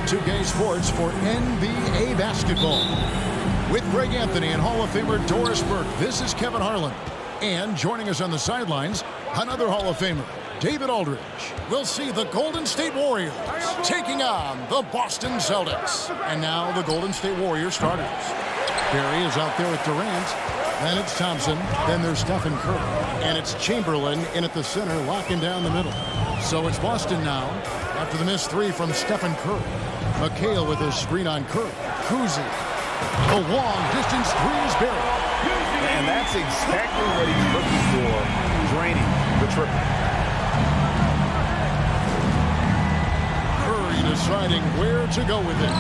2K Sports for NBA basketball. With Greg Anthony and Hall of Famer Doris Burke, this is Kevin Harlan. And joining us on the sidelines, another Hall of Famer, David Aldridge. We'll see the Golden State Warriors taking on the Boston Celtics. And now the Golden State Warriors starters. Barry is out there with Durant. Then it's Thompson. Then there's Stephen Curry. And it's Chamberlain in at the center, locking down the middle. So it's Boston now after the missed three from Stephen Curry. McHale with a screen on Curry. Kuzi. The long-distance three is Barry. And that's exactly what he's looking for, draining the triple. Curry deciding where to go with it.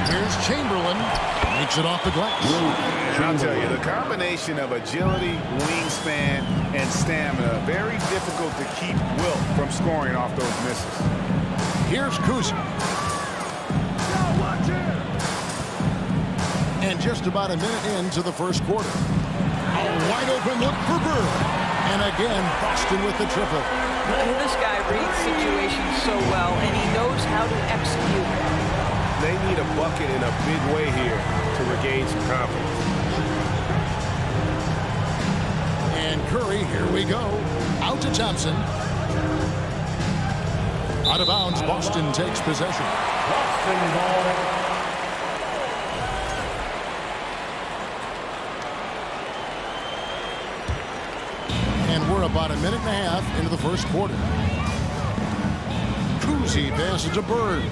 Here's Chamberlain. Makes it off the glass. And I'll tell you, the combination of agility, wingspan, and stamina, very difficult to keep Wilt from scoring off those misses. Here's Kuzi. And just about a minute into the first quarter. A wide open look for Bird. And again, Boston with the triple. This guy reads situations so well, and he knows how to execute. They need a bucket in a big way here to regain some confidence. And Curry, here we go. Out to Thompson. Out of bounds, Boston takes possession. Boston ball. And we're about a minute and a half into the first quarter. Kuzi passes to Bird.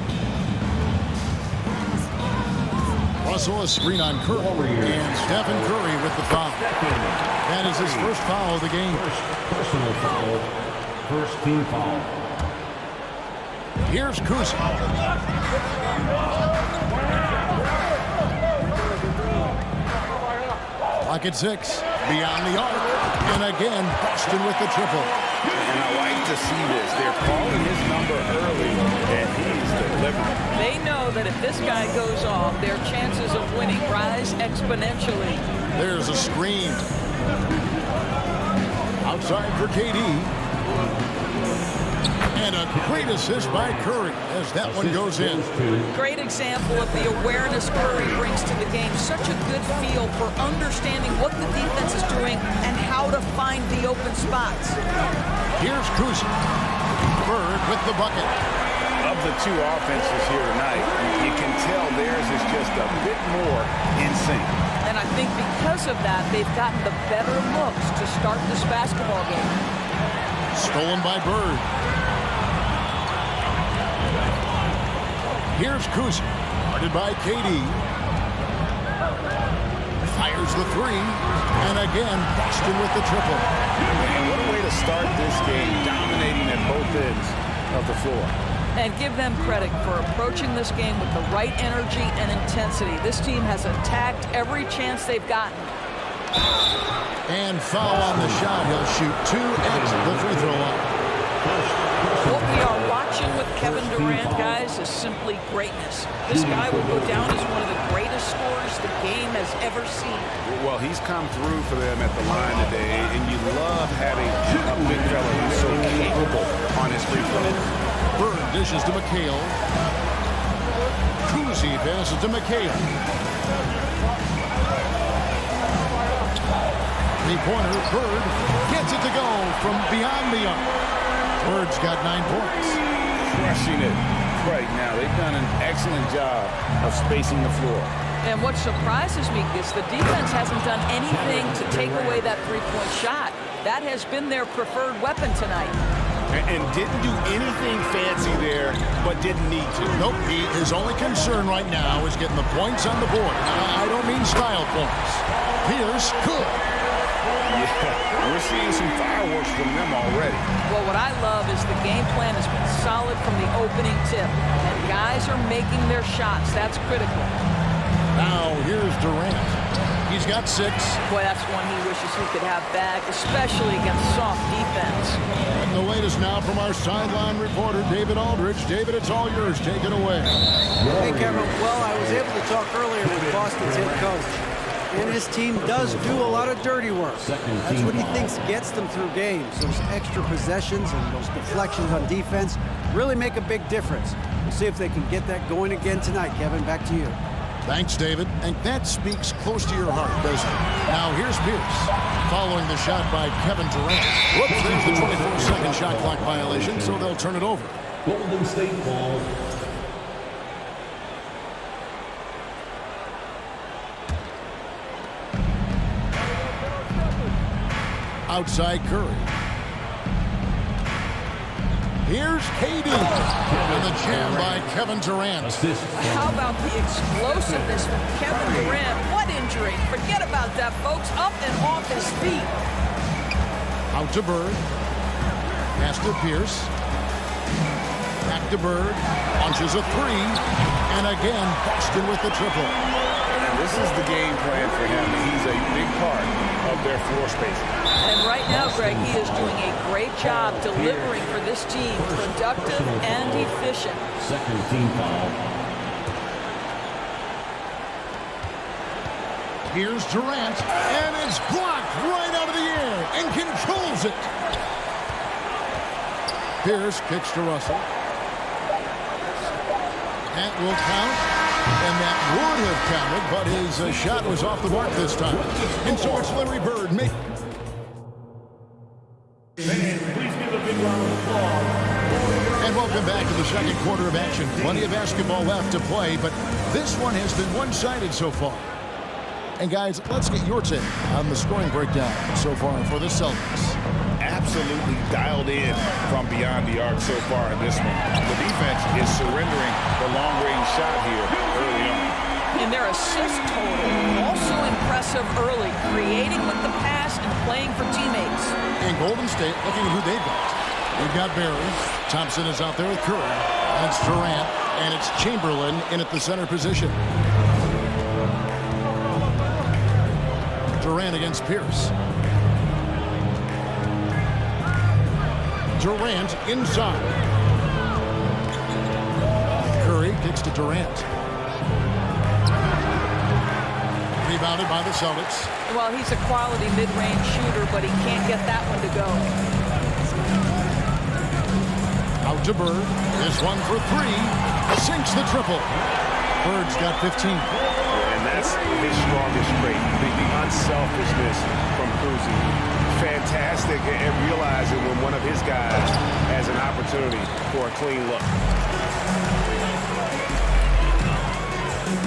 Russell a screen on Curry. And Stephen Curry with the foul. That is his first foul of the game. Personal foul. First team foul. Here's Kuzi. Clock at 6. Beyond the arc. And again, Boston with the triple. And I like to see this. They're calling his number early, and he's delivering. They know that if this guy goes off, their chances of winning rise exponentially. There's a screen. Outside for KD. And a great assist by Curry as that one goes in. Great example of the awareness Curry brings to the game. Such a good feel for understanding what the defense is doing and how to find the open spots. Here's Kuzi. Bird with the bucket. Of the two offenses here tonight, you can tell theirs is just a bit more in sync. And I think because of that, they've gotten the better looks to start this basketball game. Stolen by Bird. Here's Kuzi. Guarded by KD. Fires the three. And again, Boston with the triple. And what a way to start this game, dominating at both ends of the floor. And give them credit for approaching this game with the right energy and intensity. This team has attacked every chance they've gotten. And foul on the shot. He'll shoot 2 at the free throw line. What we are watching with Kevin Durant, guys, is simply greatness. This guy will go down as one of the greatest scorers the game has ever seen. Well, he's come through for them at the line today, and you love having a big fella who's so capable on his free throw. Bird dishes to McHale. Kuzi passes to McHale. Three-pointer. Bird gets it to go from beyond the arc. Bird's got 9 points. Crushing it right now. They've done an excellent job of spacing the floor. And what surprises me is the defense hasn't done anything to take away that three-point shot. That has been their preferred weapon tonight. And didn't do anything fancy there, but didn't need to. Nope, his only concern right now is getting the points on the board. I don't mean style points. Pierce could. Yeah, we're seeing some fireworks from them already. Well, what I love is the game plan has been solid from the opening tip. And guys are making their shots. That's critical. Now, here's Durant. He's got 6. Boy, that's one he wishes he could have back, especially against soft defense. And the latest now from our sideline reporter, David Aldridge. David, it's all yours. Take it away. Hey, Kevin. Well, I was able to talk earlier with Boston's head coach. And his team does do a lot of dirty work. That's what he thinks gets them through games. Those extra possessions and those deflections on defense really make a big difference. see if they can get that going again tonight. Kevin, back to you. Thanks, David. And that speaks close to your heart, doesn't it? Now, here's Pierce. Following the shot by Kevin Durant. Whoops, there's the 24-second shot clock violation, so they'll turn it over. Golden State ball. Outside Curry. Here's KD. And the jam by Kevin Durant. Assist. How about the explosiveness from Kevin Durant? What injury? Forget about that, folks. Up and off his feet. Out to Bird. Pass to Pierce. Back to Bird. Launches a three. And again, Boston with the triple. And this is the game plan for him. He's a big part of their floor spacing. And right now, Greg, he is doing a great job delivering for this team. Productive and efficient. Second team foul. Here's Durant. And it's blocked right out of the air. And controls it. Pierce kicks to Russell. That will count. And that would have counted, but his shot was off the mark this time. And so it's Larry Bird. Please give a big round of applause. And welcome back to the second quarter of action. Plenty of basketball left to play, but this one has been one-sided so far. And guys, let's get your take on the scoring breakdown so far for the Celtics. Absolutely dialed in from beyond the arc so far in this one. The defense is surrendering the long-range shot here early on. And their assist total also impressive early, creating with the pass and playing for teammates. And Golden State looking at who they've got. They've got Barry. Thompson is out there with Curry. And it's Durant. And it's Chamberlain in at the center position. Durant against Pierce. Durant inside. Curry kicks to Durant. Rebounded by the Celtics. Well, he's a quality mid-range shooter, but he can't get that one to go. Out to Bird. This one for three. Sinks the triple. Bird's got 15. And that's his strongest trait, the unselfishness from Cousy. Fantastic at realizing when one of his guys has an opportunity for a clean look.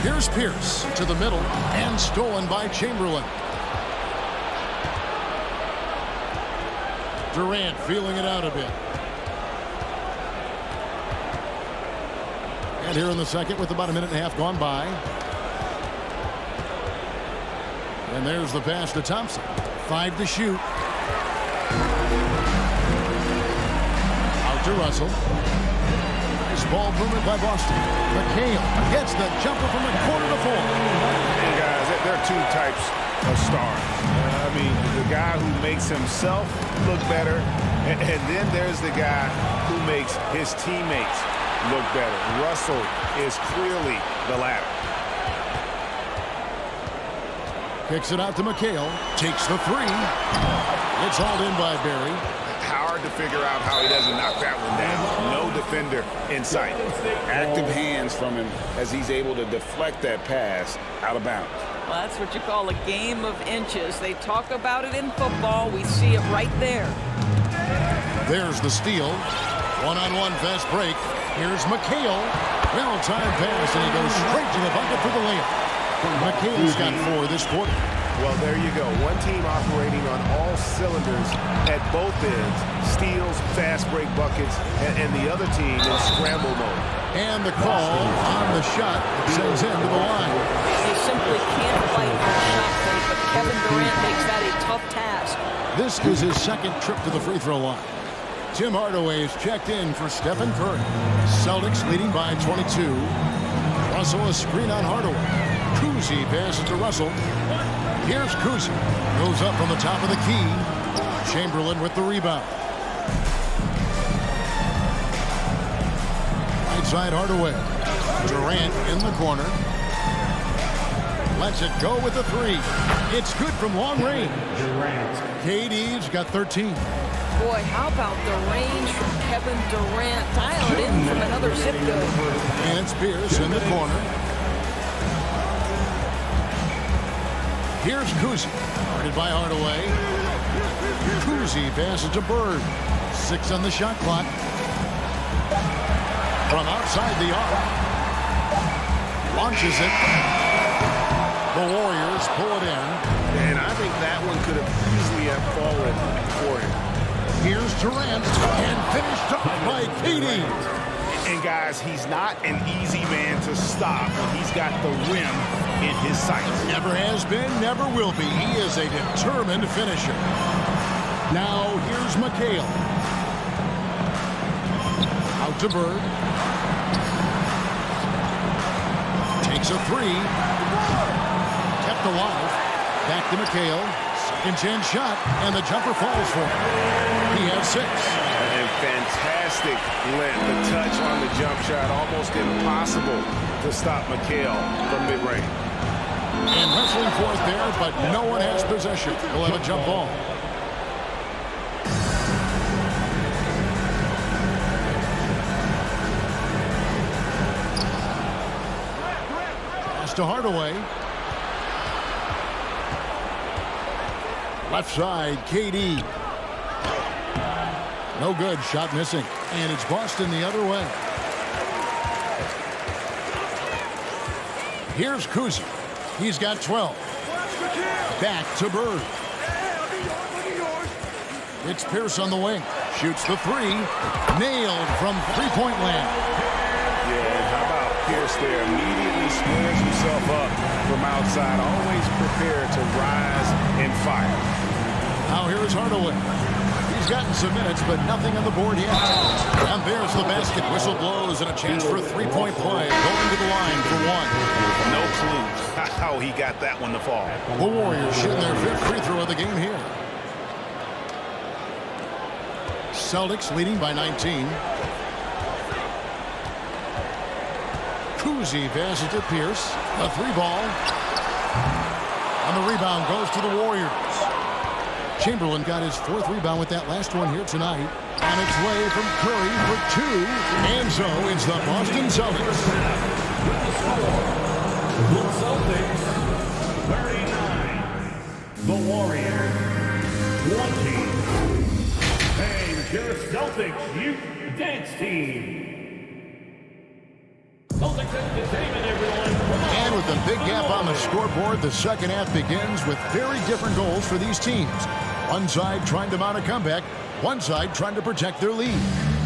Here's Pierce to the middle and stolen by Chamberlain. Durant feeling it out a bit. And here in the second with about a minute and a half gone by. And there's the pass to Thompson. 5 to shoot. Out to Russell. Nice ball movement by Boston. McHale gets the jumper from the corner to 4. And guys, there are two types of stars. I mean, the guy who makes himself look better, and then there's the guy who makes his teammates look better. Russell is clearly the latter. Kicks it out to McHale. Takes the three. It's hauled in by Barry. Hard to figure out how he doesn't knock that one down. No defender in sight. Active hands from him as he's able to deflect that pass out of bounds. Well, that's what you call a game of inches. They talk about it in football. We see it right there. There's the steal. One-on-one fast break. Here's McHale. Well-timed pass, and he goes straight to the bucket for the layup. McHale's got 4 this quarter. Well, there you go. One team operating on all cylinders at both ends. Steals, fast break buckets, and the other team in scramble mode. And the call on the shot sends him to the line. You simply can't fight for the shot fake, but Kevin Durant makes that a tough task. This is his second trip to the free throw line. Tim Hardaway is checked in for Stephen Curry. Celtics leading by 22. Russell a screen on Hardaway. Cousy passes to Russell. Here's Cousy. Goes up on the top of the key. Chamberlain with the rebound. Right side Hardaway. Durant in the corner. Lets it go with the three. It's good from long range. Durant. KD's got 13. Boy, how about the range from Kevin Durant? Dial it in from another zip code. And it's Pierce in the corner. Here's Cousy, guarded by Hardaway. Cousy passes to Bird. 6 on the shot clock. From outside the arc. Launches it. The Warriors pull it in. And I think that one could have easily have fallen for him. Here's Durant, and finished off by KD. And guys, he's not an easy man to stop when he's got the rim in his sights. Never has been, never will be. He is a determined finisher. Now here's McHale. Out to Bird. Takes a 3. Kept alive. Back to McHale. Second chance shot, and the jumper falls for him. He has 6. And fantastic length. The touch on the jump shot, almost impossible to stop McHale from mid-range. And wrestling for it there, but no one has possession. He'll have a jump ball. Pass to Hardaway. Left side, KD. No good, shot missing. And it's Boston the other way. Here's Cousy. He's got 12. Back to Bird. It's Pierce on the wing. Shoots the 3. Nailed from three-point land. Yeah, and how about Pierce there? Immediately squares himself up from outside. Always prepared to rise and fire. Now here's Hardaway. He's gotten some minutes, but nothing on the board yet. And there's the basket. Whistle blows and a chance for a three-point play. Going to the line for 1. No clue how he got that one to fall. The Warriors shooting their 5th free throw of the game here. Celtics leading by 19. Cousy passes to Pierce. A 3-ball. And the rebound goes to the Warriors. Chamberlain got his 4th rebound with that last one here tonight. On its way from Curry for 2. And so it's the Boston Celtics. The Celtics, 39. The Warriors, 20. And your Celtics Youth Dance Team. Celtics Entertainment, everyone. And with a big gap on the scoreboard, the second half begins with very different goals for these teams. One side trying to mount a comeback, one side trying to protect their lead.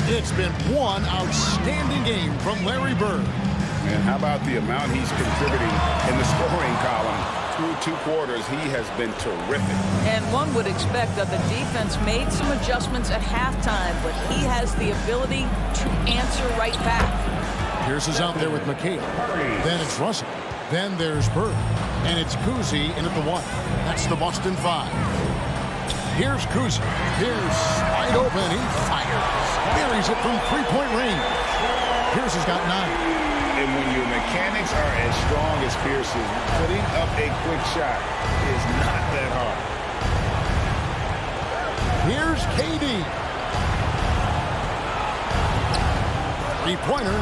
It's been one outstanding game from Larry Bird. And how about the amount he's contributing in the scoring column? Through 2 quarters, he has been terrific. And one would expect that the defense made some adjustments at halftime, but he has the ability to answer right back. Pierce is out there with McHale. Then it's Russell. Then there's Bird. And it's Cousy in at the 1. That's the Boston 5. Here's Cousy. Pierce wide open. He fires. Buries it from three-point range. Pierce has got 9. And when your mechanics are as strong as Pierce's, putting up a quick shot is not that hard. Here's KD. 3-pointer.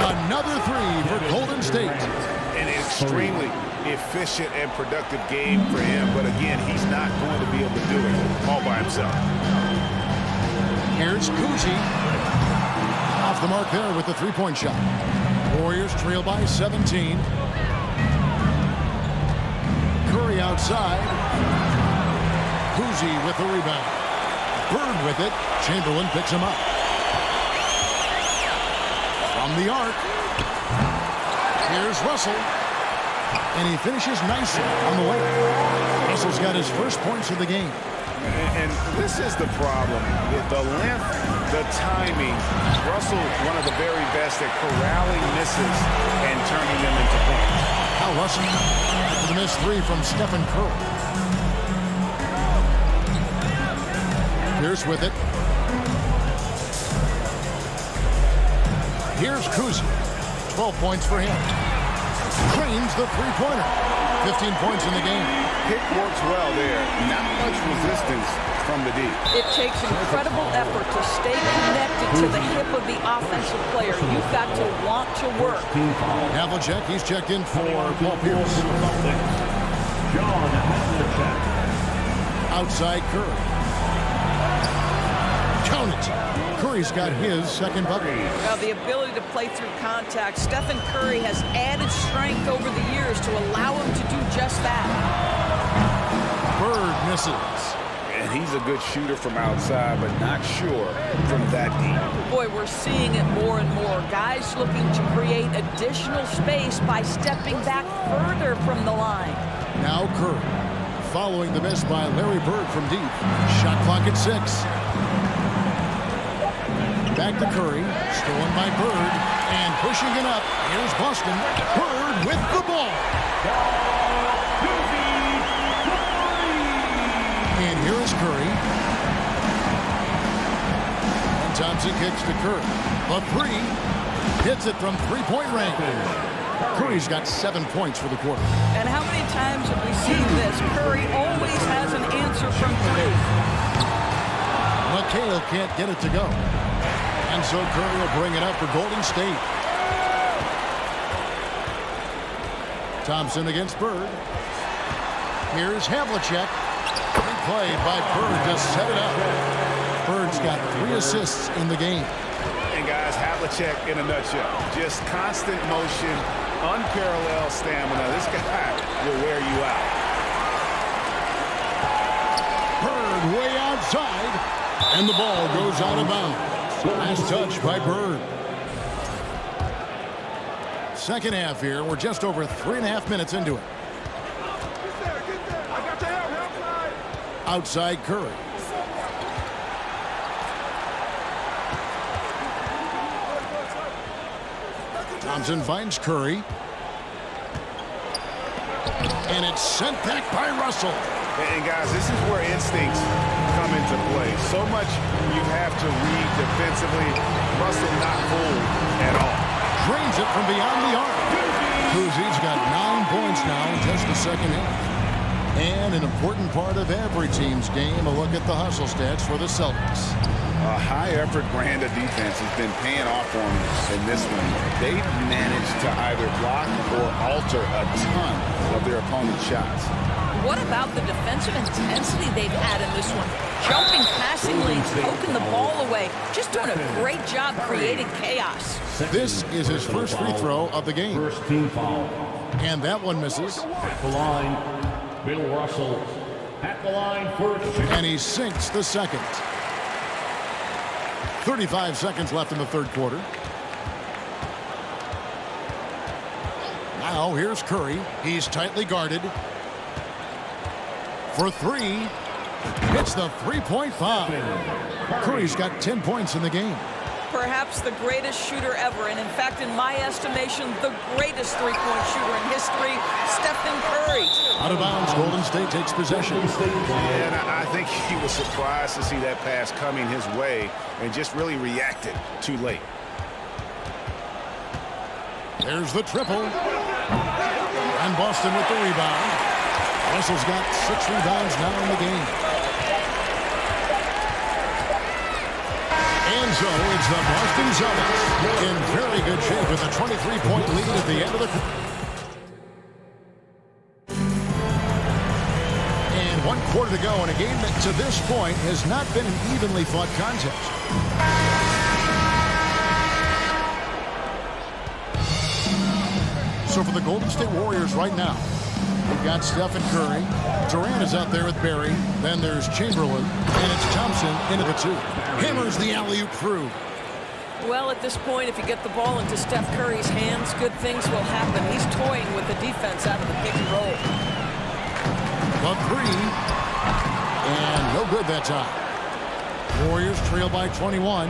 Another 3 for Golden State. An extremely efficient and productive game for him. But again, he's not going to be able to do it all by himself. Here's Cousy. Off the mark there with the 3-point shot. Warriors trail by 17. Curry outside. Cousy with the rebound. Bird with it. Chamberlain picks him up. From the arc. Here's Russell. And he finishes nicely on the way. Russell's got his first points of the game. And this is the problem. The length, the timing. Russell, one of the very best at corralling misses and turning them into points. Now Russell after the missed 3 from Stephen Curry. Pierce with it. Here's Cousy. 12 points for him. Cranes the 3-pointer. 15 points in the game. Pick works well there. Not much resistance from the D. It takes incredible effort to stay connected to the hip of the offensive player. You've got to want to work. Havlicek, he's checked in for Paul Pierce. John Havlicek. Outside Curry. Count it. Curry's got his second bucket. Now, the ability to play through contact, Stephen Curry has added strength over the years to allow him to do just that. Bird misses. And he's a good shooter from outside, but not sure from that deep. Boy, we're seeing it more and more. Guys looking to create additional space by stepping back further from the line. Now Curry. Following the miss by Larry Bird from deep. Shot clock at 6. Back to Curry, stolen by Bird, and pushing it up. Here's Boston. Bird with the ball. And here is Curry. And Thompson kicks to Curry. The three. Hits it from three-point range. Curry's got 7 points for the quarter. And how many times have we seen this? Curry always has an answer from three. McHale can't get it to go. And so Curry will bring it up for Golden State. Thompson against Bird. Here's Havlicek. Great play by Bird to set it up. Bird's got 3 assists in the game. And guys, Havlicek in a nutshell. Just constant motion, unparalleled stamina. This guy will wear you out. Bird way outside. And the ball goes out of bounds. Last touch by Bird. Second half here. We're just over 3.5 minutes into it. Outside Curry. Thompson finds Curry. And it's sent back by Russell. And guys, this is where instincts come into play. So much you have to read defensively. Russell not fooled at all. Drains it from beyond the arc. Kuzie's got 9 points now in just the second half. And an important part of every team's game, a look at the hustle stats for the Celtics. A high-effort brand of defense has been paying off for them in this one. They've managed to either block or alter a ton of their opponent's shots. What about the defensive intensity they've had in this one? Jumping passing lanes, poking the ball away, just doing a great job creating chaos. This is his first free throw of the game. First team foul. And that one misses. At the line, Bill Russell. At the line first. And he sinks the second. 35 seconds left in the third quarter. Now here's Curry. He's tightly guarded. For 3. Hits the three-point foul. Curry's got 10 points in the game. Perhaps the greatest shooter ever, and in fact, in my estimation, the greatest three-point shooter in history, Stephen Curry. Out of bounds, Golden State takes possession. And I think he was surprised to see that pass coming his way and just really reacted too late. There's the triple. And Boston with the rebound. Russell's got 6 rebounds now in the game. And so it's the Boston Celtics in very good shape with a 23-point lead at the end of the quarter. And 1 quarter to go in a game that to this point has not been an evenly fought contest. So for the Golden State Warriors right now, we've got Stephen Curry. Durant is out there with Barry. Then there's Chamberlain. And it's Thompson into the 2. Hammers the alley-oop through. Well, at this point, if you get the ball into Steph Curry's hands, good things will happen. He's toying with the defense out of the pick and roll. The 3. And no good that time. Warriors trail by 21.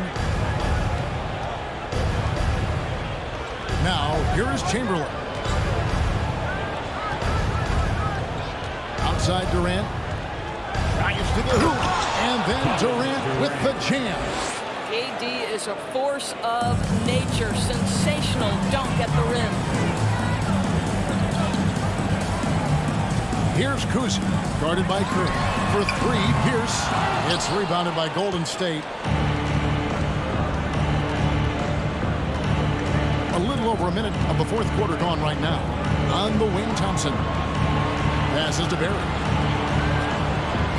Now, here is Chamberlain. Outside Durant. Drives to the hoop. And then Durant with the jam. KD is a force of nature. Sensational dunk at the rim. Here's Kuzi, guarded by Curry. For three, Pierce. It's rebounded by Golden State. A little over a minute of the fourth quarter gone right now. On the wing, Thompson. Passes to Barry.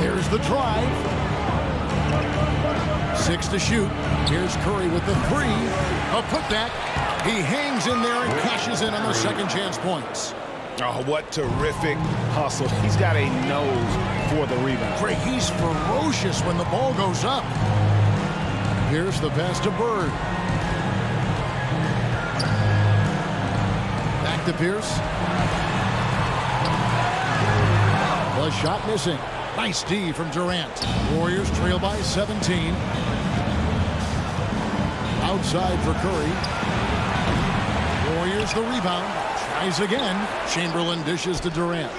Here's the drive. 6 to shoot. Here's Curry with the three. A putback. He hangs in there and cashes in on the second chance points. Oh, what terrific hustle. He's got a nose for the rebound. Craig, he's ferocious when the ball goes up. Here's the pass to Bird. Back to Pierce. The shot missing. Nice D from Durant. Warriors trail by 17. Outside for Curry. Warriors the rebound. Tries again. Chamberlain dishes to Durant.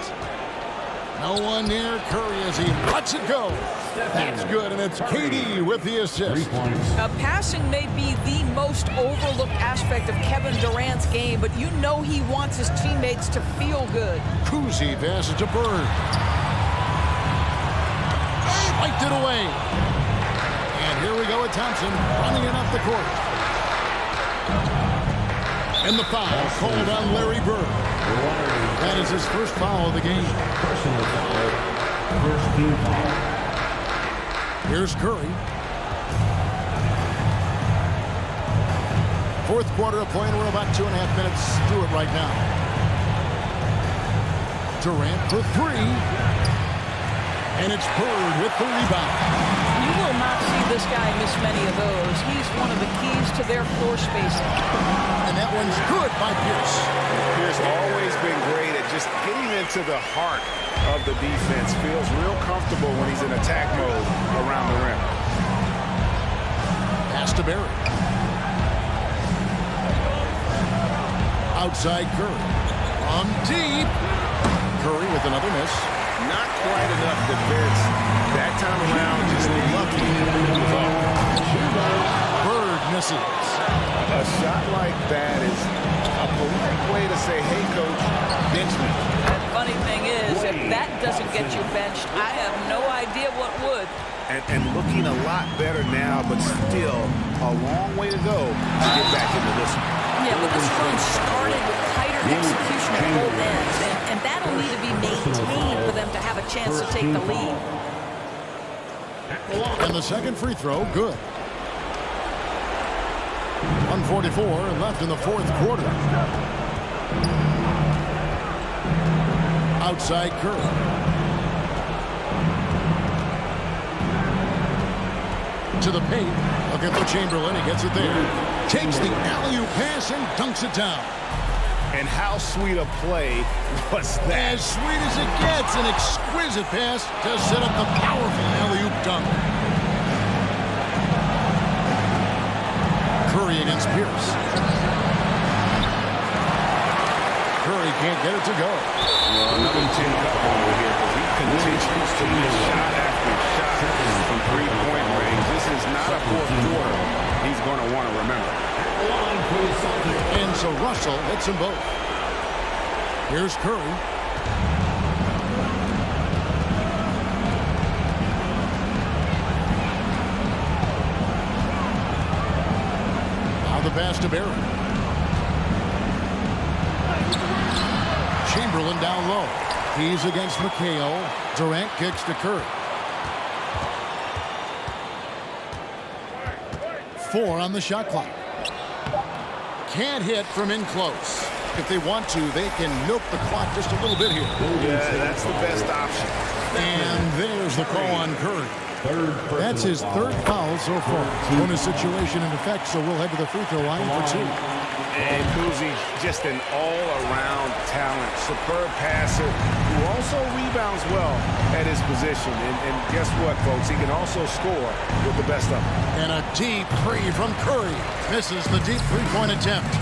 No one near Curry as he lets it go. That's good, and it's KD with the assist. Passing may be the most overlooked aspect of Kevin Durant's game, but you know he wants his teammates to feel good. Kuzi passes to Bird. Spiked it away. And here we go with Thompson running it up the court. And the foul called on Larry Bird. That is his first foul of the game. Personal foul. First team foul. Here's Curry. Fourth quarter of play, and we're about 2.5 minutes through it right now. Durant for three. And it's Bird with the rebound. You will not see this guy miss many of those. He's one of the keys to their floor spacing. And that one's good by Pierce. Pierce always been great at just getting into the heart of the defense. Feels real comfortable when he's in attack mode around the rim. Pass to Barry. Outside Curry. On deep. Curry with another miss. Not quite enough defense. That time around, just lucky. Bird misses. A shot like that is a polite way to say, hey, coach, bench me. The funny thing is, if that doesn't get you benched, I have no idea what would. And looking a lot better now, but still a long way to go to get back into this one. Yeah, but this run started with tighter execution at both ends, and that'll need to be maintained for them to have a chance to take the lead. And the second free throw, good. 1:44 left in the fourth quarter. Outside Curry. To the paint. Looking for Chamberlain. He gets it there. Takes the alley-oop pass and dunks it down. And how sweet a play was that? As sweet as it gets, an exquisite pass to set up the powerful alley-oop dunk. Curry against Pierce. Curry can't get it to go. Well, another 10 cup over here because he continues to miss shot after shot from three-point range. This is not a fourth quarter he's going to want to remember. And so Russell hits them both. Here's Curry. Now the pass to Barry. Chamberlain down low. He's against McHale. Durant kicks to Curry. 4 on the shot clock. Can't hit from in close. If they want to, they can milk the clock just a little bit here. Yeah, that's the best option. And there's the call on Curry. That's his third foul so far. Bonus situation in effect, so we'll head to the free throw line for 2. And Kuzi, just an all-around talent, superb passer who also rebounds well at his position. And guess what, folks? He can also score with the best of them. And a deep three from Curry. Misses the deep three-point attempt.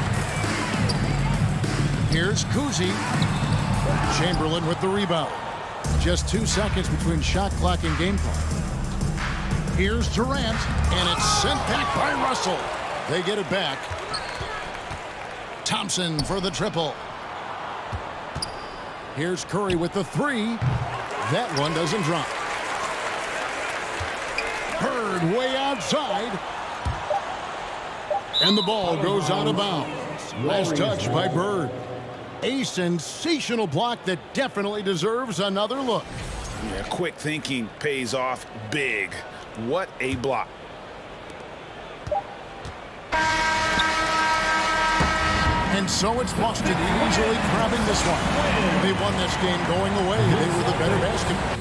Here's Kuzi. Chamberlain with the rebound. Just 2 seconds between shot clock and game clock. Here's Durant, and it's sent back by Russell. They get it back. Thompson for the triple. Here's Curry with the three. That one doesn't drop. Bird way outside. And the ball goes out of bounds. Last touch by Bird. A sensational block that definitely deserves another look. Yeah, quick thinking pays off big. What a block. And so it's Boston easily grabbing this one. They won this game going away. They were the better basketball.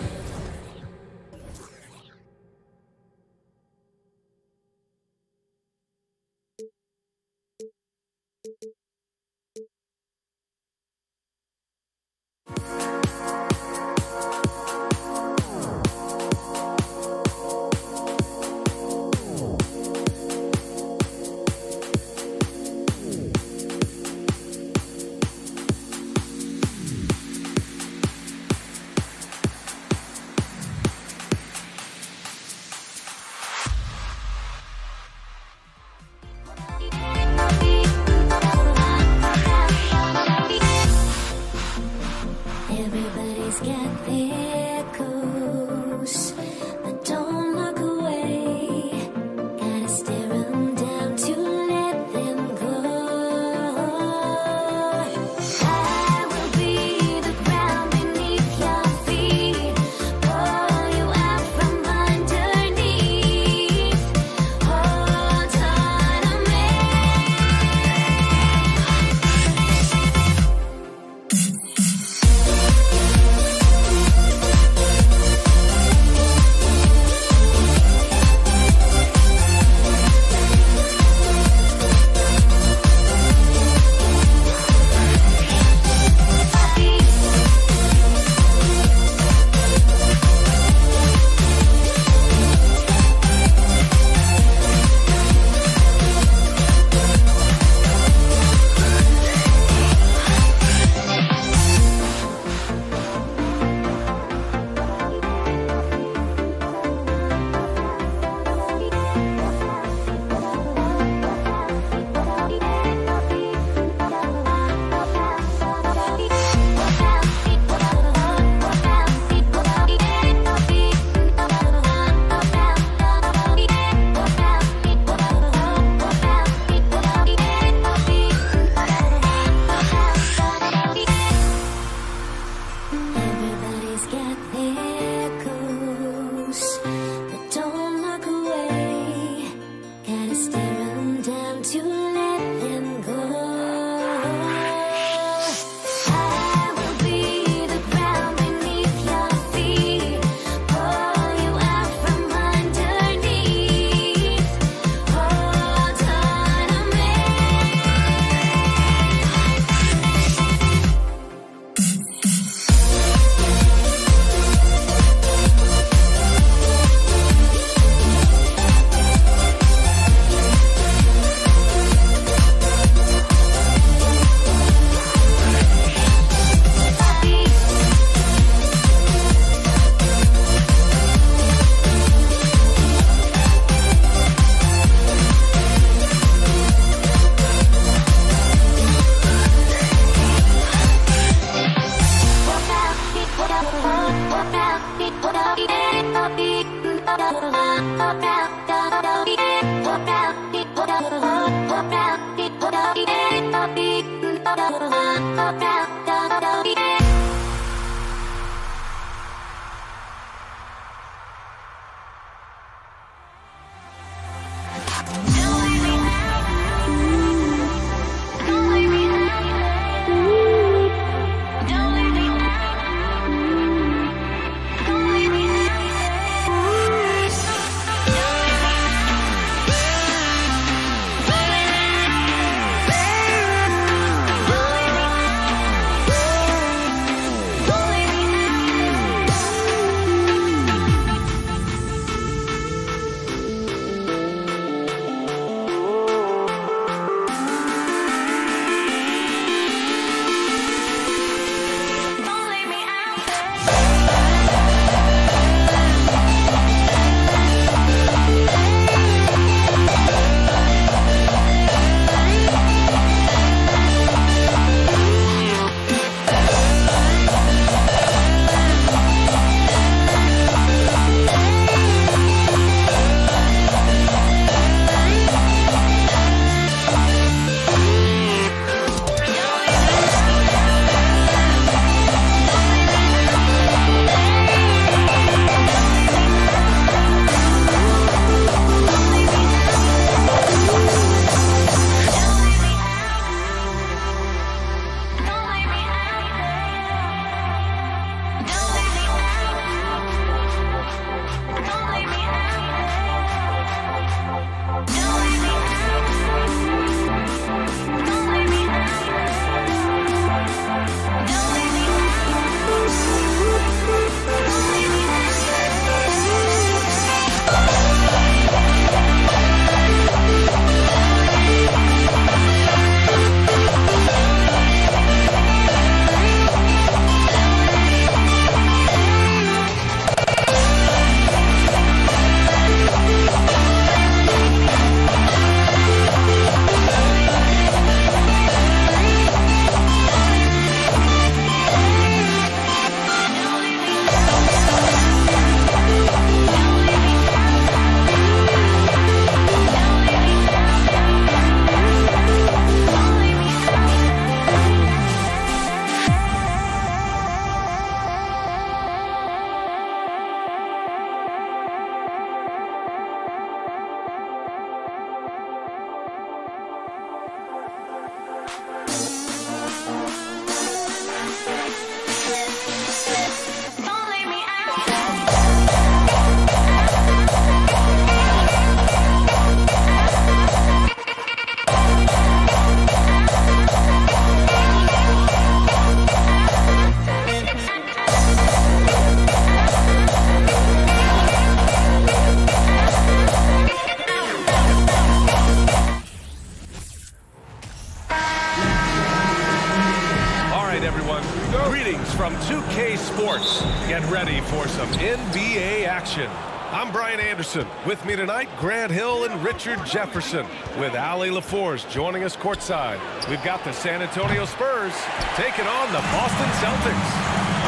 NBA action. I'm Brian Anderson. With me tonight, Grant Hill and Richard Jefferson, with Allie LaForce joining us courtside. We've got the San Antonio Spurs taking on the Boston Celtics.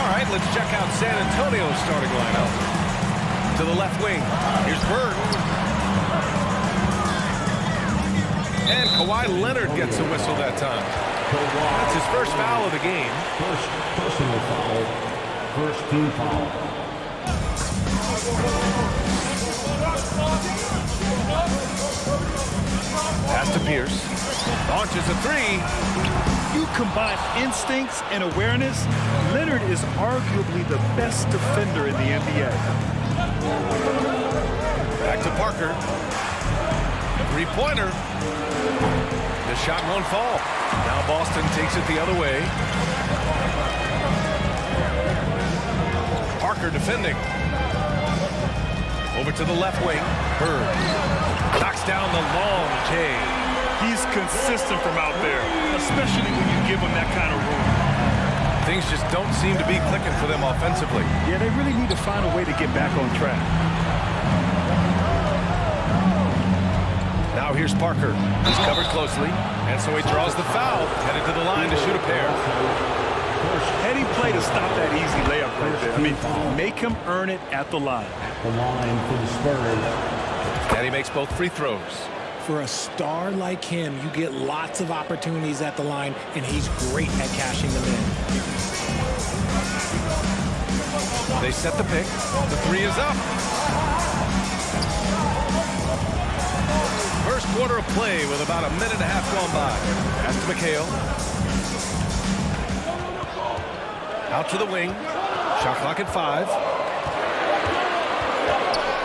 All right, let's check out San Antonio's starting lineup. To the left wing, here's Bird. And Kawhi Leonard gets a whistle that time. That's his first foul of the game. First personal foul. First team foul. Pass to Pierce. Launches a three. You combine instincts and awareness, Leonard is arguably the best defender in the NBA. Back to Parker. Three-pointer. The shot won't fall. Now Boston takes it the other way. Parker defending. Over to the left wing. Bird knocks down the long J. He's consistent from out there, especially when you give him that kind of room. Things just don't seem to be clicking for them offensively. Yeah, they really need to find a way to get back on track. Now here's Parker. He's covered closely, and so he draws the foul, headed to the line to shoot a pair. Heady play to stop that easy layup right there. I mean, make him earn it at the line. The line for the Spurs. And he makes both free throws. For a star like him, you get lots of opportunities at the line, and he's great at cashing them in. They set the pick. The three is up. First quarter of play with about a minute and a half gone by. Pass to McHale. Out to the wing. Shot clock at 5.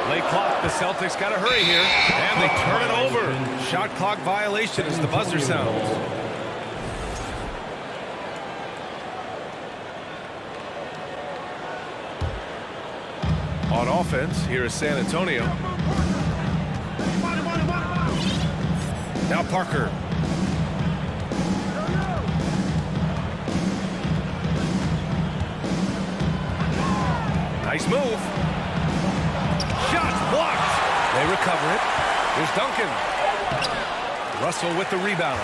Late clock. The Celtics got to hurry here. And they turn it over. Shot clock violation as the buzzer sounds. On offense, here is San Antonio. Now Parker. Nice move. Shot blocked. They recover it. Here's Duncan. Russell with the rebound.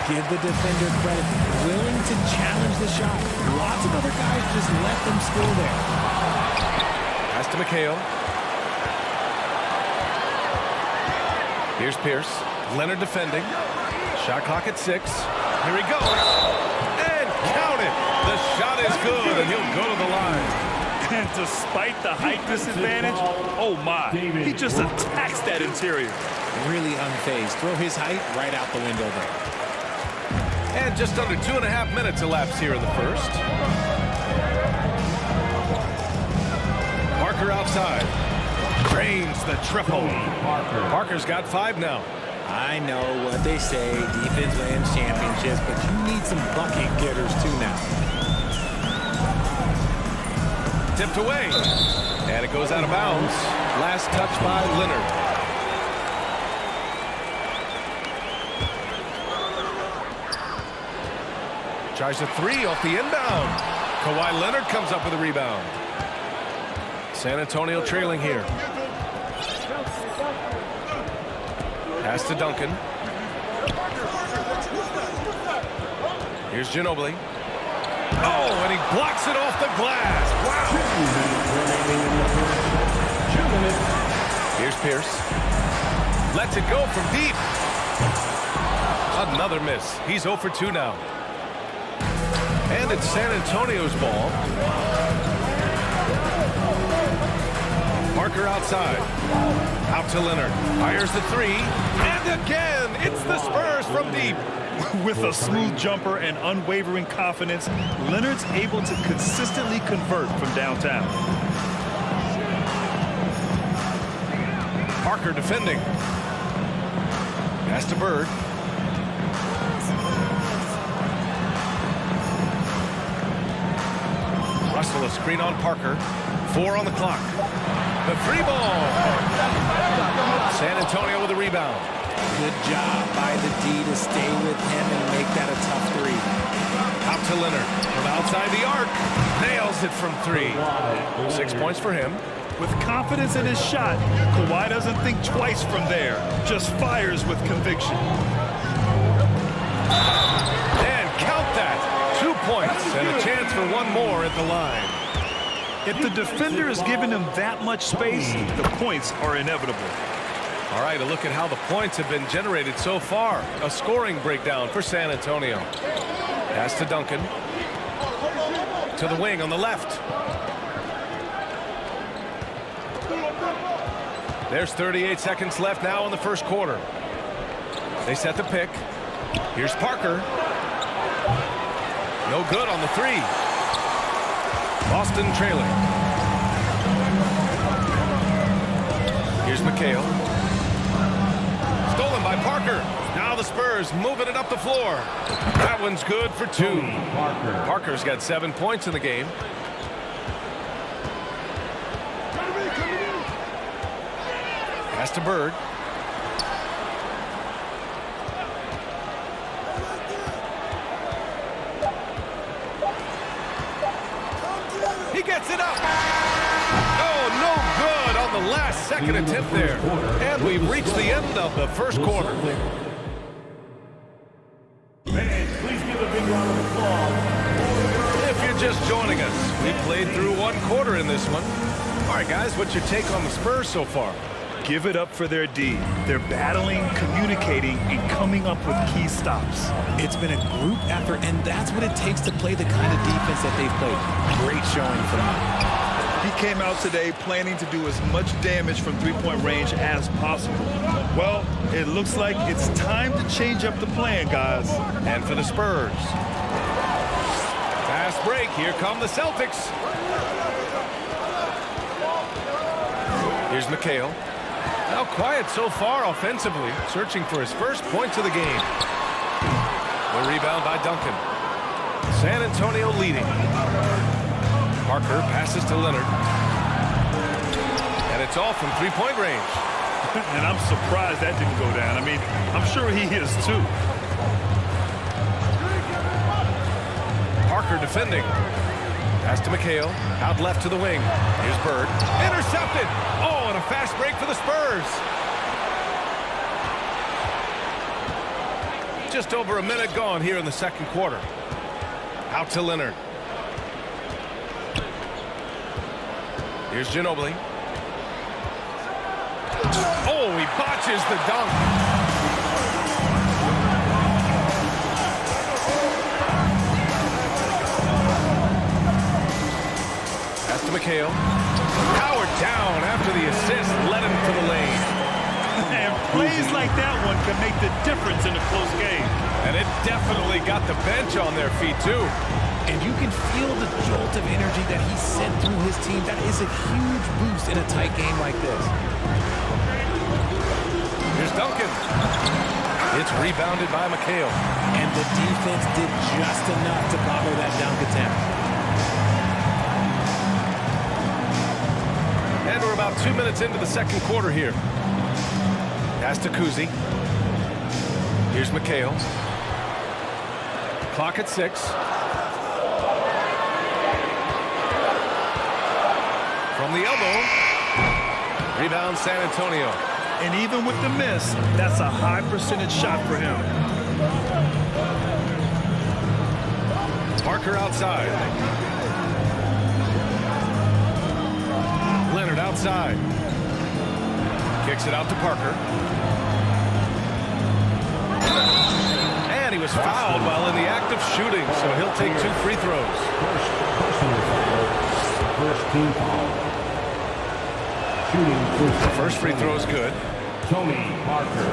Give the defender credit. Willing to challenge the shot. Lots of other guys just let them score there. Pass to McHale. Here's Pierce. Leonard defending. Shot clock at 6. Here he goes. And count it. The shot is good, and he'll go to the line. And despite the height disadvantage, oh my, he just attacks that interior. Really unfazed. Throw his height right out the window there. And just under 2.5 minutes elapsed here in the first. Parker outside. Drains the triple. Parker's got 5 now. I know what they say, defense wins championships, but you need some bucket getters too now. Tipped away. And it goes out of bounds. Last touch by Leonard. Tries a 3 off the inbound. Kawhi Leonard comes up with a rebound. San Antonio trailing here. Pass to Duncan. Here's Ginobili. Oh, and he blocks it off the glass. Wow. Here's Pierce. Lets it go from deep. Another miss. He's 0 for 2 now. And it's San Antonio's ball. Parker outside. Out to Leonard. Fires the 3. And again, it's the Spurs from deep. With a smooth jumper and unwavering confidence, Leonard's able to consistently convert from downtown. Parker defending. Pass to Bird. Russell a screen on Parker. 4 on the clock. The 3 ball. San Antonio with a rebound. Good job by the D to stay with him and make that a tough 3. Out to Leonard from outside the arc. Nails it from 3. 6 points for him. With confidence in his shot, Kawhi doesn't think twice from there, just fires with conviction. And count that. 2 points and a chance for one more at the line. If the defender is giving him that much space, the points are inevitable. All right, a look at how the points have been generated so far. A scoring breakdown for San Antonio. Pass to Duncan. To the wing on the left. There's 38 seconds left now in the first quarter. They set the pick. Here's Parker. No good on the three. Boston trailing. Here's McHale. Stolen by Parker. Now the Spurs moving it up the floor. That one's good for 2. Parker's got 7 points in the game. Pass to Bird. He gets it up. Oh, no good on the last second attempt there. And we've reached the end of the first quarter. Fans, please give a big round of applause. If you're just joining us, we played through 1 quarter in this one. All right, guys, what's your take on the Spurs so far? Give it up for their D. They're battling, communicating, and coming up with key stops. It's been a group effort, and that's what it takes to play the kind of defense that they've played. Great showing from them. He came out today planning to do as much damage from three-point range as possible. Well, it looks like it's time to change up the plan, guys. And for the Spurs. Fast break. Here come the Celtics. Here's McHale. Now quiet so far offensively, searching for his first points of the game. The rebound by Duncan. San Antonio leading. Parker passes to Leonard. And it's all from three-point range. And I'm surprised that didn't go down. I mean, I'm sure he is too. Parker defending. Pass to McHale. Out left to the wing. Here's Bird. Intercepted. Oh, and a fast break for the Spurs. Just over a minute gone here in the second quarter. Out to Leonard. Here's Ginobili. Oh, he botches the dunk. Pass to McHale. Powered down after the assist, led him to the lane. And plays like that one can make the difference in a close game. And it definitely got the bench on their feet, too. And you can feel the jolt of energy that he sent through his team. That is a huge boost in a tight game like this. Here's Duncan. It's rebounded by McHale. And the defense did just enough to bother that dunk attempt. And we're about 2 minutes into the second quarter here. Pass to Kuzi. Here's McHale. Clock at 6. From the elbow. Rebound San Antonio. And even with the miss, that's a high percentage shot for him. Parker outside. Leonard outside. Kicks it out to Parker. And he was fouled while in the act of shooting, so he'll take 2 free throws. First team foul. The first free throw is good. Tony Parker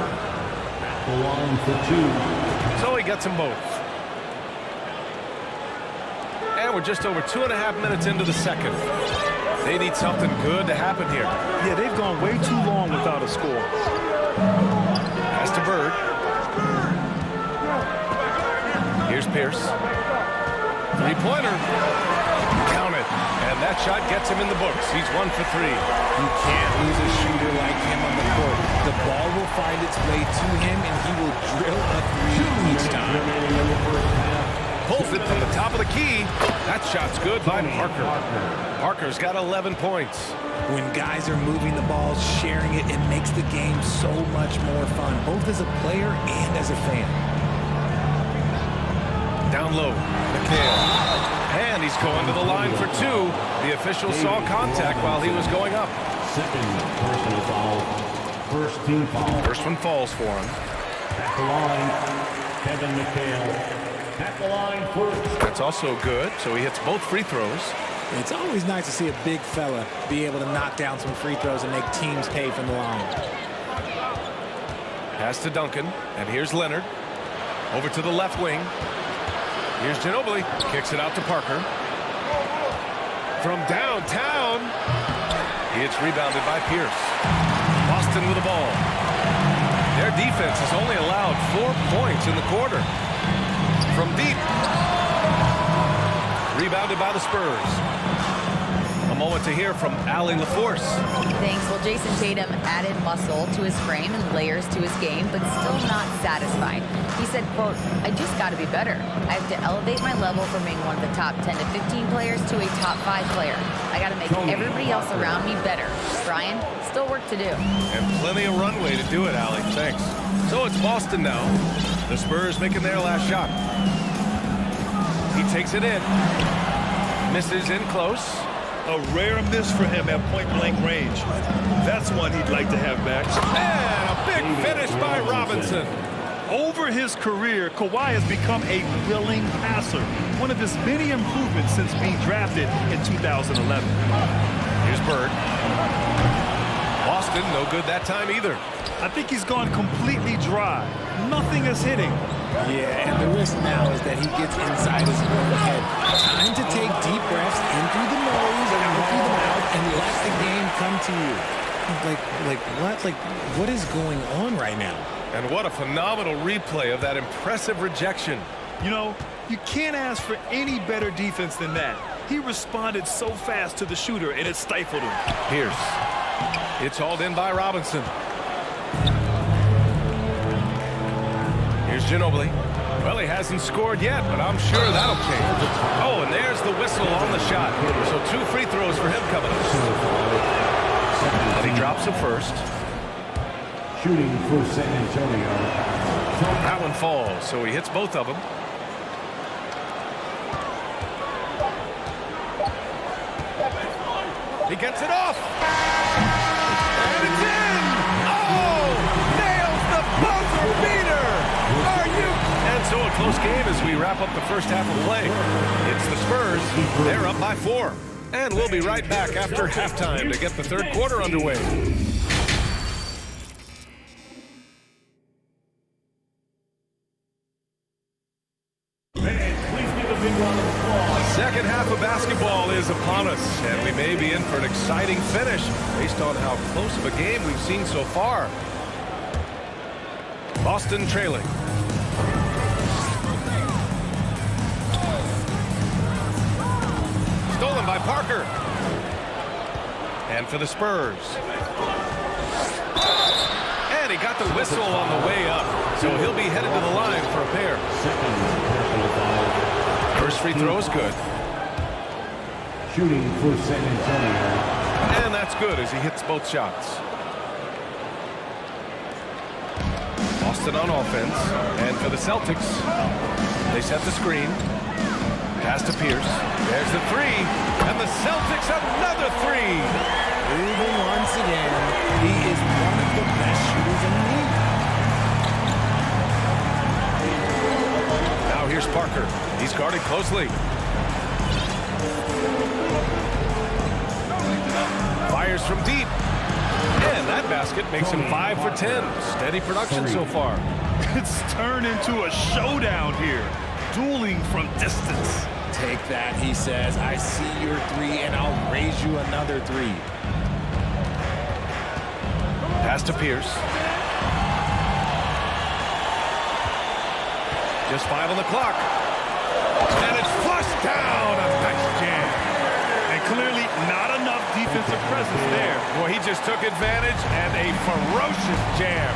at the line for 2. So he gets them both. And we're just over 2.5 minutes into the second. They need something good to happen here. Yeah, they've gone way too long without a score. Pass to Bird. Here's Pierce. Three-pointer. Count it. And that shot gets him in the books. He's 1 for 3. You can't lose a shooter like him on the court. The ball will find its way to him, and he will drill a 3 each time. pulls it from the top of the key. That shot's good by Parker. Parker's got 11 points. When guys are moving the ball, sharing it, it makes the game so much more fun, both as a player and as a fan. Down low, McHale. And he's going to the line for two. The official saw contact while he was going up. Second personal foul. First team foul. First one falls for him. At the line, Kevin McHale. At the line first. That's also good, so he hits both free throws. It's always nice to see a big fella be able to knock down some free throws and make teams pay from the line. Pass to Duncan, and here's Leonard. Over to the left wing. Here's Ginobili. Kicks it out to Parker. From downtown. It's rebounded by Pierce. Boston with the ball. Their defense has only allowed 4 points in the quarter. From deep. Rebounded by the Spurs. A moment to hear from Allie LaForce. Thanks. Well, Jason Tatum added muscle to his frame and layers to his game, but still not satisfied. He said, quote, "I just got to be better. I have to elevate my level from being one of the top 10 to 15 players to a top 5 player. I got to make everybody else around me better." Brian, still work to do. And plenty of runway to do it, Allie. Thanks. So it's Boston now. The Spurs making their last shot. He takes it in. Misses in close. A rare miss for him at point-blank range. That's one he'd like to have back. And a big finish by Robinson. Over his career, Kawhi has become a willing passer, one of his many improvements since being drafted in 2011. Here's Bird. Boston, no good that time either. I think he's gone completely dry. Nothing is hitting. Yeah, and the risk now is that he gets inside his own head. Time to take deep breaths in through the nose and out through the mouth and let the game come to you. What is going on right now? And what a phenomenal replay of that impressive rejection. You know, you can't ask for any better defense than that. He responded so fast to the shooter, and it stifled him. Pierce. It's hauled in by Robinson. Here's Ginobili. Well, he hasn't scored yet, but I'm sure that'll change. Oh, and there's the whistle on the shot. So 2 free throws for him coming up. And he drops the first. Shooting for San Antonio. That one falls, so he hits both of them. He gets it off. And it's in! Oh! Nails the buzzer beater! Are you? And so a close game as we wrap up the first half of play. It's the Spurs. They're up by 4. And we'll be right back after halftime to get the third quarter underway. Second half of basketball is upon us, and we may be in for an exciting finish based on how close of a game we've seen so far. Boston trailing. Stolen by Parker. And for the Spurs. And he got the whistle on the way up, so he'll be headed to the line for a pair. First free throw is good. Shooting for San Antonio. And that's good as he hits both shots. Boston on offense. And for the Celtics, they set the screen. Pass to Pierce. There's the three. And the Celtics another three. Moving once again. He is one of the best shooters in the league. Now here's Parker. He's guarded closely. Fires from deep. And that basket makes him 5 for 10. Steady production so far. It's turned into a showdown here. Dueling from distance. Take that, he says. I see your 3, and I'll raise you another 3. Pass to Pierce. Just 5 on the clock. And it's flushed down. A nice jam. And clearly not enough defensive presence there. Boy, he just took advantage and a ferocious jam.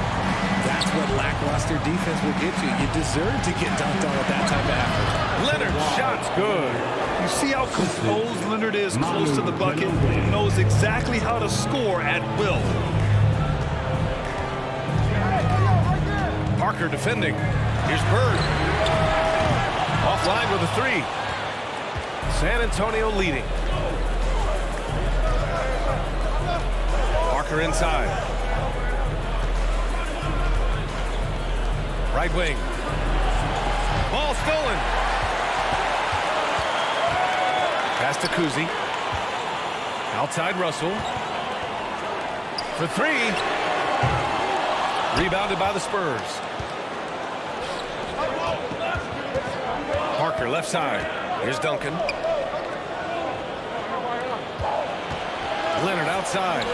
That's what lackluster defense will get you. You deserve to get dunked on with that type of effort. Leonard's shot's good. You see how composed Leonard is close to the bucket? He knows exactly how to score at will. Parker defending. Here's Bird. Offline with a three. San Antonio leading. Parker inside. Right wing. Ball stolen. Pass to Kuzi. Outside Russell. For three. Rebounded by the Spurs. Parker left side. Here's Duncan. Leonard outside.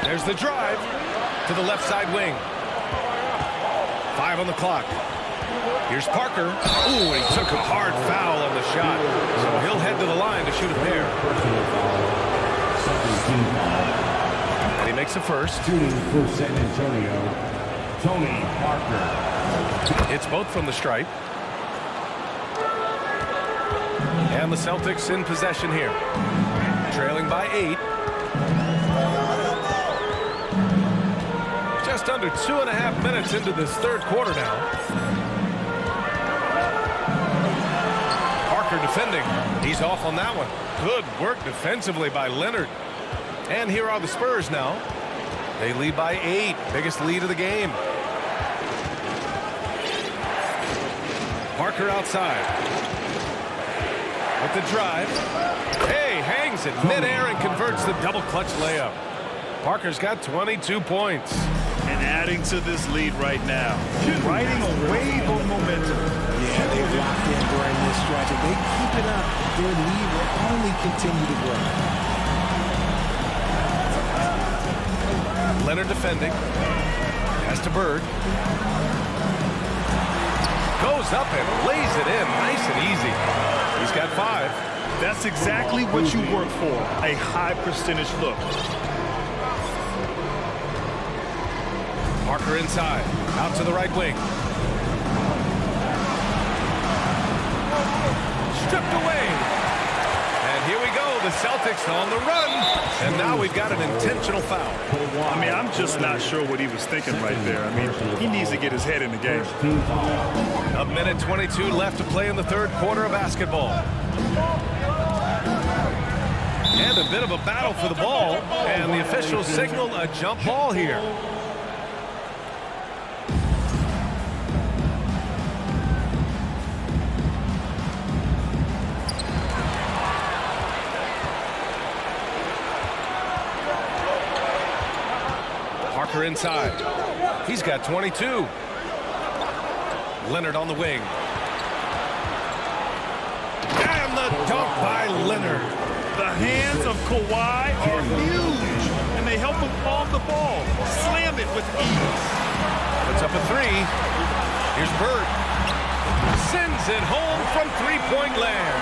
There's the drive to the left side wing. 5 on the clock. Here's Parker. Ooh, he took a hard foul on the shot. So he'll head to the line to shoot a pair. And he makes a first. Shooting for San Antonio, Tony Parker. It's both from the stripe. And the Celtics in possession here. Trailing by 8. Just under 2.5 minutes into this third quarter now. Parker defending. He's off on that one. Good work defensively by Leonard. And here are the Spurs now. They lead by 8. Biggest lead of the game. Parker outside. With the drive. Hey, hangs it midair and converts the double clutch layup. Parker's got 22 points. And adding to this lead right now. Riding a wave of momentum. Yeah, they've locked in during this stretch. If they keep it up, their lead will only continue to grow. Leonard defending. Pass to Bird. Goes up and lays it in nice and easy. He's got 5. That's exactly what you work for. A high percentage look. Parker inside. Out to the right wing. Stripped away. And here we go. The Celtics on the run. And now we've got an intentional foul. I mean, I'm just not sure what he was thinking right there. I mean, he needs to get his head in the game. A minute 22 left to play in the third quarter of basketball. And a bit of a battle for the ball. And the officials signal a jump ball here. Parker inside. He's got 22. Leonard on the wing. And the dunk by Leonard. The hands of Kawhi are huge, and they help him palm the ball. Slam it with ease. Puts up a 3. Here's Bird. Sends it home from three-point land.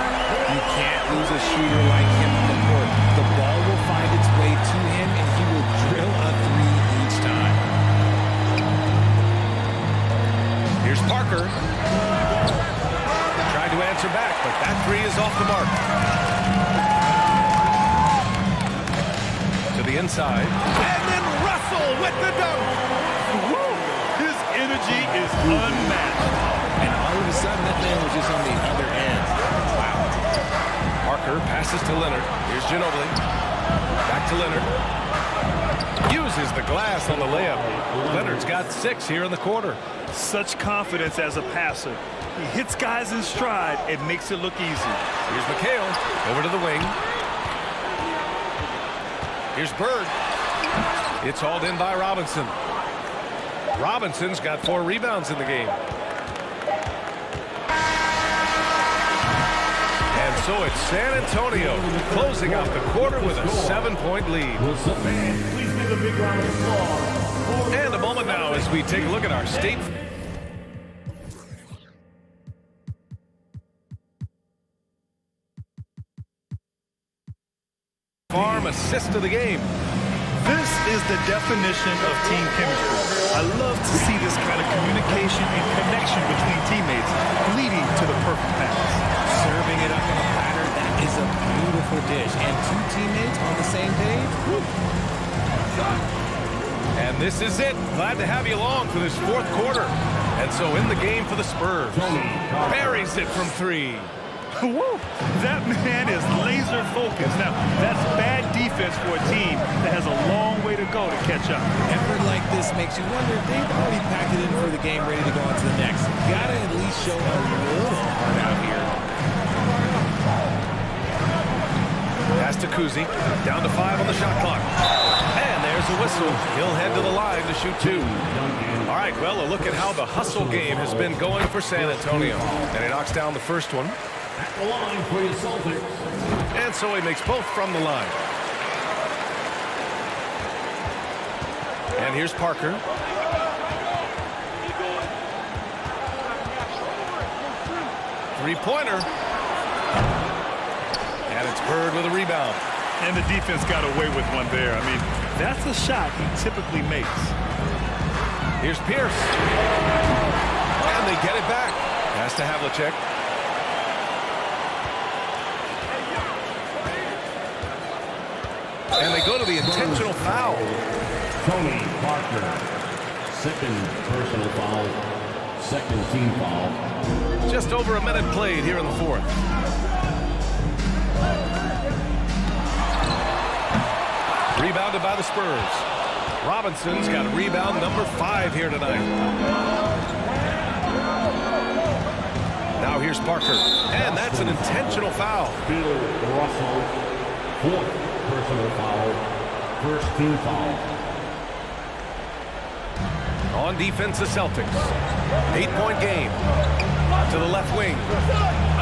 You can't lose a shooter like him on the court. The ball will find its way to him, and he will drill a 3 each time. Here's Parker. Tried to answer back, but that 3 is off the mark. To the inside. And then Russell with the dunk. Woo! His energy is unmatched. And all of a sudden, that man was just on the other end. Wow. Parker passes to Leonard. Here's Ginobili. Back to Leonard. Uses the glass on the layup. Leonard's got 6 here in the quarter. Such confidence as a passer. He hits guys in stride and makes it look easy. Here's McHale over to the wing. Here's Bird. It's hauled in by Robinson. Robinson's got 4 rebounds in the game. And so it's San Antonio closing out the quarter with a 7-point lead. And a moment now as we take a look at our state. Farm assist of the game. This is the definition of team chemistry. I love to see this kind of communication and connection between teammates leading to the perfect pass. Serving it up on a platter, that is a beautiful dish. And two teammates on the same page. Woo. And this is it. Glad to have you along for this fourth quarter. And so in the game for the Spurs. Buries it from three. Woo! That man is laser focused. Now, that's bad defense for a team that has a long way to go to catch up. Effort like this makes you wonder if they've already packed it in for the game, ready to go on to the next. Gotta at least show a little heart out here. Pass to Kuzi. Down to 5 on the shot clock. And there's a whistle. He'll head to the line to shoot 2. All right, well, a look at how the hustle game has been going for San Antonio. And he knocks down the first one. At the line for the Celtics. And so he makes both from the line. And here's Parker. Three-pointer. And it's Bird with a rebound. And the defense got away with one there. I mean, that's a shot he typically makes. Here's Pierce. And they get it back. Pass to Havlicek. And they go to the intentional foul. Tony Parker. Second personal foul. Second team foul. Just over a minute played here in the fourth. Rebounded by the Spurs. Robinson's got rebound number 5 here tonight. Now here's Parker. And that's an intentional foul. Bill Russell. Fourth personal foul. First team foul. On defense, the Celtics. 8-point game. To the left wing.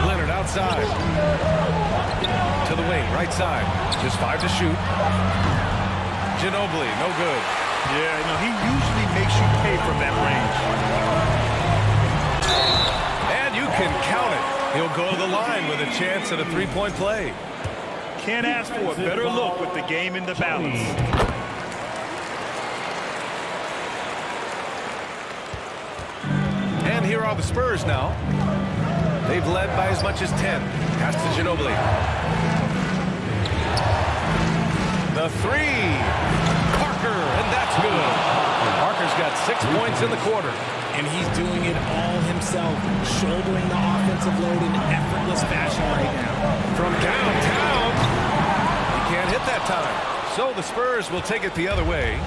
Leonard outside. To the wing, right side. Just 5 to shoot. Ginobili, no good. Yeah, he usually makes you pay from that range. And you can count it. He'll go to the line with a chance at a 3-point play. Can't ask for a better look with the game in the balance. And here are the Spurs now. They've led by as much as 10. Pass to Ginobili. The 3. Parker, and that's good. Parker's got 6 points in the quarter. And he's doing it all himself, shouldering the offensive load in effortless fashion right now. From downtown, he can't hit that time. So the Spurs will take it the other way.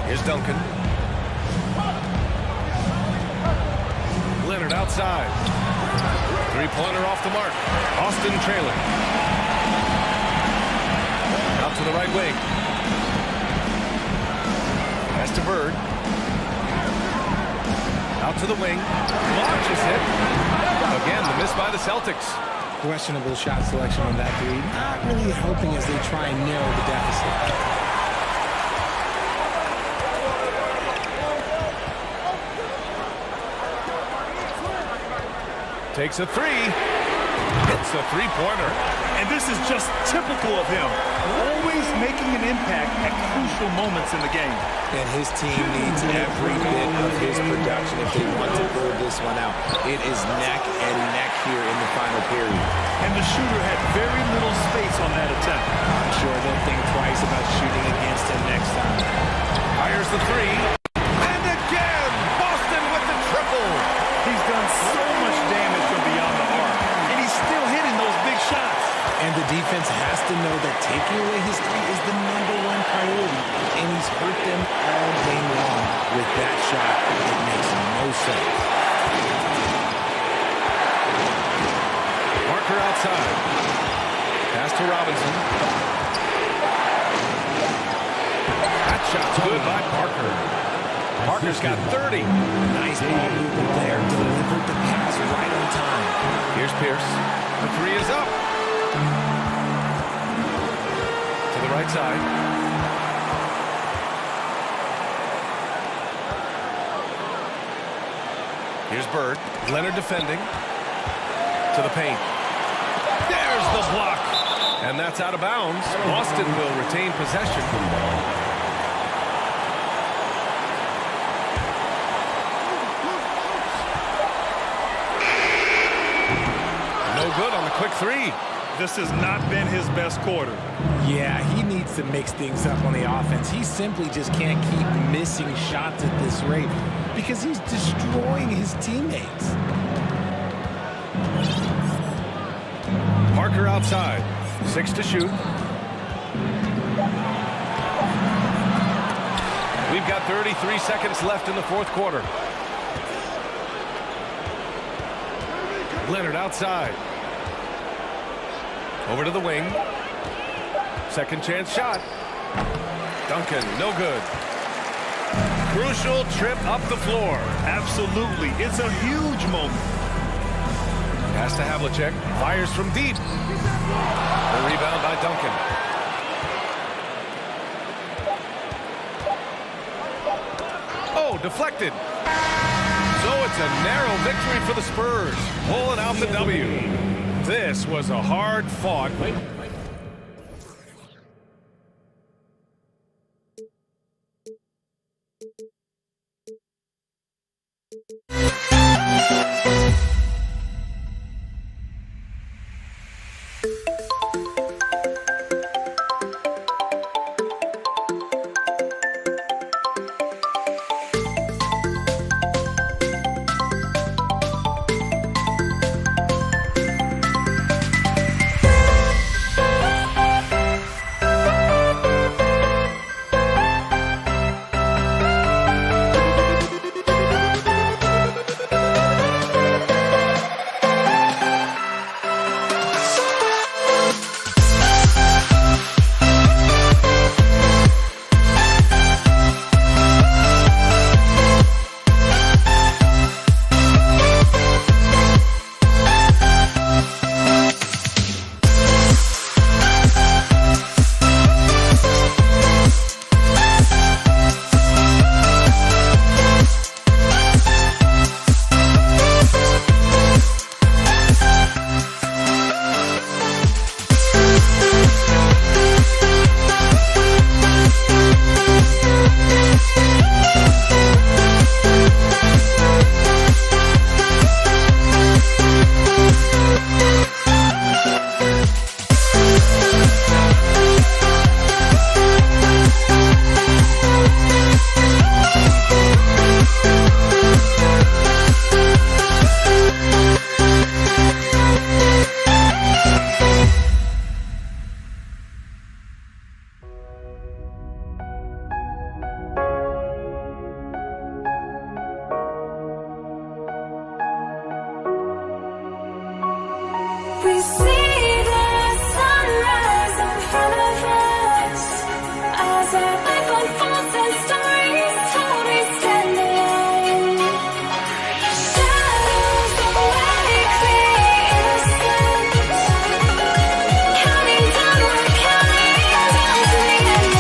Here's Duncan. Leonard outside. Three-pointer off the mark. Austin trailing. Out to the right wing. Pass to Bird. Out to the wing. Launches it. Again, the miss by the Celtics. Questionable shot selection on that three. Not really helping as they try and narrow the deficit. Takes a 3. Hits a three-pointer. And this is just typical of him. Always making an impact at crucial moments in the game. And his team needs every bit of his production if they want to pull this one out. It is neck and neck here in the final period. And the shooter had very little space on that attempt. I'm sure they'll think twice about shooting against him next time. Fires the 3. And again, Boston with the triple. He's done so much damage from beyond the arc. And he's still hitting those big shots. And the defense has to know that taking away his three is the #1 priority. And he's hurt them all game long. With that shot, it makes no sense. Parker outside. Pass to Robinson. That shot's good by Parker. Parker's got 30. Nice ball movement there. Delivered the pass right on time. Here's Pierce. The 3 is up. To the right side. Here's Bird. Leonard defending. To the paint. There's the block. And that's out of bounds. Boston will retain possession. No good on the quick three. This has not been his best quarter. Yeah, he needs to mix things up on the offense. He simply just can't keep missing shots at this rate because he's destroying his teammates. Parker outside. 6 to shoot. We've got 33 seconds left in the fourth quarter. Leonard outside. Over to the wing. Second chance shot. Duncan, no good. Crucial trip up the floor. Absolutely. It's a huge moment. Pass to Havlicek. Fires from deep. The rebound by Duncan. Oh, deflected. So it's a narrow victory for the Spurs, pulling out the W. This was a hard-fought. We see the sunrise in front of us as our life unfolds and stories told. We stand alone. Shadows awake the innocent, counting down, we're counting down to the end.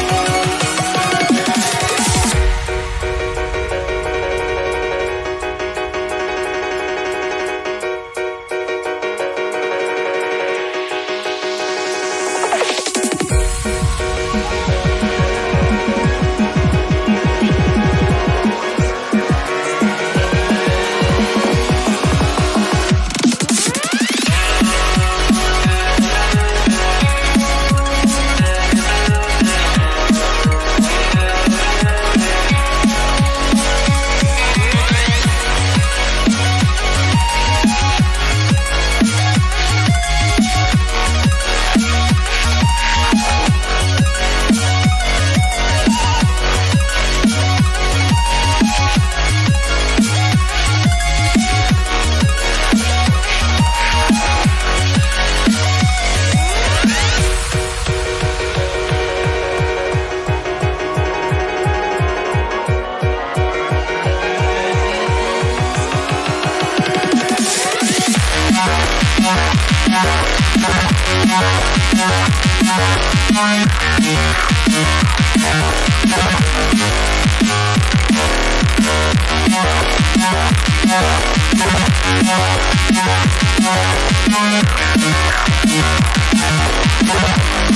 Thank you.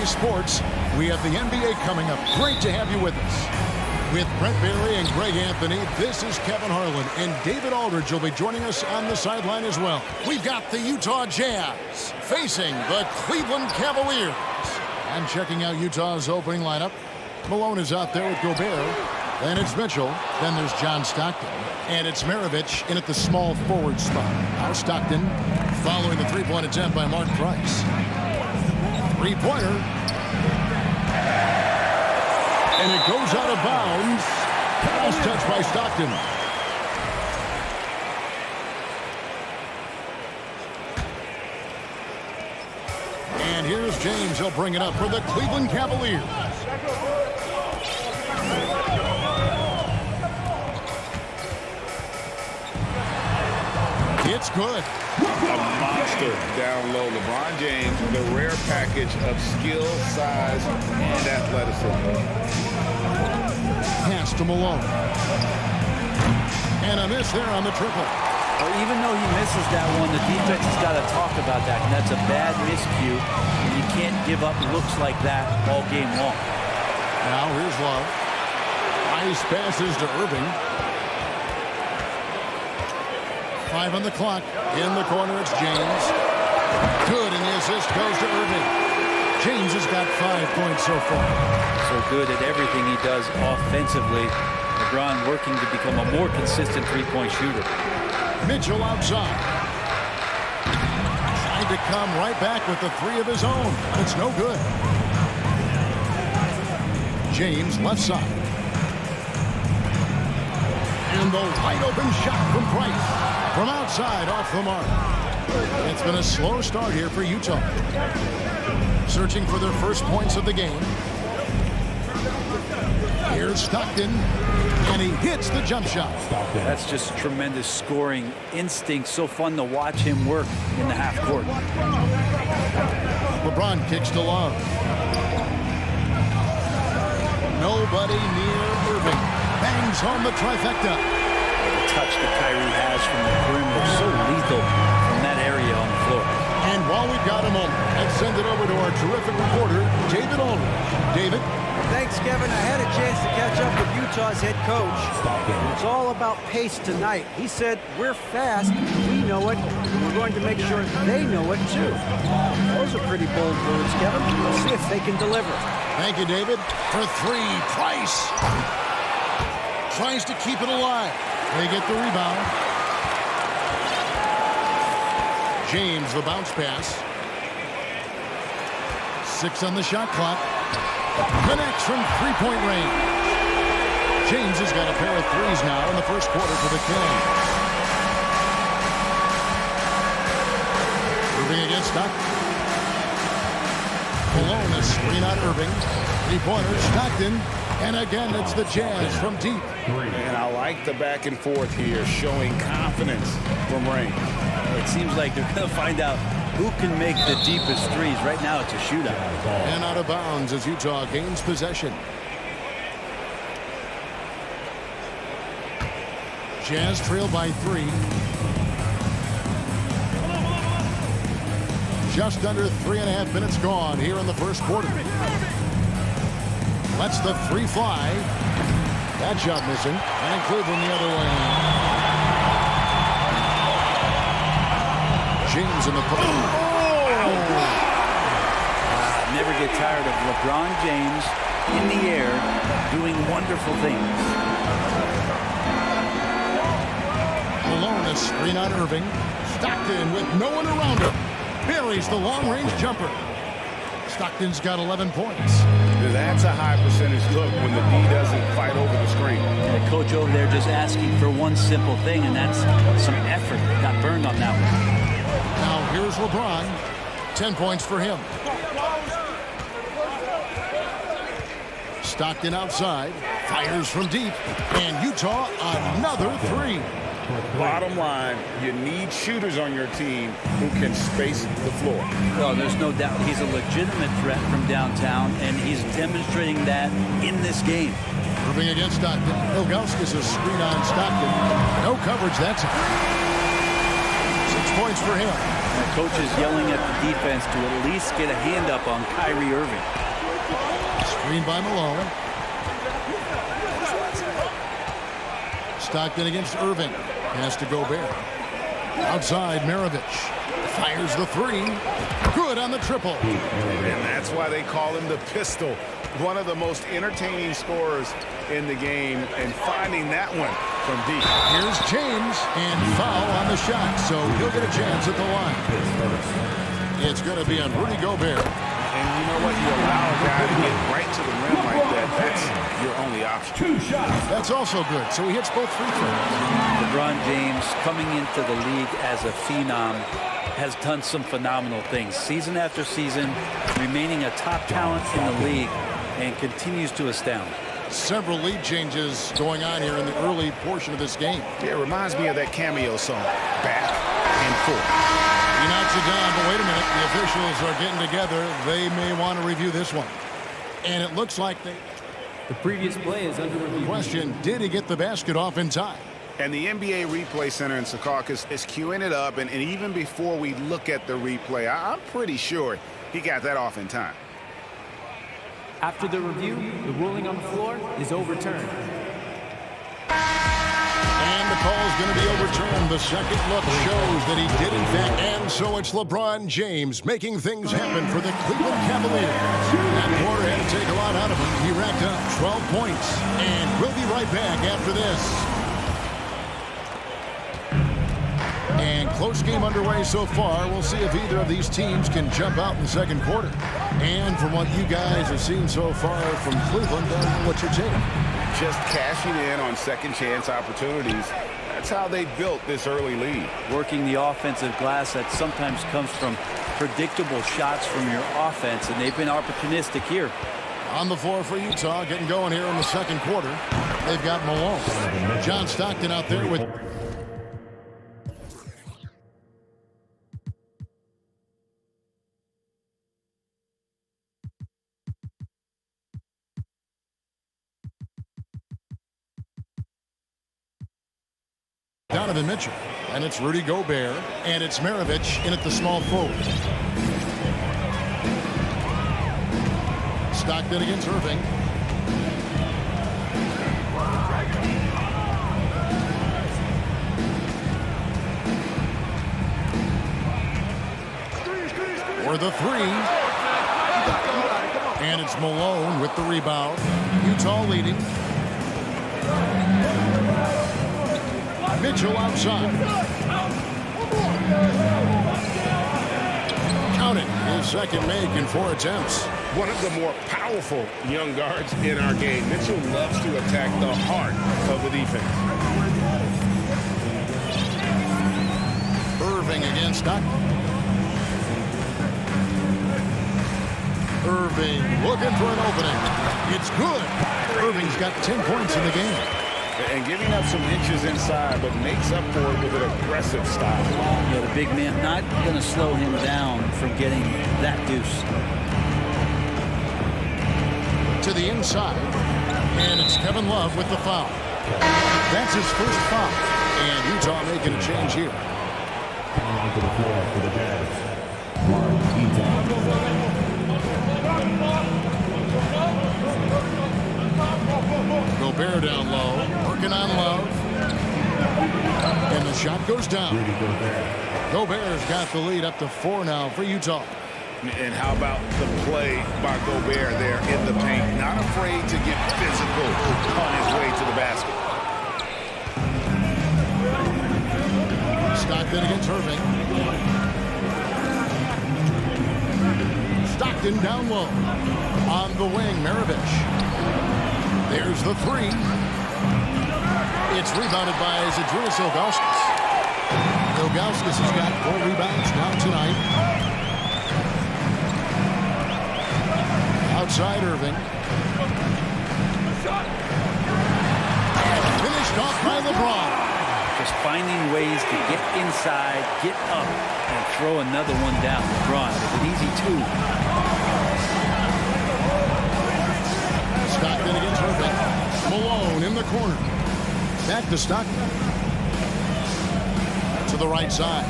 Sports, we have the NBA coming up. Great to have you with us. With Brent Barry and Greg Anthony, this is Kevin Harlan, and David Aldridge will be joining us on the sideline as well. We've got the Utah Jazz facing the Cleveland Cavaliers. And checking out Utah's opening lineup, Malone is out there with Gobert. Then it's Mitchell. Then there's John Stockton. And it's Maravich in at the small forward spot. Now Stockton following the three-point attempt by Mark Price. Three-pointer. And it goes out of bounds. Last touch by Stockton. And here's James. He'll bring it up for the Cleveland Cavaliers. It's good. A monster down low. LeBron James, the rare package of skill, size, and athleticism. Pass to Malone. And a miss there on the triple. Well, even though he misses that one, the defense has got to talk about that. And that's a bad miscue. You can't give up looks like that all game long. Now here's Love. Nice passes to Irving. 5 on the clock. In the corner, it's James. Good, and the assist goes to Irving. James has got 5 points so far. So good at everything he does offensively. LeBron working to become a more consistent three-point shooter. Mitchell outside. Trying to come right back with the three of his own. It's no good. James left side. And the wide open shot from Price. From outside, off the mark. It's been a slow start here for Utah. Searching for their first points of the game. Here's Stockton, and he hits the jump shot. That's just tremendous scoring instinct. So fun to watch him work in the half court. LeBron kicks to Love. Nobody near Irving. Bangs home the trifecta. The touch that Kyrie has from the perimeter, so lethal from that area on the floor. And while we've got a moment, let's send it over to our terrific reporter, David Aldridge. David? Thanks, Kevin. I had a chance to catch up with Utah's head coach. It's all about pace tonight. He said, we're fast, we know it, and we're going to make sure they know it too. Those are pretty bold words, Kevin. We'll see if they can deliver. Thank you, David. For three, Price tries to keep it alive. They get the rebound. James, the bounce pass. 6 on the shot clock. Connects from three-point range. James has got a pair of threes now in the first quarter for the Kings. Moving against Stockton. Malone, a screen on Irving. Three-pointer, Stockton. And again, it's the Jazz from deep. And I like the back and forth here, showing confidence from range. It seems like they're going to find out who can make the deepest threes. Right now, it's a shootout. And out of bounds as Utah gains possession. Jazz trail by 3. Just under 3.5 minutes gone here in the first quarter. Lets the three fly. That shot missing. And Cleveland the other way. James in the post. Never get tired of LeBron James in the air doing wonderful things. Malone, a screen on Irving. Stockton with no one around him. Buries the long-range jumper. Stockton's got 11 points. That's a high percentage look when the D doesn't fight over the screen. And the coach over there just asking for one simple thing, and that's some effort. Got burned on that one. Now here's LeBron. 10 points for him. Stockton outside. Fires from deep. And Utah another three. Bottom line, you need shooters on your team who can space the floor. Well, there's no doubt he's a legitimate threat from downtown, and he's demonstrating that in this game. Irving against Stockton. Ilgauskas a screen on Stockton. No coverage that time. 6 points for him. Coach is yelling at the defense to at least get a hand up on Kyrie Irving. Screen by Malone. Stockton against Irving. Pass to Gobert. Outside, Maravich. Fires the three. Good on the triple. And that's why they call him the pistol. One of the most entertaining scorers in the game, and finding that one from deep. Here's James, and foul on the shot, so he'll get a chance at the line. It's going to be on Rudy Gobert. And you know what? You allow a guy to get right to the rim like that. That's your only option. 2 shots. That's also good, so he hits both free throws. LeBron James, coming into the league as a phenom, has done some phenomenal things. Season after season, remaining a top talent in the league, and continues to astound. Several lead changes going on here in the early portion of this game. Yeah, it reminds me of that cameo song, Back and Forth. He knocks it down, but wait a minute. The officials are getting together. They may want to review this one. And it looks like the previous play is under review. Question, did he get the basket off in time? And the NBA Replay Center in Secaucus is queuing it up, and even before we look at the replay, I'm pretty sure he got that off in time. After the review, the ruling on the floor is overturned. And the call is going to be overturned. The second look shows that he did, in fact. And so it's LeBron James making things happen for the Cleveland Cavaliers. That quarter had to take a lot out of him. He racked up 12 points. And we'll be right back after this. And close game underway so far. We'll see if either of these teams can jump out in the second quarter. And from what you guys have seen so far from Cleveland, what's your take? Just cashing in on second chance opportunities. That's how they built this early lead. Working the offensive glass that sometimes comes from predictable shots from your offense, and they've been opportunistic here. On the floor for Utah, getting going here in the second quarter. They've got Malone. John Stockton out there with... Donovan Mitchell, and it's Rudy Gobert, and it's Maravich in at the small forward. Stockton against Irving. For the three. And it's Malone with the rebound. Utah leading. Mitchell outside. Count it. His second make in 4 attempts. One of the more powerful young guards in our game. Mitchell loves to attack the heart of the defense. Irving against Stockton. Irving looking for an opening. It's good. Irving's got 10 points in the game. And giving up some inches inside, but makes up for it with an aggressive style. Yeah, the big man not going to slow him down from getting that deuce. To the inside, and it's Kevin Love with the foul. That's his first foul, and Utah making a change here. Onto the floor for the Jazz. Mark Eaton. Gobert down low, working on Love. And the shot goes down. Gobert's got the lead up to 4 now for Utah. And how about the play by Gobert there in the paint? Not afraid to get physical on his way to the basket. Stockton against Irving. Stockton down low. On the wing, Maravich. There's the three. It's rebounded by Zydrunas Ilgauskas. Ilgauskas has got 4 rebounds now tonight. Outside Irving. Finished off by LeBron. Just finding ways to get inside, get up, and throw another one down. LeBron with an easy 2. Stockton against Irving. Malone in the corner. Back to Stockton. To the right side.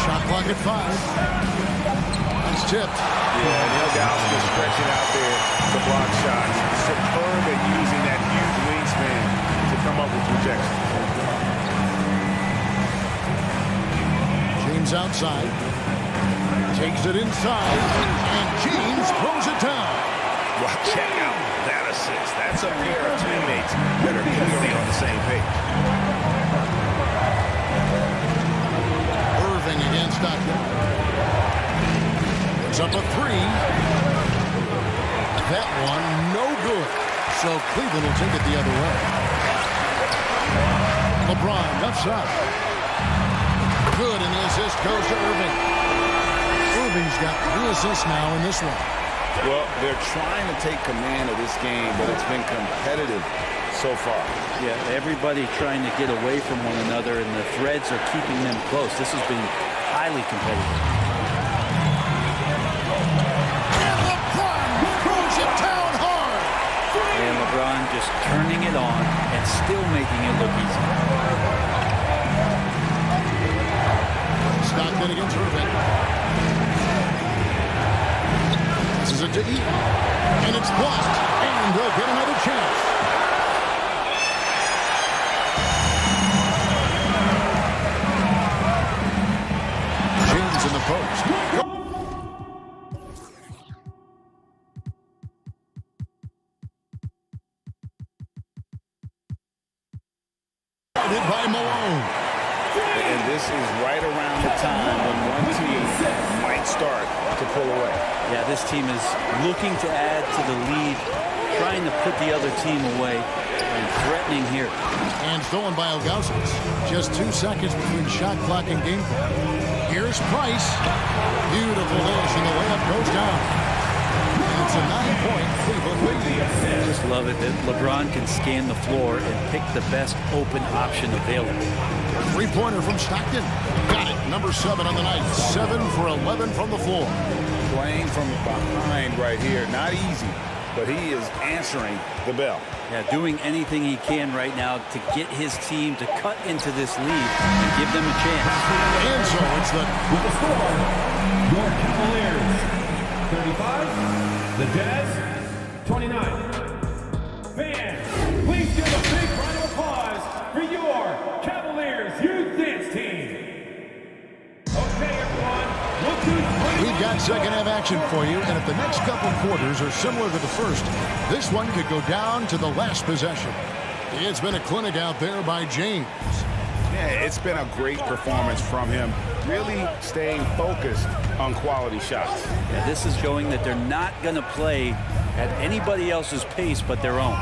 Shot clock at 5. It's tipped. Yeah, and Ilgauskas stretching out there to block shots. Superb at using that huge wingspan to come up with rejection. James outside. Takes it inside. And James throws it down. Well, check out that assist. That's a pair of teammates that are clearly on the same page. Irving against Stockton. It's up a 3. That one no good. So Cleveland will take it the other way. LeBron left side. Good, and the assist goes to Irving. Irving's got 3 assists now in this one. Well, they're trying to take command of this game, but it's been competitive so far. Yeah, everybody trying to get away from one another, and the threads are keeping them close. This has been highly competitive. And LeBron throws it down hard. And LeBron just turning it on and still making it look easy. Stockton against Irving. This is it to Eaton. And it's blocked. And they'll get another chance. James in the post. By Malone. And this is right around the time when one team might start to pull away. Yeah, this team is looking to add to the lead, trying to put the other team away, and threatening here. And stolen by Ilgauskas. Just 2 seconds between shot clock and game clock. Here's Price. Beautiful dish, and the layup goes down. And it's a 9-point Cleveland lead. I just love it that LeBron can scan the floor and pick the best open option available. 3-pointer from Stockton. Got it. Number 7 on the night. 7 for 11 from the floor. Playing from behind right here. Not easy, but he is answering the bell. Yeah, doing anything he can right now to get his team to cut into this lead and give them a chance. And so it's the score, your Cavaliers 35, the Jazz 29. Fans, please give a big round of applause for your Cavaliers Youth Dance Team. Okay, everyone, look who's playing. We've got second half action for you, and if the next couple quarters are similar to the first, this one could go down to the last possession. It's been a clinic out there by James. Yeah, it's been a great performance from him, really staying focused on quality shots. Yeah, this is showing that they're not going to play at anybody else's pace but their own.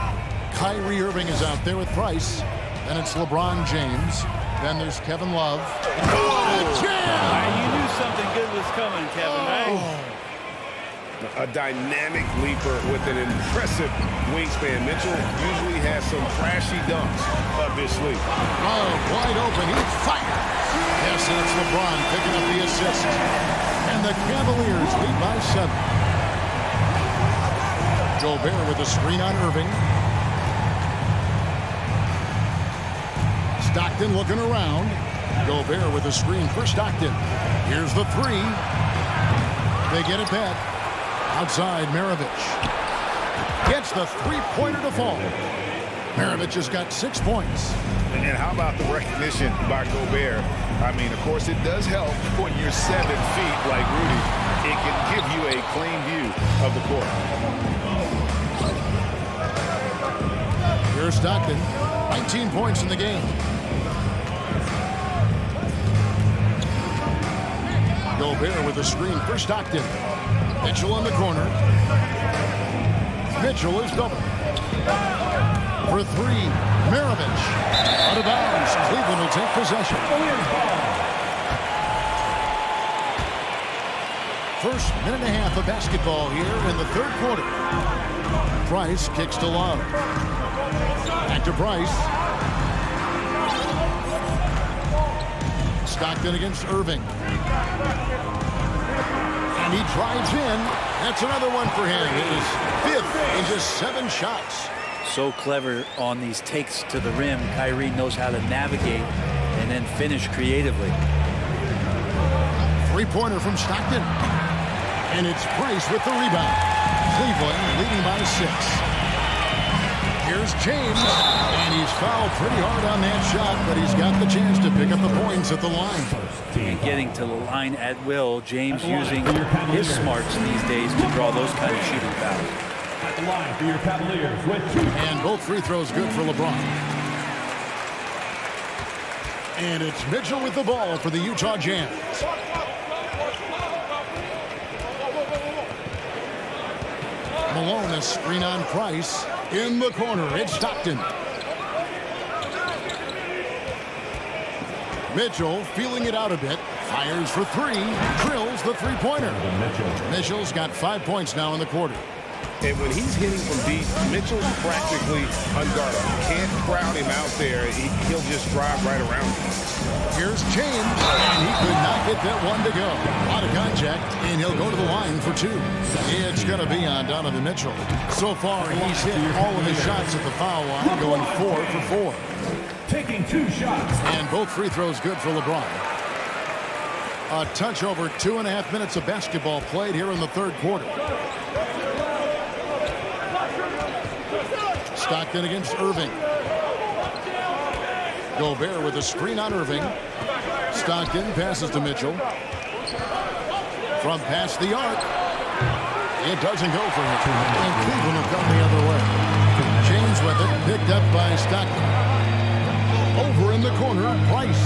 Kyrie Irving is out there with Price. Then it's LeBron James. Then there's Kevin Love. Oh, You knew something good was coming, Kevin, right? A dynamic leaper with an impressive wingspan. Mitchell usually has some flashy dunks up his sleeve. Love wide open. He fires. Yes, and it's LeBron picking up the assist. And the Cavaliers lead by 7. Gobert with a screen on Irving. Stockton looking around. Gobert with a screen for Stockton. Here's the 3. They get it back. Outside, Maravich. Gets the 3-pointer to fall. Maravich has got 6 points. And how about the recognition by Gobert? I mean, of course, it does help when you're 7 feet like Rudy. It can give you a clean view of the court. Here's Stockton. 19 points in the game. Gobert with a screen for Stockton. Mitchell in the corner. Mitchell is double. For 3, Maravich. Out of bounds. Cleveland will take possession. First minute and a half of basketball here in the third quarter. Price kicks to Love. Back to Price. Stockton against Irving. And he drives in. That's another one for him. His 5th in just 7 shots. So clever on these takes to the rim. Kyrie knows how to navigate and then finish creatively. Three-pointer from Stockton. And it's Price with the rebound. Cleveland leading by 6. Here's James, and he's fouled pretty hard on that shot, but he's got the chance to pick up the points at the line. And getting to the line at will, James using his smarts these days to draw those kind of shooting fouls. At the line for your Cavaliers with 2. And both free throws good for LeBron. And it's Mitchell with the ball for the Utah Jazz. Malone, a screen on Price. In the corner, it's Stockton. Mitchell feeling it out a bit. Fires for 3. Drills the three-pointer. Mitchell's got 5 points now in the quarter. And when he's hitting from deep, Mitchell's practically unguardable. You can't crowd him out there. He'll just drive right around him. Here's James, and he could not get that one to go. A lot of contact, and he'll go to the line for 2. It's going to be on Donovan Mitchell. So far, he's hit all of his shots at the foul line, going 4 for 4. Taking 2 shots. And both free throws good for LeBron. A touch over 2.5 minutes of basketball played here in the third quarter. Stockton against Irving. Gobert with a screen on Irving. Stockton passes to Mitchell. From past the arc. It doesn't go for him. And Cleveland will come the other way. James with it. Picked up by Stockton. Over in the corner, Price.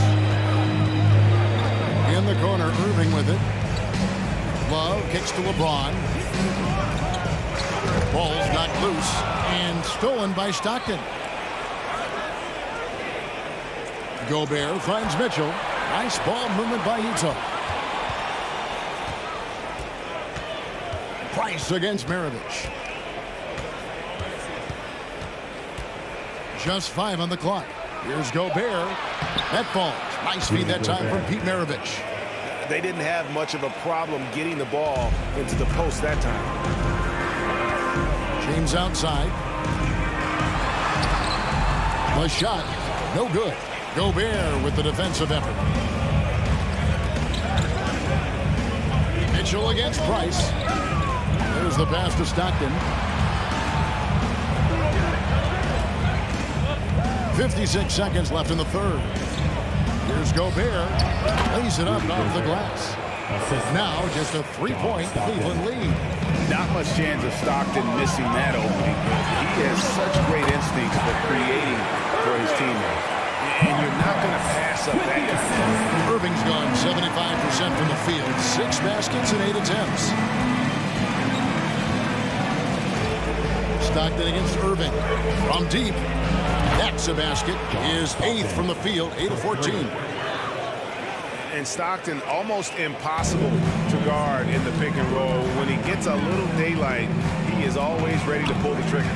In the corner, Irving with it. Love kicks to LeBron. Ball's knocked loose and stolen by Stockton. Gobert finds Mitchell. Nice ball movement by Utah. Price against Maravich. Just 5 on the clock. Here's Gobert. That falls. Nice feed that time from Pete Maravich. They didn't have much of a problem getting the ball into the post that time. James outside. The shot, no good. Gobert with the defensive effort. Mitchell against Price. There's the pass to Stockton. 56 seconds left in the third. Here's Gobert. Lays it up off the glass. Now just a 3-point Cleveland lead. Not much chance of Stockton missing that opening. He has such great instincts for creating for his teammates. And you're not going to pass up that. Irving's gone 75% from the field. 6 baskets and 8 attempts. Stockton against Irving. From deep. That's a basket. His 8th from the field. 8 of 14. And Stockton almost impossible to guard in the pick and roll. When he gets a little daylight, he is always ready to pull the trigger.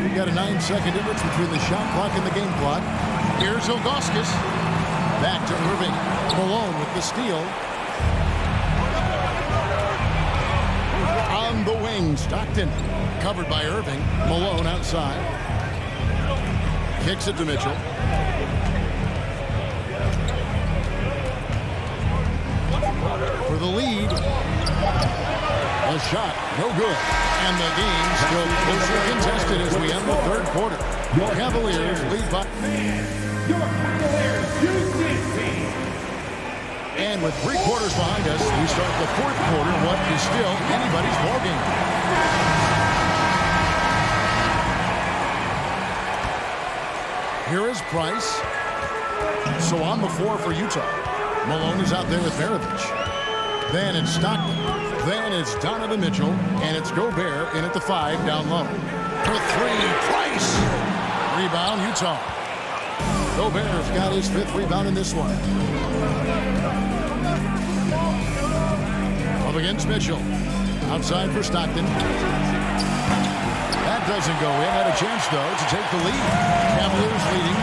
You've got a 9-second difference between the shot clock and the game clock. Here's Ilgauskas. Back to Irving. Malone with the steal. On the wing, Stockton. Covered by Irving. Malone outside. Kicks it to Mitchell. For the lead. A shot, no good. And the game still closely contested as we end the third quarter. Cavaliers lead by. Your Cavaliers UCC. And with 3 quarters behind us, we start the fourth quarter. What is still anybody's ballgame. Here is Price. So on the floor for Utah. Malone is out there with Maravich. Then it's Stockton. Then it's Donovan Mitchell. And it's Gobert in at the 5 down low. For 3, Price. Rebound, Utah. Gobert's got his 5th rebound in this one. Up against Mitchell. Outside for Stockton. That doesn't go in. Had a chance, though, to take the lead. Cavaliers leading.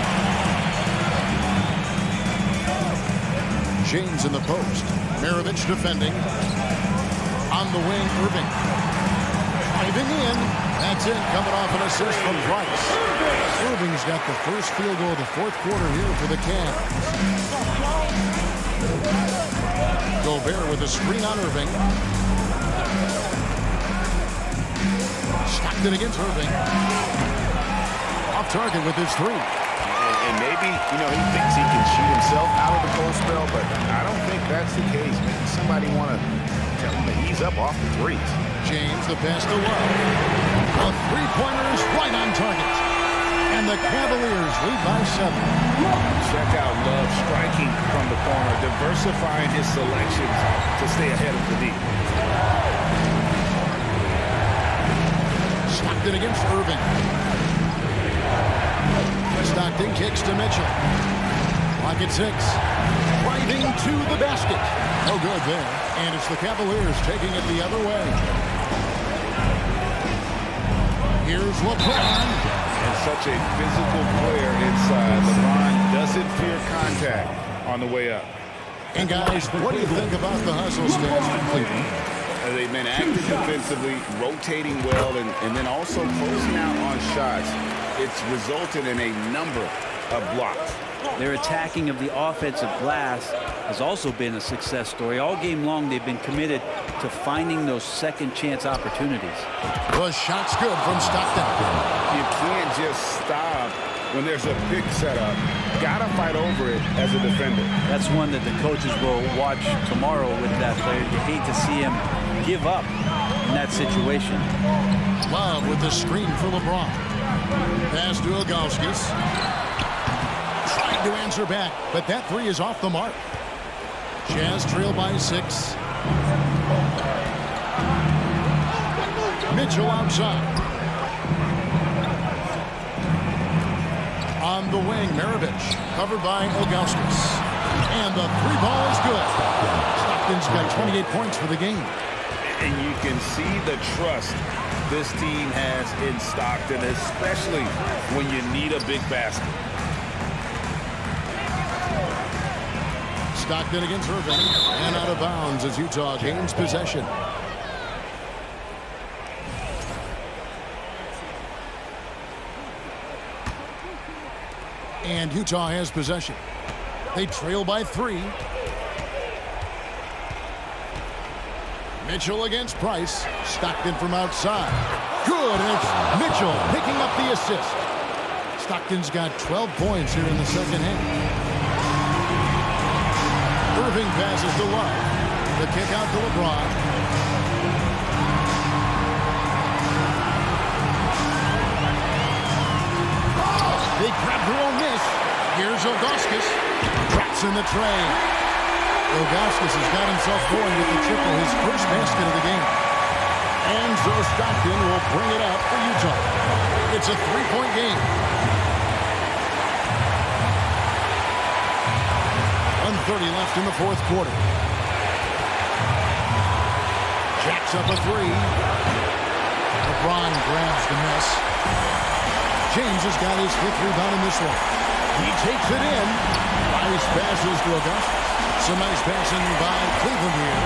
James in the post. Maravich defending. On the wing, Irving. Driving in. That's it. Coming off an assist from Price. Irving's got the first field goal of the fourth quarter here for the Cavs. Gobert with a screen on Irving. Stockton against Irving. Off target with his three. And maybe, he thinks he can shoot himself out of the cold spell, but I don't think that's the case. Maybe somebody want to tell him to ease up off the threes. James, the pass to Love. A three-pointer is right on target. And the Cavaliers lead by 7. Check out Love striking from the corner, diversifying his selections to stay ahead of the deep. Stockton against Irving. Stockton kicks to Mitchell. Clock at 6. Driving to the basket. No good there. And it's the Cavaliers taking it the other way. Here's LeBron. And such a physical player inside. LeBron doesn't fear contact on the way up. And guys, what do you think about the hustle stance from Cleveland? They've been active defensively, rotating well, and then also closing out on shots. It's resulted in a number of blocks. Their attacking of the offensive glass has also been a success story. All game long, they've been committed to finding those second chance opportunities. The shot's good from Stockton. You can't just stop when there's a pick set up. Gotta fight over it as a defender. That's one that the coaches will watch tomorrow with that player. You hate to see him give up in that situation. Love with the screen for LeBron. Pass to Ilgauskas. Tried to answer back, but that three is off the mark. Jazz trail by 6. Mitchell outside. On the wing, Maravich, covered by Ilgauskas. And the three ball is good. Stockton's got 28 points for the game. And you can see the trust this team has in Stockton, especially when you need a big basket. Stockton against Irving, and out of bounds as Utah gains possession. And Utah has possession. They trail by 3. Mitchell against Price. Stockton from outside. Good, and it's Mitchell picking up the assist. Stockton's got 12 points here in the second half. Irving passes to Love. The kick out to LeBron. They grab their own miss. Here's Ilgauskas. Drops in the tray. Ilgauskas has got himself going with the triple, his first basket of the game. And so Stockton will bring it up for Utah. It's a 3-point game. 1:30 left in the fourth quarter. Jacks up a 3. LeBron grabs the miss. James has got his 5th rebound in this one. He takes it in. Nice passes to Augustus. Some nice passing by Cleveland here.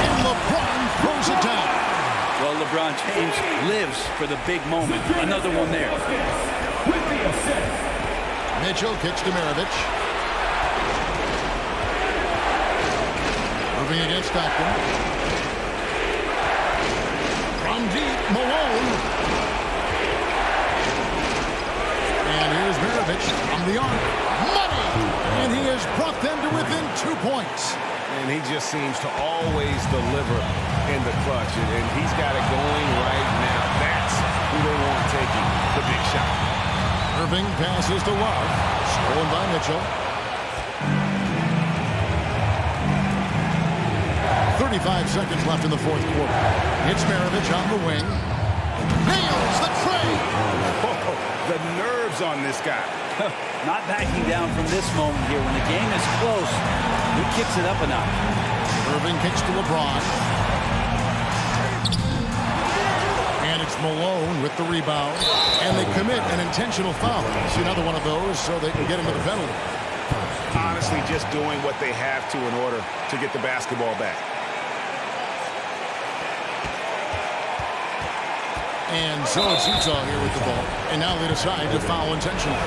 And LeBron throws it down. Well, LeBron James lives for the big moment. Another one there. With the assist. Mitchell kicks to Maravich. Irving against Stockton. From deep, Malone. And here's Maravich from the arc. Money! And he has brought them to within 2 points. And he just seems to always deliver in the clutch. And he's got it going right now. That's who they want taking the big shot. Irving passes to Love. Stolen by Mitchell. 35 seconds left in the fourth quarter. It's Maravich on the wing. Nails the tray! Oh, the nerves on this guy. Not backing down from this moment here. When the game is close, he kicks it up a notch. Irving kicks to LeBron. And it's Malone with the rebound. And they commit an intentional foul. It's another one of those so they can get into the penalty. Honestly, just doing what they have to in order to get the basketball back. And so it's Utah here with the ball. And now they decide to foul intentionally.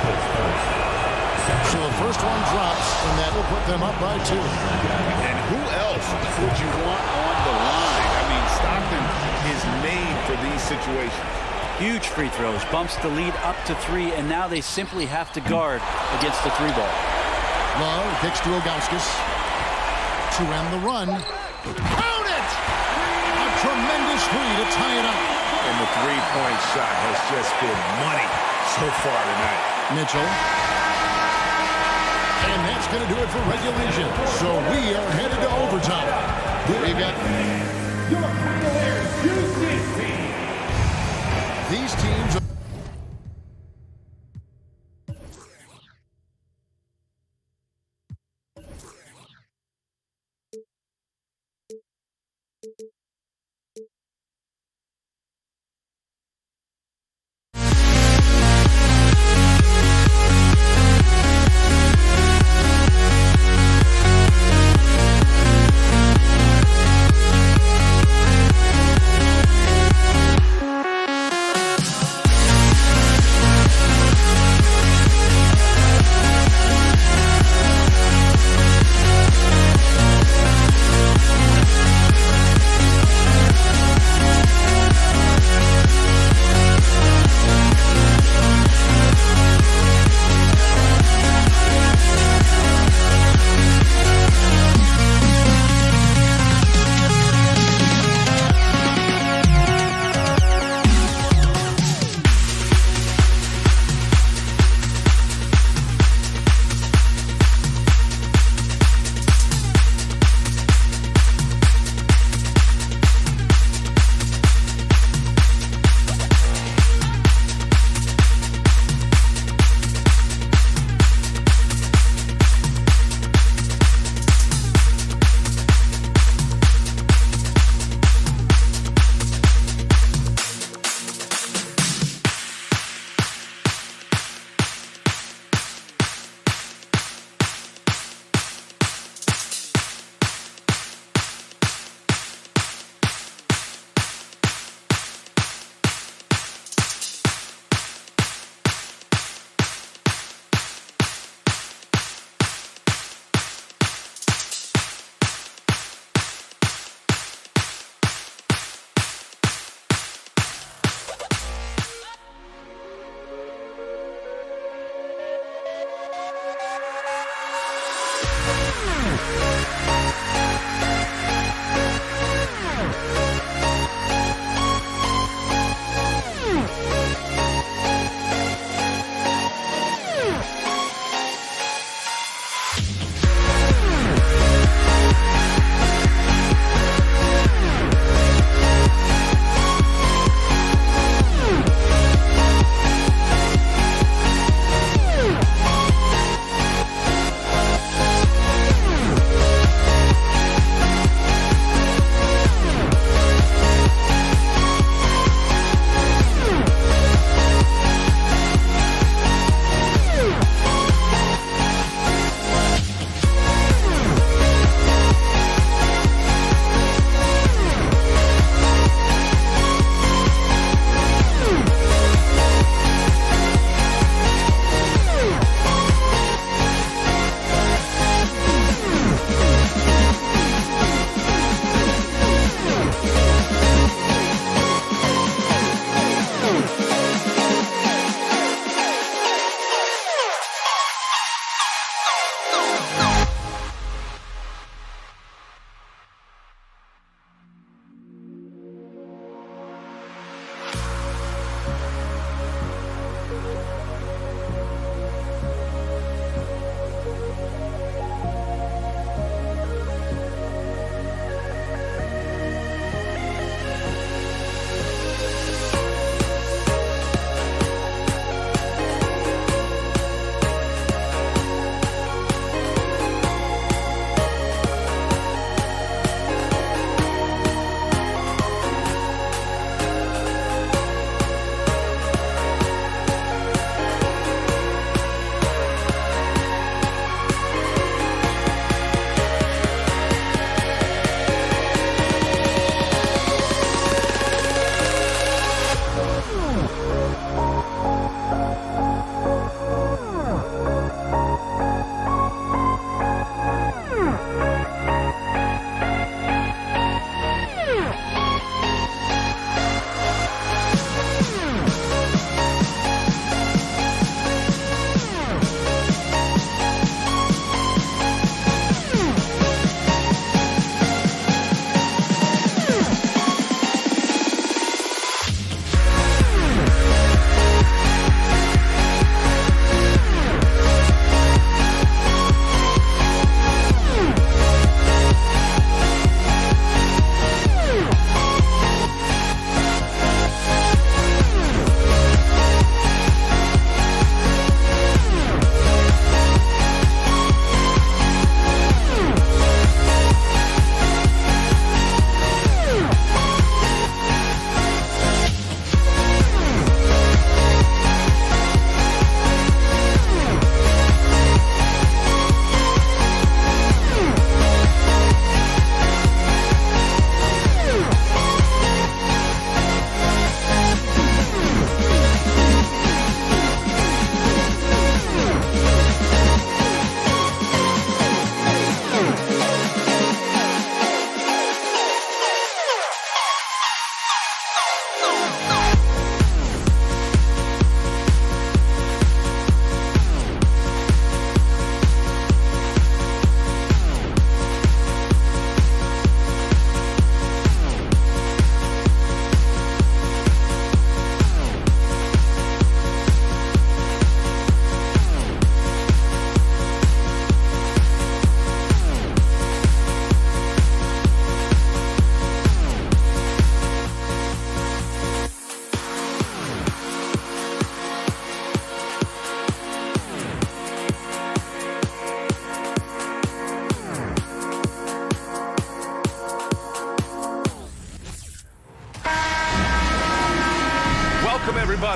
So the first one drops, and that will put them up by 2. And who else would you want on the line? I mean, Stockton is made for these situations. Huge free throws, bumps the lead up to 3, and now they simply have to guard against the 3 ball. Love kicks to Ilgauskas to end the run. Count it! A tremendous 3 to tie it up. And the three-point shot has just been money so far tonight. Mitchell. And that's going to do it for regulation. So we are headed to overtime. We've got Your Cavaliers Houston team. these teams.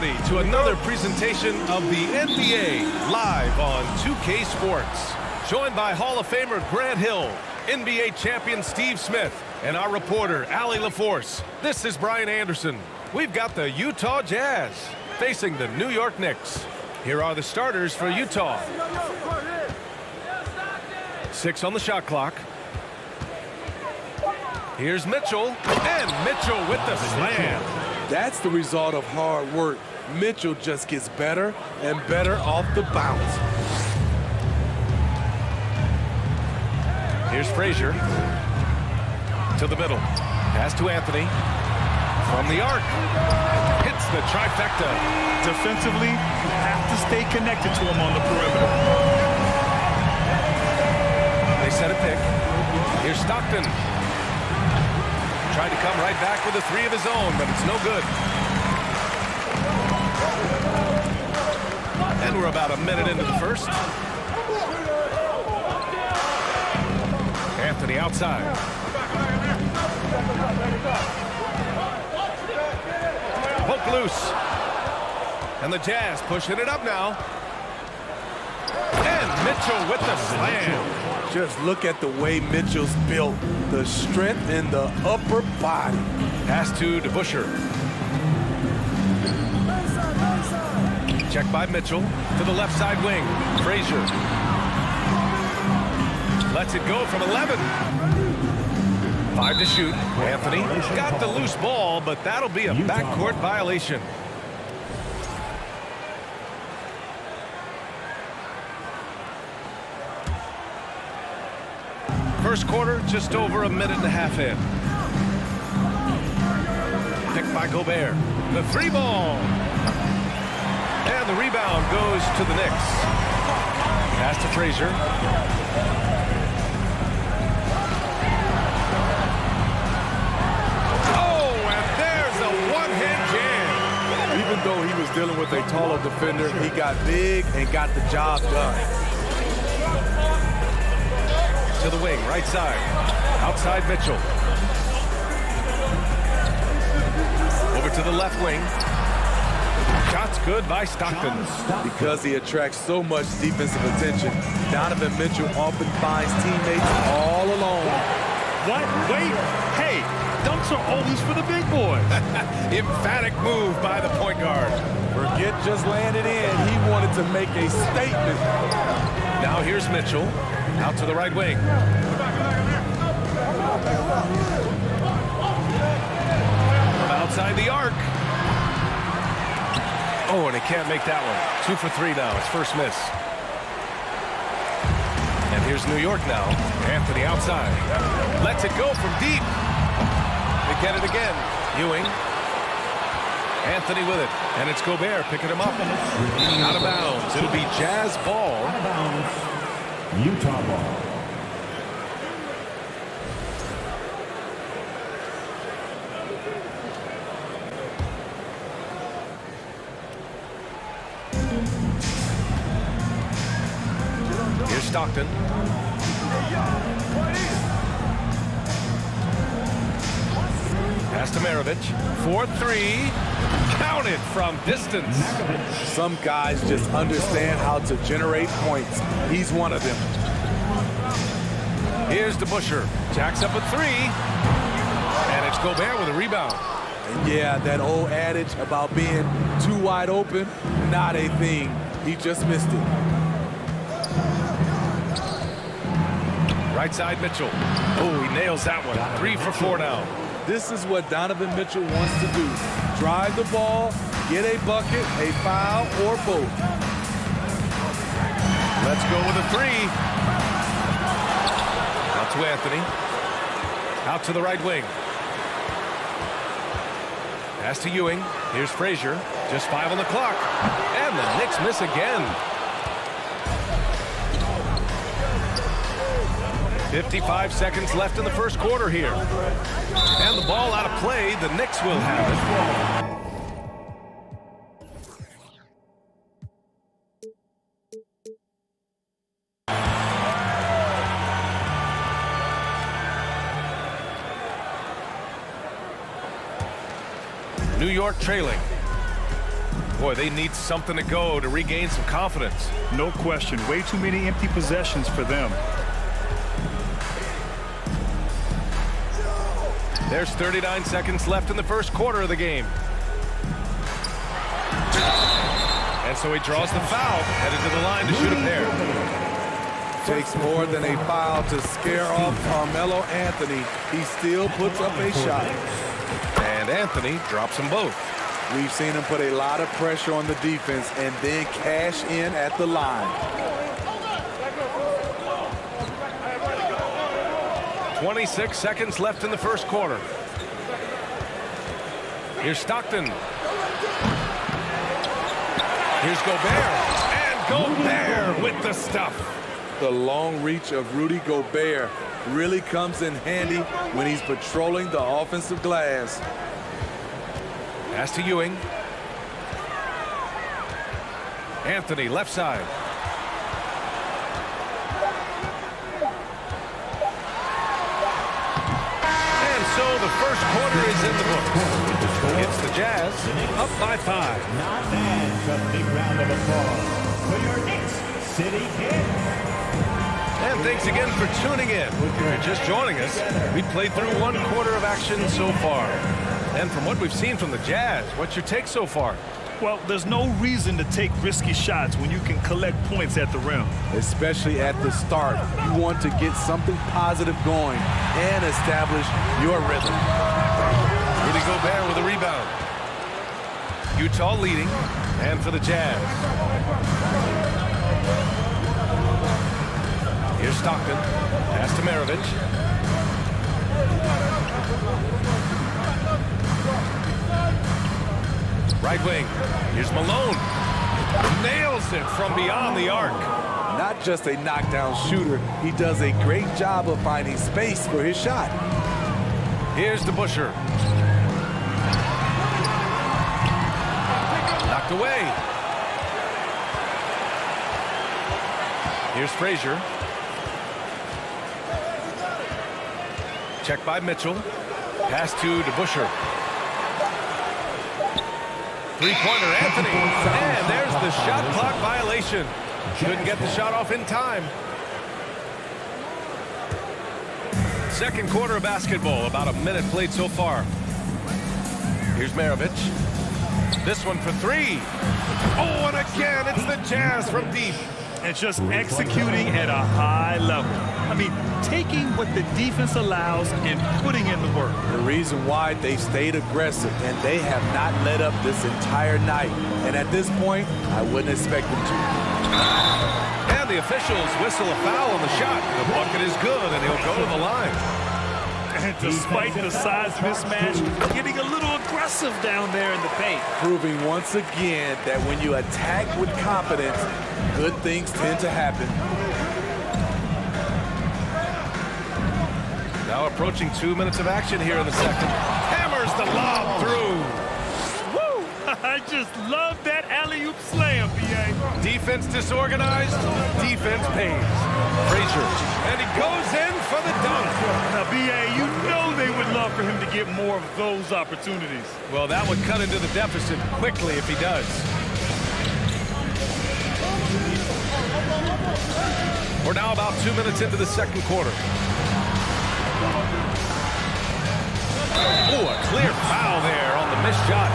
everybody, to another presentation of the NBA live on 2K Sports. Joined by Hall of Famer Grant Hill, NBA champion Steve Smith, and our reporter, Allie LaForce. This is Brian Anderson. We've got the Utah Jazz facing the New York Knicks. Here are the starters for Utah. 6 on the shot clock. Here's Mitchell, and Mitchell with the slam. That's the result of hard work. Mitchell just gets better and better off the bounce. Here's Frazier. To the middle. Pass to Anthony. From the arc. Hits the trifecta. Defensively, you have to stay connected to him on the perimeter. They set a pick. Here's Stockton. Tried to come right back with a 3 of his own, but it's no good. And we're about a minute into the first. Anthony outside. Poke loose. And the Jazz pushing it up now. And Mitchell with the slam. Just look at the way Mitchell's built. The strength in the upper body. Pass to DeBusschere. Check by Mitchell to the left side wing. Frazier. Lets it go from 11. 5 to shoot. Anthony got the loose ball, but that'll be a backcourt violation. First quarter, just over a minute and a half in. Picked by Gobert. The 3 ball. And the rebound goes to the Knicks. Pass to Frazier. Oh, and there's a one-hand jam. Even though he was dealing with a taller defender, he got big and got the job done. To the wing, right side. Outside Mitchell. Over to the left wing. Shots good by Stockton. Because he attracts so much defensive attention, Donovan Mitchell often finds teammates all alone. What? Wait. Hey, dunks are always for the big boys. Emphatic move by the point guard. Forget just landed in. He wanted to make a statement. Now here's Mitchell. Out to the right wing. From outside the arc. Oh, and he can't make that one. 2 for 3 now. His first miss. And here's New York now. Anthony outside. Lets it go from deep. They get it again. Ewing. Anthony with it. And it's Gobert picking him up. Out of bounds. It'll be Jazz ball. Utah ball. Here's Stockton. Pass to Maravich. 4-3. Counted from distance. Some guys just understand how to generate points. He's one of them. Here's DeBusschere. Jacks up a 3. And it's Gobert with a rebound. And yeah, that old adage about being too wide open, not a thing. He just missed it. Right side Mitchell. Oh, he nails that one. 3 for 4 now. This is what Donovan Mitchell wants to do. Drive the ball, get a bucket, a foul, or both. Let's go with a 3. Out to Anthony. Out to the right wing. Pass to Ewing. Here's Frazier. Just 5 on the clock. And the Knicks miss again. 55 seconds left in the first quarter here. And the ball out of play. The Knicks will have it. New York trailing. Boy, they need something to go to regain some confidence. No question. Way too many empty possessions for them. There's 39 seconds left in the first quarter of the game. And so he draws the foul, headed to the line to shoot a pair. Takes more than a foul to scare off Carmelo Anthony. He still puts up a shot. And Anthony drops them both. We've seen him put a lot of pressure on the defense and then cash in at the line. 26 seconds left in the first quarter. Here's Stockton. Here's Gobert. And Gobert with the stuff. The long reach of Rudy Gobert really comes in handy when he's patrolling the offensive glass. Pass to Ewing. Anthony, left side. And so the first quarter is in the books. It's the Jazz up by 5. Not bad. A big round of applause for your Knicks City Kid. And thanks again for tuning in. If you're just joining us, we played through one quarter of action so far. And from what we've seen from the Jazz, what's your take so far? Well, there's no reason to take risky shots when you can collect points at the rim. Especially at the start. You want to get something positive going and establish your rhythm. Rudy Gobert with a rebound. Utah leading, and for the Jazz. Here's Stockton. Pass to Maravich. Right wing. Here's Malone. Nails it from beyond the arc. Not just a knockdown shooter, he does a great job of finding space for his shot. Here's DeBusschere. Knocked away. Here's Frazier. Check by Mitchell. Pass to DeBusschere. Three-pointer, Anthony. And there's the shot clock violation. Couldn't get the shot off in time. Second quarter of basketball. About a minute played so far. Here's Maravich. This one for three. Oh, and again, it's the Jazz from deep. And just executing at a high level. I mean, taking what the defense allows and putting in the work. The reason why they stayed aggressive, and they have not let up this entire night. And at this point, I wouldn't expect them to. And the officials whistle a foul on the shot. The bucket is good, and he'll go to the line. And despite the size mismatch, getting a little aggressive down there in the paint. Proving once again that when you attack with confidence, good things tend to happen. Now approaching 2 minutes of action here in the second. Hammers the lob through. Woo! I just love that alley-oop slam, B.A. Defense disorganized, defense pays. Frazier, and he goes in for the dunk. Now, B.A., you know they would love for him to get more of those opportunities. Well, that would cut into the deficit quickly if he does. We're now about 2 minutes into the second quarter. Oh, a clear foul there on the missed shot.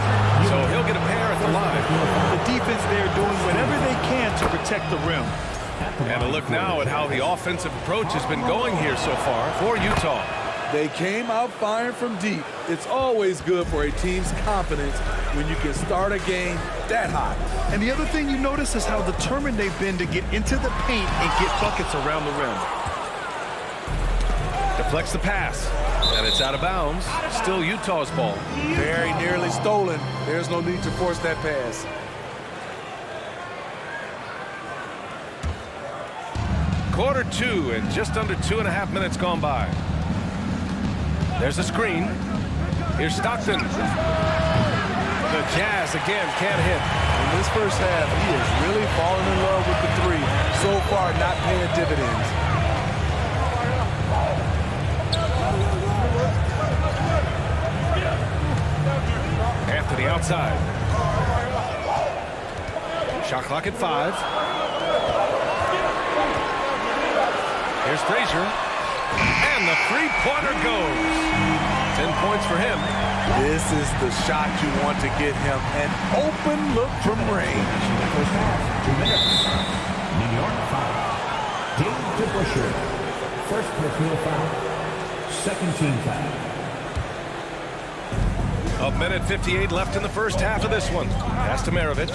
So he'll get a pair at the line. The defense there doing whatever they can to protect the rim. And a look now at how the offensive approach has been going here so far for Utah. They came out firing from deep. It's always good for a team's confidence when you can start a game that hot. And the other thing you notice is how determined they've been to get into the paint and get buckets around the rim. Deflects the pass, and it's out of bounds. Still Utah's ball. Very nearly stolen. There's no need to force that pass. Quarter two, and just under 2.5 minutes gone by. There's a screen. Here's Stockton. The Jazz again can't hit. In this first half, he is really falling in love with the three. So far, not paying dividends. Anthony outside. Shot clock at 5. Here's Frazier. And the three-pointer goes. 10 points for him. This is the shot you want to get him. An open look from range. First half, 2 minutes. New York foul. Dave DeBusschere. First personal foul. Second team foul. A minute 58 left in the first half of this one. Pass to Maravich.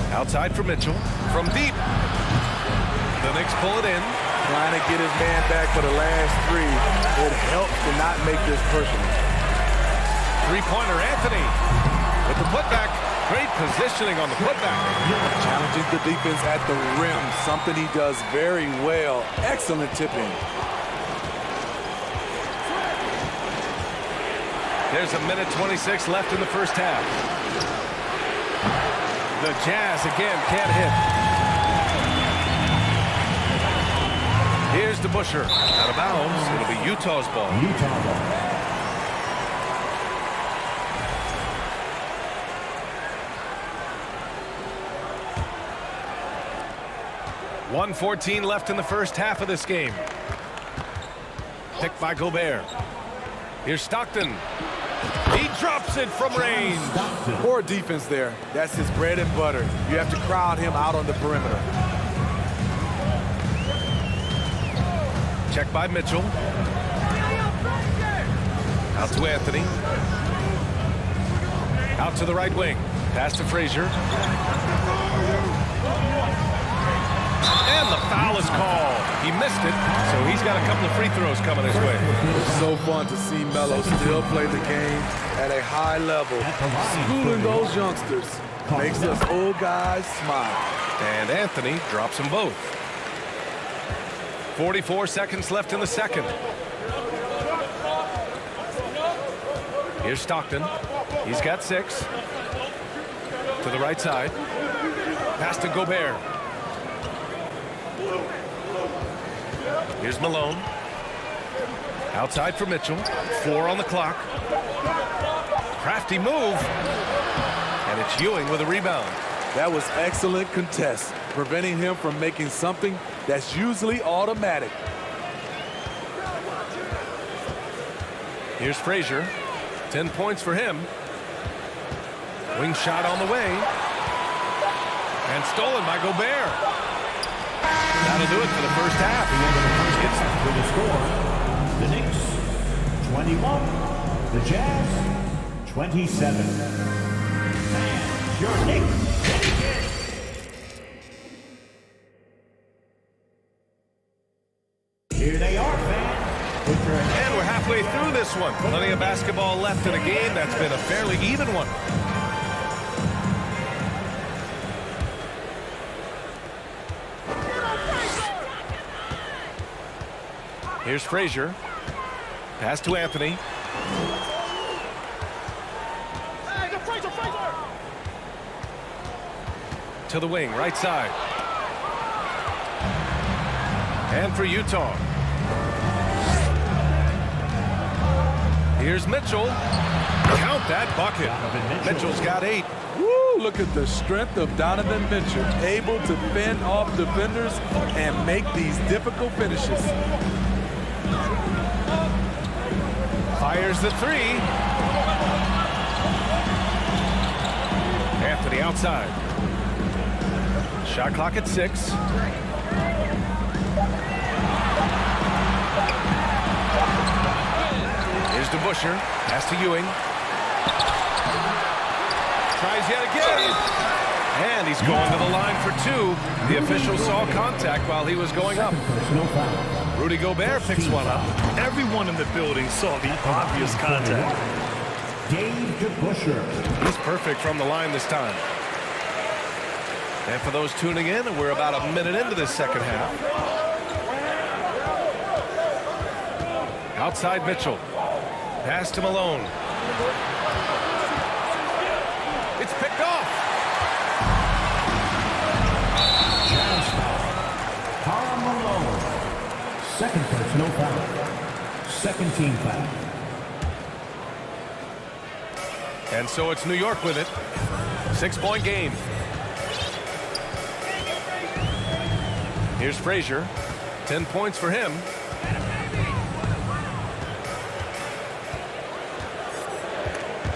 Outside for Mitchell. From deep. The Knicks pull it in. Trying to get his man back for the last 3. It helps to not make this personal. Three-pointer Anthony with the putback. Great positioning on the putback. Challenging the defense at the rim. Something he does very well. Excellent tipping. There's a minute 26 left in the first half. The Jazz again can't hit. Here's DeBusschere. Out of bounds. It'll be Utah's ball. Utah ball. .114 left in the first half of this game. Picked by Gobert. Here's Stockton. He drops it from range. Poor defense there. That's his bread and butter. You have to crowd him out on the perimeter. Check by Mitchell. Out to Anthony. Out to the right wing. Pass to Frazier. And the foul is called. He missed it, so he's got a couple of free throws coming his way. It's so fun to see Melo still play the game at a high level. Schooling those youngsters makes us old guys smile. And Anthony drops them both. 44 seconds left in the second. Here's Stockton. He's got 6. To the right side. Pass to Gobert. Here's Malone. Outside for Mitchell. 4 on the clock. Crafty move. And it's Ewing with a rebound. That was excellent contest, preventing him from making something that's usually automatic. Here's Frazier. 10 points for him. Wing shot on the way. And stolen by Gobert. That'll do it for the first half. With the score, the Knicks 21, the Jazz 27. And your Knicks. Here they are, fans. And we're halfway through this one. Plenty of basketball left in a game that's been a fairly even one. Here's Frazier. Pass to Anthony. To the wing, right side. And for Utah. Here's Mitchell. Count that bucket. Mitchell's got 8. Woo, look at the strength of Donovan Mitchell, able to fend off defenders and make these difficult finishes. Fires the 3. Anthony outside. Shot clock at 6. Here's DeBusschere. Pass to Ewing. Tries yet again. And he's going to the line for 2. The official saw contact while he was going up. Rudy Gobert picks one up. Everyone in the building saw the obvious contact. Dave DeBusschere. He's perfect from the line this time. And for those tuning in, we're about a minute into this second half. Outside Mitchell. Pass to Malone. It's picked off. Jazz foul. Karl Malone. Second personal foul. Second team foul. And so it's New York with it. 6-point game. Here's Frazier. 10 points for him.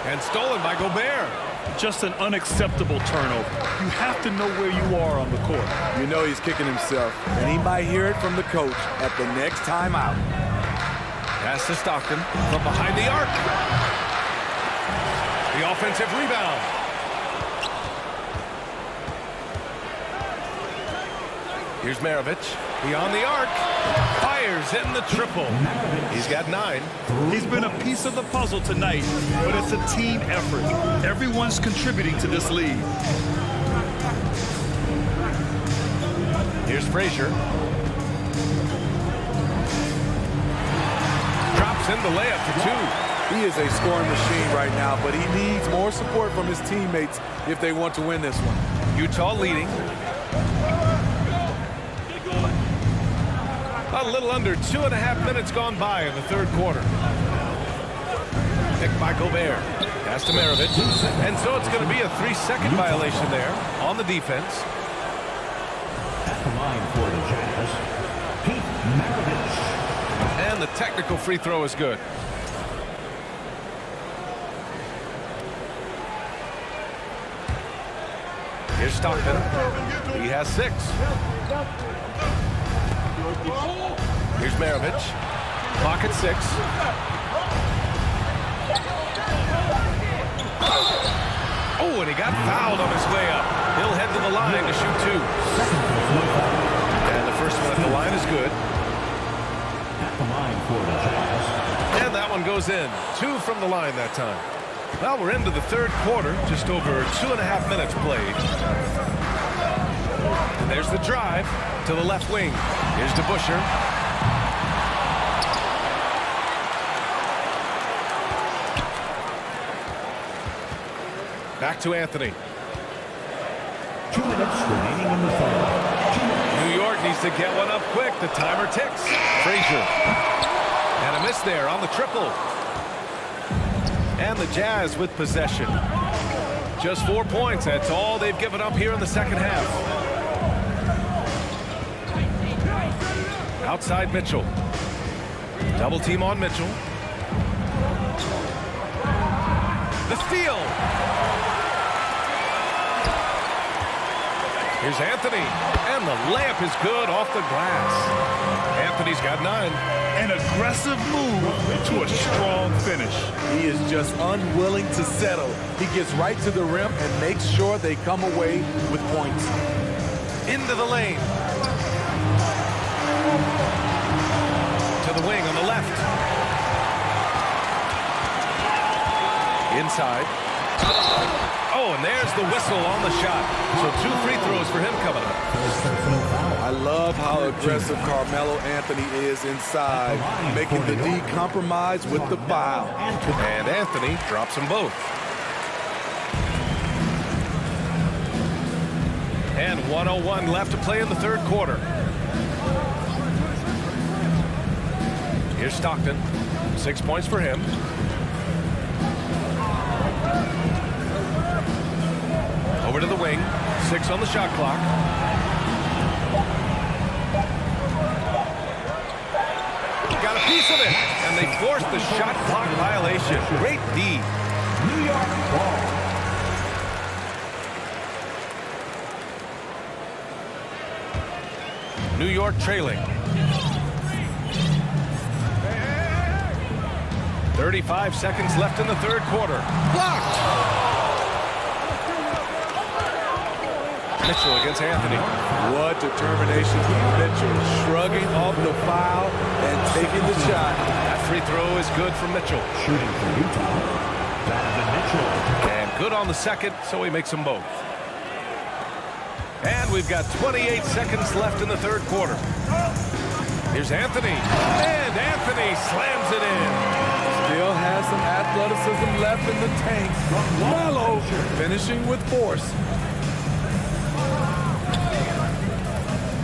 And stolen by Gobert. Just an unacceptable turnover. You have to know where you are on the court. You know he's kicking himself, and he might hear it from the coach at the next timeout. Pass to Stockton from behind the arc. The offensive rebound. Here's Maravich. Beyond the arc. Fires in the triple. He's got 9. He's been a piece of the puzzle tonight, but it's a team effort. Everyone's contributing to this lead. Here's Frazier. Drops in the layup for 2. He is a scoring machine right now, but he needs more support from his teammates if they want to win this one. Utah leading. A little under 2.5 minutes gone by in the third quarter. Picked by Gobert. Pass to Maravich. And so it's going to be a 3-second violation there on the defense. At the line for the Jazz, Keith Maravich. And the technical free throw is good. Here's Stockton. He has 6. Here's Maravich. Clock at 6. Oh, and he got fouled on his way up. He'll head to the line to shoot 2. And the first one at the line is good. At the line for the Jazz. And that one goes in. 2 from the line that time. Well, we're into the third quarter. Just over 2.5 minutes played. And there's the drive to the left wing. Here's DeBusschere. Back to Anthony. 2 minutes remaining in the third. New York needs to get one up quick. The timer ticks. Frazier. And a miss there on the triple. And the Jazz with possession. Just 4 points. That's all they've given up here in the second half. Outside Mitchell. Double team on Mitchell. The steal. Here's Anthony. And the layup is good off the glass. Anthony's got 9. An aggressive move to a strong finish. He is just unwilling to settle. He gets right to the rim and makes sure they come away with points. Into the lane. To the wing on the left. Inside. Oh, and there's the whistle on the shot. So 2 free throws for him coming up. I love how aggressive Carmelo Anthony is inside, making the D compromise with the foul. And Anthony drops them both. And 1:01 left to play in the third quarter. Here's Stockton. 6 points for him. Over to the wing. 6 on the shot clock. Got a piece of it. And they forced the shot clock violation. Great D. New York ball. New York trailing. 35 seconds left in the third quarter. Blocked! Mitchell against Anthony. What determination from Mitchell, shrugging off the foul and taking the shot. That free throw is good from Mitchell. Shooting for Utah, Donovan Mitchell. And good on the second, so he makes them both. And we've got 28 seconds left in the third quarter. Here's Anthony. And Anthony slams it in. Still has some athleticism left in the tank. Melo finishing with force.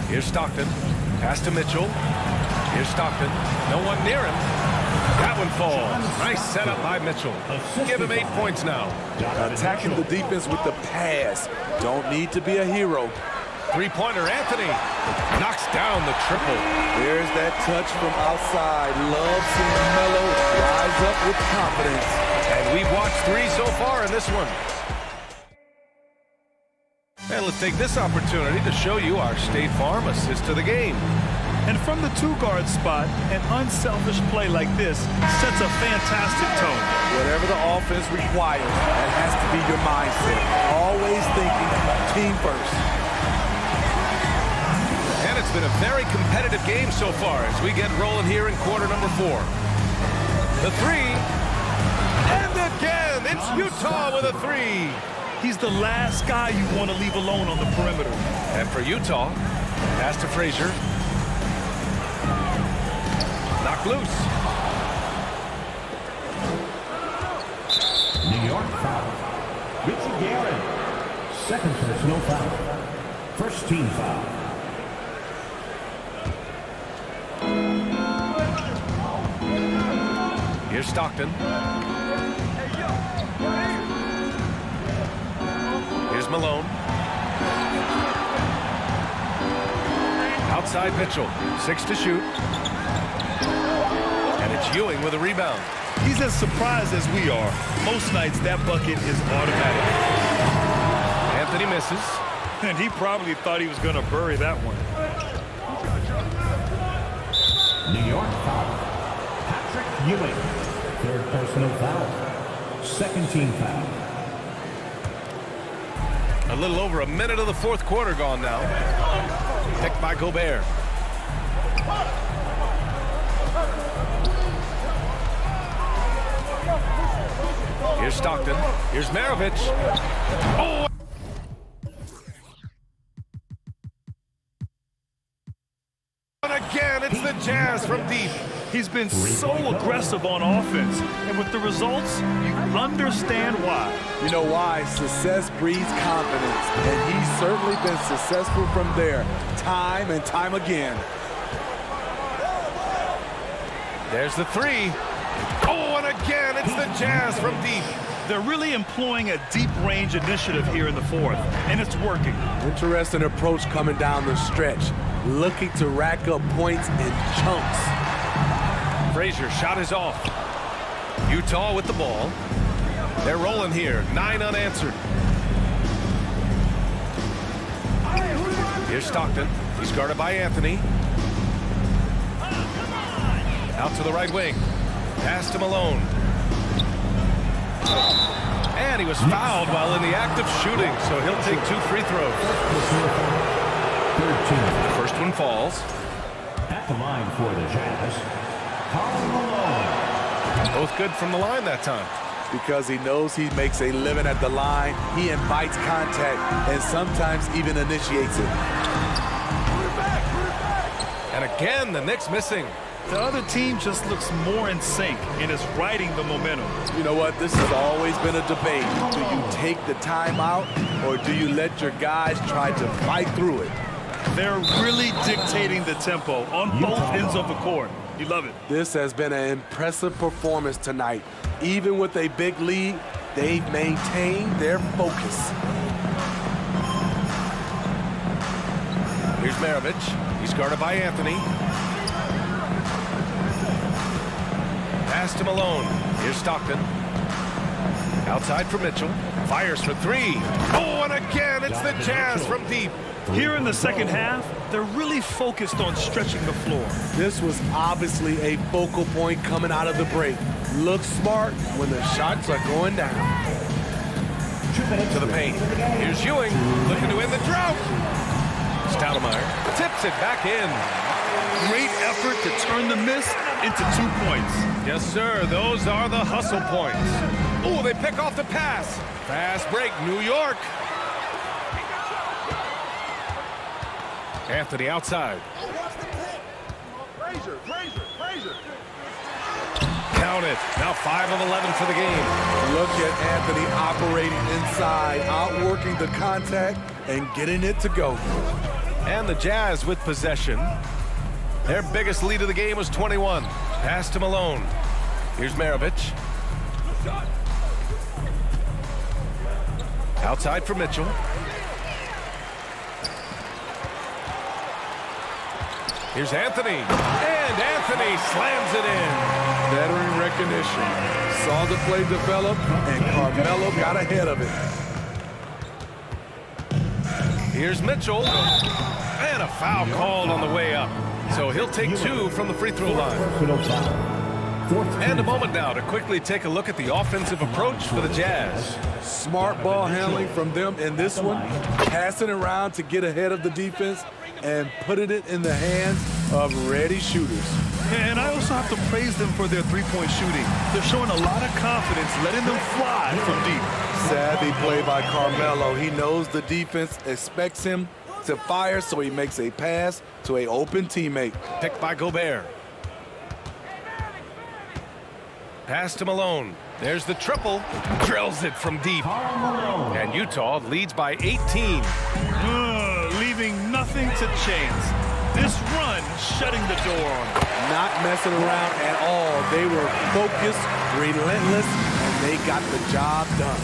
Here's Stockton. Pass to Mitchell. Here's Stockton. No one near him. That one falls. Nice setup by Mitchell. Give him 8 points now. Attacking the defense with the pass. Don't need to be a hero. Three-pointer, Anthony. Knocks down the triple. There's that touch from outside. Love seeing Melo rise up with confidence. And we've watched 3 so far in this one. And let's take this opportunity to show you our State Farm assist to the game. And from the 2-guard spot, an unselfish play like this sets a fantastic tone. Whatever the offense requires, that has to be your mindset. Always thinking team first. And it's been a very competitive game so far as we get rolling here in quarter number 4. The 3. And again, it's Utah with a 3. He's the last guy you want to leave alone on the perimeter. And for Utah, pass to Frazier. Knocked loose. New York foul. Richie Garrett. Second personal foul. First team foul. Here's Stockton. Here's Malone. Outside Mitchell. 6 to shoot. And it's Ewing with a rebound. He's as surprised as we are. Most nights that bucket is automatic. Anthony misses. And he probably thought he was going to bury that one. New York foul. Patrick Ewing. Third personal foul. Second team foul. A little over a minute of the 4th quarter gone now. Picked by Gobert. Here's Stockton. Here's Maravich. Oh! And again, it's the Jazz from deep. He's been so aggressive on offense, and with the results, you understand why. You know why? Success breeds confidence, and he's certainly been successful from there, time and time again. There's the 3. Oh, and again, it's the Jazz from deep. They're really employing a deep range initiative here in the 4th, and it's working. Interesting approach coming down the stretch, looking to rack up points in chunks. Frazier shot is off. Utah with the ball. They're rolling here. 9 unanswered. Here's Stockton. He's guarded by Anthony. Out to the right wing. Pass to Malone. And he was fouled while in the act of shooting, so he'll take 2 free throws. The first one falls. At the line for the Jazz, Karl Malone. Both good from the line that time. Because he knows he makes a living at the line, he invites contact and sometimes even initiates it. And again, the Knicks missing. The other team just looks more in sync and is riding the momentum. You know what? This has always been a debate. Do you take the timeout or do you let your guys try to fight through it? They're really dictating the tempo on both ends of the court. You love it. This has been an impressive performance tonight. Even with a big lead, they've maintained their focus. Here's Maravich. He's guarded by Anthony. Pass to Malone. Here's Stockton. Outside for Mitchell. Fires for 3. Oh, and again, it's the Jazz from deep. Here in the second half, they're really focused on stretching the floor. This was obviously a focal point coming out of the break. Look smart when the shots are going down. To the paint. Here's Ewing looking to end the drought. Stoudemire tips it back in. Great effort to turn the miss into 2 points. Yes, sir. Those are the hustle points. Oh, they pick off the pass. Fast break, New York. Anthony outside. Frazier. Count it. Now 5 of 11 for the game. Look at Anthony operating inside, outworking the contact and getting it to go. And the Jazz with possession. Their biggest lead of the game was 21. Pass to Malone. Here's Maravich. Outside for Mitchell. Here's Anthony. And Anthony slams it in. Veteran recognition. Saw the play develop, and Carmelo got ahead of it. Here's Mitchell. And a foul called on the way up. So he'll take 2 from the free throw line. And a moment now to quickly take a look at the offensive approach for the Jazz. Smart ball handling from them in this one. Passing around to get ahead of the defense and putting it in the hands of ready shooters. And I also have to praise them for their three-point shooting. They're showing a lot of confidence, letting them fly from deep. Savvy play by Carmelo. He knows the defense expects him to fire, so he makes a pass to an open teammate. Picked by Gobert. Pass to Malone. There's the triple. Drills it from deep. And Utah leads by 18. Leaving nothing to chance. This run shutting the door on them. Not messing around at all. They were focused, relentless, and they got the job done.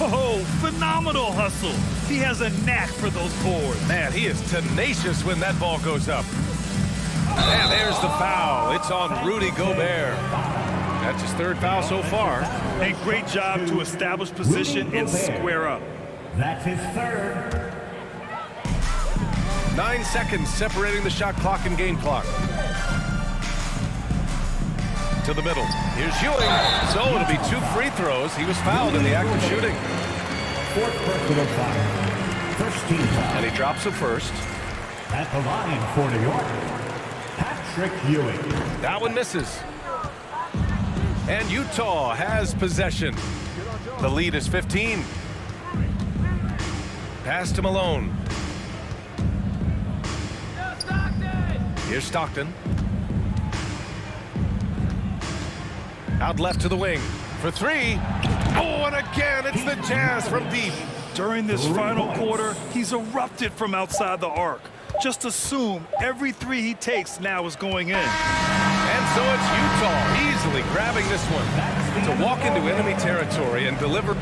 Oh, phenomenal hustle. He has a knack for those boards. Man, he is tenacious when that ball goes up. And there's the foul. It's on Rudy Gobert. That's his 3rd foul so far. A great job to establish position and square up. That's his 3rd. 9 seconds separating the shot clock and game clock. To the middle. Here's Ewing. So it'll be 2 free throws. He was fouled in the act of shooting. 4th personal foul. First team foul. And he drops the first. At the line for New York, Patrick Ewing. That one misses. And Utah has possession. The lead is 15. Pass to Malone. Here's Stockton. Out left to the wing for 3. Oh, and again, it's the Jazz from deep. During this final quarter, he's erupted from outside the arc. Just assume every 3 he takes now is going in. And so it's Utah easily grabbing this one to walk into enemy territory and deliver.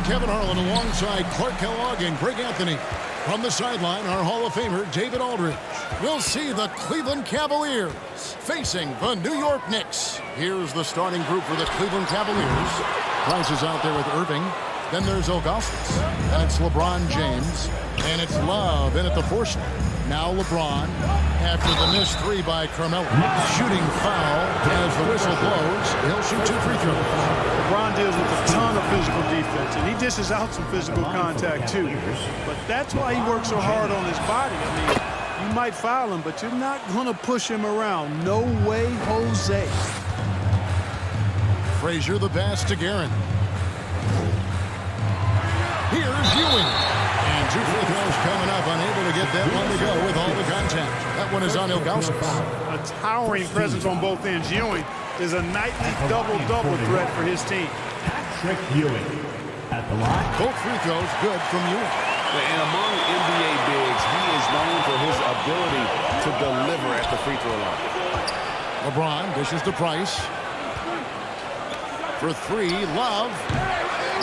Kevin Harlan alongside Clark Kellogg and Greg Anthony. From the sideline, our Hall of Famer, David Aldridge. We'll see the Cleveland Cavaliers facing the New York Knicks. Here's the starting group for the Cleveland Cavaliers. Price is out there with Irving. Then there's Augustus. And it's LeBron James. And it's Love in at the force. Now LeBron, after the missed three by Carmelo. Shooting foul as the whistle blows. He'll shoot 2 free throws. LeBron deals with a ton of physical defense, and he dishes out some physical contact too. But that's why he works so hard on his body. I mean, you might foul him, but you're not going to push him around. No way, Jose. Frazier the pass to Guerin. Here's Ewing. And 2 free throws coming up, unable to get that one to go with all the contact. That one is on Ilgauskas. A towering presence on both ends. Ewing is a nightly double-double threat for his team. Patrick Ewing at the line. Both free throws good from Ewing. And among NBA bigs, he is known for his ability to deliver at the free throw line. LeBron dishes to Price. For 3, Love.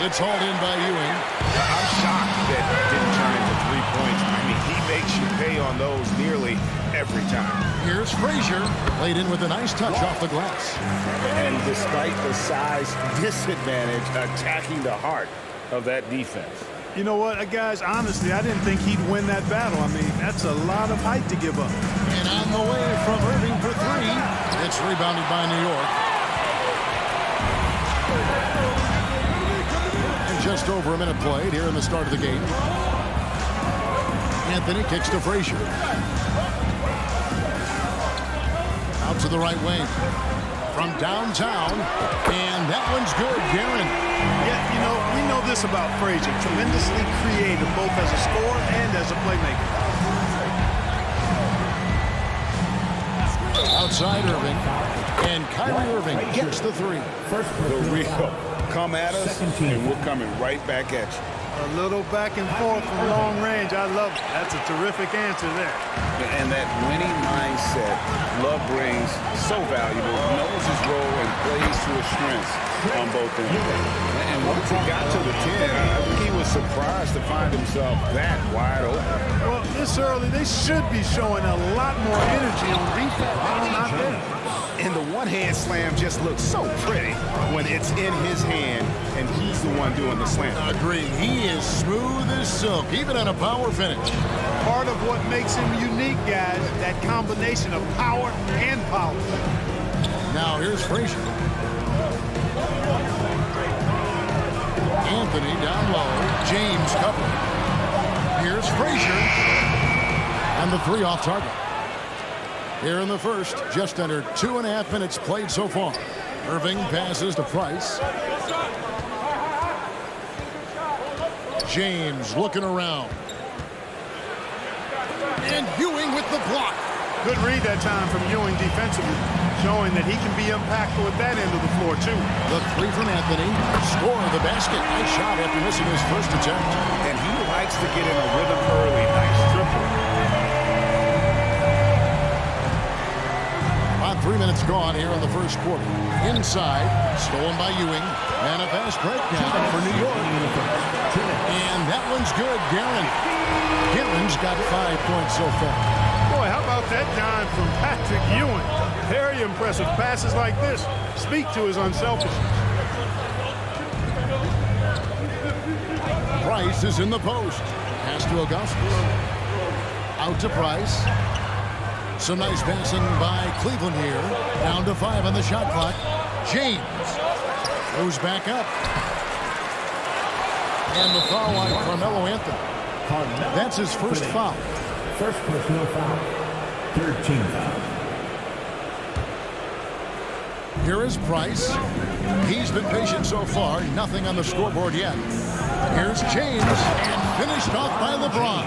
It's hauled in by Ewing. I'm shocked that didn't turn into 3 points. I mean, he makes you pay on those nearly every time. Here's Frazier, laid in with a nice touch off the glass. And despite the size disadvantage, attacking the heart of that defense. You know what, guys, honestly, I didn't think he'd win that battle. I mean, that's a lot of height to give up. And on the way from Irving for 3, it's rebounded by New York. Just over a minute played here in the start of the game. Anthony kicks to Frazier. Out to the right wing. From downtown. And that one's good. Guerin. Yeah, you know, we know this about Frazier. Tremendously creative, both as a scorer and as a playmaker. Outside Irving. And Kyrie Irving gets the 3. The real. Come at us, and we're coming right back at you. A little back and forth from long range. I love it. That's a terrific answer there. And that winning mindset Love brings so valuable, knows his role and plays to his strengths on both ends. And once he got to the 10, I think he was surprised to find himself that wide open. Well, this early, they should be showing a lot more energy on defense. Not there. And the one-hand slam just looks so pretty when it's in his hand and he's the one doing the slam. Agree. He is smooth as silk, even on a power finish. Part of what makes him unique, guys, that combination of power and power. Now here's Frazier. Anthony down low. James covering. Here's Frazier. And the 3 off target. Here in the first, just under 2.5 minutes played so far. Irving passes to Price. James looking around. And Ewing with the block. Good read that time from Ewing defensively, showing that he can be impactful at that end of the floor, too. The 3 from Anthony. Score the basket. Nice shot after missing his first attempt. And he likes to get in a rhythm early. Nice triple. 3 minutes gone here in the first quarter. Inside, stolen by Ewing. And a fast breakdown for New York. And that one's good, Guerin. Guerin's got 5 points so far. Boy, how about that dime from Patrick Ewing? Very impressive. Passes like this speak to his unselfishness. Price is in the post. Pass to Augustus. Out to Price. Some nice passing by Cleveland here. Down to 5 on the shot clock. James goes back up. And the foul on Carmelo Anthony. That's his first foul. First personal foul. 13 foul. Here is Price. He's been patient so far. Nothing on the scoreboard yet. Here's James, and finished off by LeBron.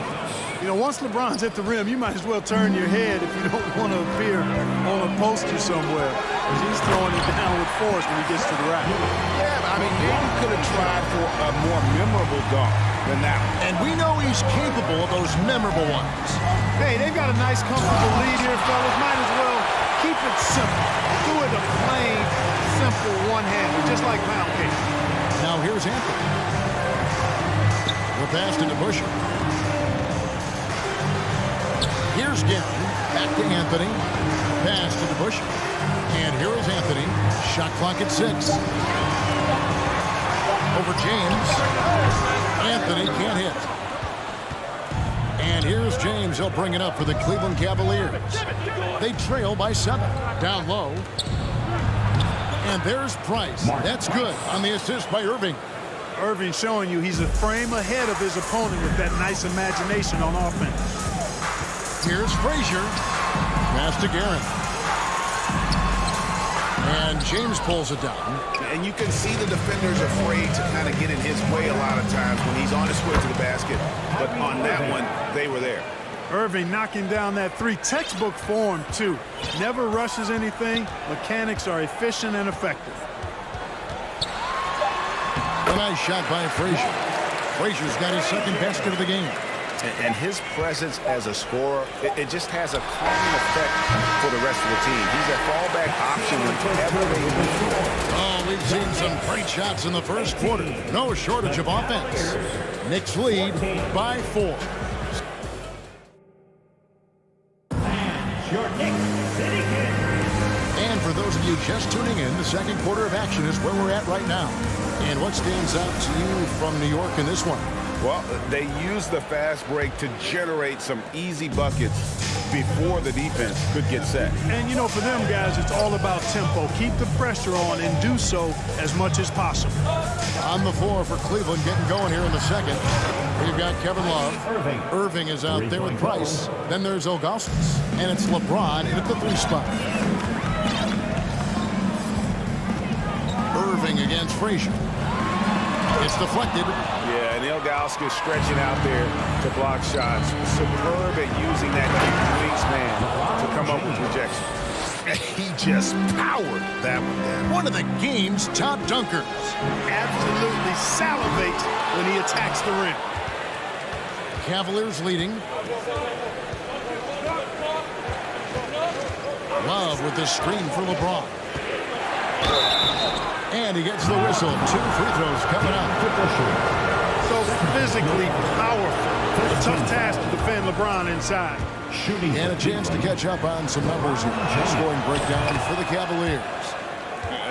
You know, once LeBron's at the rim, you might as well turn your head if you don't want to appear on a poster somewhere. He's throwing it down with force when he gets to the rack. Yeah, I mean, maybe he could have tried for a more memorable dunk than that one. And we know he's capable of those memorable ones. Hey, they've got a nice, comfortable lead here, fellas. Might as well keep it simple. Do it a plain, simple one-hander, just like pound cake. Now here's Anthony. The pass to DeBusschere. Here's Gavin. Back to Anthony. Pass to DeBusschere. And here is Anthony. Shot clock at 6. Over James. Anthony can't hit. And here's James. He'll bring it up for the Cleveland Cavaliers. They trail by 7. Down low. And there's Price. That's good on the assist by Irving. Irving showing you he's a frame ahead of his opponent with that nice imagination on offense. Here's Frazier. Pass to Guerin. And James pulls it down. And you can see the defenders afraid to kind of get in his way a lot of times when he's on his way to the basket. But on that one, they were there. Irving knocking down that 3. Textbook form, too. Never rushes anything. Mechanics are efficient and effective. A nice shot by Frazier. Frazier's got his second basket of the game. And his presence as a scorer, it just has a calming effect for the rest of the team. He's a fallback option whenever they need. Oh, we've seen some great shots in the first quarter. No shortage of offense. Knicks lead by 4. And for those of you just tuning in, the second quarter of action is where we're at right now. And what stands out to you from New York in this one? Well, they used the fast break to generate some easy buckets before the defense could get set. And, you know, for them guys, it's all about tempo. Keep the pressure on and do so as much as possible. On the floor for Cleveland, getting going here in the second. We've got Kevin Love. Irving is out there with Price. Then there's Ilgauskas. And it's LeBron in at the 3 spot. Irving against Frazier. It's deflected. Yeah, and Ilgauskas stretching out there to block shots. Superb at using that wingsman to come up with rejection. He just powered that one down. One of the game's top dunkers. Absolutely salivates when he attacks the rim. Cavaliers leading. Love with the screen for LeBron. And he gets the whistle. 2 free throws coming up. So physically powerful. A tough task to defend LeBron inside. And a chance to catch up on some numbers here. Scoring breakdown for the Cavaliers.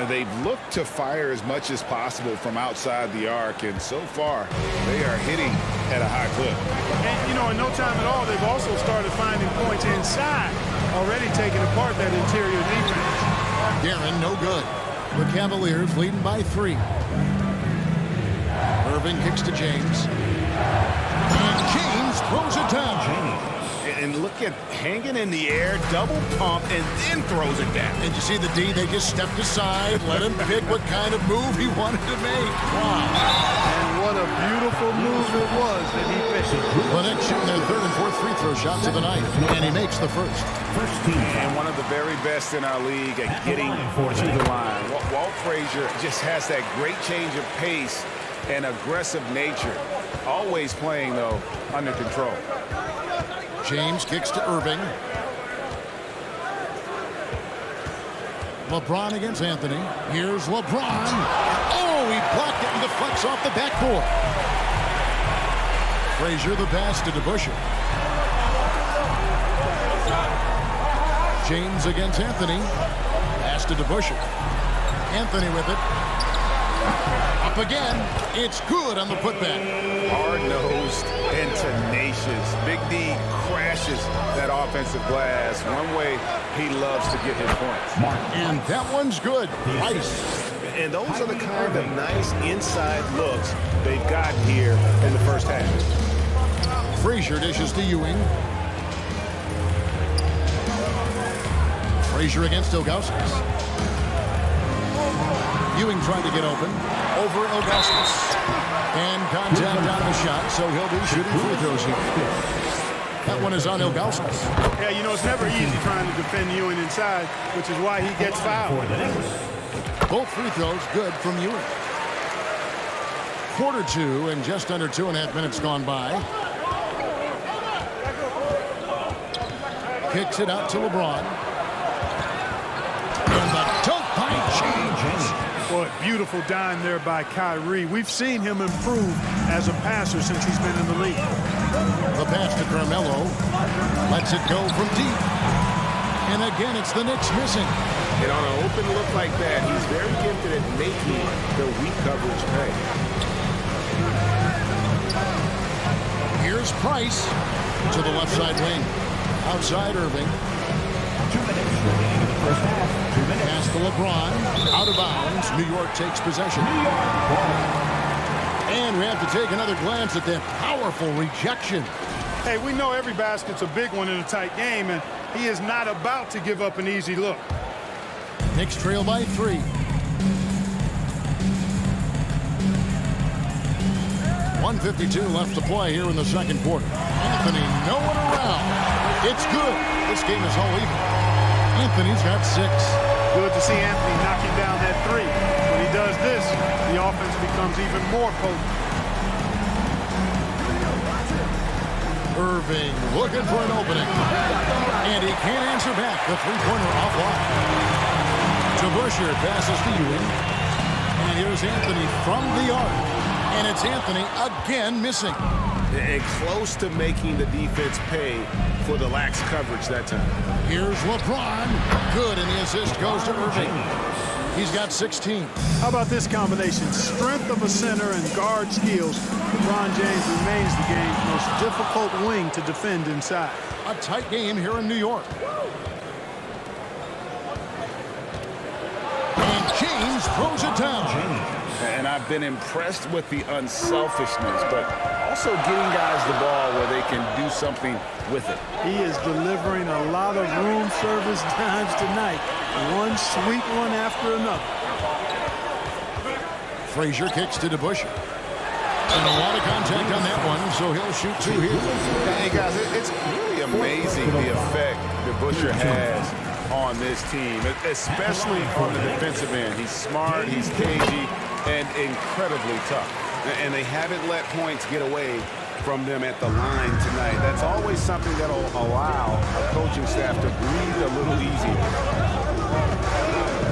They've looked to fire as much as possible from outside the arc, and so far, they are hitting at a high clip. And, you know, in no time at all, they've also started finding points inside, already taking apart that interior defense. Guerin, no good. The Cavaliers leading by 3. Irving kicks to James. And James throws it down. And look at hanging in the air, double pump, and then throws it down. And you see the D, they just stepped aside, let him pick what kind of move he wanted to make. Wow. And what a beautiful move it was that he picked. The Knicks shooting their 3rd and 4th free throw shots of the night, and he makes the first. And one of the very best in our league at getting to the line. Walt Frazier just has that great change of pace and aggressive nature. Always playing, though, under control. James kicks to Irving. LeBron against Anthony. Here's LeBron. Oh, he blocked it and deflects off the backboard. Frazier the pass to DeBusschere. James against Anthony. Pass to DeBusschere. Anthony with it. Up again. It's good on the putback. Hard-nosed and tenacious. Big D crashes that offensive glass. One way he loves to get his points. And that one's good. Nice. And those are the kind of nice inside looks they've got here in the first half. Frazier dishes to Ewing. Frazier against Ilgauskas. Ewing trying to get open. Over Augustus. And contact on the shot, so he'll be shooting free throws here. That one is on Ilgauskas. Yeah, you know, it's never easy trying to defend Ewing inside, which is why he gets fouled. Both free throws good from Ewing. Quarter two and just under 2.5 minutes gone by. Kicks it out to LeBron. And the dunk by James. Boy, beautiful dime there by Kyrie. We've seen him improve as a passer since he's been in the league. The pass to Carmelo. Lets it go from deep. And again, it's the Knicks missing. And on an open look like that, he's very gifted at making the weak coverage pay. Here's Price to the left side wing. Outside Irving. 2 minutes remaining in the first half. 2 minutes. Pass to LeBron. Out of bounds. New York takes possession. And we have to take another glance at that powerful rejection. Hey, we know every basket's a big one in a tight game, and he is not about to give up an easy look. Knicks trail by 3. .152 left to play here in the second quarter. Anthony, no one around. It's good. This game is all even. Anthony's got 6. Good to see Anthony knocking down that 3. When he does this, the offense becomes even more potent. Irving looking for an opening. And he can't answer back. The three-pointer offline. Busher passes to Ewing. And here's Anthony from the arc. And it's Anthony again missing. And close to making the defense pay for the lax coverage that time. Here's LeBron. Good, and the assist goes to Irving. He's got 16. How about this combination? Strength of a center and guard skills. LeBron James remains the game's most difficult wing to defend inside. A tight game here in New York. And James throws it down. And I've been impressed with the unselfishness, but also getting guys the ball where they can do something with it. He is delivering a lot of room service dimes tonight. One sweet one after another. Frazier kicks to DeBusschere. And a lot of contact on that one, so he'll shoot 2 here. Hey, guys, it's really amazing the effect DeBusschere has on this team, especially on the defensive end. He's smart, he's cagey, and incredibly tough. And they haven't let points get away from them at the line tonight. That's always something that'll allow a coaching staff to breathe a little easier.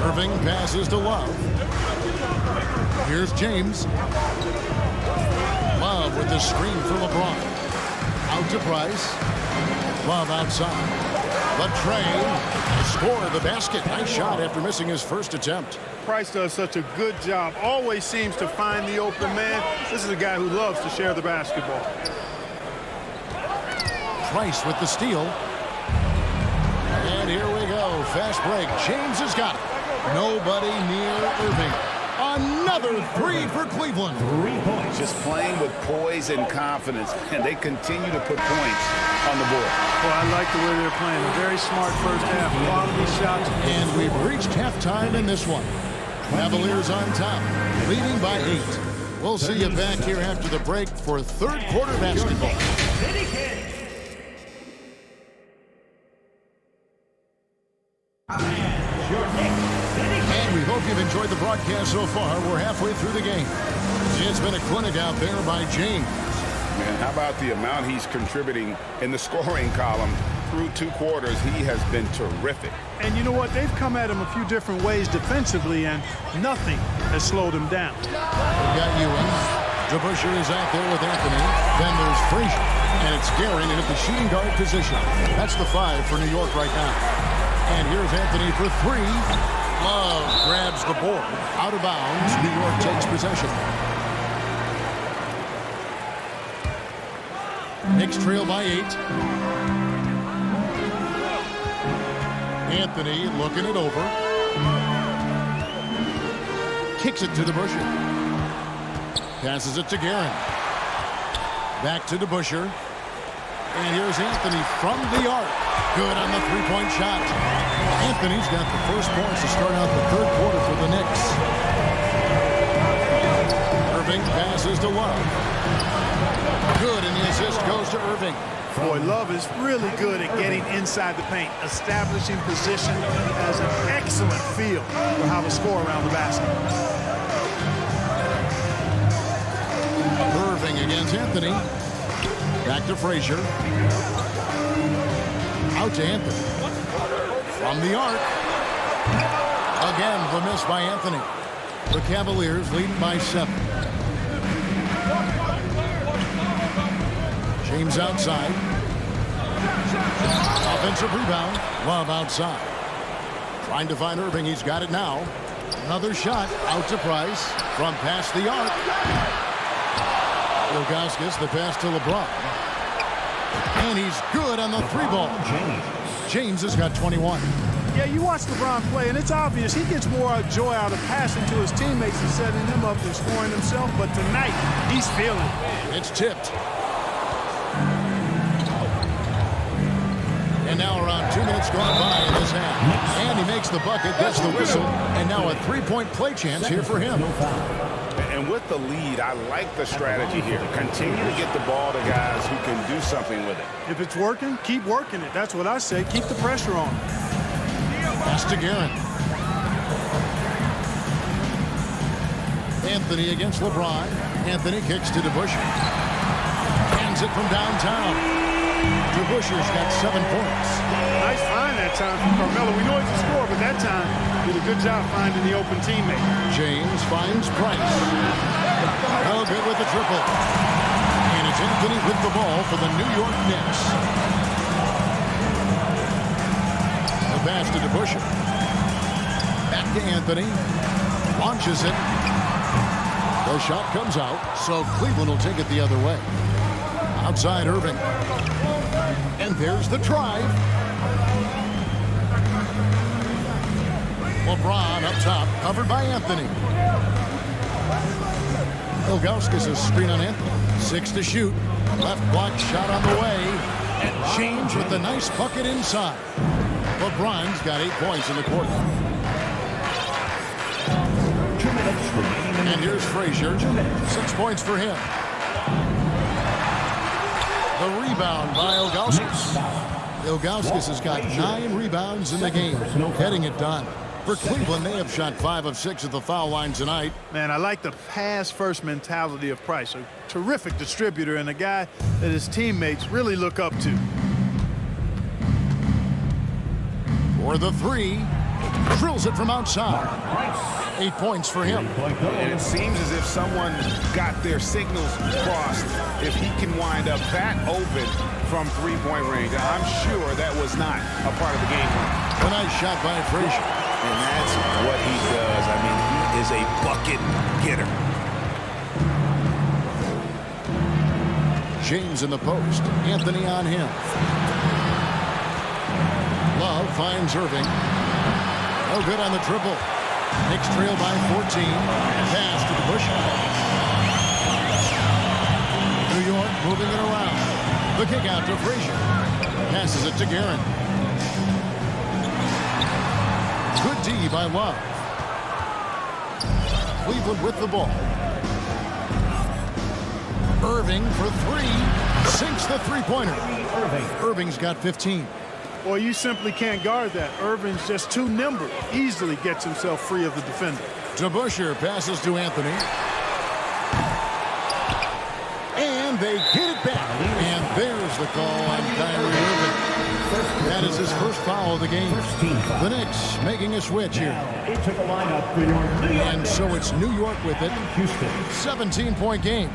Irving passes to Love. Here's James. Love with the screen for LeBron. Out to Price. Love outside. The train. Score the basket. Nice shot after missing his first attempt. Price does such a good job. Always seems to find the open man. This is a guy who loves to share the basketball. Price with the steal. And here we go. Fast break. James has got it. Nobody near Irving. Another 3 for Cleveland. 3 points. Just playing with poise and confidence, and they continue to put points on the board. Well, I like the way they're playing. A very smart first half. Quality shots. And we've reached halftime in this one. Cavaliers on top, leading by 8. We'll see you back here after the break for third quarter basketball. And we hope you've enjoyed the broadcast so far. We're halfway through the game. It's been a clinic out there by James. Man, how about the amount he's contributing in the scoring column through 2 quarters? He has been terrific. And you know what? They've come at him a few different ways defensively, and nothing has slowed him down. We've got Ewing. DeBusschere is out there with Anthony. Then there's Frazier. And it's Guerin in at the shooting guard position. That's the 5 for New York right now. And here's Anthony for 3. Love grabs the board. Out of bounds. New York takes possession. Knicks trail by 8. Anthony looking it over. Kicks it to DeBusschere. Passes it to Guerin. Back to DeBusschere. And here's Anthony from the arc. Good on the 3-point shot. Anthony's got the first points to start out the third quarter for the Knicks. Irving passes to Love. Good, and the assist goes to Irving. Boy, Love is really good at getting inside the paint, establishing position, has an excellent feel for how to score around the basket. Irving against Anthony. Back to Frazier. Out to Anthony. From the arc. Again, the miss by Anthony. The Cavaliers leading by 7. James outside. Offensive rebound. Love outside. Trying to find Irving. He's got it now. Another shot out to Price. From past the arc. Ilgauskas, the pass to LeBron. And he's good on the 3-ball. James has got 21. Yeah, you watch LeBron play, and it's obvious he gets more joy out of passing to his teammates and setting them up than scoring himself. But tonight, he's feeling it. It's tipped. And now around 2 minutes gone by in this half. And he makes the bucket, gets the whistle, and now a 3-point play chance here for him. And with the lead, I like the strategy here. Continue to get the ball to guys who can do something with it. If it's working, keep working it. That's what I say. Keep the pressure on. Pass to Guerin. Anthony against LeBron. Anthony kicks to DeBusschere. Hands it from downtown. DeBusschere's got 7 points. Nice find that time from Carmelo. We know he's a scorer, but that time did a good job finding the open teammate. James finds Price. No good with the triple. And it's Anthony with the ball for the New York Knicks. The pass to DeBusschere. Back to Anthony. Launches it. The shot comes out, so Cleveland will take it the other way. Outside Irving. And there's the drive. LeBron up top, covered by Anthony. Ilgauskas a screen on Anthony. 6 to shoot. Left block shot on the way. And James with the nice bucket inside. LeBron's got 8 points in the quarter. And here's Frazier. 6 points for him. The rebound by Ilgauskas. Ilgauskas has got 9 rebounds in the game, getting it done. For Cleveland, they have shot 5 of 6 at the foul line tonight. Man, I like the pass-first mentality of Price. A terrific distributor and a guy that his teammates really look up to. For the 3, drills it from outside. 8 points for him. And it seems as if someone got their signals crossed. If he can wind up that open from 3-point range, I'm sure that was not a part of the game plan. A nice shot by Frazier. And that's what he does. I mean, he is a bucket getter. James in the post. Anthony on him. Love finds Irving. No good on the triple. Knicks trail by 14. Pass to DeBusschere. New York moving it around. The kick out to Frazier. Passes it to Guerin. Good D by Love. Cleveland with the ball. Irving for 3. Sinks the 3-pointer. Irving's got 15. Boy, you simply can't guard that. Irving's just too nimble. Easily gets himself free of the defender. DeBusschere passes to Anthony. And they get it back. And there's the call on Kyrie Irving. That is his first foul of the game. The Knicks making a switch here. And so it's New York with it. 17-point game.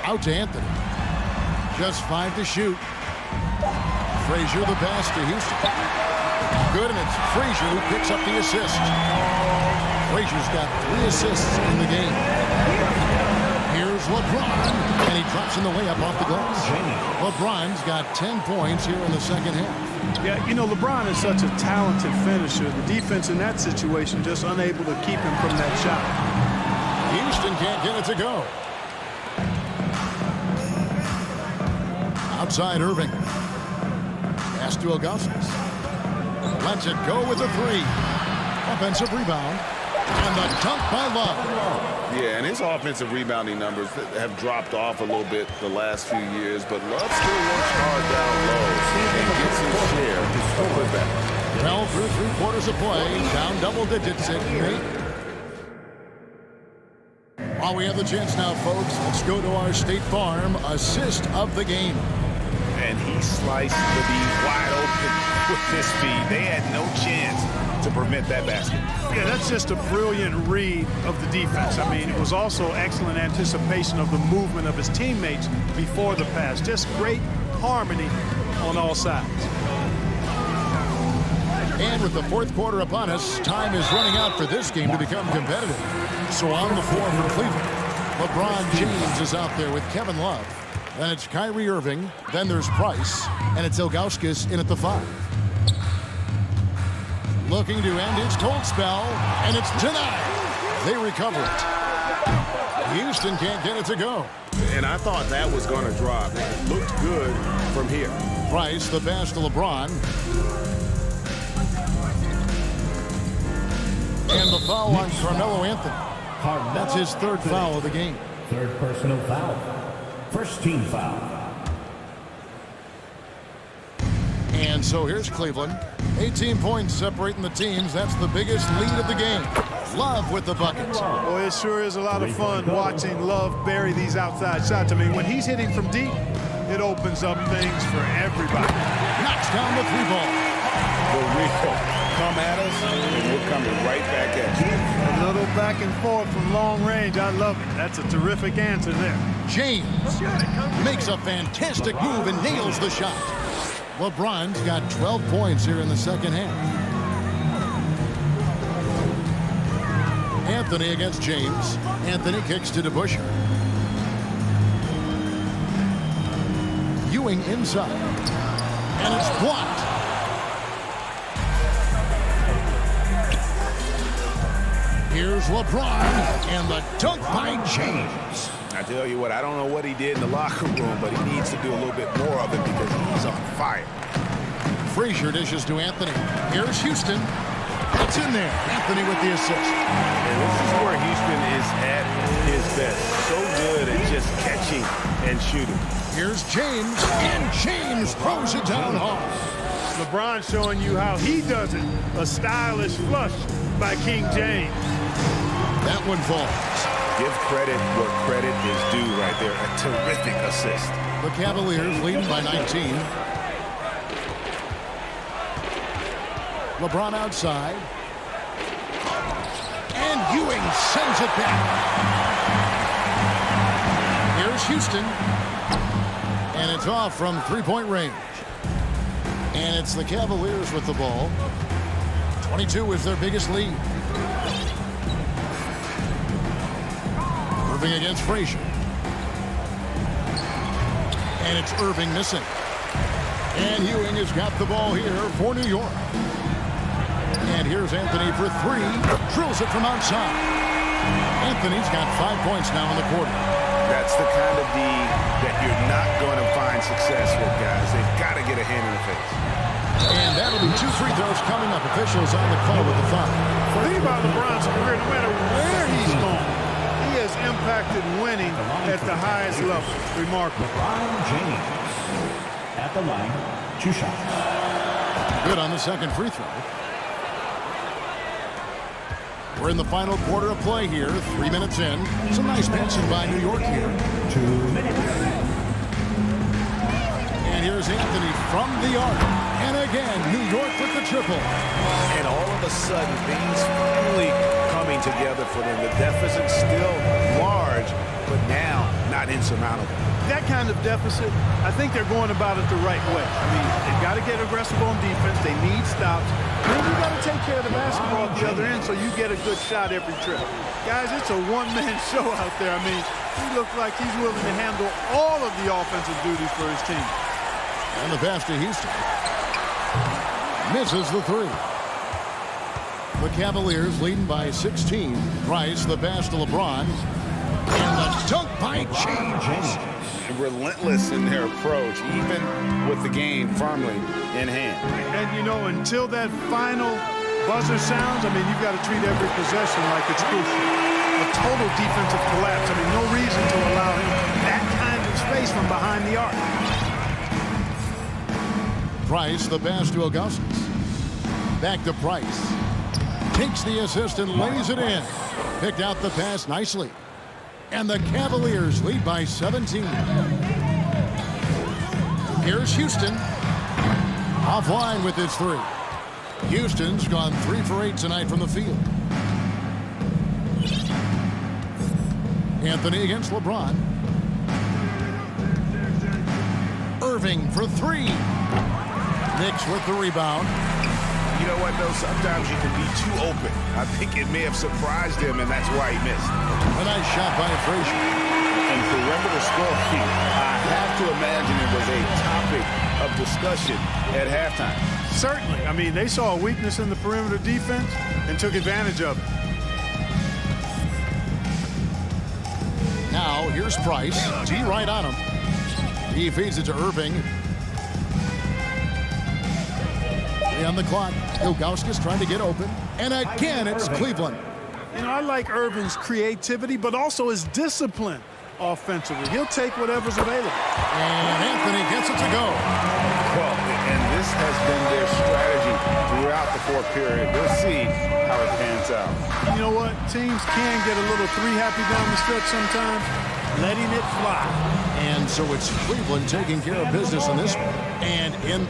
Out to Anthony. Just 5 to shoot. Frazier the pass to Houston. Good, and it's Frazier who picks up the assist. Frazier's got 3 assists in the game. Here's LeBron, and he drops in the layup off the glass. LeBron's got 10 points here in the second half. Yeah, you know, LeBron is such a talented finisher. The defense in that situation just unable to keep him from that shot. Houston can't get it to go. Outside Irving. Pass to Ilgauskas. lets it go with a three. Offensive rebound. And the dunk by Love. Yeah, and his offensive rebounding numbers have dropped off a little bit the last few years, but Love still works hard down low and gets his share of putback. Well, through 3 quarters of play, down double digits at 8. While we have the chance now, folks, let's go to our State Farm assist of the game. And he sliced the D wide open with his speed. They had no chance to prevent that basket. Yeah, that's just a brilliant read of the defense. I mean, it was also excellent anticipation of the movement of his teammates before the pass. Just great harmony on all sides. And with the 4th quarter upon us, time is running out for this game to become competitive. So on the floor for Cleveland, LeBron James is out there with Kevin Love. Then it's Kyrie Irving. Then there's Price. And it's Ilgauskas in at the 5. Looking to end his cold spell. And it's denied. They recover it. Houston can't get it to go. And I thought that was going to drop. It looked good from here. Price, the pass to LeBron. And the foul on Carmelo Anthony. That's his 3rd foul of the game. 3rd personal foul. First team foul. And so here's Cleveland. 18 points separating the teams. That's the biggest lead of the game. Love with the buckets. Well, it sure is a lot of fun watching Love bury these outside shots. I mean, when he's hitting from deep, it opens up things for everybody. Knocks down the 3-ball. The Rico. Come at us, and we're coming right back at you. A little back and forth from long range. I love it. That's a terrific answer there. James makes a fantastic move and nails the shot. LeBron's got 12 points here in the second half. Anthony against James. Anthony kicks to DeBusschere. Ewing inside. And it's blocked. Here's LeBron and the dunk by James. I tell you what, I don't know what he did in the locker room, but he needs to do a little bit more of it because he's on fire. Frazier dishes to Anthony. Here's Houston. That's in there. Anthony with the assist. And this is where Houston is at his best. So good at just catching and shooting. Here's James, and James throws it down hard. LeBron showing you how he does it. A stylish flush by King James. That one falls. Give credit where credit is due right there. A terrific assist. The Cavaliers leading by 19. LeBron outside. And Ewing sends it back. Here's Houston. And it's off from 3-point range. And it's the Cavaliers with the ball. 22 is their biggest lead. Irving against Frazier. And it's Irving missing. And Ewing has got the ball here for New York. And here's Anthony for 3. Drills it from outside. Anthony's got 5 points now in the quarter. That's the kind of D that you're not going to find success with, guys. They've got to get a hand in the face. And that'll be 2 free throws coming up. Officials on the call with the foul. Think about LeBron's career, no matter where he's gone, he has impacted winning at the highest level. Remarkable. LeBron James at the line, 2 shots. Good on the second free throw. We're in the final quarter of play here. 3 minutes in. Some nice passing by New York here. 2 minutes. And here's Anthony from the arc. And again, New York with the triple. And all of a sudden, things finally coming together for them. The deficit's still large, but now not insurmountable. That kind of deficit, I think they're going about it the right way. I mean, they've got to get aggressive on defense. They need stops. Then you got to take care of the basketball at the other end so you get a good shot every trip. Guys, it's a one-man show out there. I mean, he looks like he's willing to handle all of the offensive duties for his team. And the pass to Houston. Misses the 3. The Cavaliers leading by 16. Price, the pass to LeBron. And the dunk by James. relentless in their approach, even with the game firmly in hand. And, you know, until that final buzzer sounds, I mean, you've got to treat every possession like it's crucial. A total defensive collapse. I mean, no reason to allow him that kind of space from behind the arc. Price, the pass to Augustus. Back to Price. Takes the assist and lays it in. Picked out the pass nicely. And the Cavaliers lead by 17. Here's Houston. Offline with his three. Houston's gone 3 for 8 tonight from the field. Anthony against LeBron. Irving for 3. Knicks with the rebound. You know what, though? Sometimes you can be too open. I think it may have surprised him, and that's why he missed. A nice shot by Frazier. And perimeter scoring, I have to imagine it was a topic of discussion at halftime. Certainly. I mean, they saw a weakness in the perimeter defense and took advantage of it. Now, here's Price. D right on him. He feeds it to Irving. On the clock, Ilgauskas trying to get open. And again, it's Cleveland. You know, I like Irving's creativity, but also his discipline offensively. He'll take whatever's available. And Anthony gets it to go. Well, and this has been their strategy throughout the fourth period. We'll see how it pans out. You know what? Teams can get a little three-happy down the stretch sometimes, letting it fly. And so it's Cleveland taking care of business in this one. And in...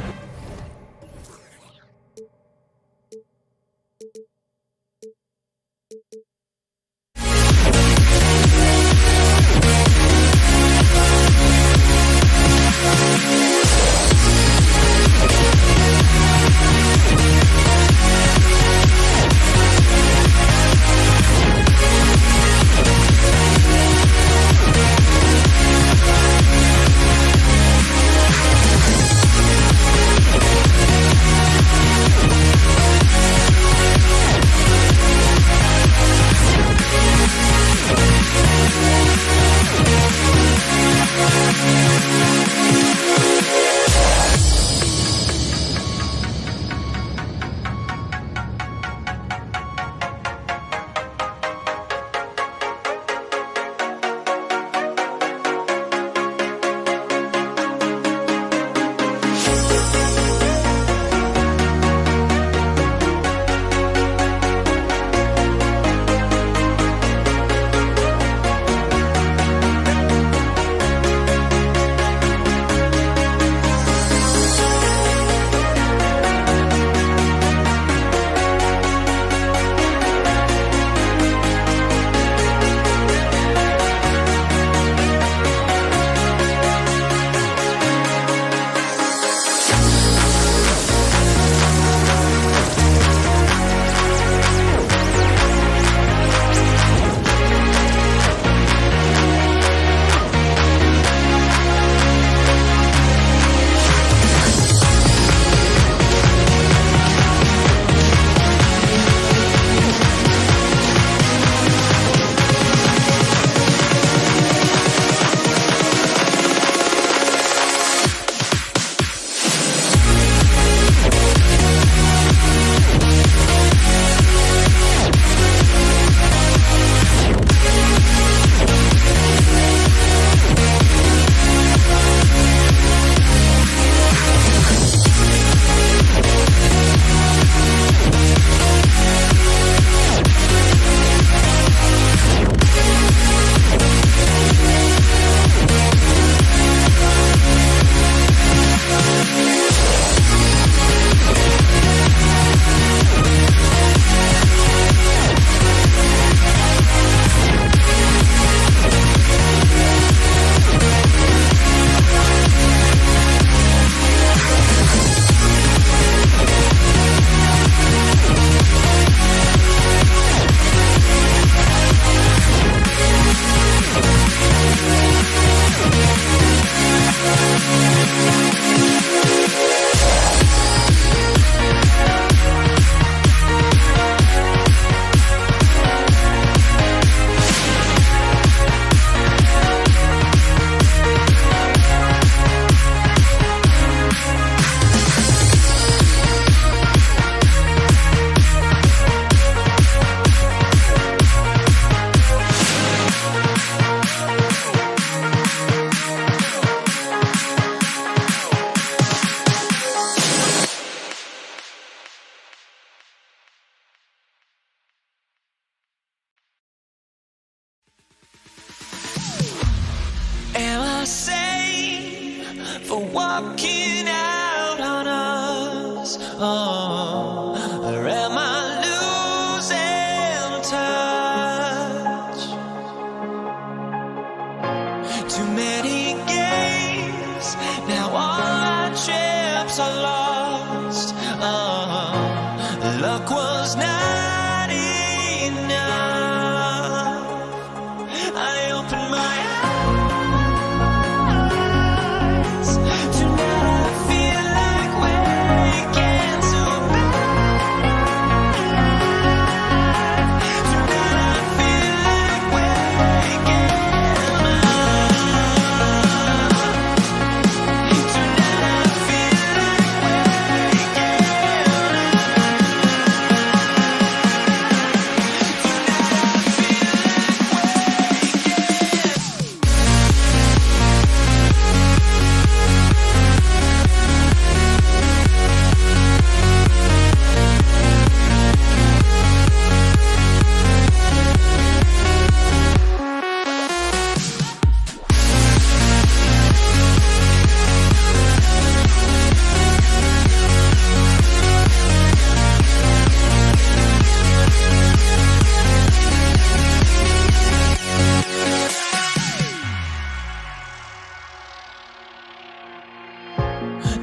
are walking out on us. Oh, or am I losing touch? Too many games, now all my chips are lost. Oh, luck was not enough. I opened my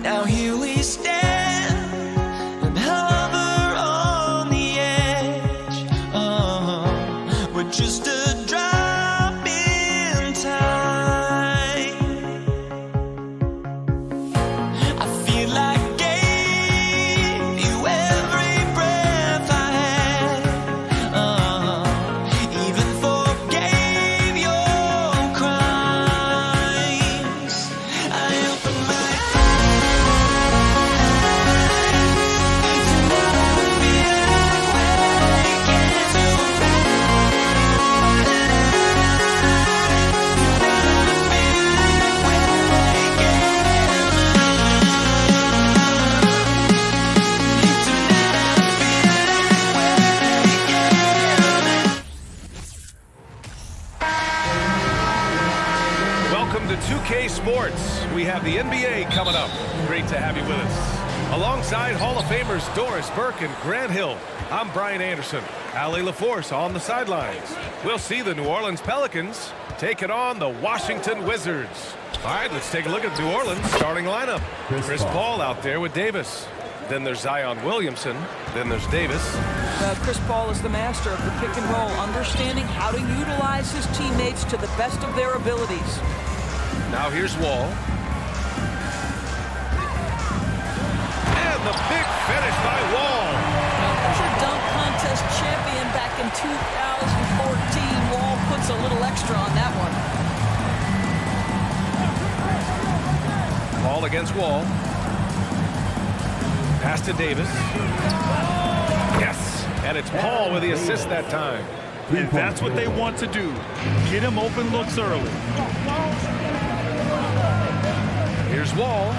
now here we stand and hover on the edge. We're just a drop in time. I feel like I gave you every breath I had. Even forgave your crimes. I opened my Welcome to 2K Sports. We have the NBA coming up. Great to have you with us. Alongside Hall of Famers Doris Burke and Grant Hill, I'm Brian Anderson. Allie LaForce on the sidelines. We'll see the New Orleans Pelicans taking on the Washington Wizards. All right, let's take a look at New Orleans starting lineup. Chris Paul out there with Davis. Then there's Zion Williamson. Then there's Davis. Chris Paul is the master of the pick and roll, understanding how to utilize his teammates to the best of their abilities. Now here's Wall. And the big finish by Wall. There's your dunk contest champion back in 2014. Wall puts a little extra on that one. Ball against Wall. Pass to Davis. Yes, and it's Paul with the assist that time. And that's what they want to do. Get him open looks early. Here's Wall.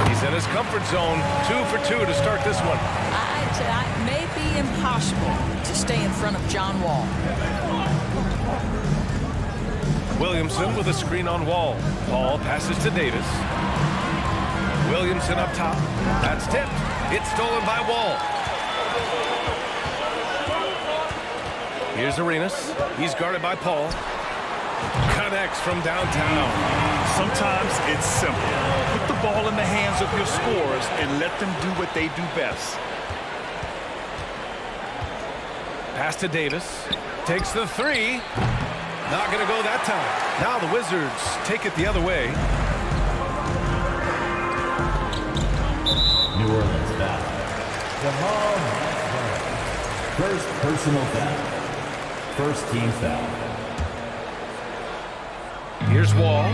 He's in his comfort zone. 2 for 2 to start this one. I'd say it may be impossible to stay in front of John Wall. Williamson with a screen on Wall. Paul passes to Davis. Williamson up top. That's tipped. It's stolen by Wall. Here's Arenas. He's guarded by Paul. Connects from downtown. Sometimes it's simple. Put the ball in the hands of your scorers and let them do what they do best. Pass to Davis. Takes the three. Not going to go that time. Now the Wizards take it the other way. New Orleans foul. Jamal Murray. First personal foul. First team foul. Here's Wall.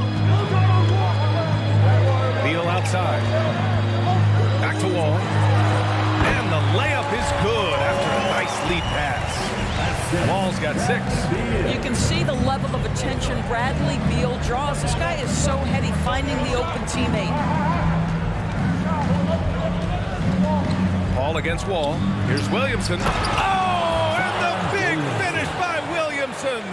Beal outside. Back to Wall. And the layup is good after a nice lead pass. Wall's got 6. You can see the level of attention Bradley Beal draws. This guy is so heady finding the open teammate. Paul against Wall. Here's Williamson. Oh, and the big finish by Williamson.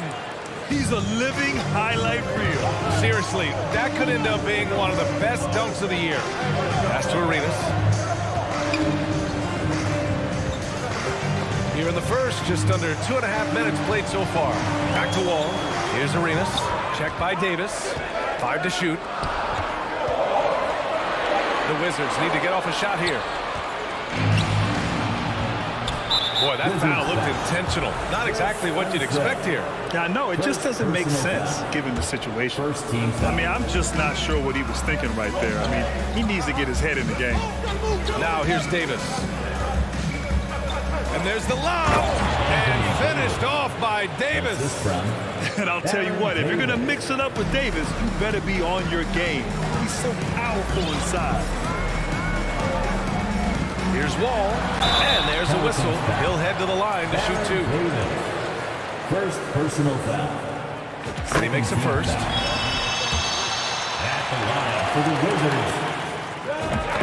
He's a living highlight reel. Seriously, that could end up being one of the best dunks of the year. Pass to Arenas. Here in the first, just under 2.5 minutes played so far. Back to Wall. Here's Arenas. Checked by Davis. 5 to shoot. The Wizards need to get off a shot here. Boy, that foul looked intentional. Not exactly what you'd expect here. Yeah, no, it just doesn't make sense given the situation. I mean, I'm just not sure what he was thinking right there. I mean, he needs to get his head in the game. Now here's Davis. And there's the lob. And finished off by Davis. And I'll tell you what, if you're going to mix it up with Davis, you better be on your game. He's so powerful inside. Here's Wall, and there's a whistle. He'll head to the line to shoot 2. First personal foul. And he makes a first. At the line for the Wizards.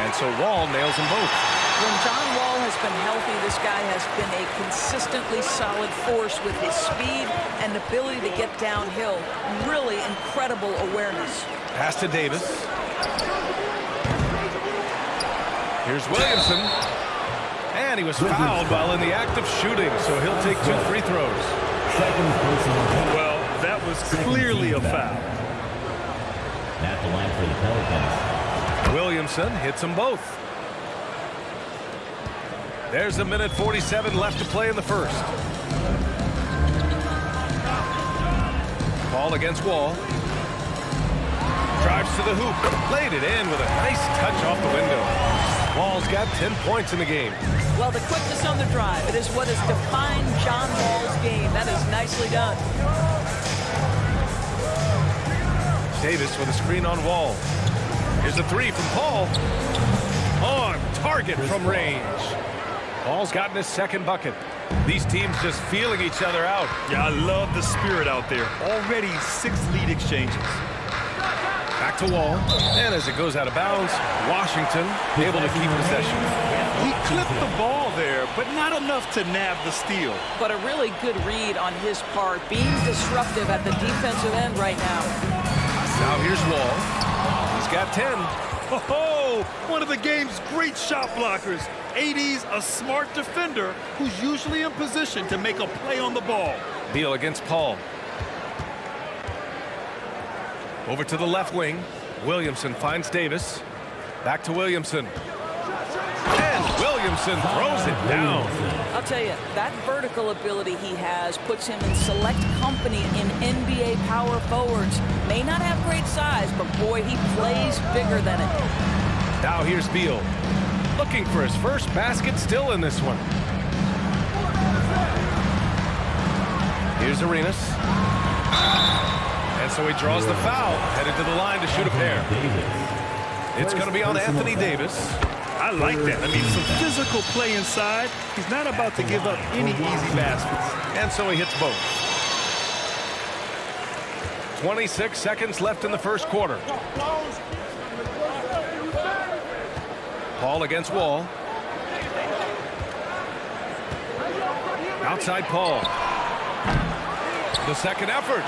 And so Wall nails them both. When John Wall has been healthy, this guy has been a consistently solid force with his speed and ability to get downhill. Really incredible awareness. Pass to Davis. Here's Williamson. And he was fouled while in the act of shooting, so he'll take 2 free throws. Well, that was clearly a foul. At the line for the Pelicans. Williamson hits them both. There's a minute 47 left to play in the first. Ball against Wall. Drives to the hoop. Laid it in with a nice touch off the window. Wall's got 10 points in the game. Well, the quickness on the drive, it is what has defined John Wall's game. That is nicely done. Davis with a screen on Wall. Here's a 3 from Paul. On target from range. Paul's gotten his second bucket. These teams just feeling each other out. Yeah, I love the spirit out there. Already 6 lead exchanges. Back to Wall, and as it goes out of bounds, Washington able to keep possession. He clipped the ball there, but not enough to nab the steal. But a really good read on his part, being disruptive at the defensive end right now. Now here's Wall. He's got 10. Oh, one of the game's great shot blockers. AD's a smart defender who's usually in position to make a play on the ball. Beal against Paul. Over to the left wing. Williamson finds Davis. Back to Williamson. And Williamson throws it down. I'll tell you, that vertical ability he has puts him in select company in NBA power forwards. May not have great size, but boy, he plays bigger than it. Now here's Beal. Looking for his first basket still in this one. Here's Arenas. And so he draws the foul, headed to the line to shoot a pair. It's going to be on Anthony Davis. I like that. I mean, some physical play inside. He's not about to give up any easy baskets. And so he hits both. 26 seconds left in the first quarter. Paul against Wall. Outside Paul. The second effort.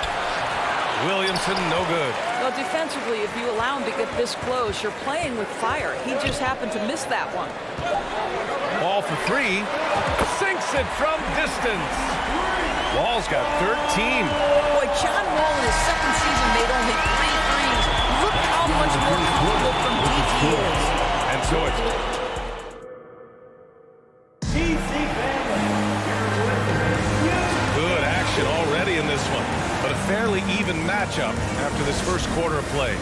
Williamson, no good. Well, defensively, if you allow him to get this close, you're playing with fire. He just happened to miss that one. Wall for 3. Sinks it from distance. Wall's got 13. Boy, John Wall in his second season made only 3 threes. Look how much more comfortable from deep he is. And so it's good action already in this one, but a fairly even matchup after this first quarter of play.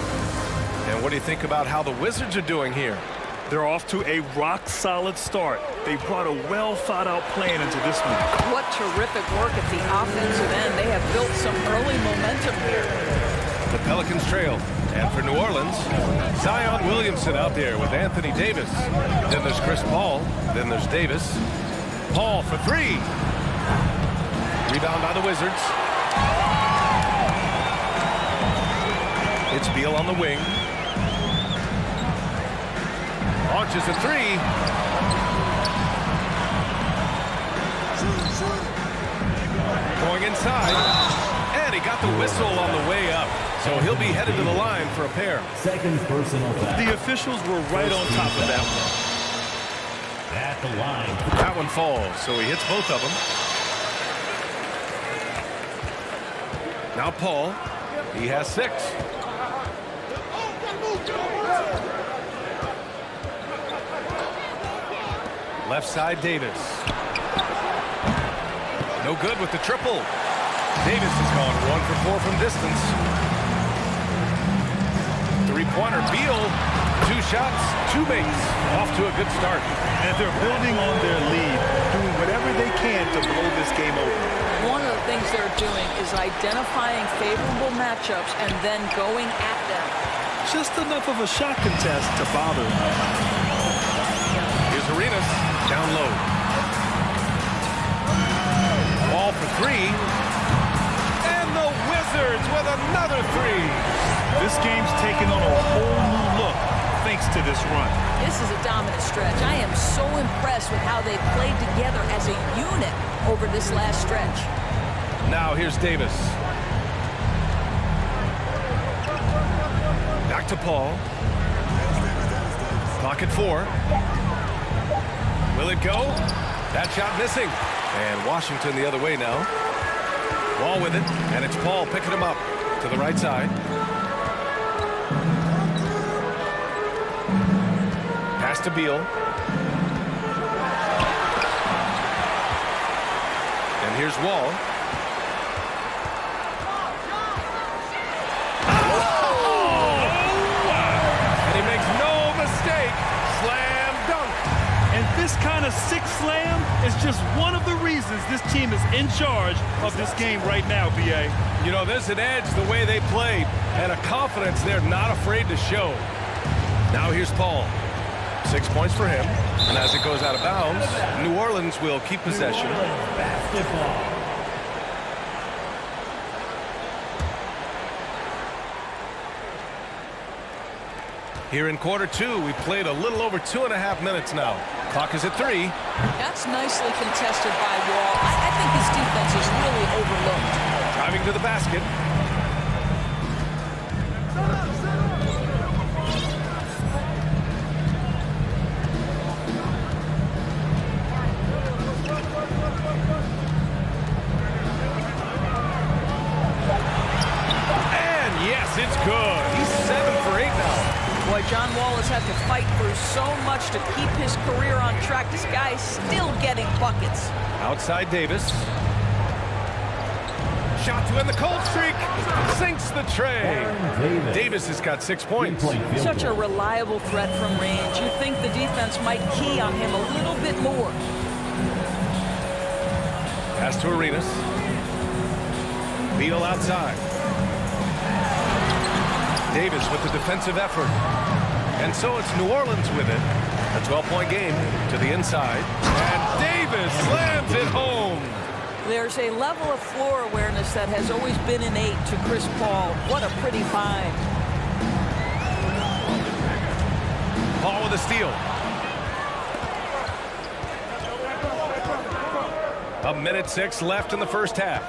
And what do you think about how the Wizards are doing here? They're off to a rock-solid start. They brought a well-thought-out plan into this one. What terrific work at the offensive end. They have built some early momentum here. The Pelicans trail. And for New Orleans, Zion Williamson out there with Anthony Davis. Then there's Chris Paul. Then there's Davis. Paul for 3. Rebound by the Wizards. It's Beal on the wing. Launches a 3. Going inside. And he got the whistle on the way up. So he'll be headed to the line for a pair. Second personal foul. The officials were right on top of that one. At the line. That one falls, so he hits both of them. Now Paul. He has 6. Left side, Davis. No good with the triple. Davis has gone 1 for 4 from distance. Three-pointer, Beal. 2 shots, 2 makes. Off to a good start. And they're building on their lead, doing whatever they can to blow this game open. One of the things they're doing is identifying favorable matchups and then going at them. Just enough of a shot contest to bother. Here's Arenas, down low. Ball for 3. And the Wizards with another 3. This game's taken on a whole new look thanks to this run. This is a dominant stretch. I am so impressed with how they played together as a unit over this last stretch. Now here's Davis. Back to Paul. Clock at 4. Will it go? That shot missing. And Washington the other way now. Wall with it, and it's Paul picking him up to the right side. Pass to Beal. And here's Wall. And he makes no mistake. Slam dunk. And this kind of sick slam is just one of the reasons this team is in charge of this game right now, B.A. You know, there's an edge the way they played and a confidence they're not afraid to show. Now here's Paul. 6 points for him. And as it goes out of bounds, New Orleans will keep possession. Basketball. Here in quarter 2, we've played a little over 2.5 minutes now. Clock is at 3. That's nicely contested by Wall. I think his defense is really overlooked. Driving to the basket. And yes, it's good. He's 7 for 8 now. Boy, John Wall has had to fight through so much to keep his career on track. This guy's still getting buckets. Outside Davis. Shot to end the cold streak. Sinks the tray. Davis has got 6 points. Such a reliable threat from range. You think the defense might key on him a little bit more. Pass to Arenas. Beal outside. Davis with the defensive effort. And so it's New Orleans with it. A 12-point game to the inside. And Davis slams it home. There's a level of floor awareness that has always been innate to Chris Paul. What a pretty find. Paul with a steal. A minute 6 left in the first half.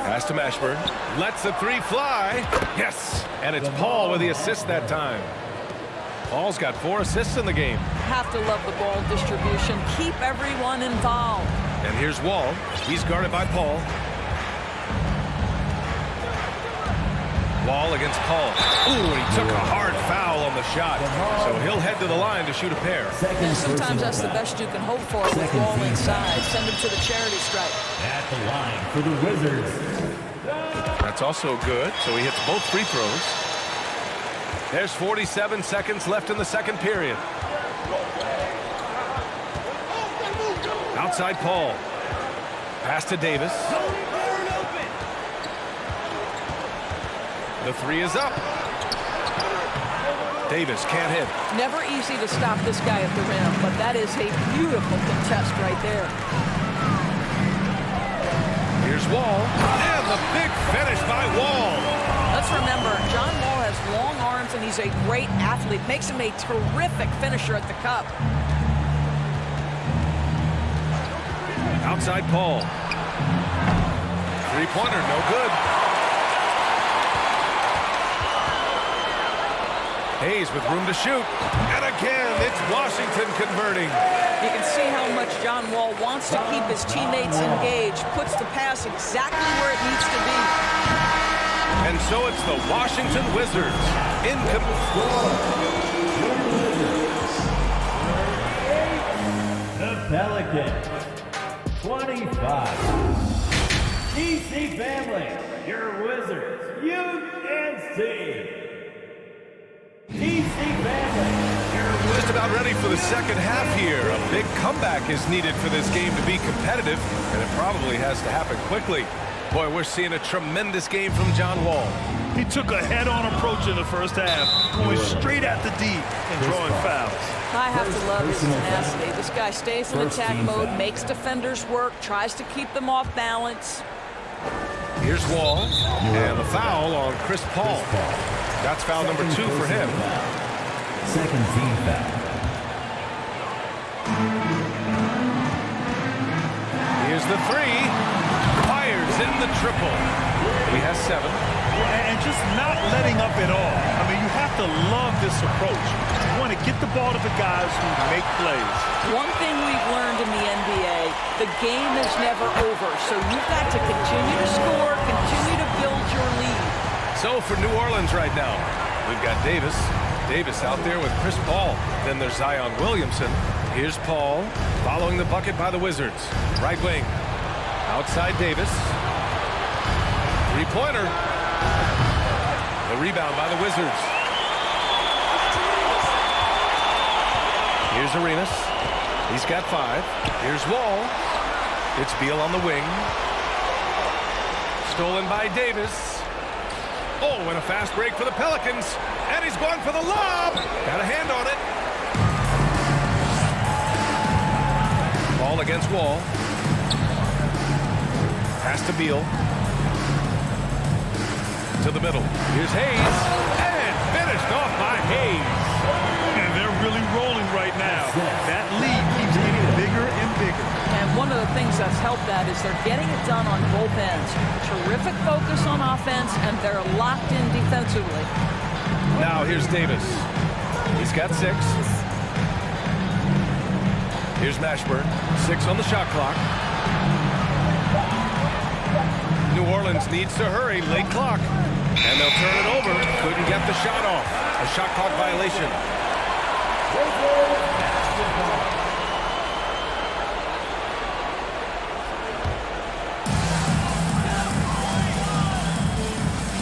Pass to Mashburn. Lets the 3 fly. Yes. And it's Paul with the assist that time. Paul's got 4 assists in the game. Have to love the ball distribution. Keep everyone involved. And here's Wall. He's guarded by Paul. Wall against Paul. Ooh, and he took a hard foul on the shot. So he'll head to the line to shoot a pair. And sometimes that's the best you can hope for with Wall inside. Send him to the charity stripe. At the line for the Wizards. That's also good. So he hits both free throws. There's 47 seconds left in the second period. Outside Paul. Pass to Davis. The 3 is up. Davis can't hit. Never easy to stop this guy at the rim, but that is a beautiful contest right there. Here's Wall. And the big finish by Wall. Let's remember, John Wall has long arms and he's a great athlete. Makes him a terrific finisher at the cup. Outside Paul. Three-pointer, no good. Hayes with room to shoot. And again, it's Washington converting. You can see how much John Wall wants to keep his teammates engaged, puts the pass exactly where it needs to be. And so it's the Washington Wizards. The Pelicans, 25. DC family, your Wizards, UNC. DC family, Just about ready for the second half here. A big comeback is needed for this game to be competitive, and it probably has to happen quickly. Boy, we're seeing a tremendous game from John Wall. He took a head-on approach in the first half, going straight at the D and drawing fouls. I have to love his tenacity. This guy stays in attack mode, makes defenders work, tries to keep them off balance. Here's Wall, and the foul on Chris Paul. That's foul number 2 for him. Second team foul. Here's the 3. Fires in the triple. He has 7. And just not letting up at all. I mean, you have to love this approach. You want to get the ball to the guys who make plays. One thing we've learned in the NBA, the game is never over. So you've got to continue to score, continue to build your lead. So for New Orleans right now, we've got Davis. Davis out there with Chris Paul. Then there's Zion Williamson. Here's Paul following the bucket by the Wizards. Right wing. Outside Davis. Three-pointer. The rebound by the Wizards. Here's Arenas. He's got 5. Here's Wall. It's Beal on the wing. Stolen by Davis. Oh, and a fast break for the Pelicans. And he's going for the lob. Got a hand on it. Ball against Wall. Pass to Beal. To the middle. Here's Hayes. And finished off by Hayes. And they're really rolling right now. That lead keeps getting bigger and bigger. And one of the things that's helped that is they're getting it done on both ends. Terrific focus on offense, and they're locked in defensively. Now here's Davis. He's got 6. Here's Mashburn. 6 on the shot clock. New Orleans needs to hurry. Late clock. And they'll turn it over. Couldn't get the shot off. A shot clock violation.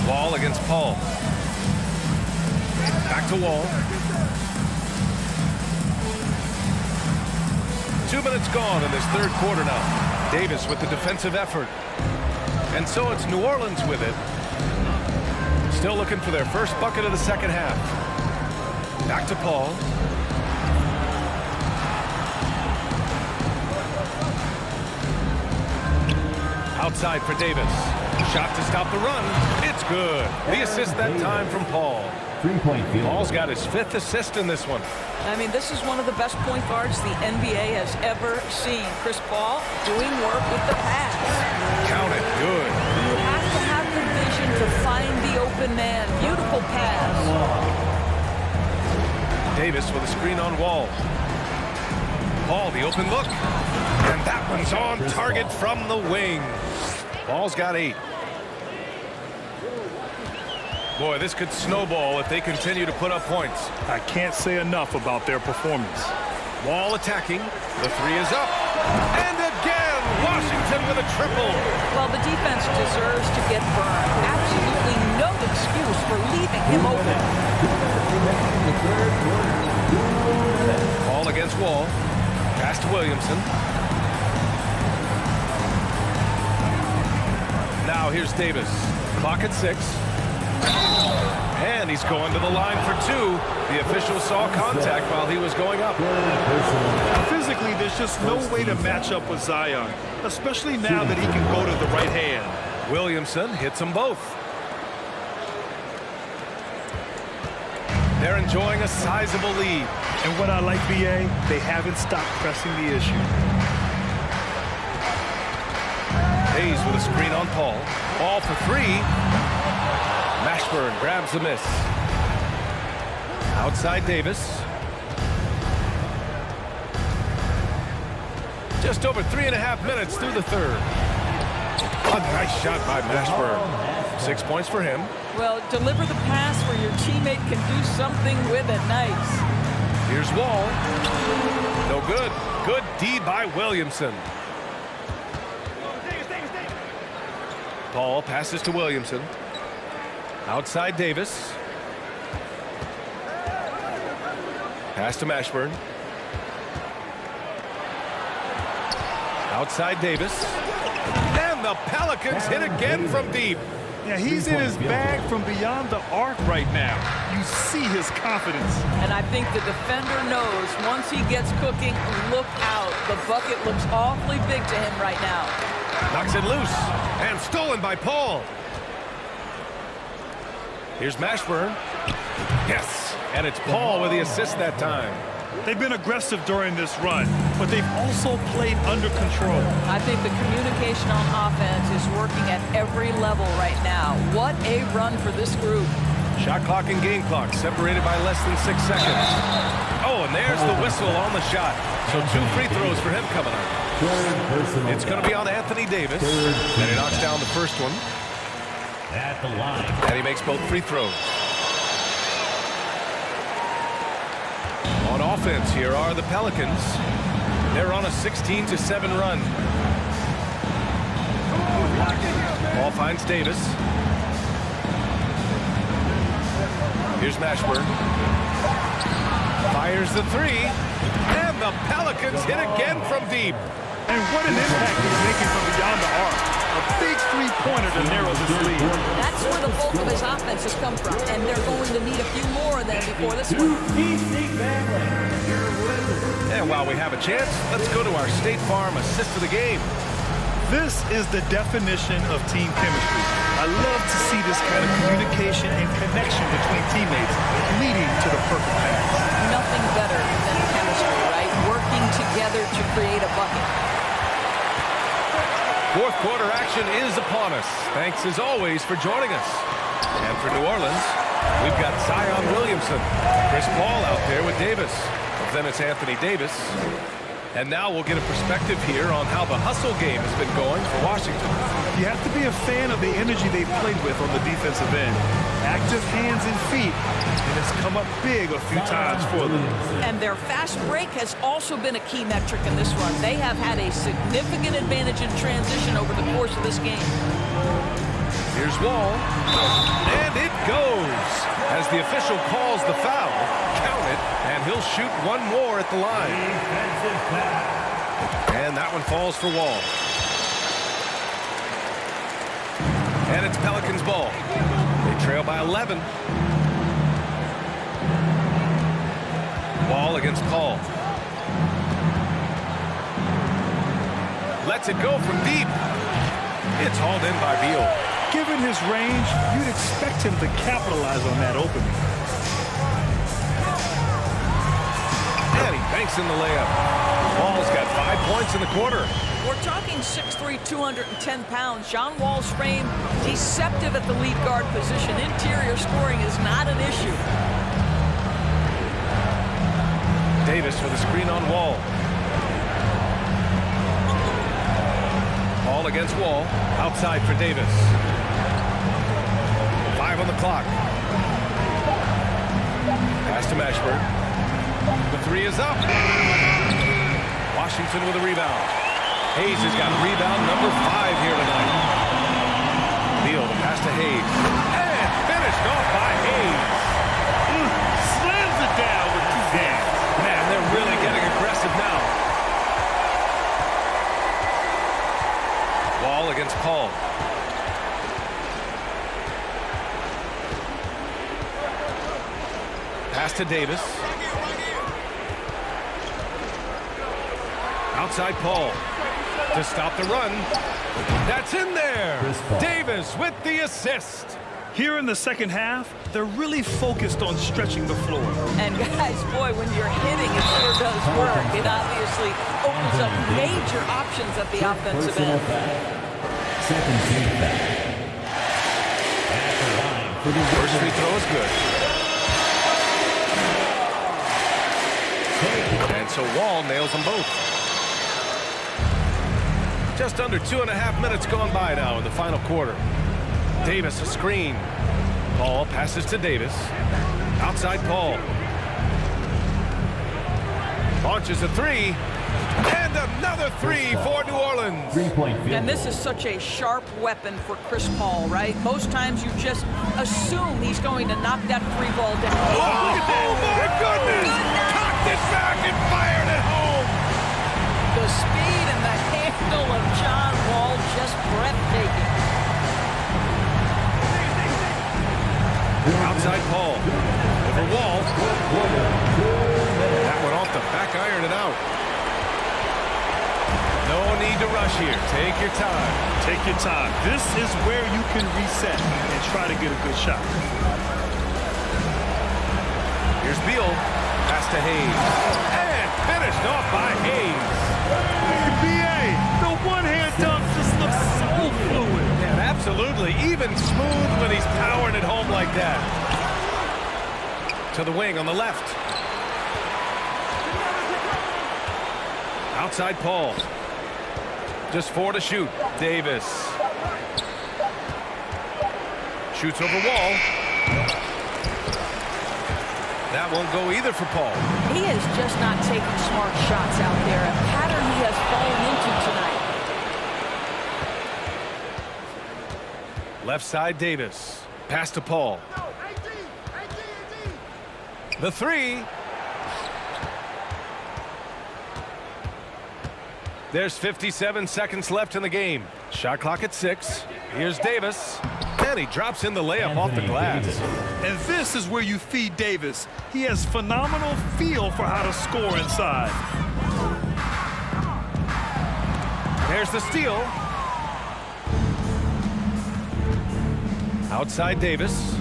Wall against Paul. Back to Wall. 2 minutes gone in this third quarter now. Davis with the defensive effort. And so it's New Orleans with it. Still looking for their first bucket of the second half. Back to Paul. Outside for Davis. Shot to stop the run. It's good. The assist that time from Paul. 3-point field. Paul's got his 5th assist in this one. I mean, this is one of the best point guards the NBA has ever seen. Chris Paul doing work with the pass. Count it. Good. You have to have the vision to find the open man. Beautiful pass. Davis with a screen on Wall. Paul, the open look. And that one's on target from the wing. Paul's got 8. Boy, this could snowball if they continue to put up points. I can't say enough about their performance. Wall attacking. The 3 is up. And again, Washington with a triple. Well, the defense deserves to get burned. Absolutely no excuse for leaving him open. Ball against Wall. Pass to Williamson. Now here's Davis. Clock at 6. And he's going to the line for 2. The official saw contact while he was going up. Physically, there's just no way to match up with Zion, especially now that he can go to the right hand. Williamson hits them both. They're enjoying a sizable lead. And what I like, BA, they haven't stopped pressing the issue. Hayes with a the screen on Paul. Ball for three. Mashburn grabs the miss. Outside Davis. Just over 3.5 minutes through the third. A nice shot by Mashburn. 6 points for him. Well, deliver the pass where your teammate can do something with it. Nice. Here's Wall. No good. Good D by Williamson. Paul passes to Williamson. Outside Davis. Pass to Mashburn. Outside Davis. And the Pelicans hit again from deep. Yeah, he's in his bag from beyond the arc right now. You see his confidence. And I think the defender knows once he gets cooking, look out. The bucket looks awfully big to him right now. Knocks it loose. And stolen by Paul. Here's Mashburn. Yes. And it's Paul with the assist that time. They've been aggressive during this run, but they've also played under control. I think the communication on offense is working at every level right now. What a run for this group. Shot clock and game clock separated by less than 6 seconds. Oh, and there's the whistle on the shot. So 2 free throws for him coming up. It's going to be on Anthony Davis. And he knocks down the first one. At the line. And he makes both free throws. On offense here are the Pelicans. They're on a 16-7 run. Ball finds Davis. Here's Mashburn. Fires the three. And the Pelicans hit again from deep. And what an impact he's making from beyond the arc. A big three-pointer to narrow this lead. That's where the bulk of his offense has come from, and they're going to need a few more of them before this one. And while we have a chance, let's go to our State Farm assist of the game. This is the definition of team chemistry. I love to see this kind of communication and connection between teammates leading to the perfect pass. Nothing better than chemistry, right? Working together to create a bucket. Fourth quarter action is upon us. Thanks as always for joining us. And for New Orleans, we've got Zion Williamson, Chris Paul out there with Davis. Then it's Anthony Davis. And now we'll get a perspective here on how the hustle game has been going for Washington. You have to be a fan of the energy they've played with on the defensive end. Active hands and feet, and it's come up big a few times for them. And their fast break has also been a key metric in this run. They have had a significant advantage in transition over the course of this game. Here's Wall. And it goes. As the official calls the foul, count it, and he'll shoot one more at the line. And that one falls for Wall. And it's Pelicans ball. They trail by 11. Wall against Paul. Lets it go from deep. It's hauled in by Beal. Given his range, you'd expect him to capitalize on that opening. And he banks in the layup. Wall's got 5 points in the quarter. We're talking 6'3", 210 pounds. John Wall's frame, deceptive at the lead guard position. Interior scoring is not an issue. Davis with a screen on Wall. Paul against Wall. Outside for Davis. 5 on the clock. Pass to Mashburn. The three is up. Washington with a rebound. Hayes has got rebound number 5 here tonight. Beal, the pass to Hayes. And finished off by Hayes. Slams it down with 2 hands. Man, they're really getting aggressive now. Wall against Paul. Pass to Davis. Outside Paul to stop the run. That's in there. Davis with the assist. Here in the second half, they're really focused on stretching the floor. And guys, boy, when you're hitting, it sure does work. It obviously opens up major options at the offensive end. Second team foul. At the line for the First free throw is good. And so Wall nails them both. Just under 2.5 minutes gone by now in the final quarter. Davis a screen. Paul passes to Davis. Outside Paul. Launches a three. And another three for New Orleans. And this is such a sharp weapon for Chris Paul, right? Most times you just assume he's going to knock that free ball down. Oh, my goodness! Cocked it back and fired it home! The speed and the handle of John Wall just breathtaking. Outside Paul. Over Wall. That one off the back iron and out. No need to rush here. Take your time. Take your time. This is where you can reset and try to get a good shot. Here's Beal. Pass to Hayes. And finished off by Hayes. BA, the one-hand dunk just looks so fluid. And absolutely even smooth when he's powering it home like that. To the wing on the left. Outside Paul. Just 4 to shoot. Davis. Shoots over Wall. That won't go either for Paul. He is just not taking smart shots out there. A pattern he has fallen into tonight. Left side Davis. Pass to Paul. The three. There's 57 seconds left in the game. Shot clock at 6. Here's Davis. And he drops in the layup off the glass. And this is where you feed Davis. He has phenomenal feel for how to score inside. There's the steal. Outside Davis.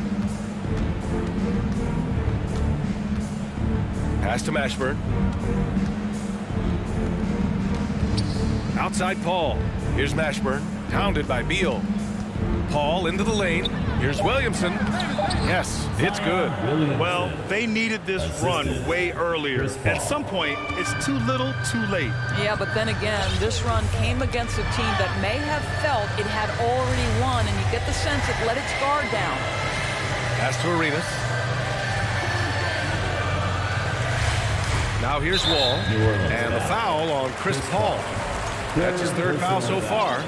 Pass to Mashburn. Outside Paul. Here's Mashburn. Pounded by Beal. Paul into the lane. Here's Williamson. Yes, it's good. Well, they needed this run way earlier. At some point, it's too little, too late. Yeah, but then again, this run came against a team that may have felt it had already won, and you get the sense it let its guard down. Pass to Arenas. Now here's Wall. And the foul on Chris Paul. That's his third foul so far.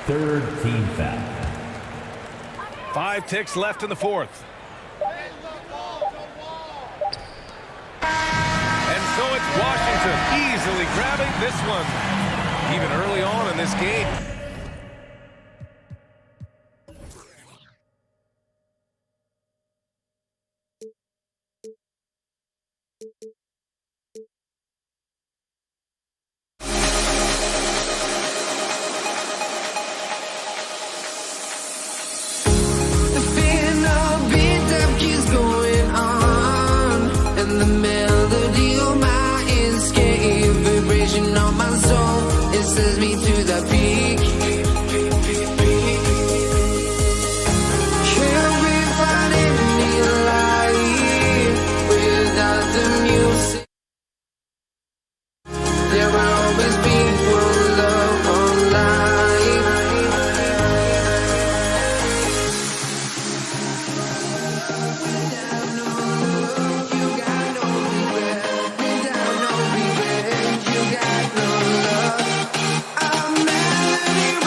Third team foul. 5 ticks left in the fourth. And so it's Washington easily grabbing this one, even early on in this game. Sends me to the peak. Can't be finding me alive without the music. There will always be one love on life. Without no love, you got no regret. Without no regret, you got no love. I'm melody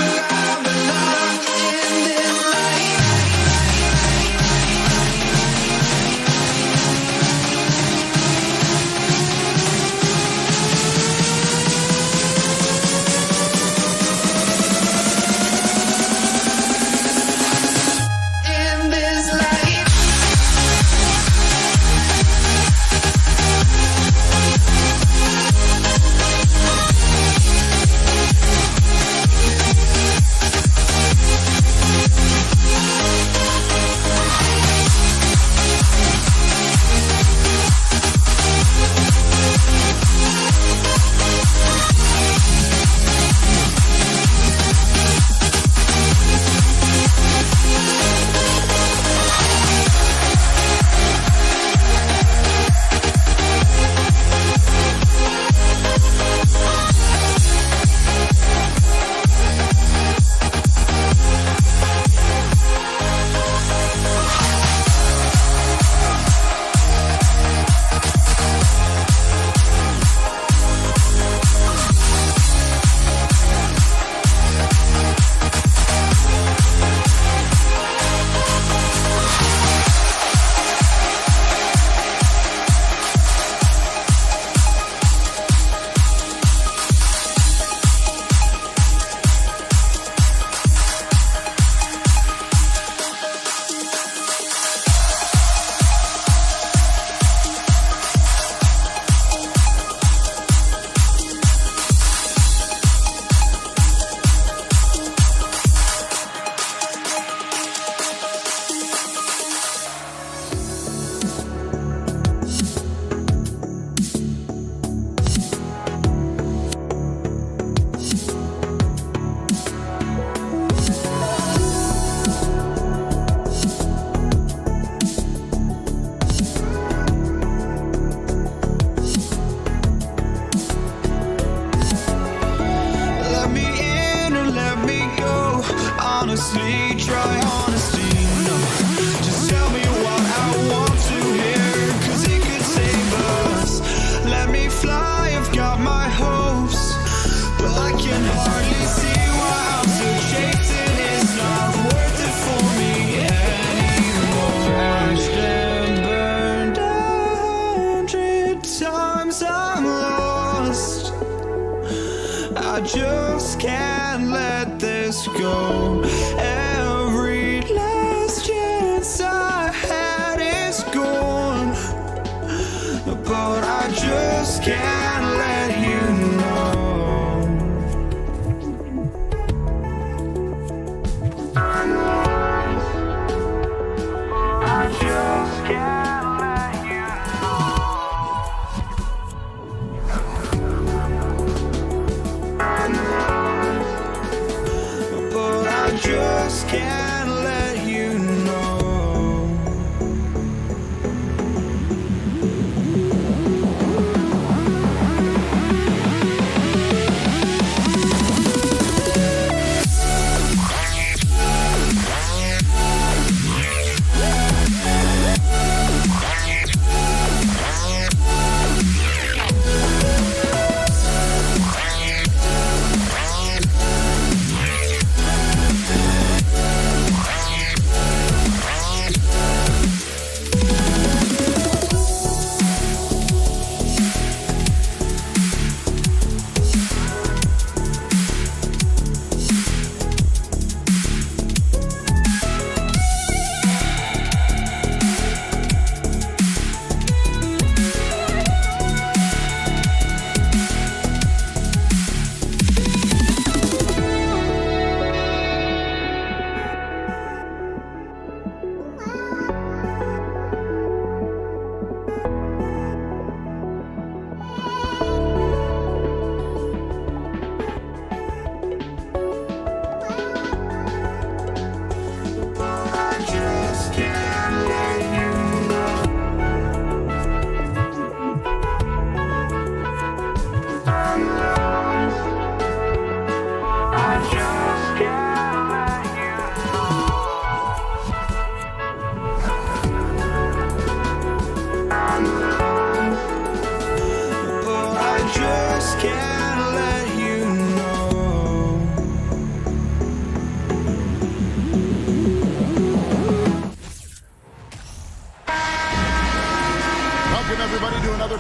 honestly, try honesty. No, just tell me what I want to hear, 'cause it could save us. Let me fly, I've got my hopes, but I can hardly see why I'm still chasing. It's not worth it for me anymore. Crashed and burned 100 times, I'm lost. I just can't let this go. Every last chance I had is gone, but I just can't let you know. I just can't let you know. But I just can't let you know.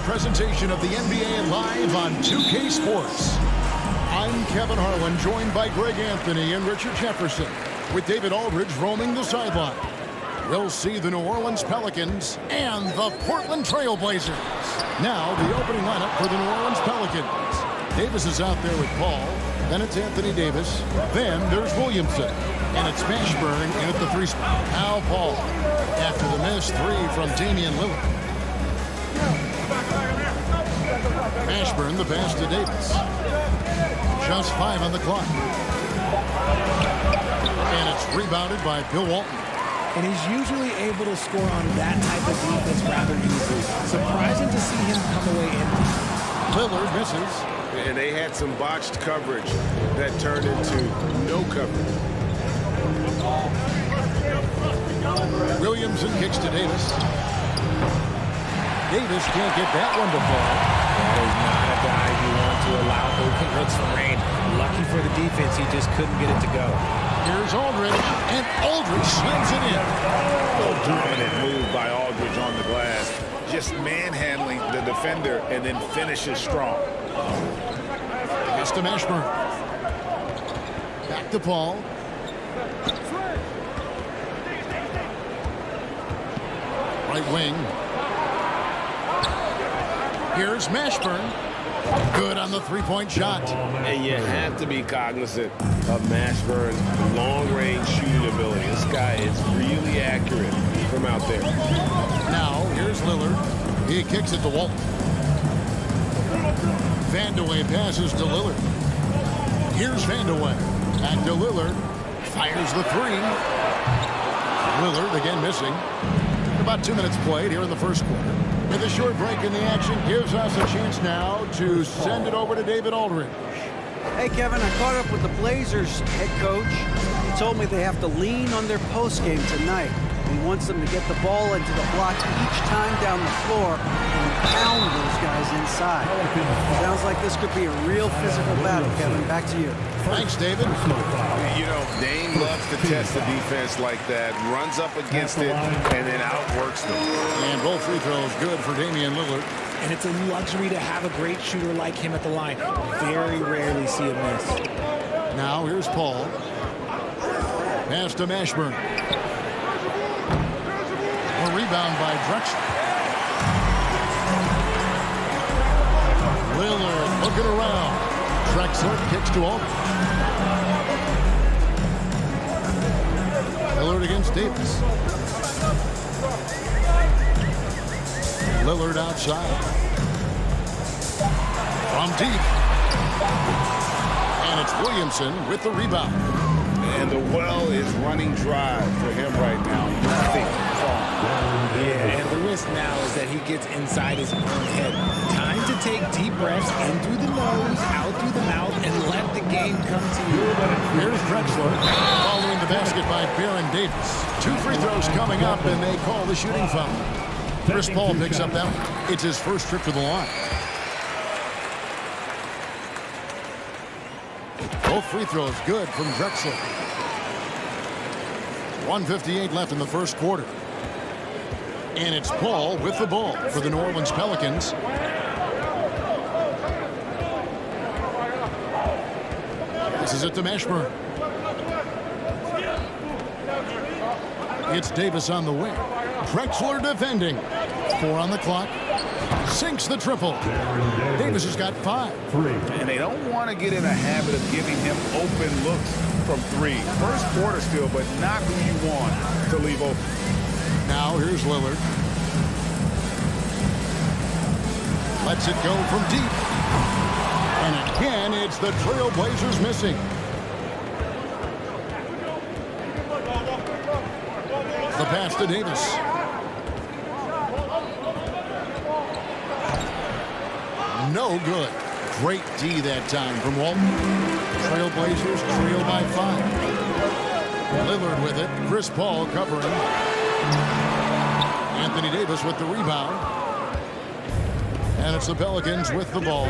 Presentation of the NBA live on 2K Sports. I'm Kevin Harlan, joined by Greg Anthony and Richard Jefferson, with David Aldridge roaming the sideline. We'll see the New Orleans Pelicans and the Portland Trail Blazers. Now, the opening lineup for the New Orleans Pelicans. Davis is out there with Paul. Then it's Anthony Davis. Then there's Williamson. And it's Mashburn in at the 3 spot. Now Paul. After the missed 3 from Damian Lillard. Mashburn, the pass to Davis. Just 5 on the clock. And it's rebounded by Bill Walton. And he's usually able to score on that type of defense rather easily. Surprising to see him come away empty. Lillard misses. And they had some botched coverage that turned into no coverage. Williamson kicks to Davis. Davis can't get that one to fall. That is not a guy you want to allow open looks for rain. Lucky for the defense, he just couldn't get it to go. Here's Aldridge, and Aldridge slams it in. A dominant move by Aldridge on the glass. Just manhandling the defender and then finishes strong. Pass to Mashburn. Back to Paul. Right wing. Here's Mashburn. Good on the three-point shot. And you have to be cognizant of Mashburn's long-range shooting ability. This guy is really accurate from out there. Now, here's Lillard. He kicks it to Walton. Vandeweghe passes to Lillard. Here's Vandeweghe. Back to Lillard. Fires the 3. Lillard again missing. About 2 minutes played here in the first quarter. With a short break in the action gives us a chance now to send it over to David Aldridge. Hey, Kevin, I caught up with the Blazers head coach. told me they have to lean on their post game tonight. He wants them to get the ball into the block each time down the floor and pound those guys inside. Sounds like this could be a real physical battle, Kevin. Back to you. Thanks, David. You know, Dame loves to test the defense like that, runs up against it, and then outworks them. And both free throws good for Damian Lillard. And it's a luxury to have a great shooter like him at the line. Very rarely see him miss. Now here's Paul. Pass to Mashburn. A rebound by Drexler. Lillard looking around. Drexler kicks to Aldridge. Lillard against Davis. Lillard outside. From deep. And it's Williamson with the rebound. And the well is running dry for him right now. Nothing falling. Yeah, and the risk now is that he gets inside his own head. Time to take deep breaths in through the nose, out through the mouth, and let the game come to you. Here's Drexler following the basket by Baron Davis. 2 free throws coming up, and they call the shooting foul. Chris Paul picks up that one. It's his first trip to the line. Both free throws good from Drexler. 1:58 left in the first quarter. And it's Paul with the ball for the New Orleans Pelicans. This is it to Mashburn. It's Davis on the wing. Drexler defending. 4 on the clock. Sinks the triple. Davis has got 5. And they don't want to get in a habit of giving him open looks from 3. First quarter still, but not who you want to leave open. Now here's Lillard. Lets it go from deep. And again, it's the Trailblazers missing. The pass to Davis. No good. Great D that time from Walton. Trailblazers trail by 5. Lillard with it. Chris Paul covering. Anthony Davis with the rebound. And it's the Pelicans with the ball.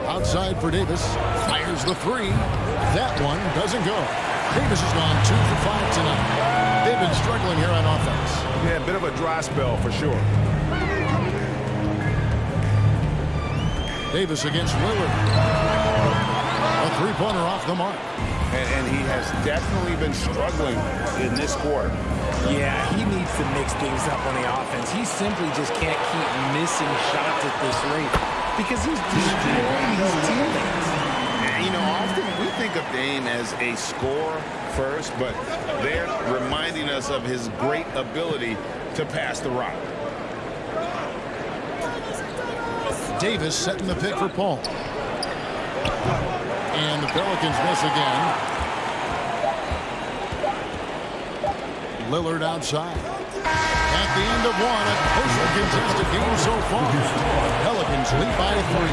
Outside for Davis. Fires the 3. That one doesn't go. Davis has gone 2 for 5 tonight. They've been struggling here on offense. Yeah, a bit of a dry spell for sure. Davis against Lillard. A 3-pointer off the mark. And he has definitely been struggling in this quarter. Yeah, he needs to mix things up on the offense. He simply just can't keep missing shots at this rate because he's destroying his teammates. You know, often we think of Dame as a scorer first, but they're reminding us of his great ability to pass the rock. Davis setting the pick for Paul. And the Pelicans miss again. Lillard outside. At the end of one, a closer contested game so far. Pelicans lead by 3.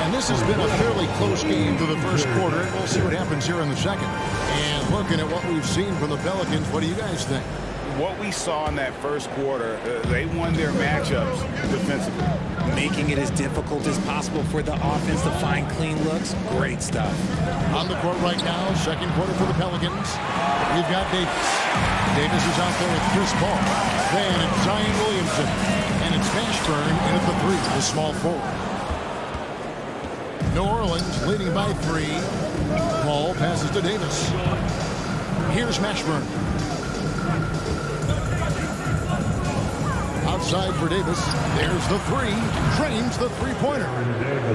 And this has been a fairly close game through the first quarter. And we'll see what happens here in the second. And looking at what we've seen from the Pelicans, what do you guys think? What we saw in that first quarter, they won their matchups defensively. Making it as difficult as possible for the offense to find clean looks. Great stuff. On the court right now, second quarter for the Pelicans. We've got Davis. Davis is out there with Chris Paul. Then it's Zion Williamson. And it's Mashburn in at the 3, the small forward. New Orleans leading by 3. Paul passes to Davis. Here's Mashburn. Outside for Davis. There's the 3. Drains the 3-pointer.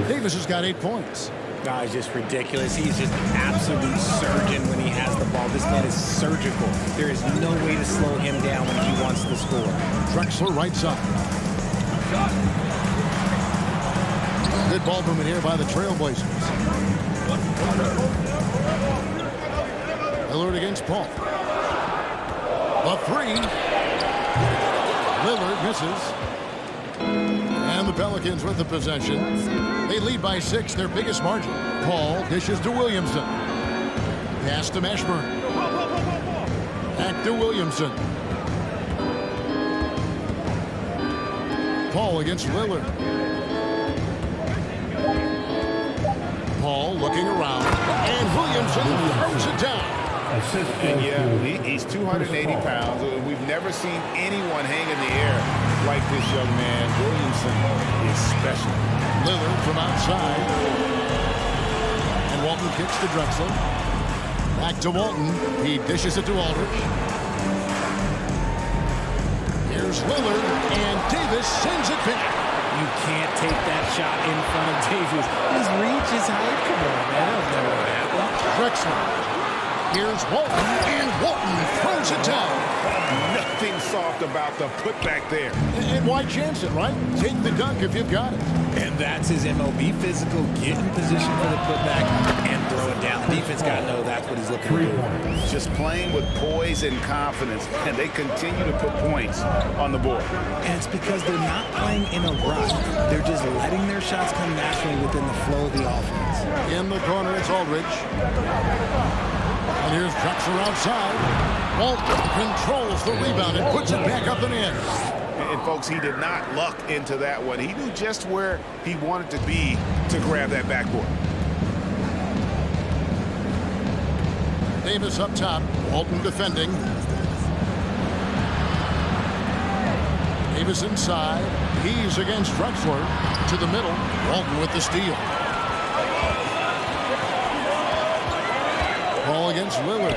Davis has got 8 points. Oh, it's just ridiculous. He's just an absolute surgeon when he has the ball. This man is surgical. There is no way to slow him down when he wants to score. Drexler right side. Good ball movement here by the Trailblazers. Lillard against Paul. The 3. Lillard misses. And the Pelicans with the possession. They lead by 6, their biggest margin. Paul dishes to Williamson. Pass to Mashburn. Back to Williamson. Paul against Lillard. Paul looking around, and Williamson throws it down. And yeah, he's 280 pounds. We've never seen anyone hang in the air like this young man. Williamson is special. Lillard from outside. And Walton kicks to Drexler. Back to Walton. He dishes it to Aldridge. Here's Lillard, and Davis sends it back. You can't take that shot in front of Davis. His reach is high. Come on, man. That'll never happen. Drexler. Here's Walton, and Walton throws it down. Nothing soft about the putback there. And why chance it, right? Take the dunk if you've got it. And that's his MO. Be physical, get in position for the putback, and throw it down. The defense got to know that's what he's looking to do. Just playing with poise and confidence, and they continue to put points on the board. And it's because they're not playing in a rush. They're just letting their shots come naturally within the flow of the offense. In the corner, it's Aldridge. And here's Drexler outside. Walton controls the rebound and puts it back up and in. And folks, he did not luck into that one. He knew just where he wanted to be to grab that backboard. Davis up top. Walton defending. Davis inside. He's against Drexler. To the middle. Walton with the steal. Ball against Lillard.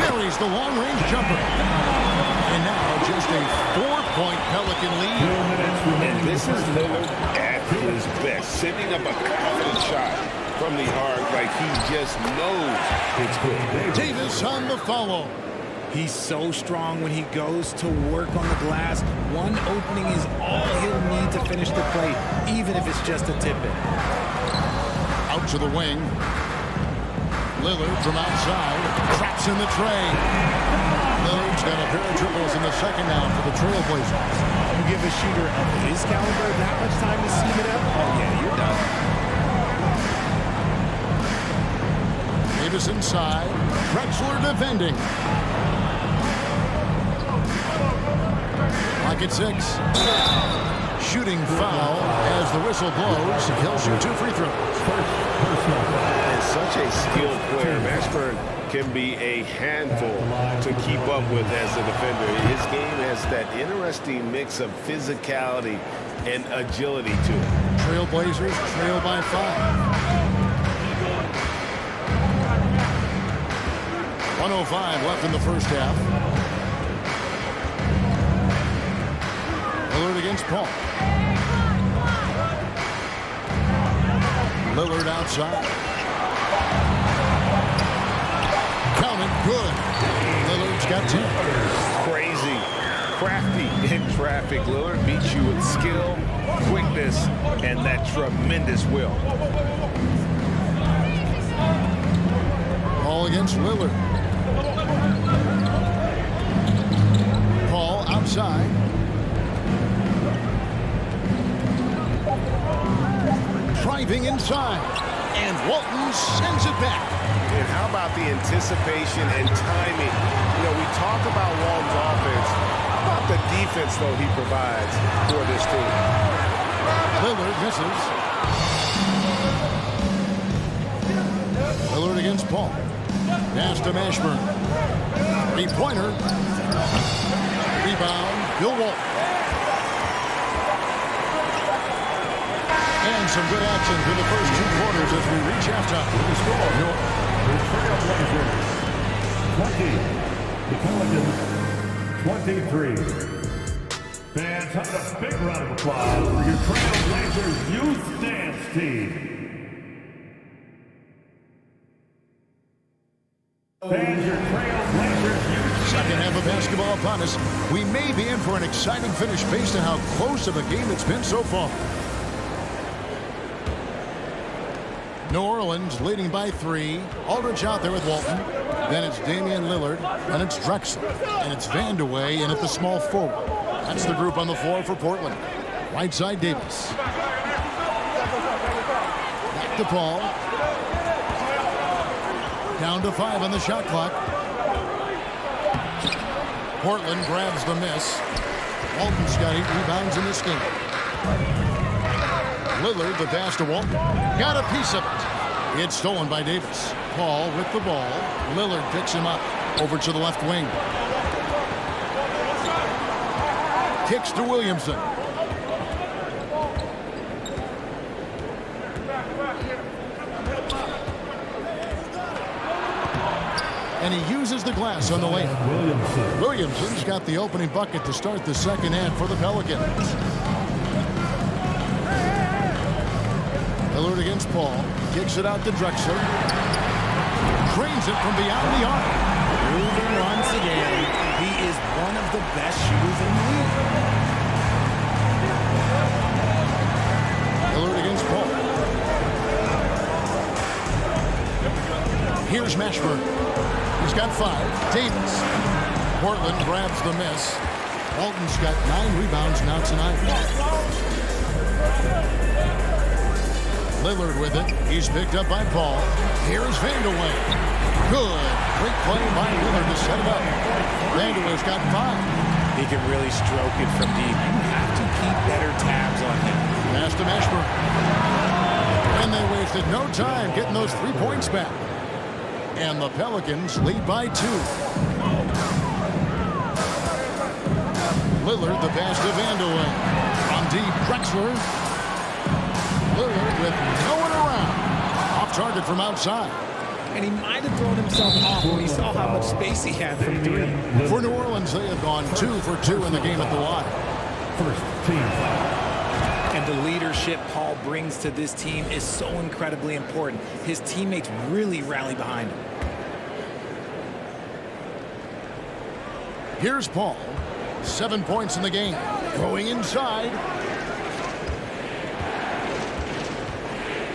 Buries the long-range jumper. And now just a 4-point Pelican lead. And this is Lillard at his best. Sending up a confident shot from the arc like he just knows it's good. Davis on the follow. He's so strong when he goes to work on the glass. One opening is all he'll need to finish the play, even if it's just a tip-in. Out to the wing. Lillard from outside, traps in the tray. Lillard's got a pair of triples in the second half for the Trailblazers. You give a shooter of his caliber that much time to seam it up, oh yeah, you're done. Davis inside, Drexler defending. Lock at 6. Shooting foul as the whistle blows. He'll shoot 2 free throws. And such a skilled player. Mashburn can be a handful to keep up with as a defender. His game has that interesting mix of physicality and agility to it. Trailblazers trail by 5. 1:05 left in the first half. Lillard against Paul. Lillard outside. Count it, good. Lillard's got 10. Crazy, crafty in traffic. Lillard beats you with skill, quickness, and that tremendous will. Paul against Lillard. Paul outside. Driving inside, and Walton sends it back. And how about the anticipation and timing? You know, we talk about Walton's offense. How about the defense, though, he provides for this team? Lillard misses. Lillard against Paul. Pass to Mashburn. 3-pointer. Rebound, Bill Walton. And some good action through the first 2 quarters as we reach halftime. The score, the Trailblazers 20, the Pelicans 23. Fans, have a big round of applause for your Trailblazers Youth Dance Team. Fans, your Trailblazers Youth Second half of basketball upon us. We may be in for an exciting finish based on how close of a game it's been so far. New Orleans leading by 3. Aldridge out there with Walton. Then it's Damian Lillard. And it's Drexler. And it's Vandeweghe in at the small forward. That's the group on the floor for Portland. Right side, Davis. Back to Paul. Down to 5 on the shot clock. Portland grabs the miss. Walton's got 8 rebounds in this game. Lillard, the pass to Walton. Got a piece of it. It's stolen by Davis. Paul with the ball. Lillard picks him up. Over to the left wing. Kicks to Williamson. And he uses the glass on the lane. Williamson's got the opening bucket to start the second half for the Pelicans. Lillard against Paul. Kicks it out to Drexler. Trains it from beyond the arc. Proving once again, he is one of the best shooters in the league. Lillard against Paul. Here's Mashburn. He's got 5. Davis. Portland grabs the miss. Walton's got 9 rebounds now tonight. Lillard with it. He's picked up by Paul. Here's Vandeweghe. Good. Great play by Lillard to set it up. Vandeweghe's got 5. He can really stroke it from deep. You have to keep better tabs on him. Pass to Mashburn. And they wasted no time getting those 3 points back. And the Pelicans lead by 2. Lillard, the pass to Vandeweghe. From deep, Drexler. Lillard with no one around. Off target from outside. And he might have thrown himself off when he saw how much space he had from 3. For New Orleans, they have gone 2 for 2 in the game at the line. First team foul. And the leadership Paul brings to this team is so incredibly important. His teammates really rally behind him. Here's Paul. 7 points in the game. Going inside.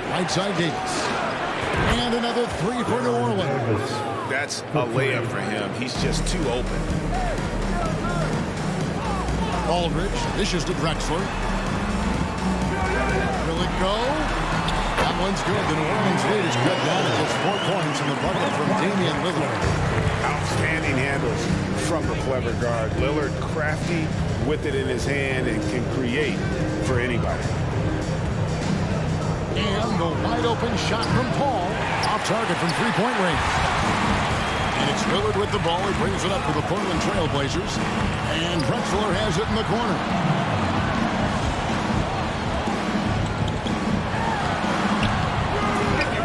Right side, Davis. And another 3 for New Orleans. That's a layup for him. He's just too open. Aldridge dishes to Drexler. Will it go? That one's good. The New Orleans lead is cut down to just 4 points in the bucket from Damian Lillard. Outstanding handles from the clever guard. Lillard crafty with it in his hand and can create for anybody. And the wide open shot from Paul. Off target from 3-point range. And it's Lillard with the ball. He brings it up to the Portland Trail Blazers. And Drexler has it in the corner.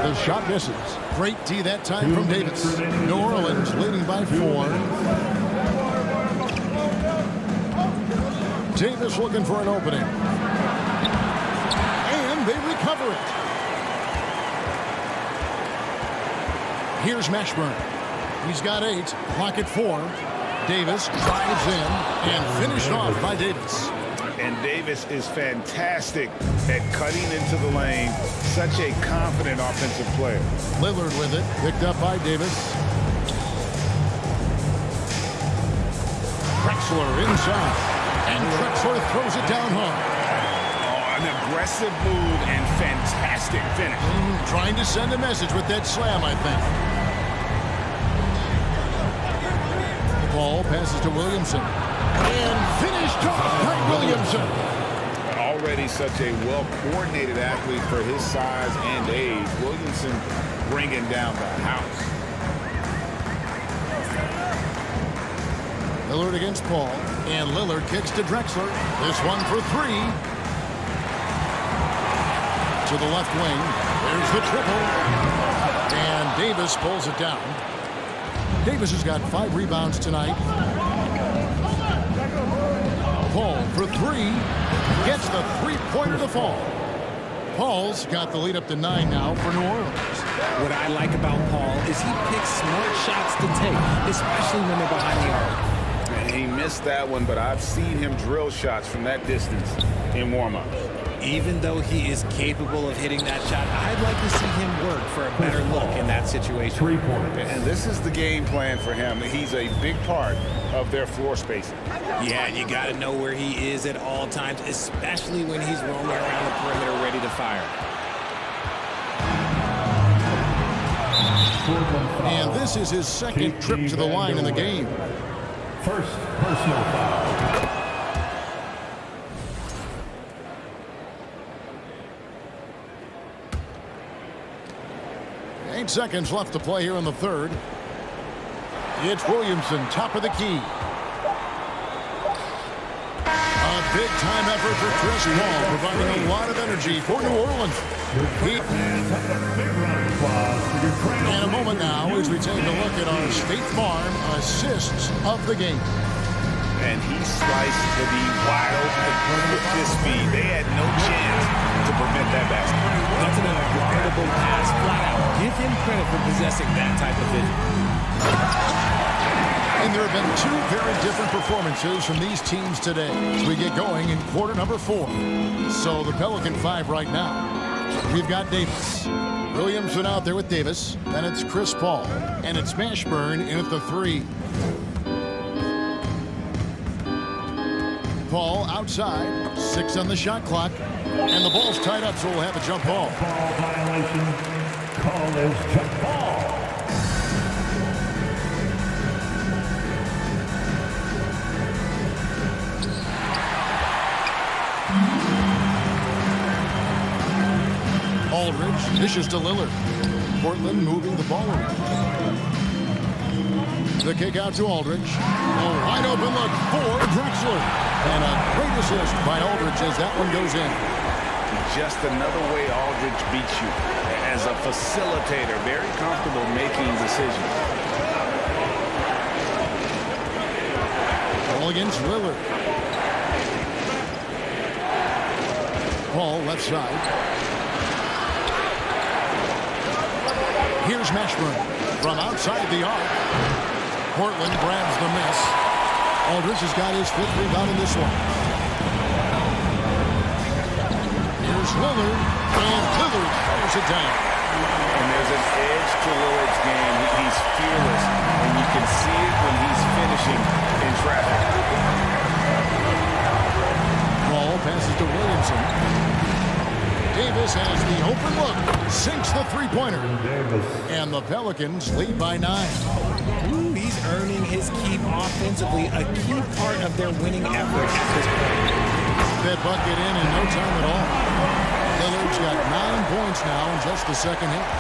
The shot misses. Great D that time from Davis. New Orleans leading by 4. Davis looking for an opening. And they recover it. Here's Mashburn. He's got 8. Clock at 4. Davis drives in and finished off by Davis. And Davis is fantastic at cutting into the lane. Such a confident offensive player. Lillard with it. Picked up by Davis. Drexler inside. And Drexler throws it down hard. Oh, an aggressive move and fantastic finish. Trying to send a message with that slam, I think. The ball passes to Williamson. And finished off by Williamson. Already such a well-coordinated athlete for his size and age. Williamson bringing down the house. Lillard against Paul. And Lillard kicks to Drexler. This one for 3. To the left wing. There's the triple. And Davis pulls it down. Davis has got 5 rebounds tonight. Paul for 3. Gets the 3-pointer to fall. Paul's got the lead up to 9 now for New Orleans. What I like about Paul is he picks smart shots to take, especially when they're behind the arc. And he missed that one, but I've seen him drill shots from that distance in warm-ups. Even though he is capable of hitting that shot, I'd like to see him work for a better look in that situation. 3 points. And this is the game plan for him. He's a big part of their floor spacing. Yeah, you got to know where he is at all times, especially when he's roaming around the perimeter ready to fire. And this is his second trip to the line in the game. First personal foul. 8 seconds left to play here in the third. It's Williamson, top of the key. A big-time effort for Chris Paul, providing a lot of energy for New Orleans. And a moment now as we take a look at our State Farm assists of the game. And he sliced the D wide open with this speed. They had no chance to prevent that basket. That's an unguardable pass, flat out. Give him credit for possessing that type of vision. And there have been 2 very different performances from these teams today as we get going in quarter number 4. So the Pelican 5 right now. We've got Davis. Williamson out there with Davis. Then it's Chris Paul. And it's Mashburn in at the 3. Paul outside. 6 on the shot clock. And the ball's tied up, so we'll have a jump ball. Ball violation. Call is jump ball. Aldridge dishes to Lillard. Portland moving the ball around. The kick out to Aldridge. A wide open look for Drexler. And a great assist by Aldridge as that one goes in. Just another way Aldridge beats you. As a facilitator, very comfortable making decisions. Ball against Lillard. Paul left side. Here's Mashburn from outside the arc. Portland grabs the miss. Aldridge has got his 5th rebound in this one. Here's Lillard, and Lillard fires it down. And there's an edge to Lillard's game. He's fearless, and you can see it when he's finishing in traffic. Ball passes to Williamson. Davis has the open look, sinks the 3-pointer. And the Pelicans lead by 9. Ooh, he's earning his keep offensively, a key part of their winning effort at this point. That bucket in no time at all. Lillard's got 9 points now in just the second half.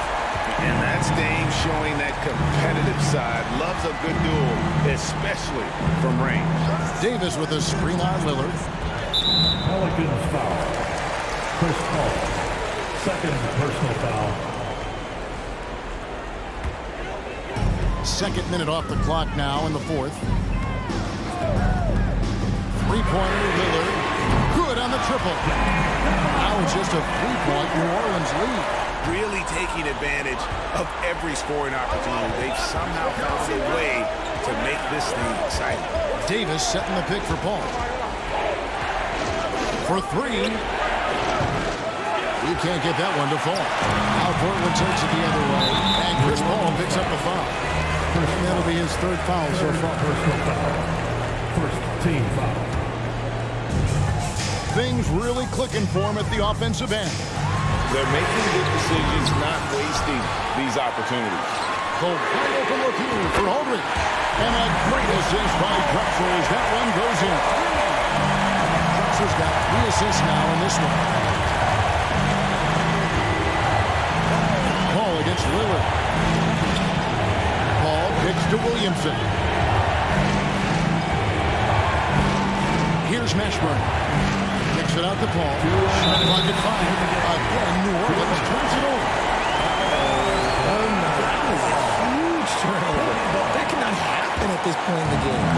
And that's Dame showing that competitive side. Loves a good duel, especially from range. Davis with a screen on Lillard. Pelicans foul. Chris Paul. Second personal foul. 2nd minute off the clock now in the 4th. 3-pointer, Lillard. Good on the triple. Now it's just a 3-point New Orleans lead. Really taking advantage of every scoring opportunity. They've somehow found a way to make this thing exciting. Davis setting the pick for Paul. For 3. You can't get that one to fall. Now Portland takes it the other way. And Chris Paul picks up the foul. And that'll be his 3rd foul so far. Personal foul. First team foul. Things really clicking for him at the offensive end. They're making good decisions, not wasting these opportunities. The wide open look here for Aldridge. And a great assist by Drexler as that one goes in. Drexler's got 3 assists now in this one. Paul against Lillard. Paul pitch to Williamson. Here's Mashburn. Kicks it out to Paul. Shot clock at 5. Again, New Orleans turns it over. Oh no, that was a huge turnover. That cannot happen at this point in the game.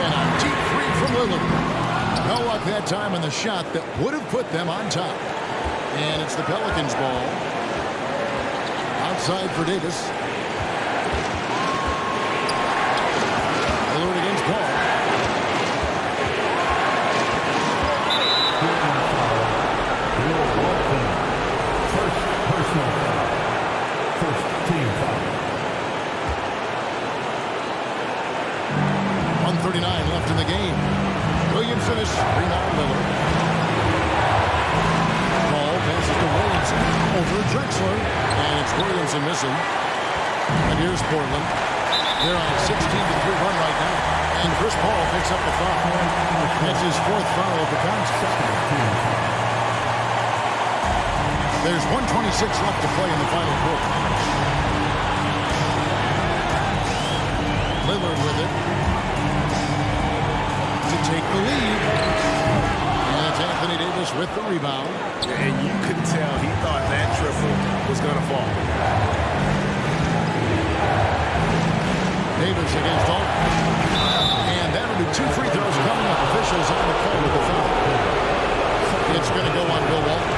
And a deep 3 from Lillard. No luck that time on the shot that would have put them on top. And it's the Pelicans' ball. Outside for Davis. Lillard against Paul. missing. And here's Portland. They're on a 16-3 run right now. And Chris Paul picks up the foul. That's his fourth foul of the contest. There's 1:26 left to play in the final quarter. Lillard with it to take the lead. And it's Anthony Davis with the rebound. And you could tell he thought that triple was going to fall. Davis against Aldridge. And that'll be 2 free throws coming up. Officials on the call with the foul. It's going to go on Bill Walton.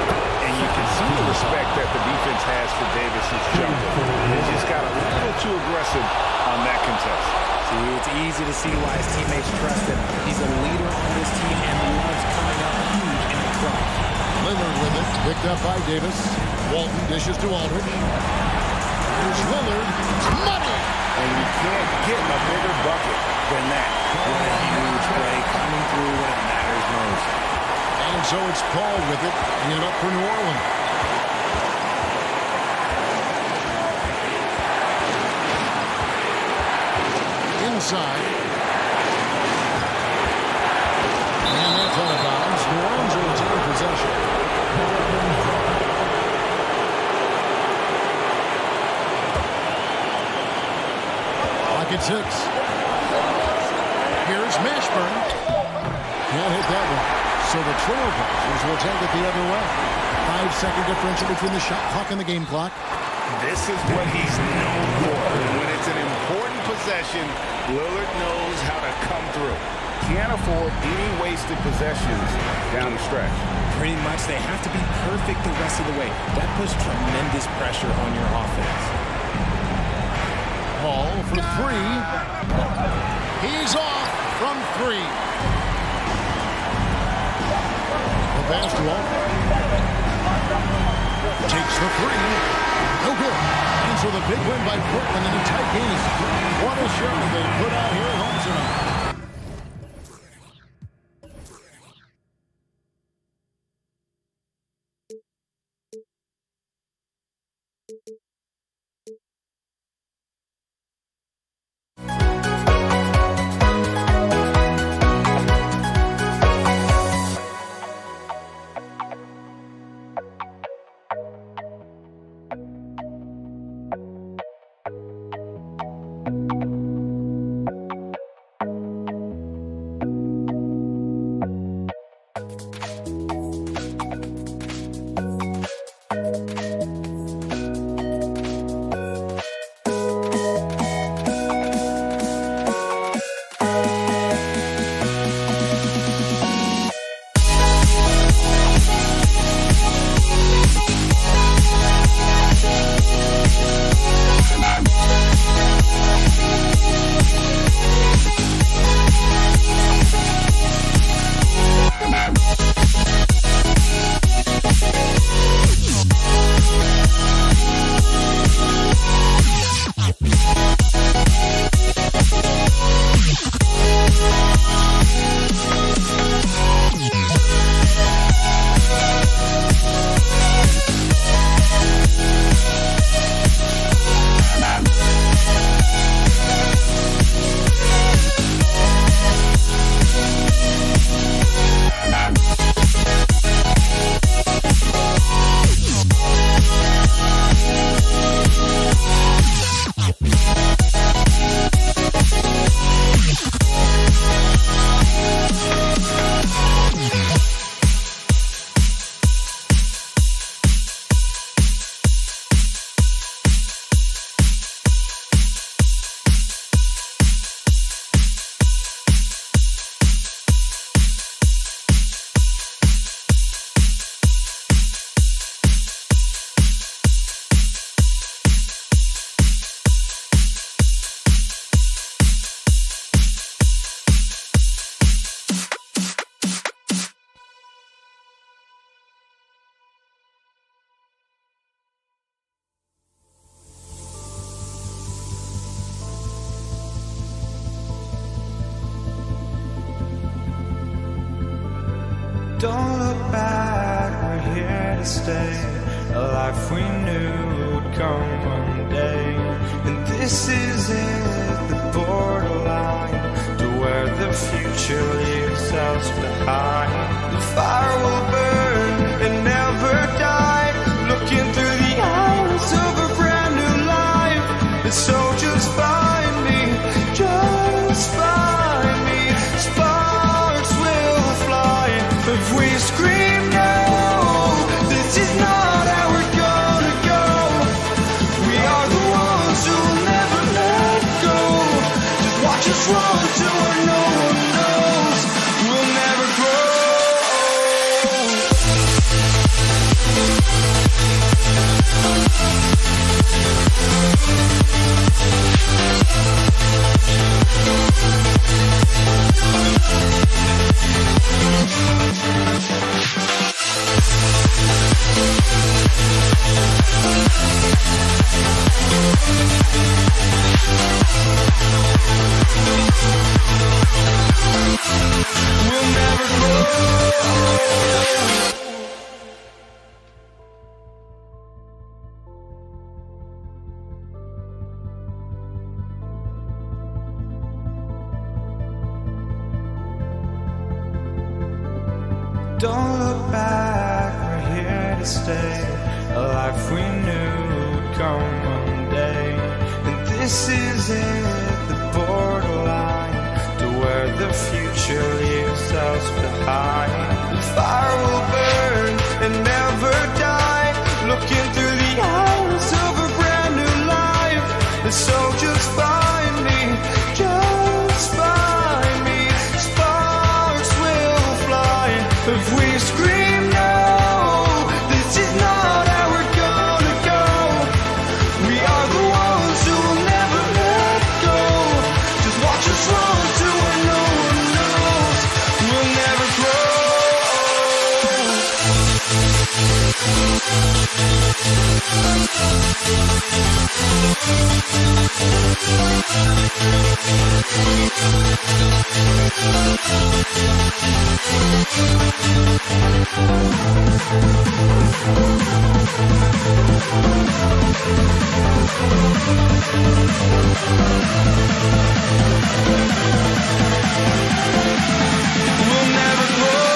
And you can see the respect that the defense has for Davis's jumper. He just got a little too aggressive on that contest. See, it's easy to see why his teammates trust him. He's a leader on this team and loves coming up huge in the clutch. Lillard with it. Picked up by Davis. Walton dishes to Aldridge. Here's Lillard. It's money! And you can't get a bigger bucket than that. What a huge play coming through when it matters most. And so it's Paul with it, and up for New Orleans. Inside. And that's out of bounds. New Orleans will retain possession. Clock at 6. Here's Mashburn. Can't hit that one. So the Trailblazers will take it the other way. 5-second differential between the shot clock and the game clock. This is what he's known for. When it's an important possession, Lillard knows how to come through. Can't afford any wasted possessions down the stretch. Pretty much they have to be perfect the rest of the way. That puts tremendous pressure on your offense. Paul for 3. He's off from 3. The pass to Aldridge. Takes the 3. No good. And so the big win by Portland in a tight game. What a show they put out here at home tonight. Don't look back, we're here to stay. A life we knew would come one day. this is it, the borderline to where the future leaves us behind. The fire will burn and never die, looking through the eyes of a brand new life. And so just find me, just find me. Sparks will fly if we scream no. This is not how we're gonna go. We are the ones who will never let go. Just watch us run to where no one knows. We'll never grow. We'll never grow. Don't look back, we're here to stay. A life we knew would come one day. And this is it, the borderline to where the future leaves us behind. The fire will burn and never die, looking through the eyes of a brand new life. And so just find me, just find me. Sparks will fly if we scream no. This is not how we're gonna go. We are the ones who will never let go. Just watch us run to where no one knows. We'll never grow. We'll never grow. We'll never grow.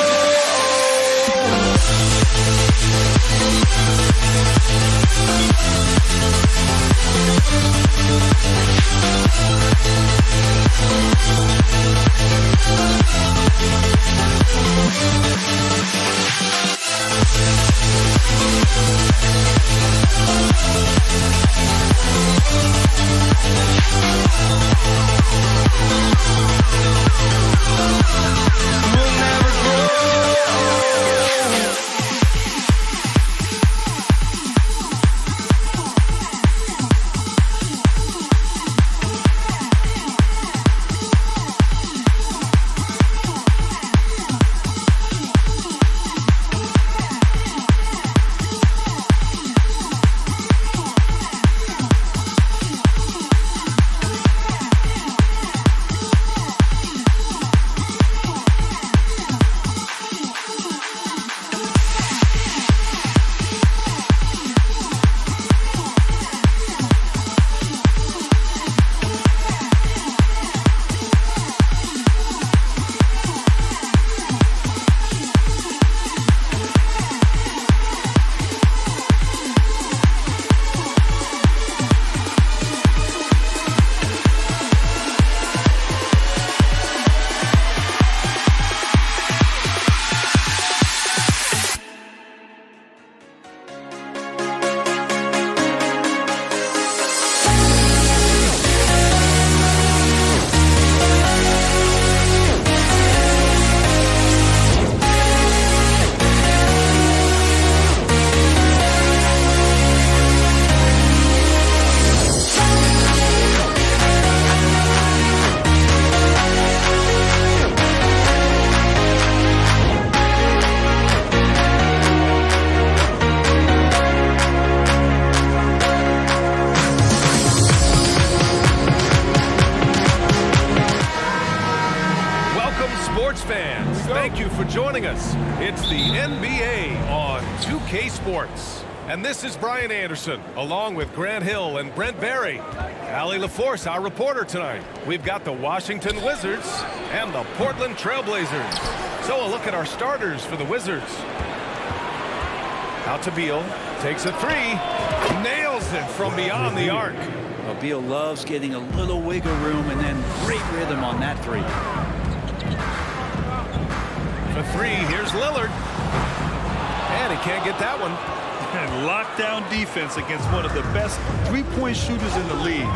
Thank you for joining us. It's the NBA on 2K Sports. And this is Brian Anderson, along with Grant Hill and Brent Barry. Allie LaForce, our reporter tonight. We've got the Washington Wizards and the Portland Trailblazers. So a look at our starters for the Wizards. Out to Beal, takes a three, nails it from beyond the arc. Well, Beal loves getting a little wiggle room and then great rhythm on that three. For three, here's Lillard. And he can't get that one. And lockdown defense against one of the best three-point shooters in the league.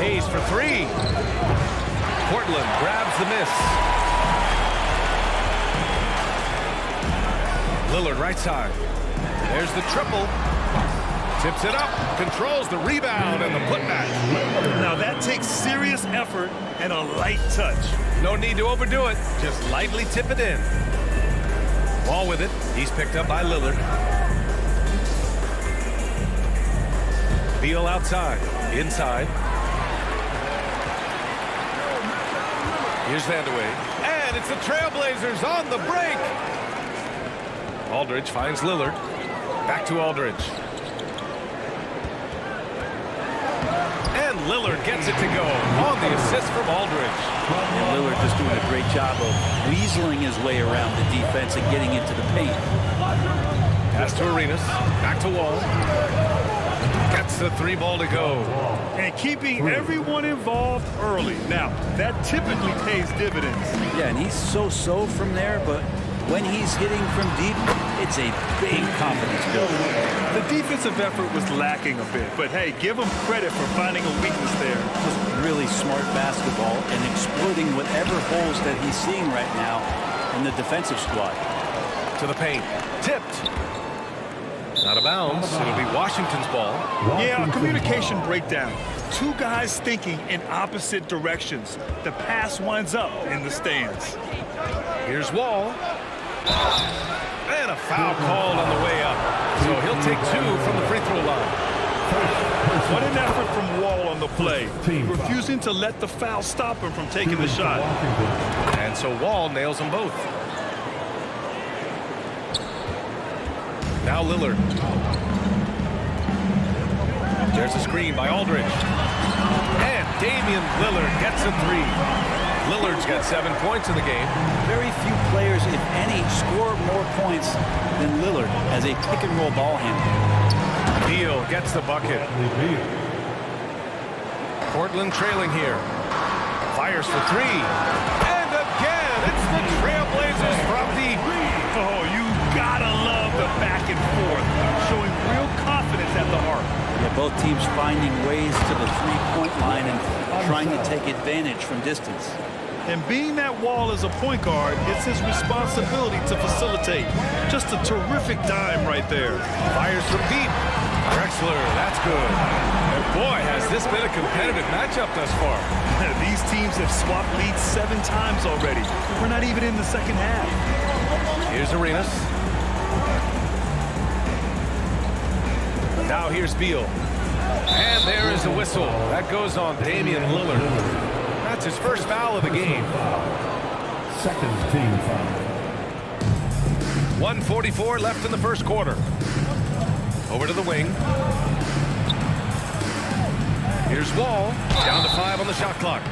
Hayes for three. Portland grabs the miss. Lillard right side. There's the triple. Tips it up, controls the rebound and the putback. Now that takes serious effort and a light touch. No need to overdo it, just lightly tip it in. Ball with it, he's picked up by Lillard. Beal outside, inside. Here's Vandeweghe, and it's the Trailblazers on the break. Aldridge finds Lillard. Back to Aldridge. And Lillard gets it to go on the assist from Aldridge. And Lillard just doing a great job of weaseling his way around the defense and getting into the paint. Pass to Arenas. Back to Wall. Gets the three ball to go. And keeping everyone involved early. Now, that typically pays dividends. Yeah, and he's so-so from there, but when he's hitting from deep, it's a big confidence builder. The defensive effort was lacking a bit, but hey, give him credit for finding a weakness there. Just really smart basketball and exploiting whatever holes that he's seeing right now in the defensive squad. To the paint. Tipped. Out of bounds. It'll be Washington's ball. Yeah, a communication breakdown. Two guys thinking in opposite directions. The pass winds up in the stands. Here's Wall. And a foul called on the way up. So he'll take two from the free throw line. What an effort from Wall on the play. Refusing to let the foul stop him from taking the shot. And so Wall nails them both. Now Lillard. There's a screen by Aldridge. And Damian Lillard gets a three. Lillard's got 7 points in the game. Very few players, if any, score more points than Lillard as a pick-and-roll ball handler. Beal gets the bucket. Portland trailing here. Fires for three. And again, it's the Trailblazers from deep. Oh, you gotta love the back and forth. Showing real confidence at the arc. Yeah, both teams finding ways to the three-point line and trying to take advantage from distance. And being that Wall is a point guard, it's his responsibility to facilitate. Just a terrific dime right there. Fires from deep. Drexler, that's good. And boy, has this been a competitive matchup thus far. These teams have swapped leads 7 times already. We're not even in the second half. Here's Arenas. Now here's Beal. And there is the whistle. That goes on Damian Lillard. That's his first foul of the game. Second team foul. 1:44 left in the first quarter. Over to the wing. Here's Wall. Down to 5 on the shot clock.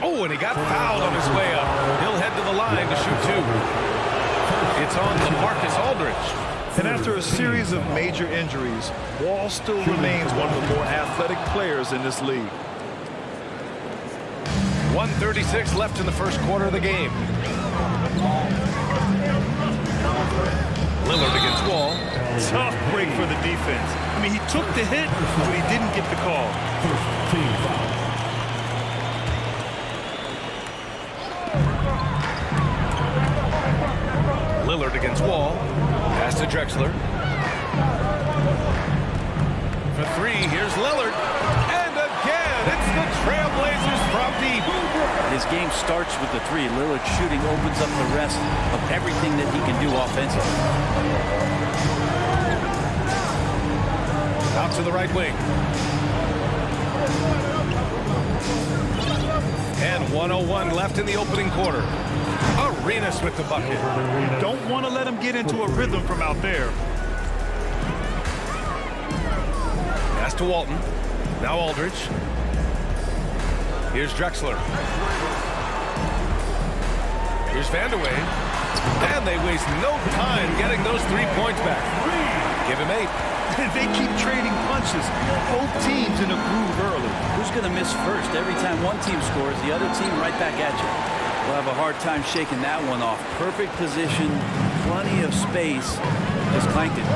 Oh, and he got fouled on his way up. He'll head to the line to shoot 2. It's on LaMarcus Aldridge. And after a series of major injuries, Wall still remains one of the more athletic players in this league. 1:36 left in the first quarter of the game. Lillard against Wall. Tough break for the defense. I mean, he took the hit, but he didn't get the call. First team foul. Lillard against Wall. Pass to Drexler. For three, here's Lillard. And again, it's the Trailblazers from deep. His game starts with the three. Lillard shooting opens up the rest of everything that he can do offensively. Out to the right wing. And 1:01 left in the opening quarter. Arenas with the bucket. Don't want to let him get into a rhythm from out there. Pass to Walton. Now Aldridge. Here's Drexler. Here's Vandeweghe. And they waste no time getting those 3 points back. Give him 8. They keep trading punches. Both teams in a groove early. Who's going to miss first? Every time one team scores, the other team right back at you. We'll have a hard time shaking that one off. Perfect position, plenty of space. Just clanked it.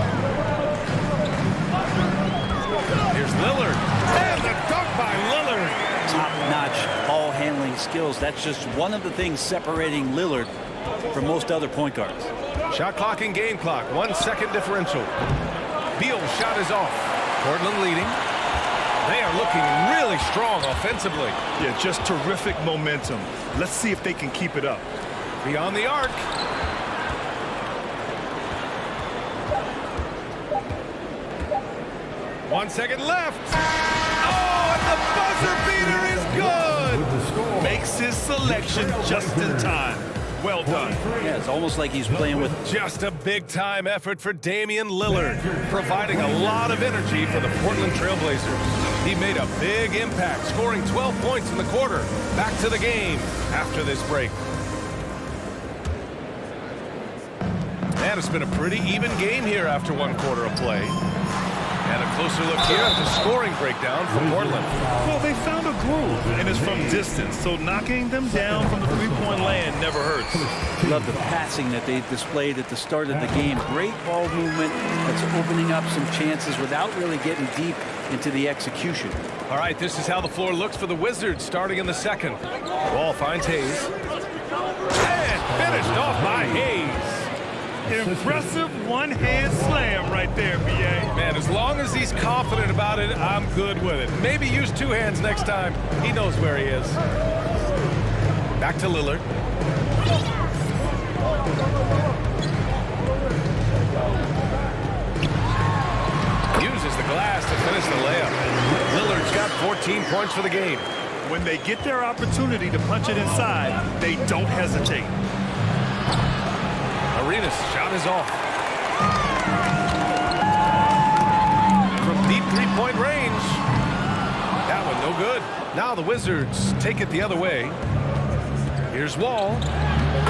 Here's Lillard. And the dunk by Lillard. Top-notch ball-handling skills. That's just one of the things separating Lillard from most other point guards. Shot clock and game clock. 1 second differential. Beal's shot is off. Portland leading. They are looking really strong offensively. Yeah, just terrific momentum. Let's see if they can keep it up. Beyond the arc. One second left. Oh, and the buzzer beater is good. Makes his selection just in time. Well done. Yeah, it's almost like he's playing with... Just a big-time effort for Damian Lillard, providing a lot of energy for the Portland Trailblazers. He made a big impact, scoring 12 points in the quarter. Back to the game after this break. And it's been a pretty even game here after 1 quarter of play. And a closer look here at the scoring breakdown for Portland. Well, they found a groove, and it's from distance, so knocking them down from the three-point land never hurts. Love the passing that they displayed at the start of the game. Great ball movement that's opening up some chances without really getting deep into the execution. All right, this is how the floor looks for the Wizards starting in the second. Wall finds Hayes. And finished off by Hayes. Impressive one-hand slam right there, B.A. Man, as long as he's confident about it, I'm good with it. Maybe use 2 hands next time. He knows where he is. Back to Lillard. Uses the glass to finish the layup. Lillard's got 14 points for the game. When they get their opportunity to punch it inside, they don't hesitate. Arenas' shot is off. From deep 3-point range. That one no good. Now the Wizards take it the other way. Here's Wall.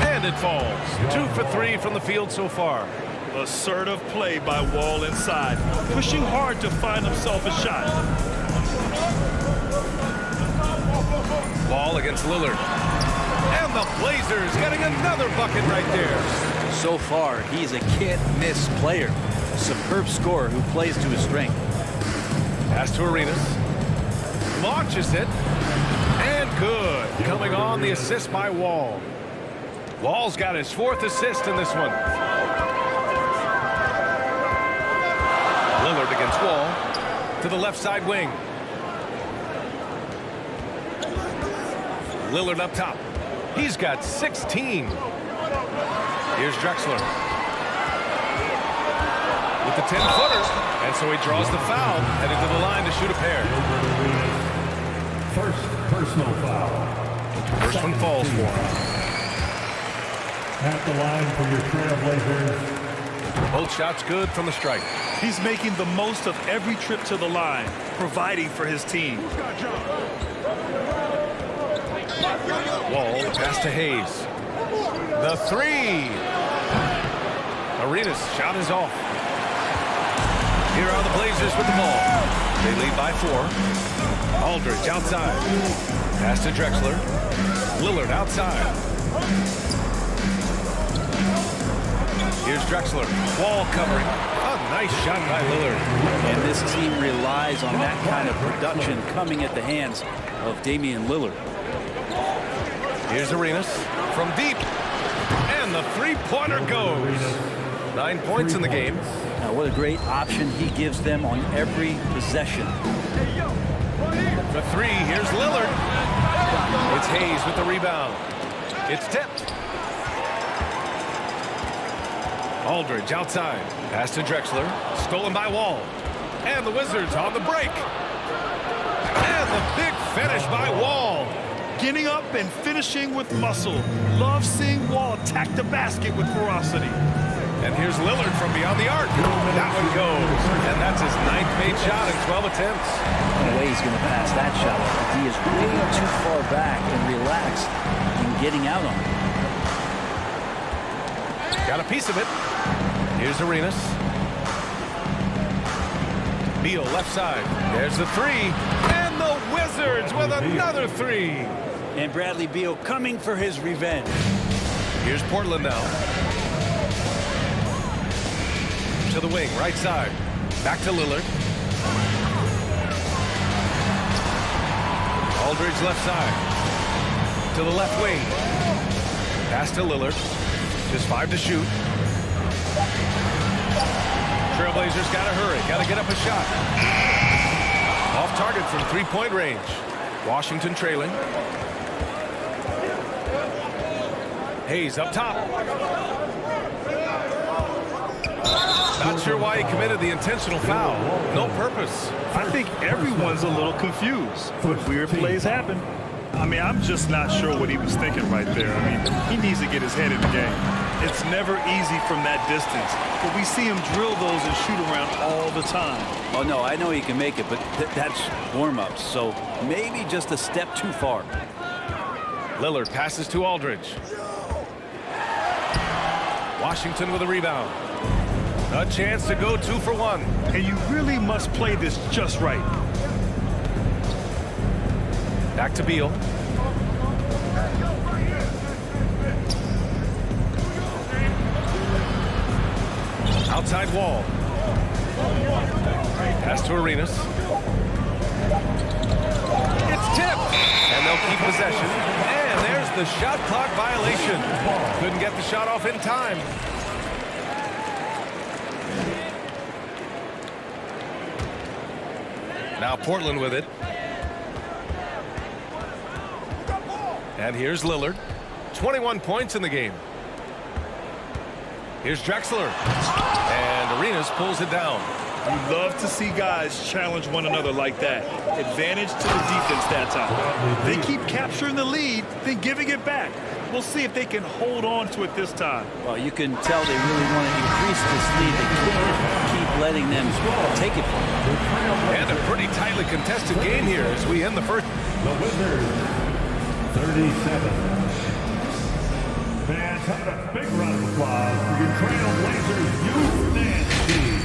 And it falls. 2 for 3 from the field so far. Assertive play by Wall inside. Pushing hard to find himself a shot. Wall against Lillard. And the Blazers getting another bucket right there. So far, he's a can't-miss player. A superb scorer who plays to his strength. Pass to Arenas. Launches it. And good. Coming on the assist by Wall. Wall's got his 4th assist in this one. Lillard against Wall. To the left side wing. Lillard up top. He's got 16. Here's Drexler. With the 10-footer. And so he draws the foul. Headed to the line to shoot a pair. First personal foul. First one falls for him. At the line for your Trailblazers. Both shots good from the strike. He's making the most of every trip to the line, providing for his team. Wall, pass to Hayes. The 3. Arenas' shot is off. Here are the Blazers with the ball. They lead by 4. Aldridge outside. Pass to Drexler. Lillard outside. Here's Drexler. Wall covering. A nice shot by Lillard. And this team relies on that kind of production coming at the hands of Damian Lillard. Here's Arenas from deep. And the 3-pointer goes. 9 points in the game. Now, what a great option he gives them on every possession. The 3, here's Lillard. It's Hayes with the rebound. It's tipped. Aldridge outside. Pass to Drexler. Stolen by Wall. And the Wizards on the break. And the big finish by Wall. Getting up and finishing with muscle. Love seeing Wall attack the basket with ferocity. And here's Lillard from beyond the arc. That one goes. And that's his 9th made shot in 12 attempts. No way he's going to pass that shot. He is way too far back and relaxed in getting out on it. Got a piece of it. Here's Arenas. Beal left side. There's the three. And the Wizards with another three. And Bradley Beal coming for his revenge. Here's Portland now. To the wing, right side. Back to Lillard. Aldridge left side. To the left wing. Pass to Lillard. Just 5 to shoot. Trailblazers got to hurry. Got to get up a shot. Off target from 3-point range. Washington trailing. Hayes up top. Not sure why he committed the intentional foul. No purpose. I think everyone's a little confused. Weird plays happen. I mean, I'm just not sure what he was thinking right there. I mean, he needs to get his head in the game. It's never easy from that distance, but we see him drill those and shoot around all the time. Oh, no, I know he can make it, but that's warm-ups, so maybe just a step too far. Lillard passes to Aldridge. Washington with a rebound. A chance to go 2 for 1. And you really must play this just right. Back to Beal. Outside wall. Pass to Arenas. It's tipped. And they'll keep possession. And there's the shot clock violation. Couldn't get the shot off in time. Now Portland with it. And here's Lillard. 21 points in the game. Here's Drexler. And Arenas pulls it down. You love to see guys challenge one another like that. Advantage to the defense that time. They keep capturing the lead, then giving it back. We'll see if they can hold on to it this time. Well, you can tell they really want to increase this lead. They can't keep letting them take it from them. And a pretty tightly contested game here as we end the first. The Wizards, 37. Fans, have a big round of applause for your Trailblazers youth dance team.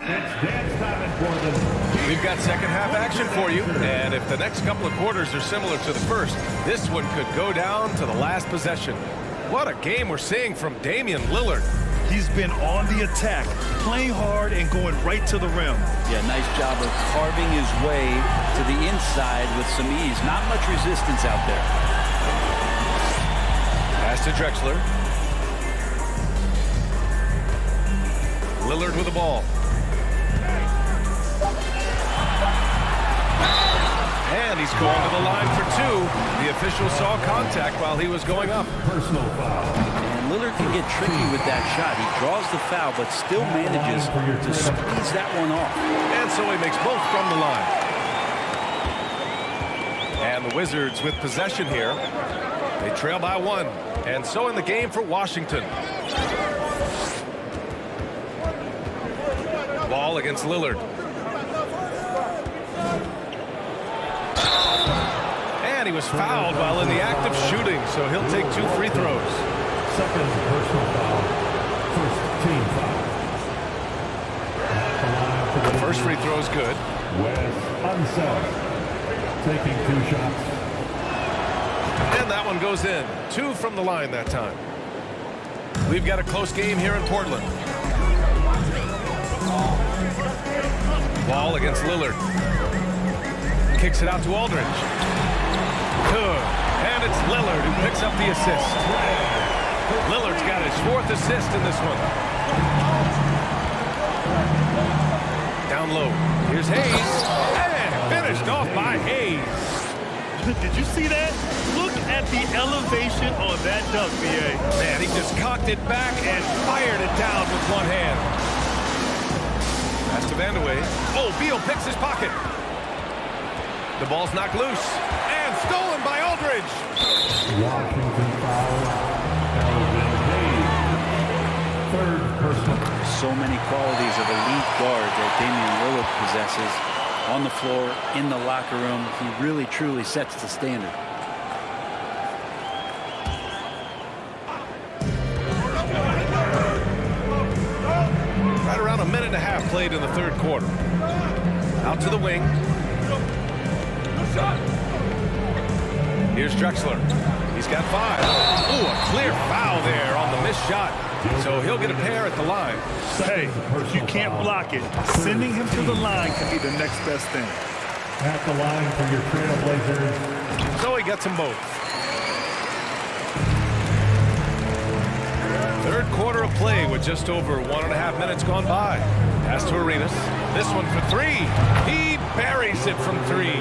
It's dance time in Portland. We've got second half action for you. And if the next couple of quarters are similar to the first, this one could go down to the last possession. What a game we're seeing from Damian Lillard. He's been on the attack, playing hard and going right to the rim. Yeah, nice job of carving his way to the inside with some ease. Not much resistance out there. Pass to Drexler. Lillard with the ball. And he's going to the line for 2. The official saw contact while he was going up. Personal foul. And Lillard can get tricky with that shot. He draws the foul, but still manages to squeeze that one off. And so he makes both from the line. And the Wizards with possession here. They trail by 1. And so in the game for Washington. Ball against Lillard. And he was fouled while in the act of shooting, so he'll take 2 free throws. Second personal foul. First team foul. The first free throw is good. Wes Unseld taking 2 shots. And that one goes in. 2 from the line that time. We've got a close game here in Portland. Ball against Lillard. Kicks it out to Aldridge. Good. And it's Lillard who picks up the assist. Lillard's got his 4th assist in this one. Down low. Here's Hayes. And finished off by Hayes. Did you see that? Look at the elevation on that dunk, B.A. Man, he just cocked it back and fired it down with one hand. That's to Vandeweghe. Oh, Beal picks his pocket. The ball's knocked loose and stolen by Aldridge. Washington foul. Elvin Hayes. Third personal. So many qualities of elite guard that Damian Lillard possesses on the floor, in the locker room. He really, truly sets the standard. Right around a minute and a half played in the third quarter. Out to the wing. Here's Drexler. He's got 5. Ooh, a clear foul there on the missed shot. So he'll get a pair at the line. Hey, if you can't block it, sending him to the line can be the next best thing. At the line for your Trailblazers. So he gets them both. Third quarter of play with just over 1.5 minutes gone by. Pass to Arenas. This one for 3. He buries it from 3.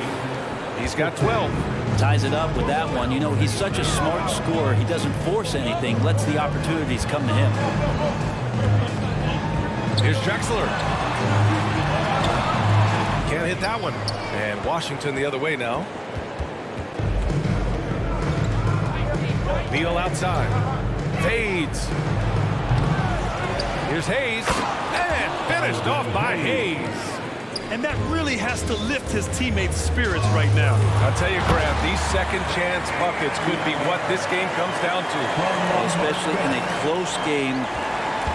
He's got 12. Ties it up with that one. You know, he's such a smart scorer. He doesn't force anything, lets the opportunities come to him. Here's Drexler. Can't hit that one. And Washington the other way now. Beal outside. Fades. Here's Hayes. And finished off by Hayes. And that really has to lift his teammates' spirits right now. I'll tell you, Graham, these second chance buckets could be what this game comes down to. Especially in a close game,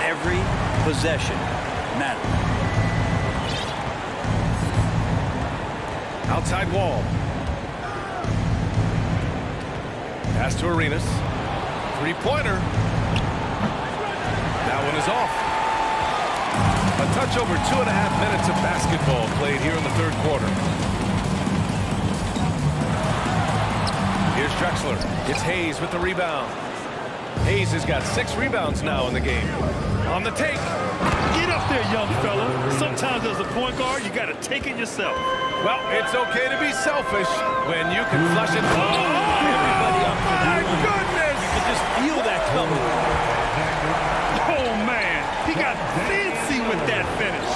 every possession matters. Outside wall. Pass to Arenas. Three-pointer. That one is off. A touch over 2.5 minutes of basketball played here in the third quarter. Here's Drexler. It's Hayes with the rebound. Hayes has got 6 rebounds now in the game. On the take. Get up there, young fella. Sometimes as a point guard, you got to take it yourself. Well, it's okay to be selfish when you can flush it. Everybody up for that. My goodness! You can just feel that coming. Oh, man. He got fancy with that finish.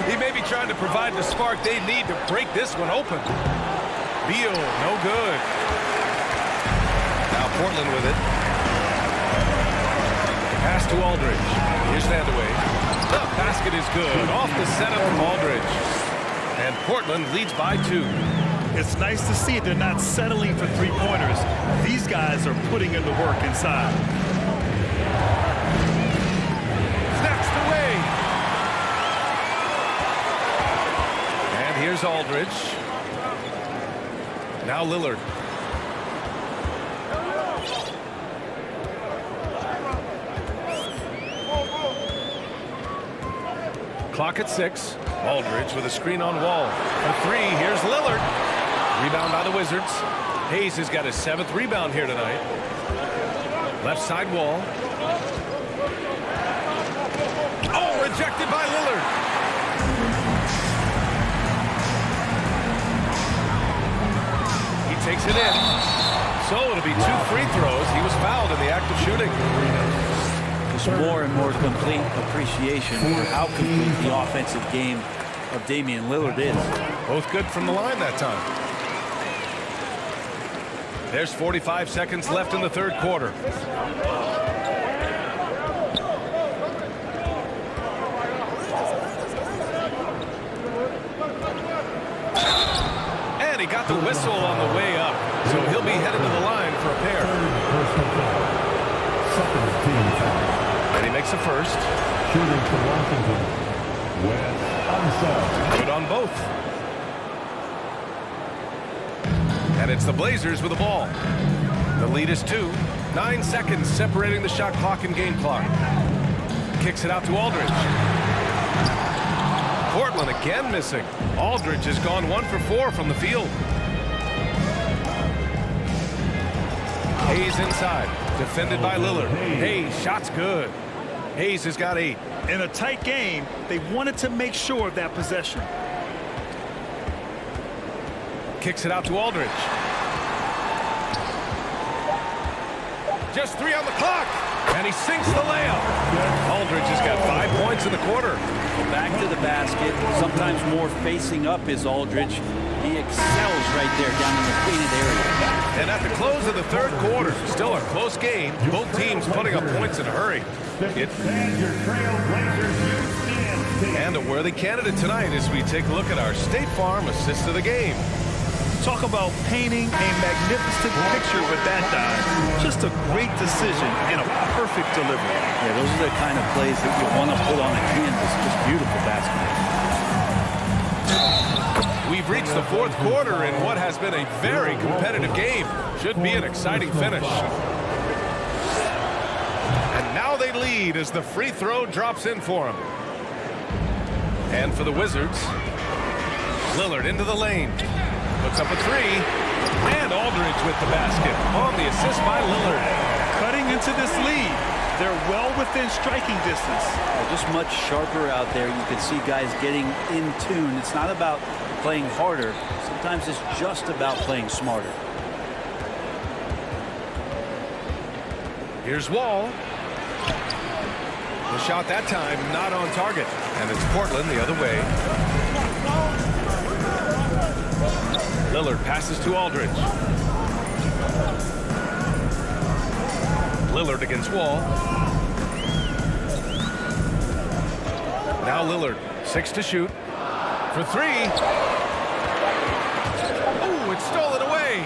He may be trying to provide the spark they need to break this one open. Beal, no good. Now Portland with it. Pass to Aldridge. Here's Vandeweghe. The basket is good. Off the setup from Aldridge. And Portland leads by 2. It's nice to see they're not settling for three-pointers. These guys are putting in the work inside. Snatched away. And here's Aldridge. Now Lillard. Clock at 6. Aldridge with a screen on Wall. For 3, here's Lillard. Rebound by the Wizards. Hayes has got his 7th rebound here tonight. Left side Wall. Oh, rejected by Lillard. He takes it in. So it'll be 2 free throws. He was fouled in the act of shooting. More and more complete appreciation for how complete the offensive game of Damian Lillard is. Both good from the line that time. There's 45 seconds left in the third quarter. And he got the whistle on the way up, so he'll be headed to the line for a pair. And he makes a first. Shooting for Washington. Wes Unseld. Good on both. And it's the Blazers with the ball. The lead is 2. 9 seconds separating the shot clock and game clock. Kicks it out to Aldridge. Portland again missing. Aldridge has gone 1 for 4 from the field. Hayes inside. Defended by Lillard. Hayes, shot's good. Hayes has got 8. In a tight game, they wanted to make sure of that possession. Kicks it out to Aldridge. Just 3 on the clock. And he sinks the layup. Aldridge has got 5 points in the quarter. Back to the basket. Sometimes more facing up is Aldridge. He excels right there down in the painted area. And at the close of the third quarter, still a close game. Both teams putting up points in a hurry. And a worthy candidate tonight as we take a look at our State Farm assist of the game. Talk about painting a magnificent picture with that dive. Just a great decision and a perfect delivery. Yeah, those are the kind of plays that you want to put on the canvas. Just beautiful basketball. We've reached the fourth quarter in what has been a very competitive game. Should be an exciting finish. And now they lead as the free throw drops in for them. And for the Wizards, Lillard into the lane. Puts up a three. And Aldridge with the basket on the assist by Lillard. Cutting into this lead. They're well within striking distance. Just much sharper out there. You can see guys getting in tune. It's not about playing harder. Sometimes it's just about playing smarter. Here's Wall. The shot that time not on target. And it's Portland the other way. Lillard passes to Aldridge. Lillard against Wall. Now Lillard, 6 to shoot. For 3. Ooh, it's stolen away.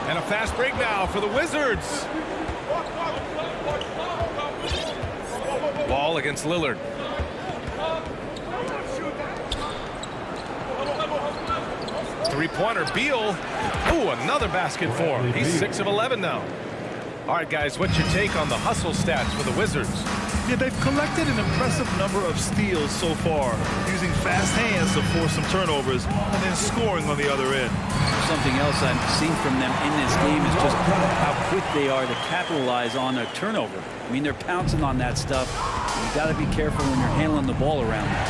And a fast break now for the Wizards. Ball against Lillard. Three-pointer, Beal. Ooh, another basket for him. He's 6 of 11 now. All right, guys, what's your take on the hustle stats for the Wizards? Yeah, they've collected an impressive number of steals so far, using fast hands to force some turnovers and then scoring on the other end. Something else I've seen from them in this game is just how quick they are to capitalize on a turnover. I mean, they're pouncing on that stuff. You've got to be careful when you're handling the ball around them.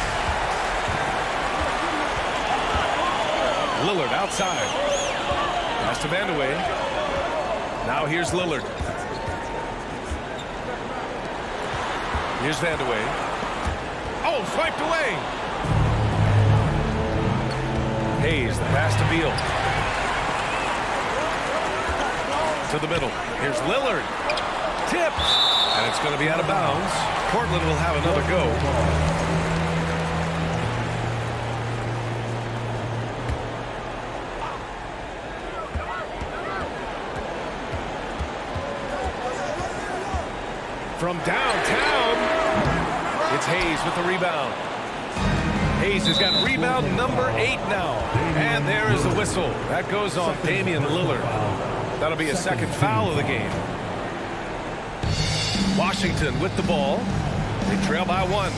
Lillard outside. Pass to Vandeweghe. Now here's Lillard. Here's Vandeweghe. Oh, swiped away. Hayes, the pass to Beal. To the middle. Here's Lillard. Tipped. And it's going to be out of bounds. Portland will have another go. From downtown, it's Hayes with the rebound. Hayes has got rebound number 8 now. And there is the whistle. That goes on Damian Lillard. That'll be a second foul of the game. Washington with the ball. They trail by 1.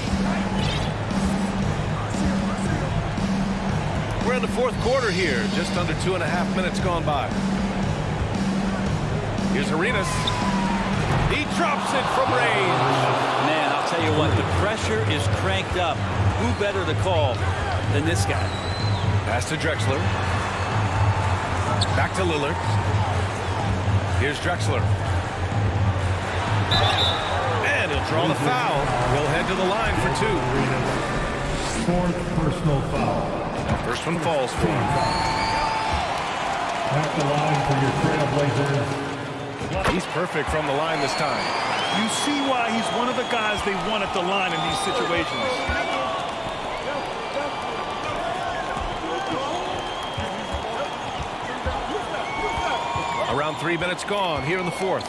We're in the fourth quarter here. Just under 2.5 minutes gone by. Here's Arenas. He drops it from range. Man, I'll tell you what, the pressure is cranked up. Who better to call than this guy? Pass to Drexler. Back to Lillard. Here's Drexler. And he'll draw the foul. He'll head to the line for 2. Fourth personal foul. First one falls for him. At the line for your Trailblazers. He's perfect from the line this time. You see why he's one of the guys they want at the line in these situations. Around 3 minutes gone here in the fourth.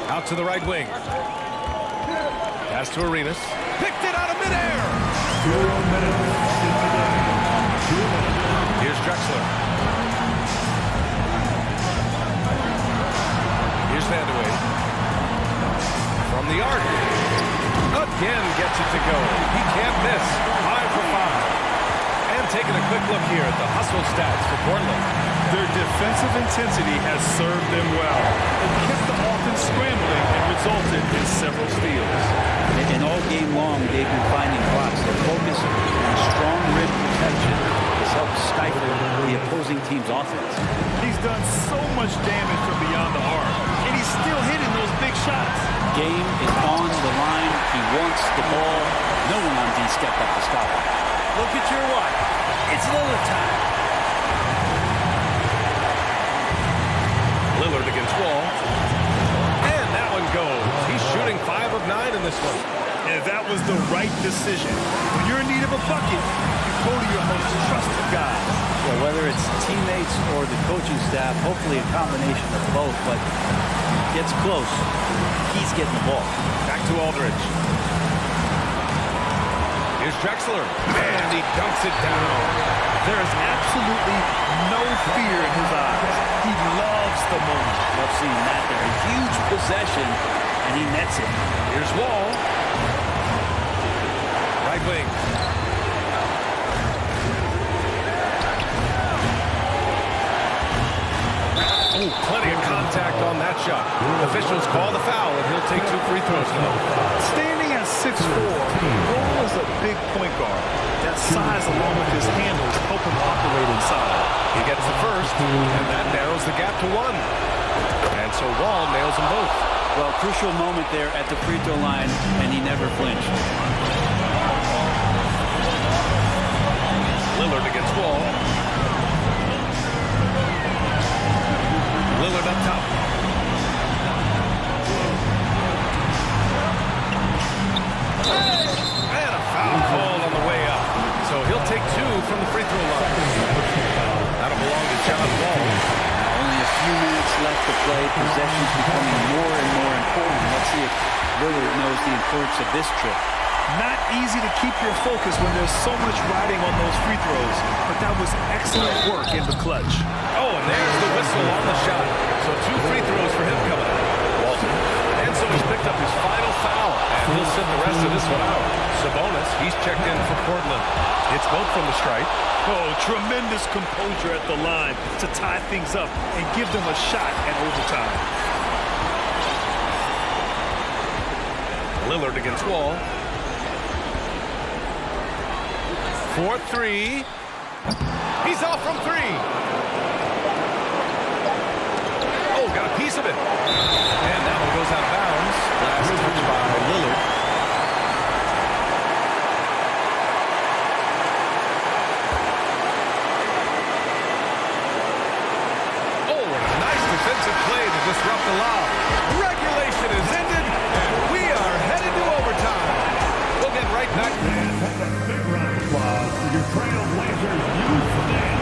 Out to the right wing. Pass to Arenas. Picked it out of midair. 2 minutes. Here's Drexler. Here's Vandeweghe. From the arc. Again gets it to go. He can't miss. 5 for 5. And taking a quick look here at the hustle stats for Portland. Their defensive intensity has served them well. It kept the offense scrambling and resulted in several steals. And all game long, they've been finding blocks. Their focus on strong rim protection has helped stifle the opposing team's offense. He's done so much damage from beyond the arc, and he's still hitting those big shots. Game is on the line. He wants the ball. No one on D stepped up to stop him. Look at your watch. It's Lillard time. Wall. And that one goes. He's shooting 5 of 9 in this one. And that was the right decision. When you're in need of a bucket, you go to your most trusted guys. Yeah, whether it's teammates or the coaching staff, hopefully a combination of both, but gets close. He's getting the ball. Back to Aldridge. Here's Drexler. And he dunks it down. There is absolutely no fear in his eyes. He loves the moment. Love seeing that there. A huge possession, and he nets it. Here's Wall. Right wing. Ooh, plenty of contact on that shot. Officials call the foul, and he'll take 2 free throws now. Standing at 6'4", Wall is a big point guard. That size along with his handles help him operate inside. He gets the first, and that narrows the gap to 1. And so Wall nails them both. Well, crucial moment there at the free throw line, and he never flinched. Lillard against Wall. Lillard up top. And a foul call on the way up. So he'll take 2 from the free throw line. That'll belong to John Wall. Only a few minutes left to play. Possessions becoming more and more important. Let's see if Lillard knows the importance of this trip. Not easy to keep your focus when there's so much riding on those free throws, but that was excellent work in the clutch. Oh, and there's the whistle on the shot. So 2 free throws for him coming up. Walton. And so he's picked up his final foul, and he'll sit the rest of this one out. Sabonis, he's checked in for Portland. It's both from the stripe. Oh, tremendous composure at the line to tie things up and give them a shot at overtime. Lillard against Wall. 4-3. He's off from 3. Oh, got a piece of it. And that one goes out of bounds. Last touch by Lillard. Oh, and a nice defensive play to disrupt the lob. Regulation is ended, and we are headed to overtime. We'll get right back. Big round of applause for your Trailblazers youth fans.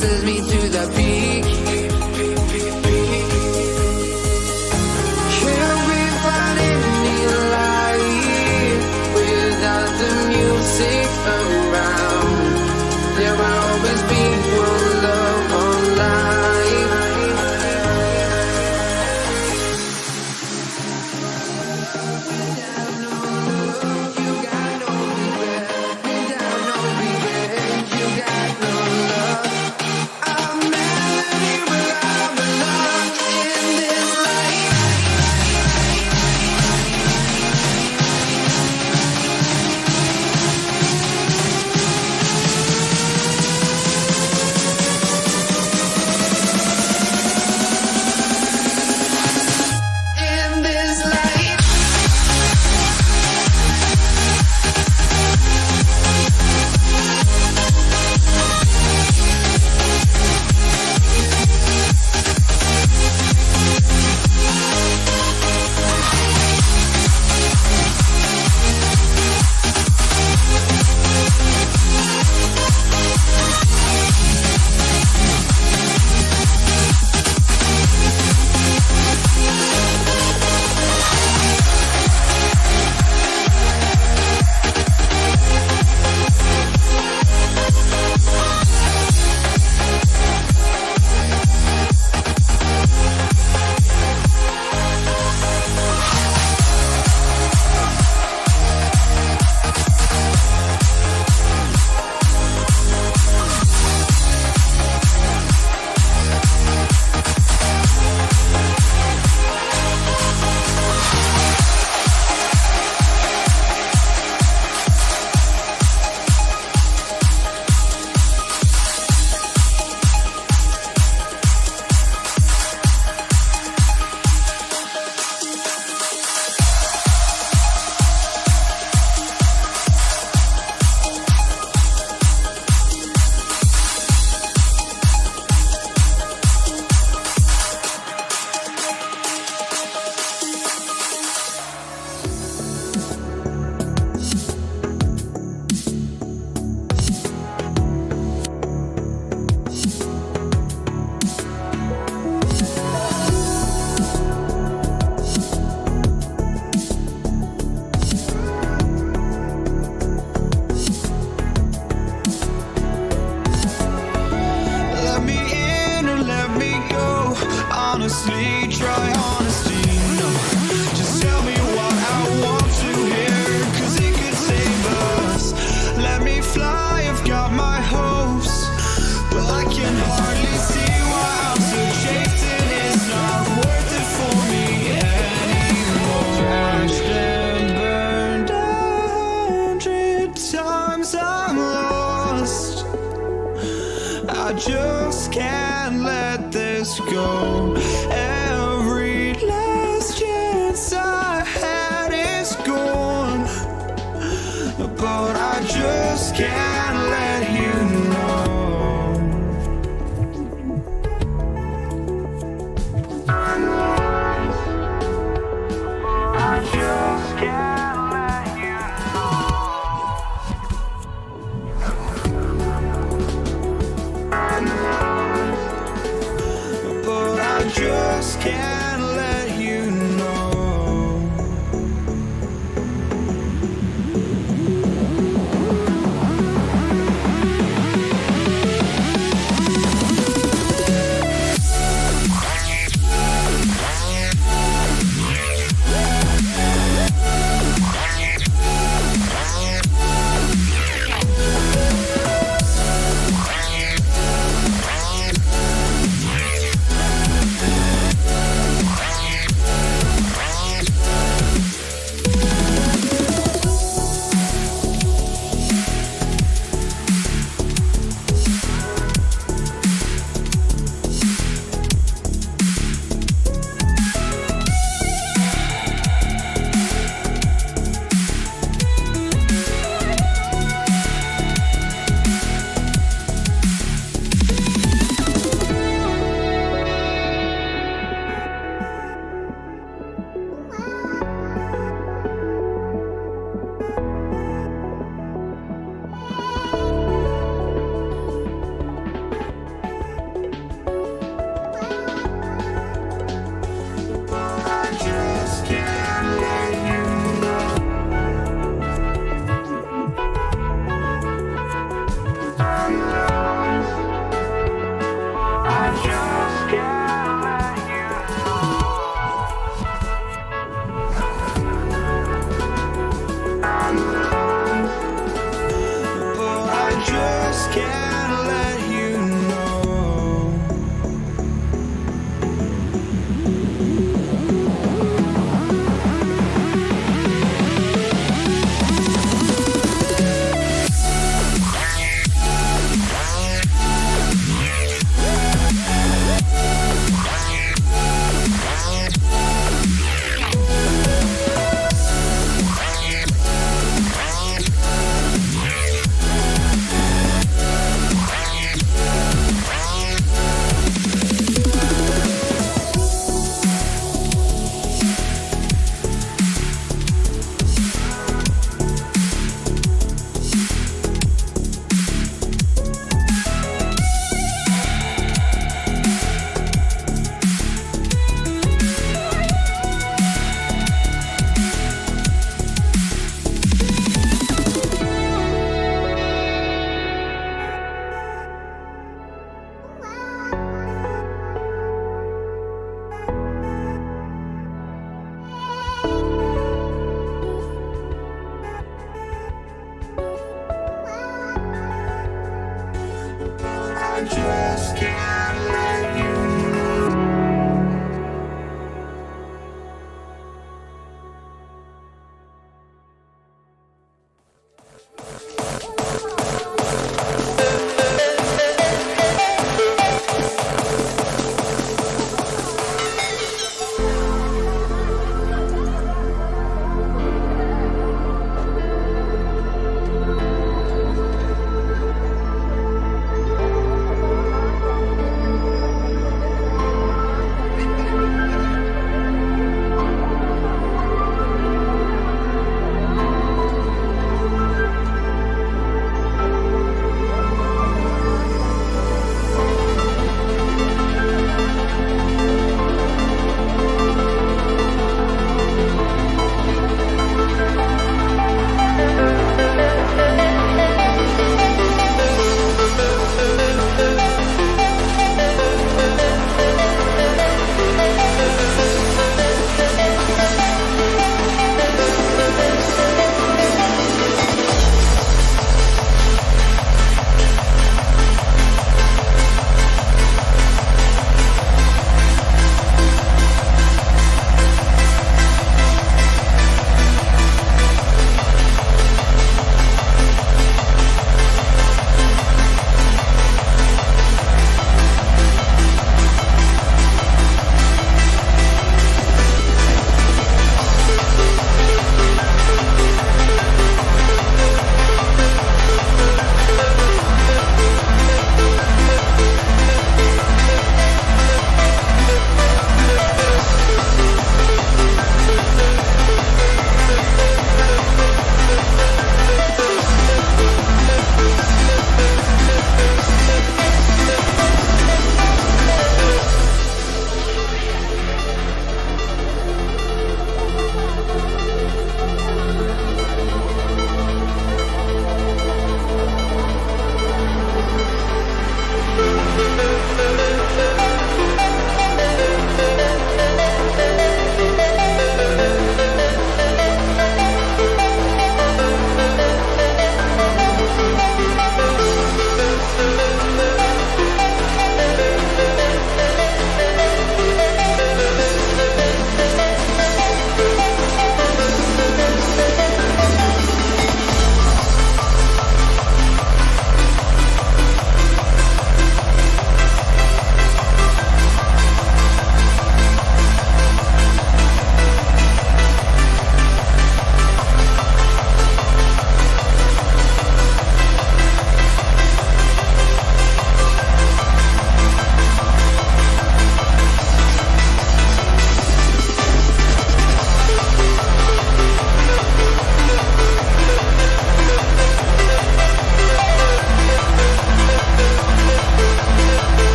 sends me to the peak. Can't be finding any light without the music around. There will always be one love on life. You got no regret, without no regret, you got no love. I'm melody where I belong in this life. In this life. Let me in or let me go. Honestly, try honesty. No, just tell me what I want to hear, 'cause it could save us. Let me fly, I've got my hopes, but I can hardly see why I'm still chasing. It's not worth it for me anymore. Crashed and burned 100 times, I'm lost. I just can't let this go. Every last chance I had is gone, but I just can't let you know. I just can't let you know. But I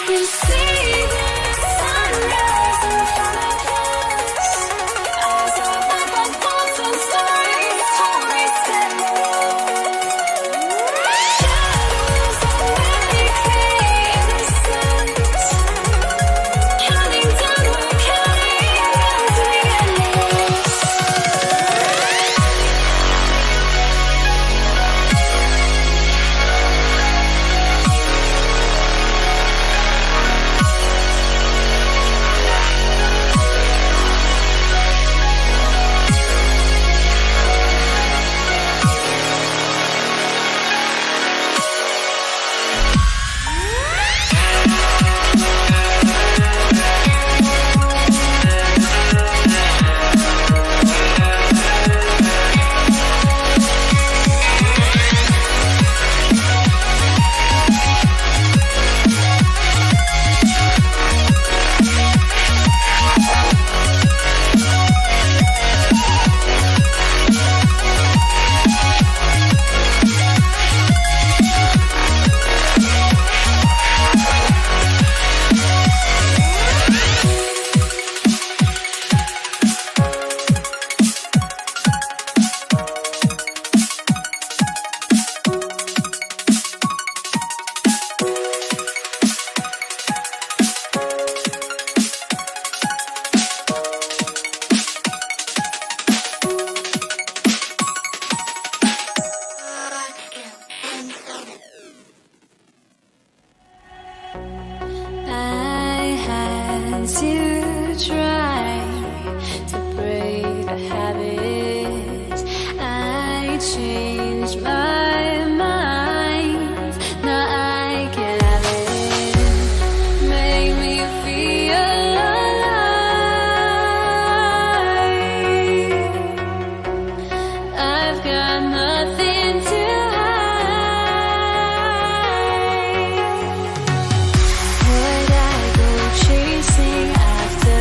You see the sunrise in front of us. Eyes are like on thoughts and stories, stories stand alone. Shadows of very innocence. Counting down, we're counting down to the endless. I had to try to break the habit. I changed my mind. Now I can have it. Make me feel alive. I've got nothing to hide. Would I go chasing after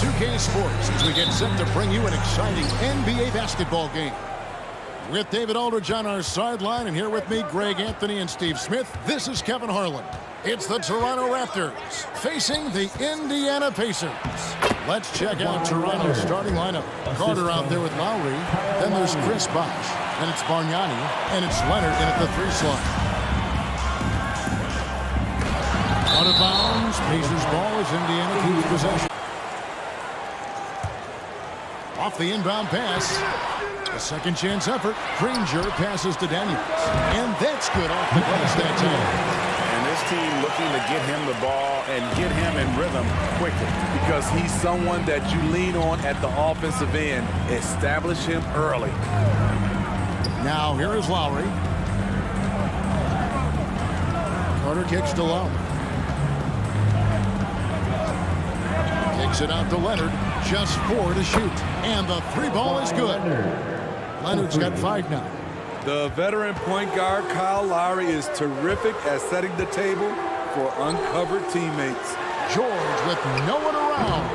2K Sports as we get set to bring you an exciting NBA basketball game. With David Aldridge on our sideline, and here with me, Greg Anthony and Steve Smith, this is Kevin Harlan. It's the Toronto Raptors facing the Indiana Pacers. Let's check out Toronto's starting lineup. Carter out there with Lowry. Then there's Chris Bosh. Then it's Bargnani. And it's Leonard in at the 3 slot. Out of bounds. Pacers ball as Indiana keeps possession. Off the inbound pass. A second chance effort. Granger passes to Daniels. And that's good off the glass that time. And this team looking to get him the ball and get him in rhythm quickly. Because he's someone that you lean on at the offensive end. Establish him early. Now here is Lowry. Carter kicks to Lowry. Kicks it out to Leonard. Just 4 to shoot. And the 3 ball is good. Leonard's got 5 now. The veteran point guard, Kyle Lowry, is terrific at setting the table for uncovered teammates. George with no one around.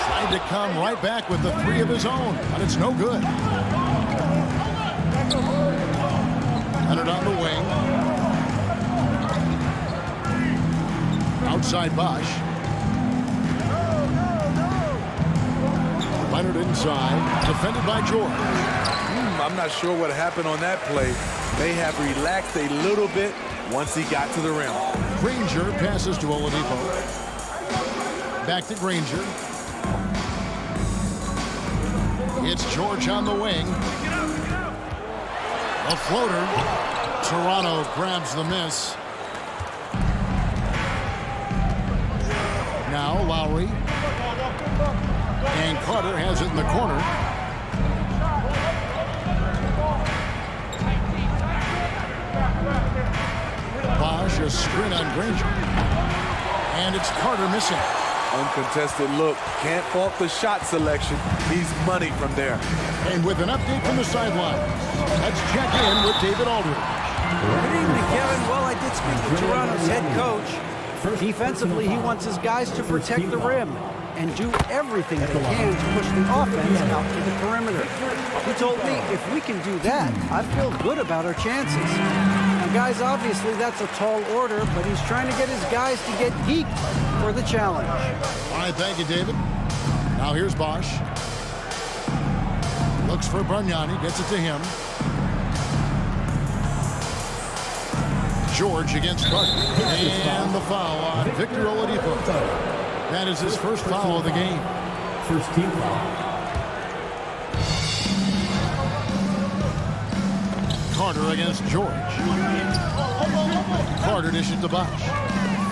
Tried to come right back with the 3 of his own, but it's no good. Leonard on the wing. Outside Bosh. Leonard inside. Defended by George. I'm not sure what happened on that play. May have relaxed a little bit once he got to the rim. Granger passes to Oladipo. Back to Granger. It's George on the wing. A floater. Toronto grabs the miss. Now Lowry. And Carter has it in the corner. Bosh, a screen on Granger. And it's Carter missing. Uncontested look. Can't fault the shot selection. He's money from there. And with an update from the sideline, let's check in with David Aldridge. Good evening, Kevin. Well, I did speak to Toronto's head coach. Defensively, he wants his guys to protect the rim and do everything they can to push the offense out to the perimeter. He told me if we can do that, I feel good about our chances. Now, guys, obviously that's a tall order, but he's trying to get his guys to get geeked for the challenge. All right, thank you, David. Now here's Bosh. Looks for Bargnani, gets it to him. George against Carter. And the foul on Victor Oladipo. That is his first foul of the game. First team foul. Carter against George. Carter dishes to Bosh.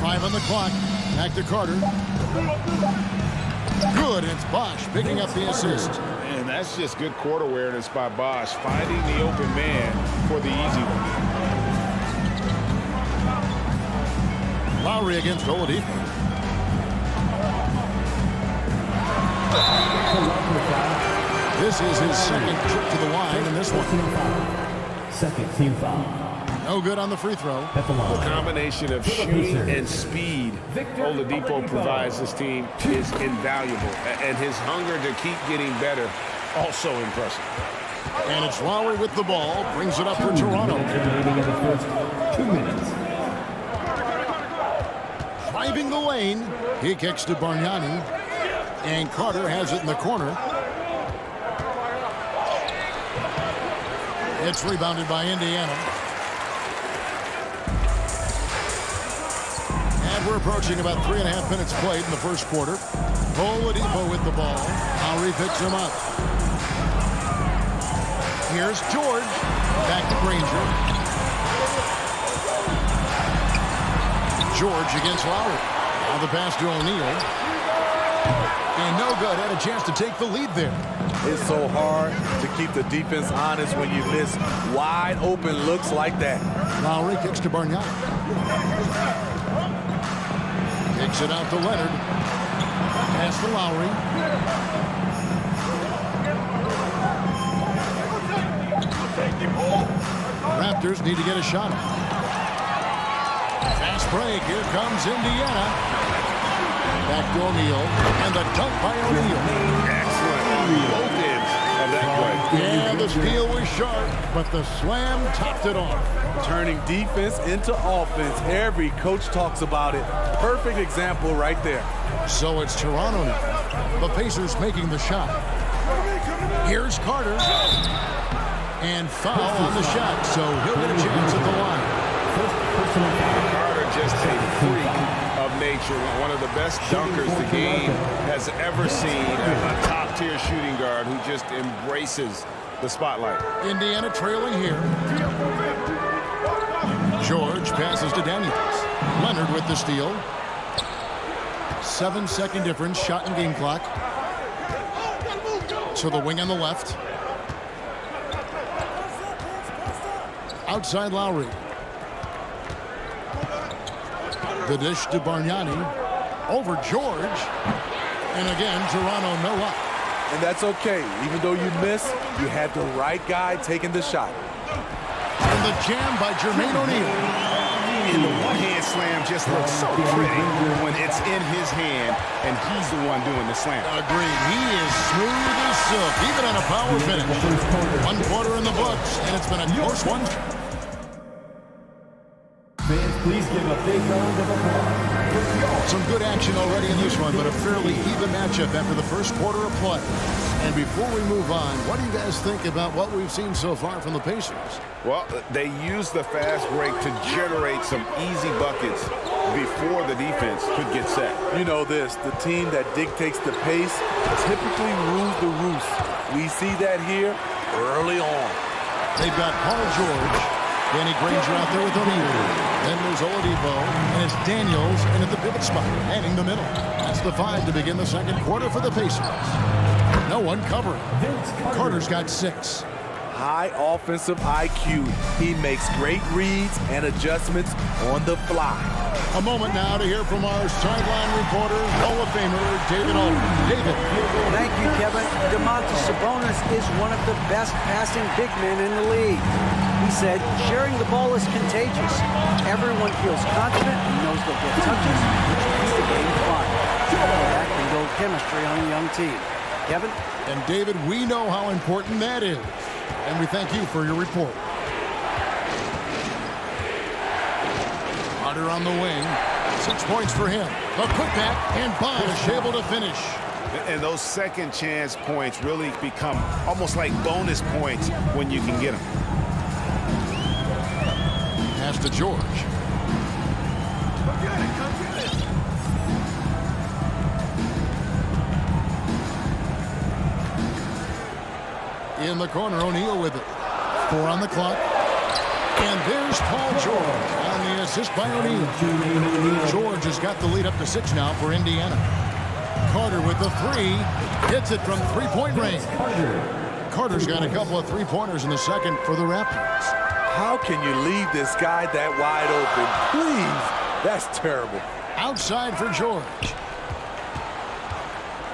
5 on the clock. Back to Carter. Good. It's Bosh picking up the assist. And that's just good court awareness by Bosh, finding the open man for the easy one. Lowry against Oladipo. This is his second trip to the line in this one. Second team foul. No good on the free throw. The combination of shooting and speed Oladipo provides this team is invaluable. And his hunger to keep getting better, also impressive. And it's Lowry with the ball. Brings it up for Toronto. Remaining in the first 2 minutes. Driving the lane. He kicks to Bargnani. And Carter has it in the corner. It's rebounded by Indiana. And we're approaching about 3.5 minutes played in the first quarter. Oladipo with the ball. Lowry picks him up. Here's George. Back to Granger. George against Lowry. Now the pass to O'Neal. And no good. Had a chance to take the lead there. It's so hard to keep the defense honest when you miss wide open looks like that. Lowry kicks to Bargnani. Kicks it out to Leonard. Pass to Lowry. Raptors need to get a shot. Fast break. Here comes Indiana. Back to O'Neal, and the dunk by O'Neal. Excellent. Both ends of that play. Yeah, the steal was sharp, but the slam topped it off. Turning defense into offense. Every coach talks about it. Perfect example right there. So it's Toronto now. The Pacers making the shot. Here's Carter. And foul on the shot, so he'll get a chance at the line. Carter just a freak of nature. One of the best dunkers the game has ever seen. A top-tier shooting guard who just embraces the spotlight. Indiana trailing here. George passes to Daniels. Leonard with the steal. 7-second difference, shot and game clock. To the wing on the left. Outside Lowry. The dish to Bargnani. Over George. And again, Toronto no luck. And that's okay. Even though you miss, you had the right guy taking the shot. And the jam by Jermaine O'Neal. And the one-hand slam just looks so pretty when it's in his hand and he's the one doing the slam. Agreed. He is smooth as silk, even on a power finish. 1 quarter in the books, and it's been a close one. Fans, please give a big round of applause. Some good action already in this one, but a fairly even matchup after the first quarter of play. And before we move on, what do you guys think about what we've seen so far from the Pacers? Well, they used the fast break to generate some easy buckets before the defense could get set. You know this, the team that dictates the pace typically rules the roost. We see that here early on. They've got Paul George, Danny Granger out there with O'Neal. Then there's Oladipo, and it's Daniels in at the pivot spot, manning the middle. That's the 5 to begin the second quarter for the Pacers. No one covering. Carter's got 6. High offensive IQ. He makes great reads and adjustments on the fly. A moment now to hear from our sideline reporter, Hall of Famer David Aldridge. David. Thank you, Kevin. Domantas Sabonis is one of the best passing big men in the league. He said, sharing the ball is contagious. Everyone feels confident and knows they'll get touches, which makes the game fun. That can build chemistry on a young team. Kevin? And David, we know how important that is. And we thank you for your report. Carter on the wing. 6 points for him. The putback, and Bosh able to finish. And those second chance points really become almost like bonus points when you can get them. Pass to George. In the corner, O'Neal with it. 4 on the clock. And there's Paul George on the assist by O'Neal. George has got the lead up to 6 now for Indiana. Carter with the 3. Hits it from 3-point range. Carter's got a couple of 3-pointers in the second for the Raptors. How can you leave this guy that wide open? Please. That's terrible. Outside for George.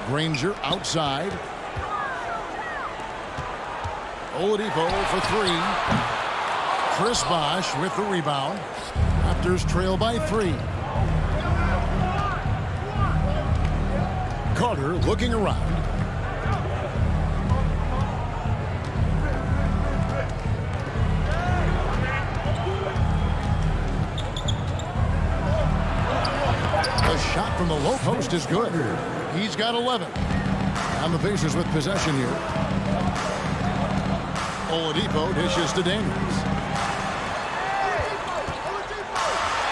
Granger outside. Oladipo for 3. Chris Bosh with the rebound. Raptors trail by 3. Carter looking around. The shot from the low post is good. He's got 11. And the Pacers with possession here. Oladipo dishes to Daniels.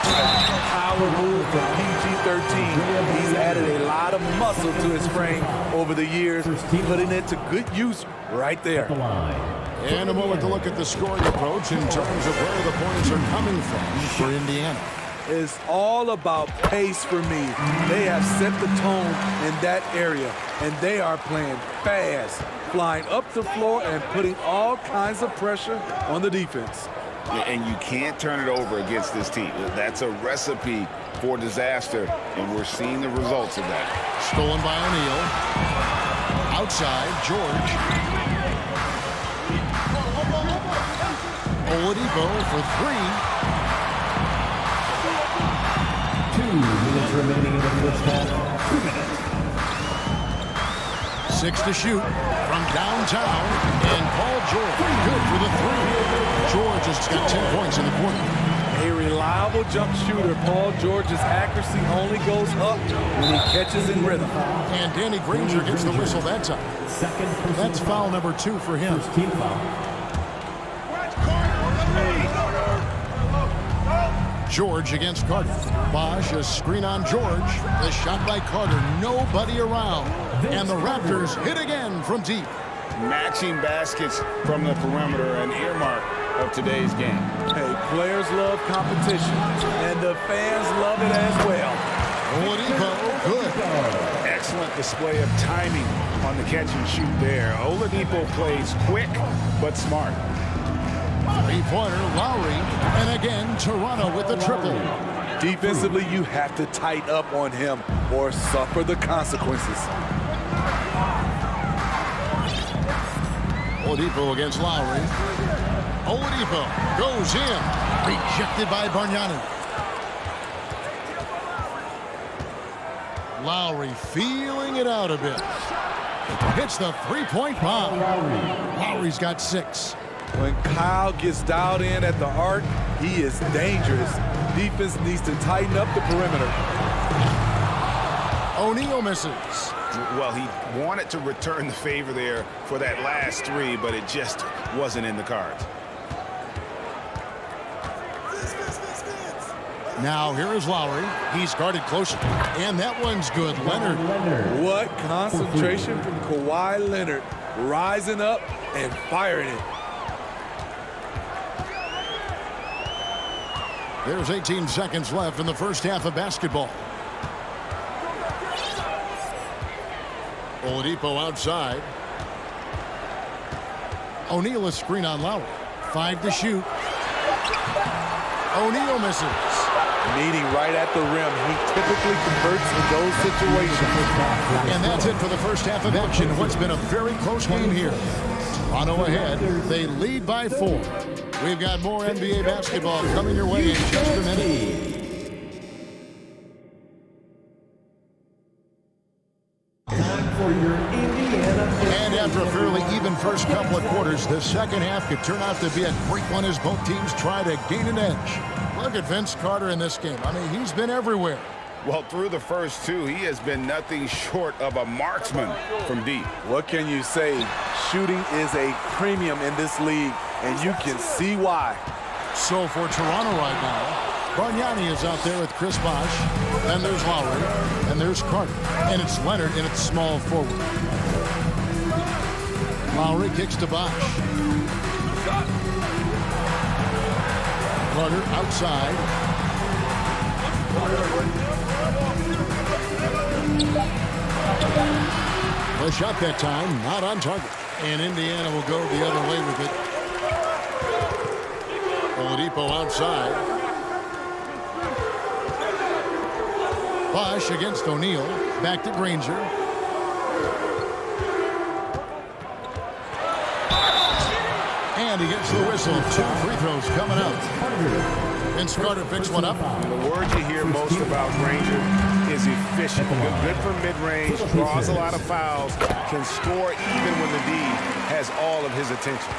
Power move from PG-13. He's added a lot of muscle to his frame over the years, putting it to good use right there. And a moment to look at the scoring approach in terms of where the points are coming from for Indiana. It's all about pace for me. They have set the tone in that area, and they are playing fast, flying up the floor and putting all kinds of pressure on the defense. And you can't turn it over against this team. That's a recipe for disaster, and we're seeing the results of that. Stolen by O'Neal. Outside, George. Oladipo for 3. 2 minutes remaining in the first half. 2 minutes. 6 to shoot from downtown, and Paul George good for the 3. George has got 10 points in the quarter. A reliable jump shooter. Paul George's accuracy only goes up when he catches in rhythm. And Danny Granger gets the whistle that time. That's foul number 2 for him. First team foul. George against Carter. Bosch, a screen on George. The shot by Carter, nobody around. And the Raptors hit again from deep. Matching baskets from the perimeter, an earmark of today's game. Hey, players love competition, and the fans love it as well. Oladipo, good. Excellent display of timing on the catch and shoot there. Oladipo plays quick but smart. Three-pointer, Lowry, and again, Toronto with the triple. Defensively, you have to tighten up on him or suffer the consequences. Oladipo against Lowry. Oladipo goes in. Rejected by Bargnani. Lowry feeling it out a bit. Hits the three-point bomb. Lowry's got 6. When Kyle gets dialed in at the arc, he is dangerous. Defense needs to tighten up the perimeter. O'Neal misses. Well, he wanted to return the favor there for that last 3, but it just wasn't in the cards. Now here is Lowry. He's guarded closer. And that one's good. Leonard. What concentration from Kawhi Leonard. Rising up and firing it. There's 18 seconds left in the first half of basketball. Oladipo outside. O'Neal a screen on Lowry. 5 to shoot. O'Neal misses. Meeting right at the rim. He typically converts in those situations. And that's it for the first half of action. What's been a very close game here. Toronto ahead. They lead by 4. We've got more NBA basketball coming your way in just a minute. And after a fairly even first couple of quarters, the second half could turn out to be a great one as both teams try to gain an edge. Look at Vince Carter in this game. I mean, he's been everywhere. Well, through the first 2, he has been nothing short of a marksman from deep. What can you say? Shooting is a premium in this league, and you can see why. So for Toronto right now, Bargnani is out there with Chris Bosh. Then there's Lowry, and there's Carter. And it's Leonard in its small forward. Lowry kicks to Bosh. Carter outside. The shot that time, not on target. And Indiana will go the other way with it. Oladipo outside. Bosh against O'Neal. Back to Granger. And he gets the whistle. 2 free throws coming up. Vince Carter picks one up. The word you hear most about Granger is efficient. Good from mid-range, draws a lot of fouls, can score even when the D has all of his attention.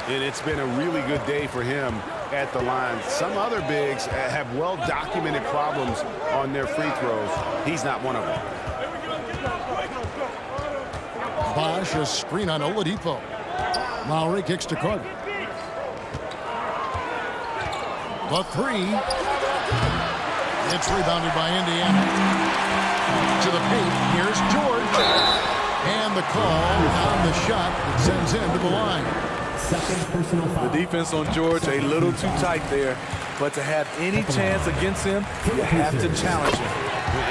And it's been a really good day for him at the line. Some other bigs have well-documented problems on their free throws. He's not one of them. Bosh, a screen on Oladipo. Lowry kicks to Carter. The 3. It's rebounded by Indiana. To the paint. Here's George. And the call on the shot that sends him to the line. Second personal foul. The defense on George a little too tight there. But to have any chance against him, you have to challenge him.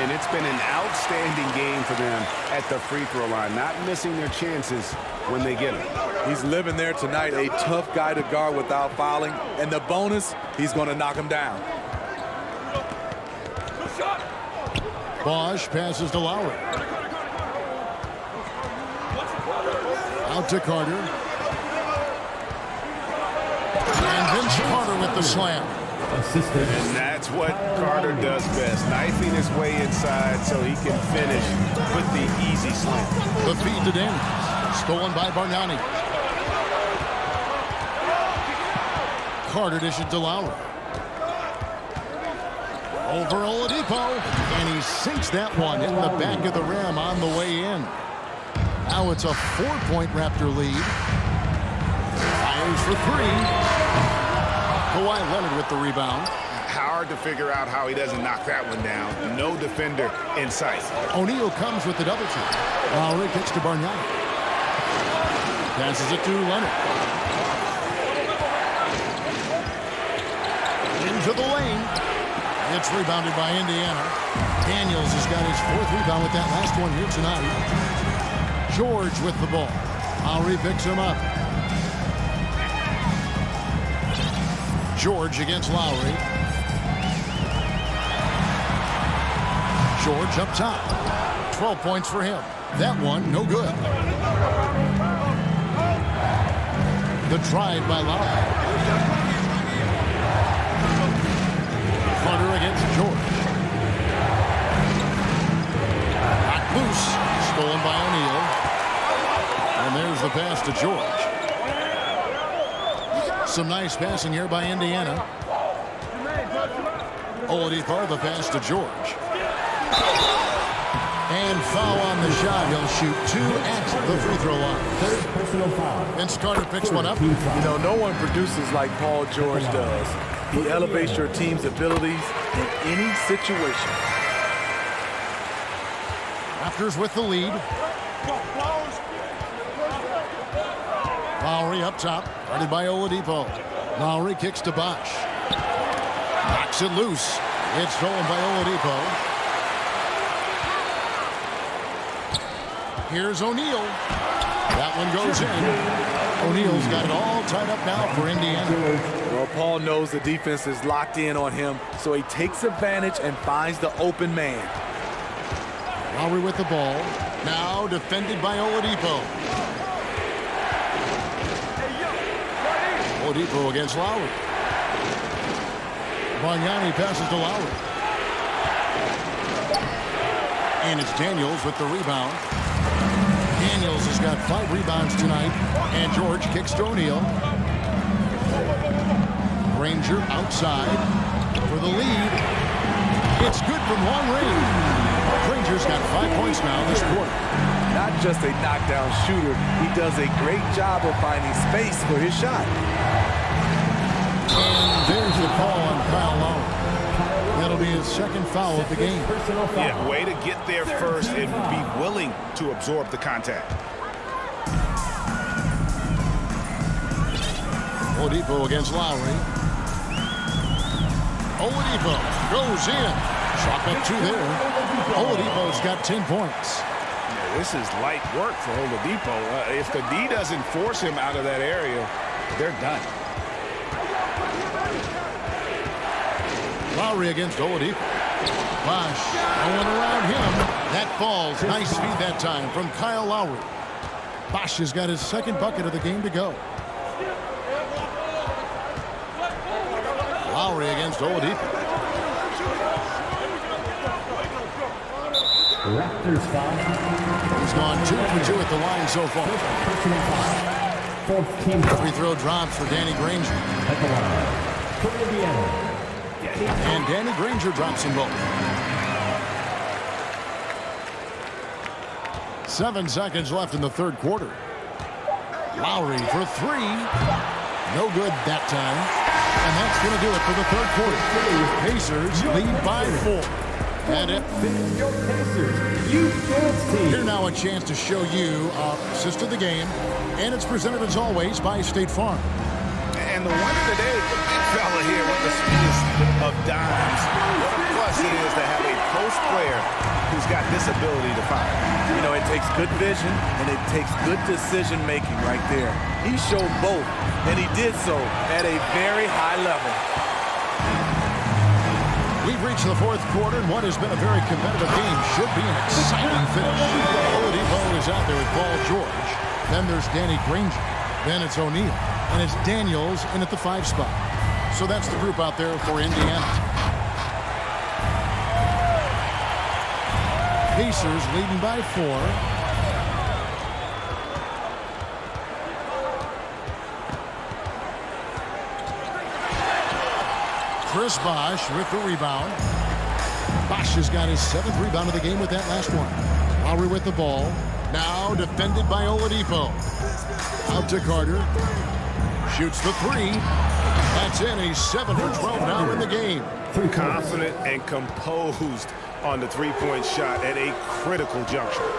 And it's been an outstanding game for them at the free throw line. Not missing their chances when they get them. He's living there tonight, a tough guy to guard without fouling. And the bonus, he's going to knock him down. Bosh passes to Lowry. Out to Carter. And Vince Carter with the slam. assistant. And that's what Carter does best, knifing his way inside so he can finish with the easy slam. The feed to Daniels. Stolen by Bargnani. Carter dishes to Lowry. Over Oladipo, and he sinks that one in the back of the rim on the way in. Now it's a 4-point Raptor lead. Fires for three. Kawhi Leonard with the rebound. Hard to figure out how he doesn't knock that one down. No defender in sight. O'Neal comes with the double team. Lowry kicks to Bargnani. Passes it to Leonard. Into the lane. It's rebounded by Indiana. Daniels has got his 4th rebound with that last one here tonight. George with the ball. Lowry picks him up. George against Lowry. George up top. 12 points for him. That one, no good. The drive by Lowry. Carter against George. Knocked loose. Stolen by O'Neal. And there's the pass to George. Some nice passing here by Indiana. Oladipo, the pass to George. And foul on the shot. He'll shoot 2 at the free throw line. 3rd personal foul. Vince Carter picks one up. You know, no one produces like Paul George does. He elevates your team's abilities in any situation. Raptors with the lead. Lowry up top, guarded by Oladipo. Lowry kicks to Bosh. Knocks it loose. It's stolen by Oladipo. Here's O'Neal. That one goes in. O'Neal's got it all tied up now for Indiana. Well, Paul knows the defense is locked in on him, so he takes advantage and finds the open man. Lowry with the ball. Now defended by Oladipo. Oladipo against Lowry. Bargnani passes to Lowry. And it's Daniels with the rebound. Daniels has got 5 rebounds tonight. And George kicks to O'Neal. Granger outside for the lead. It's good from long range. Granger's got 5 points now this quarter. Not just a knockdown shooter, he does a great job of finding space for his shot. And there's the call on Kyle Lowry. That'll be his 2nd foul of the game. Yeah, way to get there first and be willing to absorb the contact. Oladipo against Lowry. Oladipo goes in. Chalk up 2 there. Oladipo's got 10 points. Yeah, this is light work for Oladipo. If the D doesn't force him out of that area, they're done. Lowry against Oladipo. Bosh going around him. That falls. Nice feed that time from Kyle Lowry. Bosh has got his 2nd bucket of the game to go. Lowry against Oladipo. Raptors foul. He's gone 2 for 2 at the line so far. Personal foul. 4th team foul. Free throw drops for Danny Granger. At the line. For Indiana. And Danny Granger drops them both. 7 seconds left in the 3rd quarter. Lowry for 3. No good that time. And that's going to do it for the 3rd quarter. Pacers lead by 4. And it. Here now a chance to show you assist of the game. And it's presented as always by State Farm. And the one today, the big fella here with the sweetest of dimes. What a plus it is to have a post player who's got this ability to fire. You know, it takes good vision and it takes good decision making right there. He showed both, and he did so at a very high level. We've reached the 4th quarter, and what has been a very competitive game should be an exciting finish. Oladipo is out there with Paul George. Then there's Danny Granger. Then it's O'Neal. And it's Daniels in at the 5 spot. So that's the group out there for Indiana. Pacers leading by 4. Chris Bosh with the rebound. Bosh has got his 7th rebound of the game with that last one. Lowry with the ball. Now defended by Oladipo. Out to Carter. Shoots the 3. That's in. He's 7 for 12 now in the game. Confident and composed on the three-point shot at a critical juncture.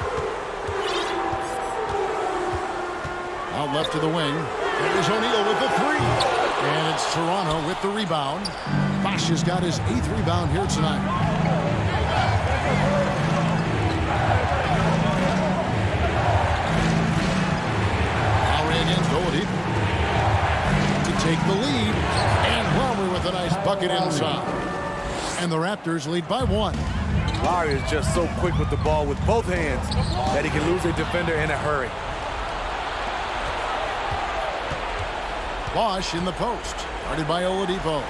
Out left to the wing. There's O'Neal with the 3. And it's Toronto with the rebound. Bosh has got his 8th rebound here tonight. Lowry against Oladipo to take the lead. And Lowry with a nice bucket inside. And the Raptors lead by 1. Lowry is just so quick with the ball with both hands that he can lose a defender in a hurry. Bosh in the post. Guarded by Oladipo.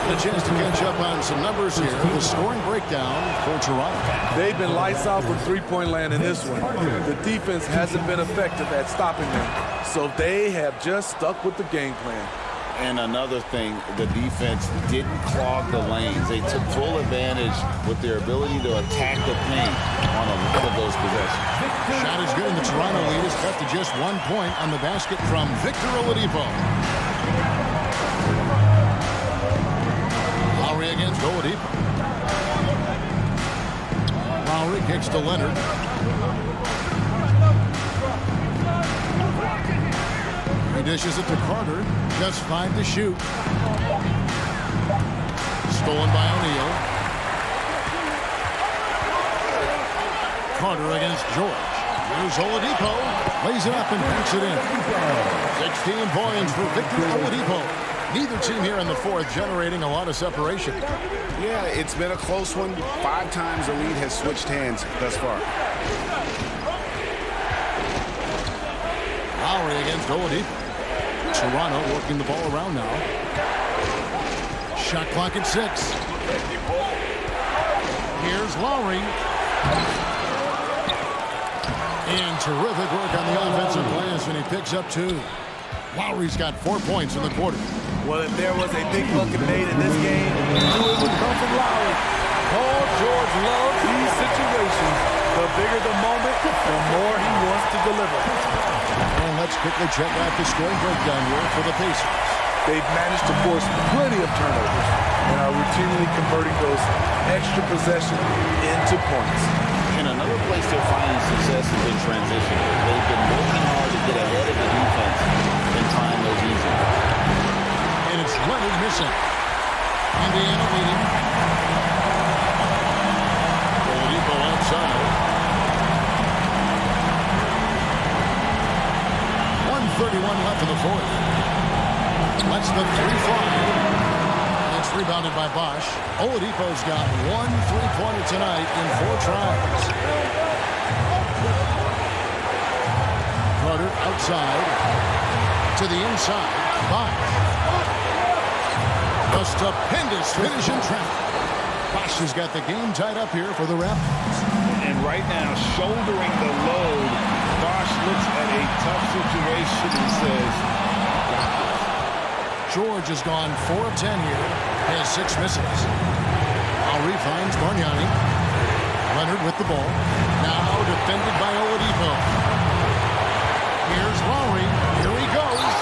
A chance to catch up on some numbers here. The scoring breakdown for Toronto. They've been lights out from three-point land in this one. The defense hasn't been effective at stopping them, so they have just stuck with the game plan. And another thing, the defense didn't clog the lanes. They took full advantage with their ability to attack the paint on a lot of those possessions. Shot is good, and the Toronto lead is cut to just 1 point on the basket from Victor Oladipo. Lowry against Oladipo. Lowry kicks to Leonard. He dishes it to Carter. Just 5 to shoot. Stolen by O'Neal. Carter against George. Here's Oladipo. Lays it up and banks it in. 16 points for Victor Oladipo. Neither team here in the 4th generating a lot of separation. Yeah, it's been a close one. 5 times the lead has switched hands thus far. Lowry against Oladipo. Toronto working the ball around now. Shot clock at 6. Here's Lowry. And terrific work on the offensive glass, and he picks up 2. Lowry's got 4 points in the quarter. Well, if there was a big bucket made in this game, you knew it would come from Lowry. Paul George loves these situations. The bigger the moment, the more he wants to deliver. And let's quickly check out the scoring breakdown here for the Pacers. They've managed to force plenty of turnovers and are routinely converting those extra possessions into points. And another place they're finding success is in transition. They've been working hard to get ahead of the defense and find those easy ones. And it's Leonard missing. Indiana leading. Oladipo outside. 1:31 left in the 4th. Lets the 3 fly. It's rebounded by Bosh. Oladipo's got 1 3-pointer tonight in 4 tries. Carter outside. To the inside. Bosh. A stupendous finish in traffic. Bosh has got the game tied up here for the Raptors. And right now, shouldering the load, Bosh looks at a tough situation and says, George has gone 4 of 10 here. Has 6 misses. Lowry finds Bargnani. Leonard with the ball. Now defended by Oladipo. Here's Lowry. Here he goes.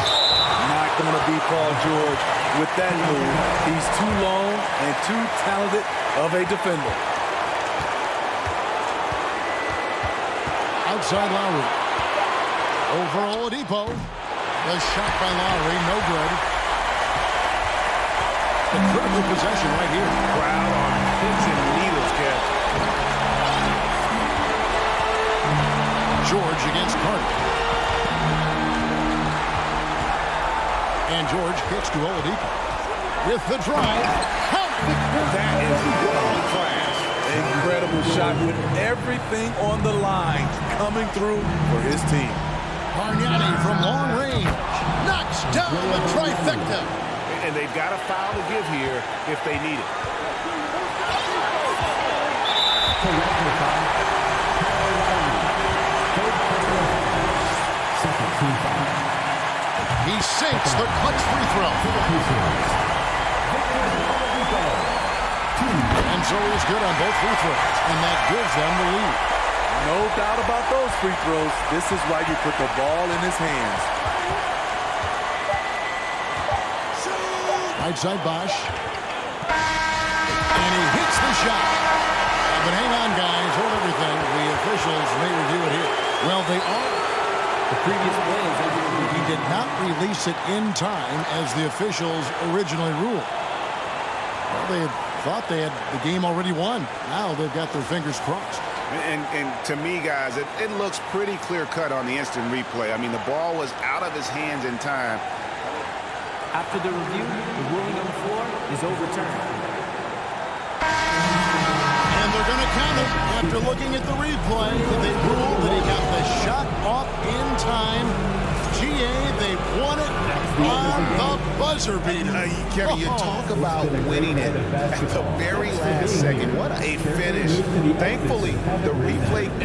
Not going to be Paul George with that move. He's too long and too talented of a defender. Outside Lowry. Over Oladipo. The shot by Lowry, no good. The critical possession right here. Crowd on pins and needles, Kev. George against Carter. And George kicks to Oladipo. With the drive. That is world class. Incredible shot with everything on the line, coming through for his team. Bargnani from long range knocks down the trifecta. And they've got a foul to give here if they need it. He sinks the clutch free throw. And so he's good on both free throws, and that gives them the lead. No doubt about those free throws. This is why you put the ball in his hands. Right side Bosch. And he hits the shot. But hang on, guys. Hold everything. The officials may review it here. Well, they are. The previous play is over. He did not release it in time as the officials originally ruled. Well, they had thought they had the game already won. Now they've got their fingers crossed. And to me, guys, it looks pretty clear-cut on the instant replay. I mean, the ball was out of his hands in time. After the review, the ruling on the floor is overturned. And they're going to count it. After looking at the replay, they ruled that he got the shot off in time. GA, they won it on the buzzer beater. Kevin, you talk about winning it at the very last second. What a finish. Thankfully, the replay... We'll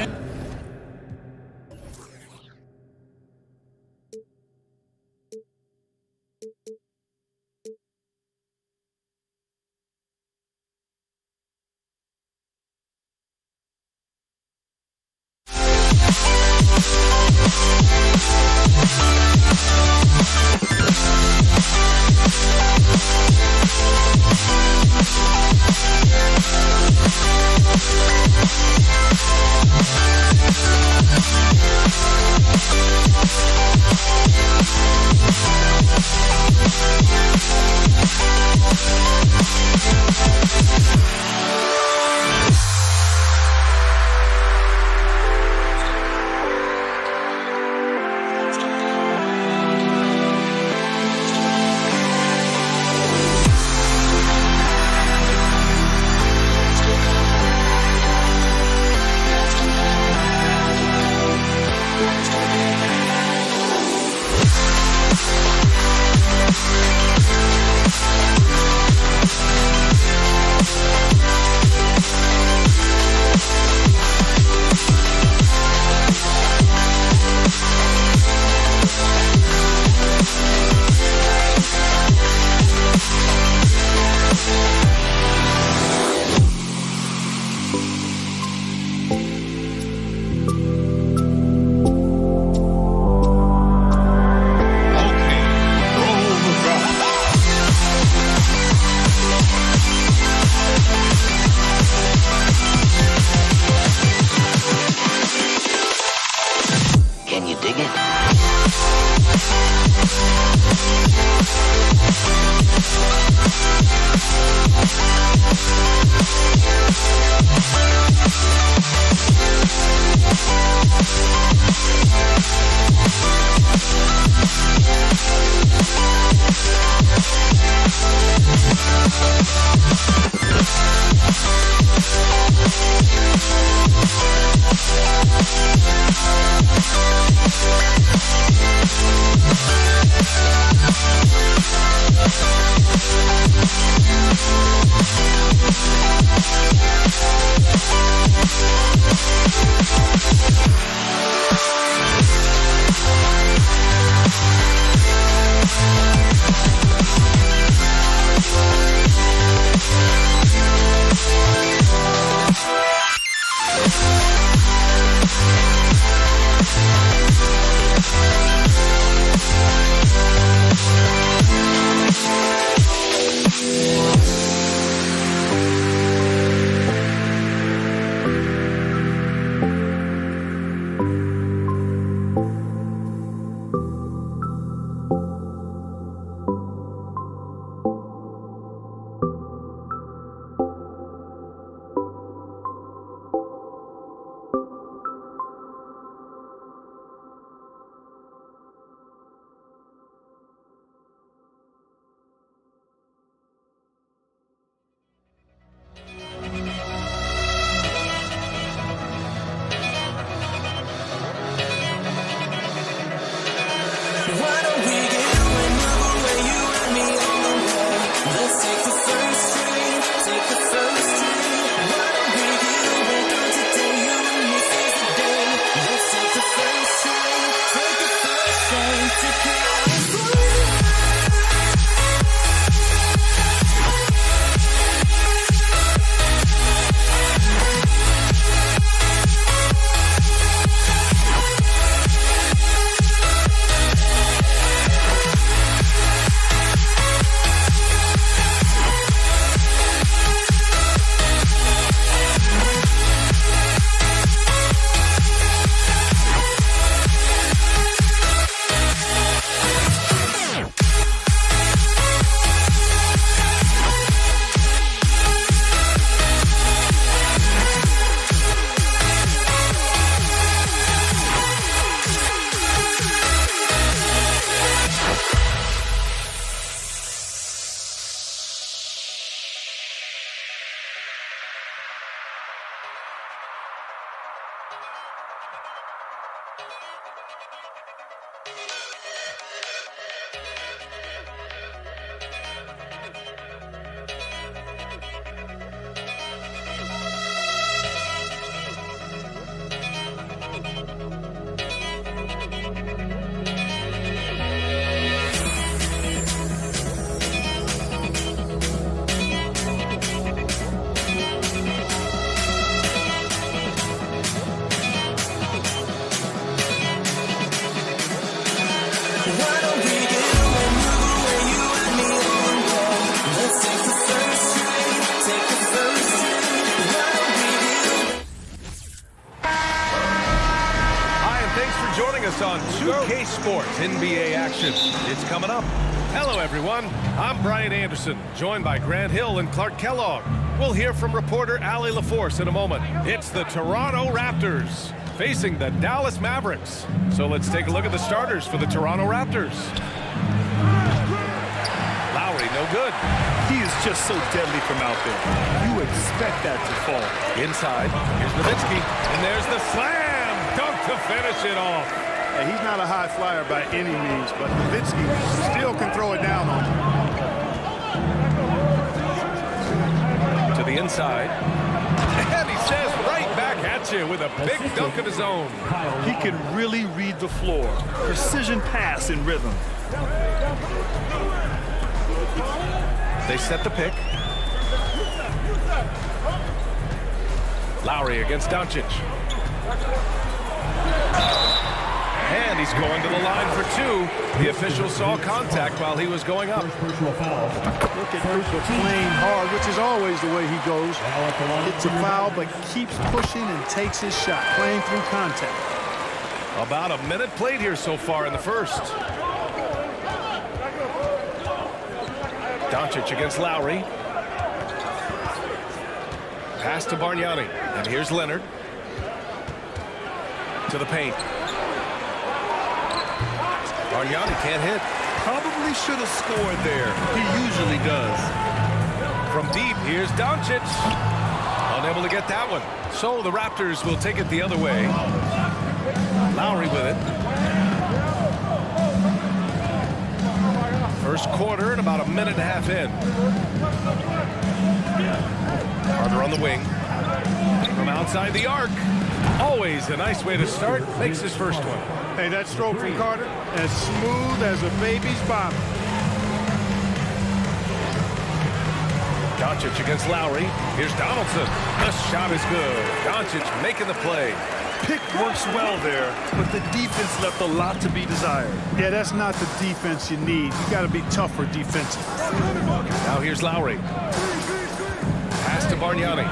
be right back. On 2K Sports NBA action. It's coming up. Hello, everyone. I'm Brian Anderson, joined by Grant Hill and Clark Kellogg. We'll hear from reporter Allie LaForce in a moment. It's the Toronto Raptors facing the Dallas Mavericks. So let's take a look at the starters for the Toronto Raptors. Lowry, no good. He is just so deadly from out there. You expect that to fall. Inside, here's Nowitzki, and there's the slam dunk to finish it off. He's not a high flyer by any means, but Nowitzki still can throw it down on him. To the inside. And he says right back at you with a big dunk of his own. He can really read the floor. Precision pass in rhythm. They set the pick. Lowry against Doncic. And he's going to the line for two. The official saw contact while he was going up. Look at Luka playing hard, which is always the way he goes. It's a foul, but keeps pushing and takes his shot, playing through contact. About a minute played here so far in the first. Doncic against Lowry. Pass to Bargnani. And here's Leonard. To the paint. Bargnani can't hit. Probably should have scored there. He usually does. From deep, here's Doncic. Unable to get that one. So the Raptors will take it the other way. Lowry with it. First quarter and about a minute and a half in. Carter on the wing. From outside the arc. Always a nice way to start. Makes his first one. Hey, that stroke from Carter, as smooth as a baby's bottom. Doncic against Lowry. Here's Donaldson. The shot is good. Doncic making the play. Pick works well there, but the defense left a lot to be desired. Yeah, that's not the defense you need. You got to be tougher defensive. Now here's Lowry. Pass to Bargnani.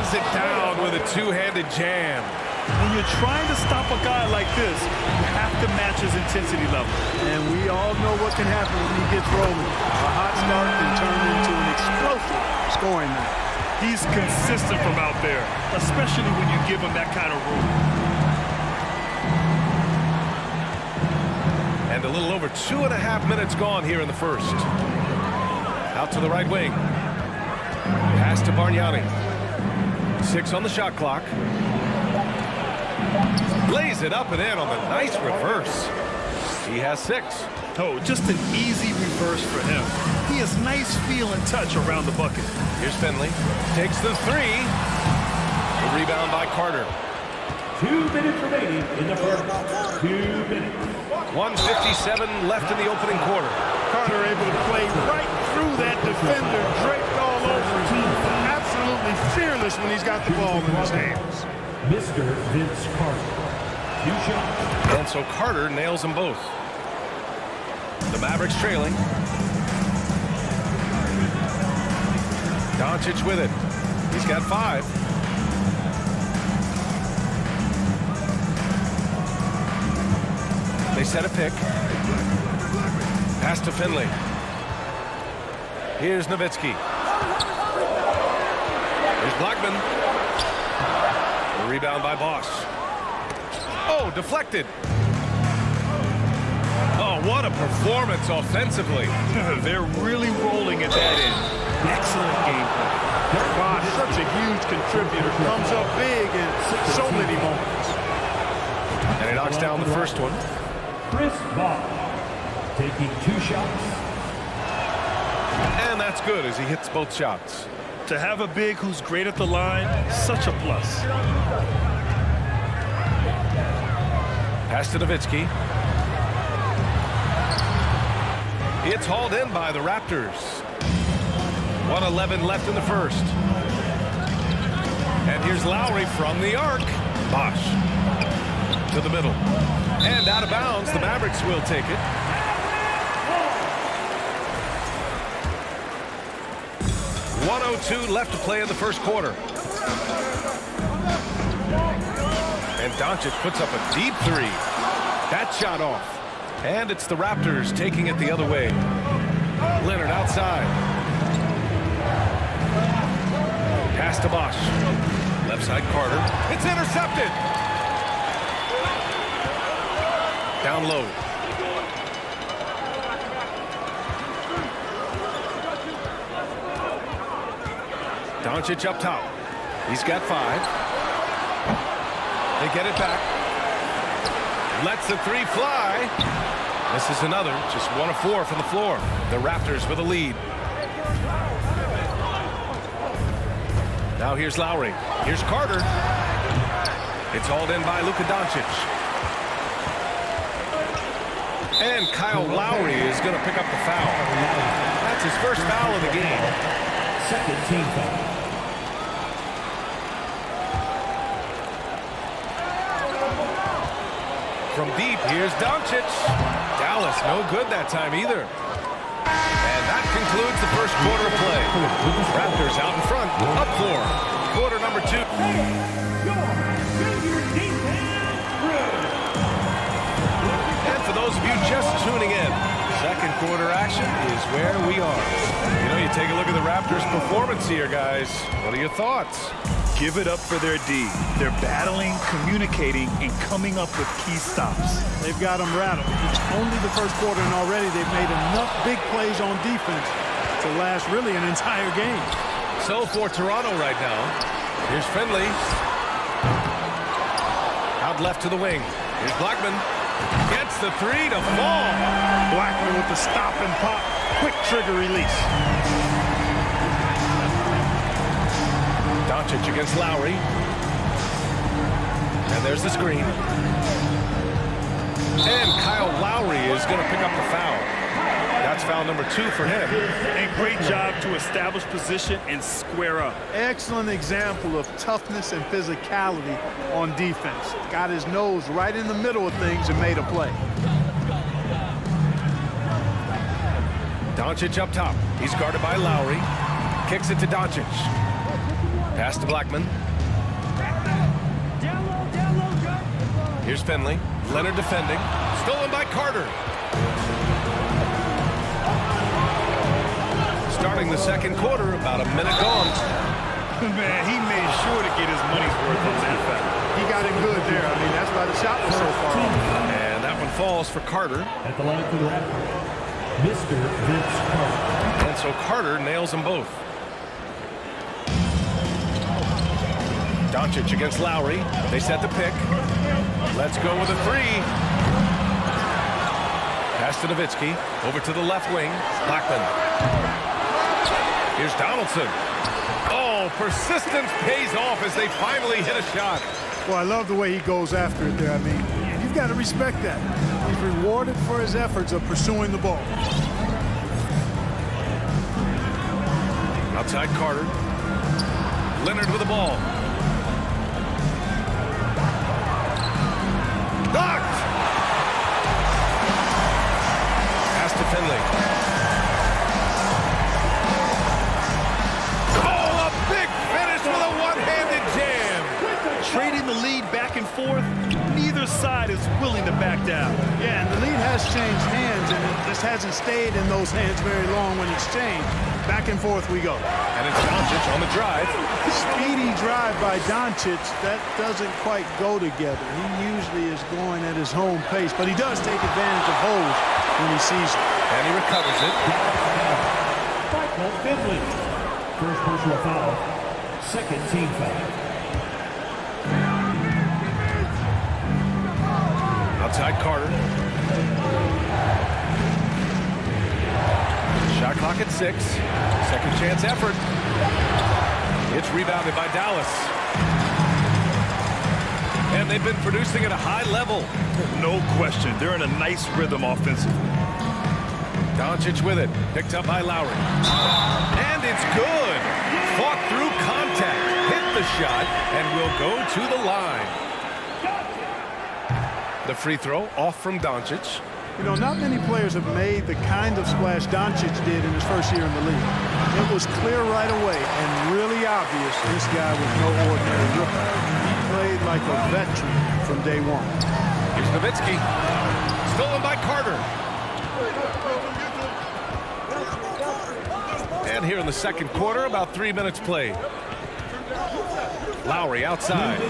It down with a two-handed jam. When you're trying to stop a guy like this, you have to match his intensity level. And we all know what can happen when he gets rolling. A hot start can turn into an explosive scoring night. He's consistent from out there, especially when you give him that kind of room. And a little over 2.5 minutes gone here in the first. Out to the right wing. Pass to Bargnani. 6 on the shot clock. Lays it up and in on the nice reverse. He has 6. Oh, just an easy reverse for him. He has nice feel and touch around the bucket. Here's Finley. Takes the 3. The rebound by Carter. 2 minutes remaining in the first. 2 minutes. 1:57 left in the opening quarter. Carter able to play right through that defender, draped all over him. Absolutely fearless when he's got the ball in his hands. Mr. Vince Carter. 2 shots. And so Carter nails them both. The Mavericks trailing. Doncic with it. He's got 5. They set a pick. Pass to Finley. Here's Nowitzki. Here's Blackman. The rebound by Bosch. Oh, deflected. Oh, what a performance offensively. They're really rolling at that end. Excellent game play. Bosh, such a huge contributor. Comes up big in so many moments. And he knocks down the first one. Chris Bosh taking 2 shots. And that's good as he hits both shots. To have a big who's great at the line, such a plus. Pass to Nowitzki. It's hauled in by the Raptors. 1:11 left in the first. And here's Lowry from the arc. Bosh to the middle. And out of bounds, the Mavericks will take it. .102 left to play in the first quarter. And Doncic puts up a deep three. That shot off. And it's the Raptors taking it the other way. Leonard outside. Pass to Bosh. Left side Carter. It's intercepted. Down low. Doncic up top. He's got 5. They get it back. Lets the 3 fly. This is another. Just 1 of 4 from the floor. The Raptors with a lead. Now here's Lowry. Here's Carter. It's hauled in by Luka Doncic. And Kyle Lowry is going to pick up the foul. That's his first foul of the game. Second team foul. From deep, here's Doncic. Dallas, no good that time either. And that concludes the first quarter of play. Raptors out in front, up 4. Quarter number 2. And for those of you just tuning in, second quarter action is where we are. You know, you take a look at the Raptors' performance here, guys. What are your thoughts? Give it up for their D. They're battling, communicating, and coming up with key stops. They've got them rattled. It's only the first quarter, and already they've made enough big plays on defense to last really an entire game. So for Toronto right now, here's Finley. Out left to the wing. Here's Blackman. Gets the 3 to fall. Blackman with the stop and pop. Quick trigger release. Doncic against Lowry. And there's the screen. And Kyle Lowry is going to pick up the foul. That's foul number 2 for him. And great job to establish position and square up. Excellent example of toughness and physicality on defense. Got his nose right in the middle of things and made a play. Doncic up top. He's guarded by Lowry. Kicks it to Doncic. Pass to Blackman. Here's Finley. Leonard defending. Stolen by Carter. Starting the second quarter, about a minute gone. Man, he made sure to get his money's worth on that foul. He got it good there. I mean, that's why the shot was so far off. And that one falls for Carter. At the line for the Raptors, Mr. Vince Carter. And so Carter nails them both. Doncic against Lowry. They set the pick. Let's go with a 3. Pass to Nowitzki. Over to the left wing. Blackman. Here's Donaldson. Oh, persistence pays off as they finally hit a shot. Well, I love the way he goes after it there. I mean, you've got to respect that. He's rewarded for his efforts of pursuing the ball. Outside Carter. Leonard with the ball. Blocked! Pass to Finley. Oh, a big finish with a one-handed jam. Trading the lead back and forth, neither side is willing to back down. Yeah, and the lead has changed hands, and it just hasn't stayed in those hands very long when it's changed. Back and forth we go. And it's Doncic on the drive. Speedy drive by Doncic. That doesn't quite go together. He usually is going at his home pace, but he does take advantage of holes when he sees it. And he recovers it. Michael Finley. First personal foul. Second team foul. Outside Carter. Shot clock at 6. Second chance effort. It's rebounded by Dallas. And they've been producing at a high level. No question. They're in a nice rhythm offensively. Doncic with it. Picked up by Lowry. And it's good. Fought through contact. Hit the shot and will go to the line. The free throw off from Doncic. You know, not many players have made the kind of splash Doncic did in his first year in the league. It was clear right away and really obvious this guy was no ordinary rookie. He played like a veteran from day one. Here's Nowitzki. Stolen by Carter. And here in the second quarter, about 3 minutes played. Lowry outside.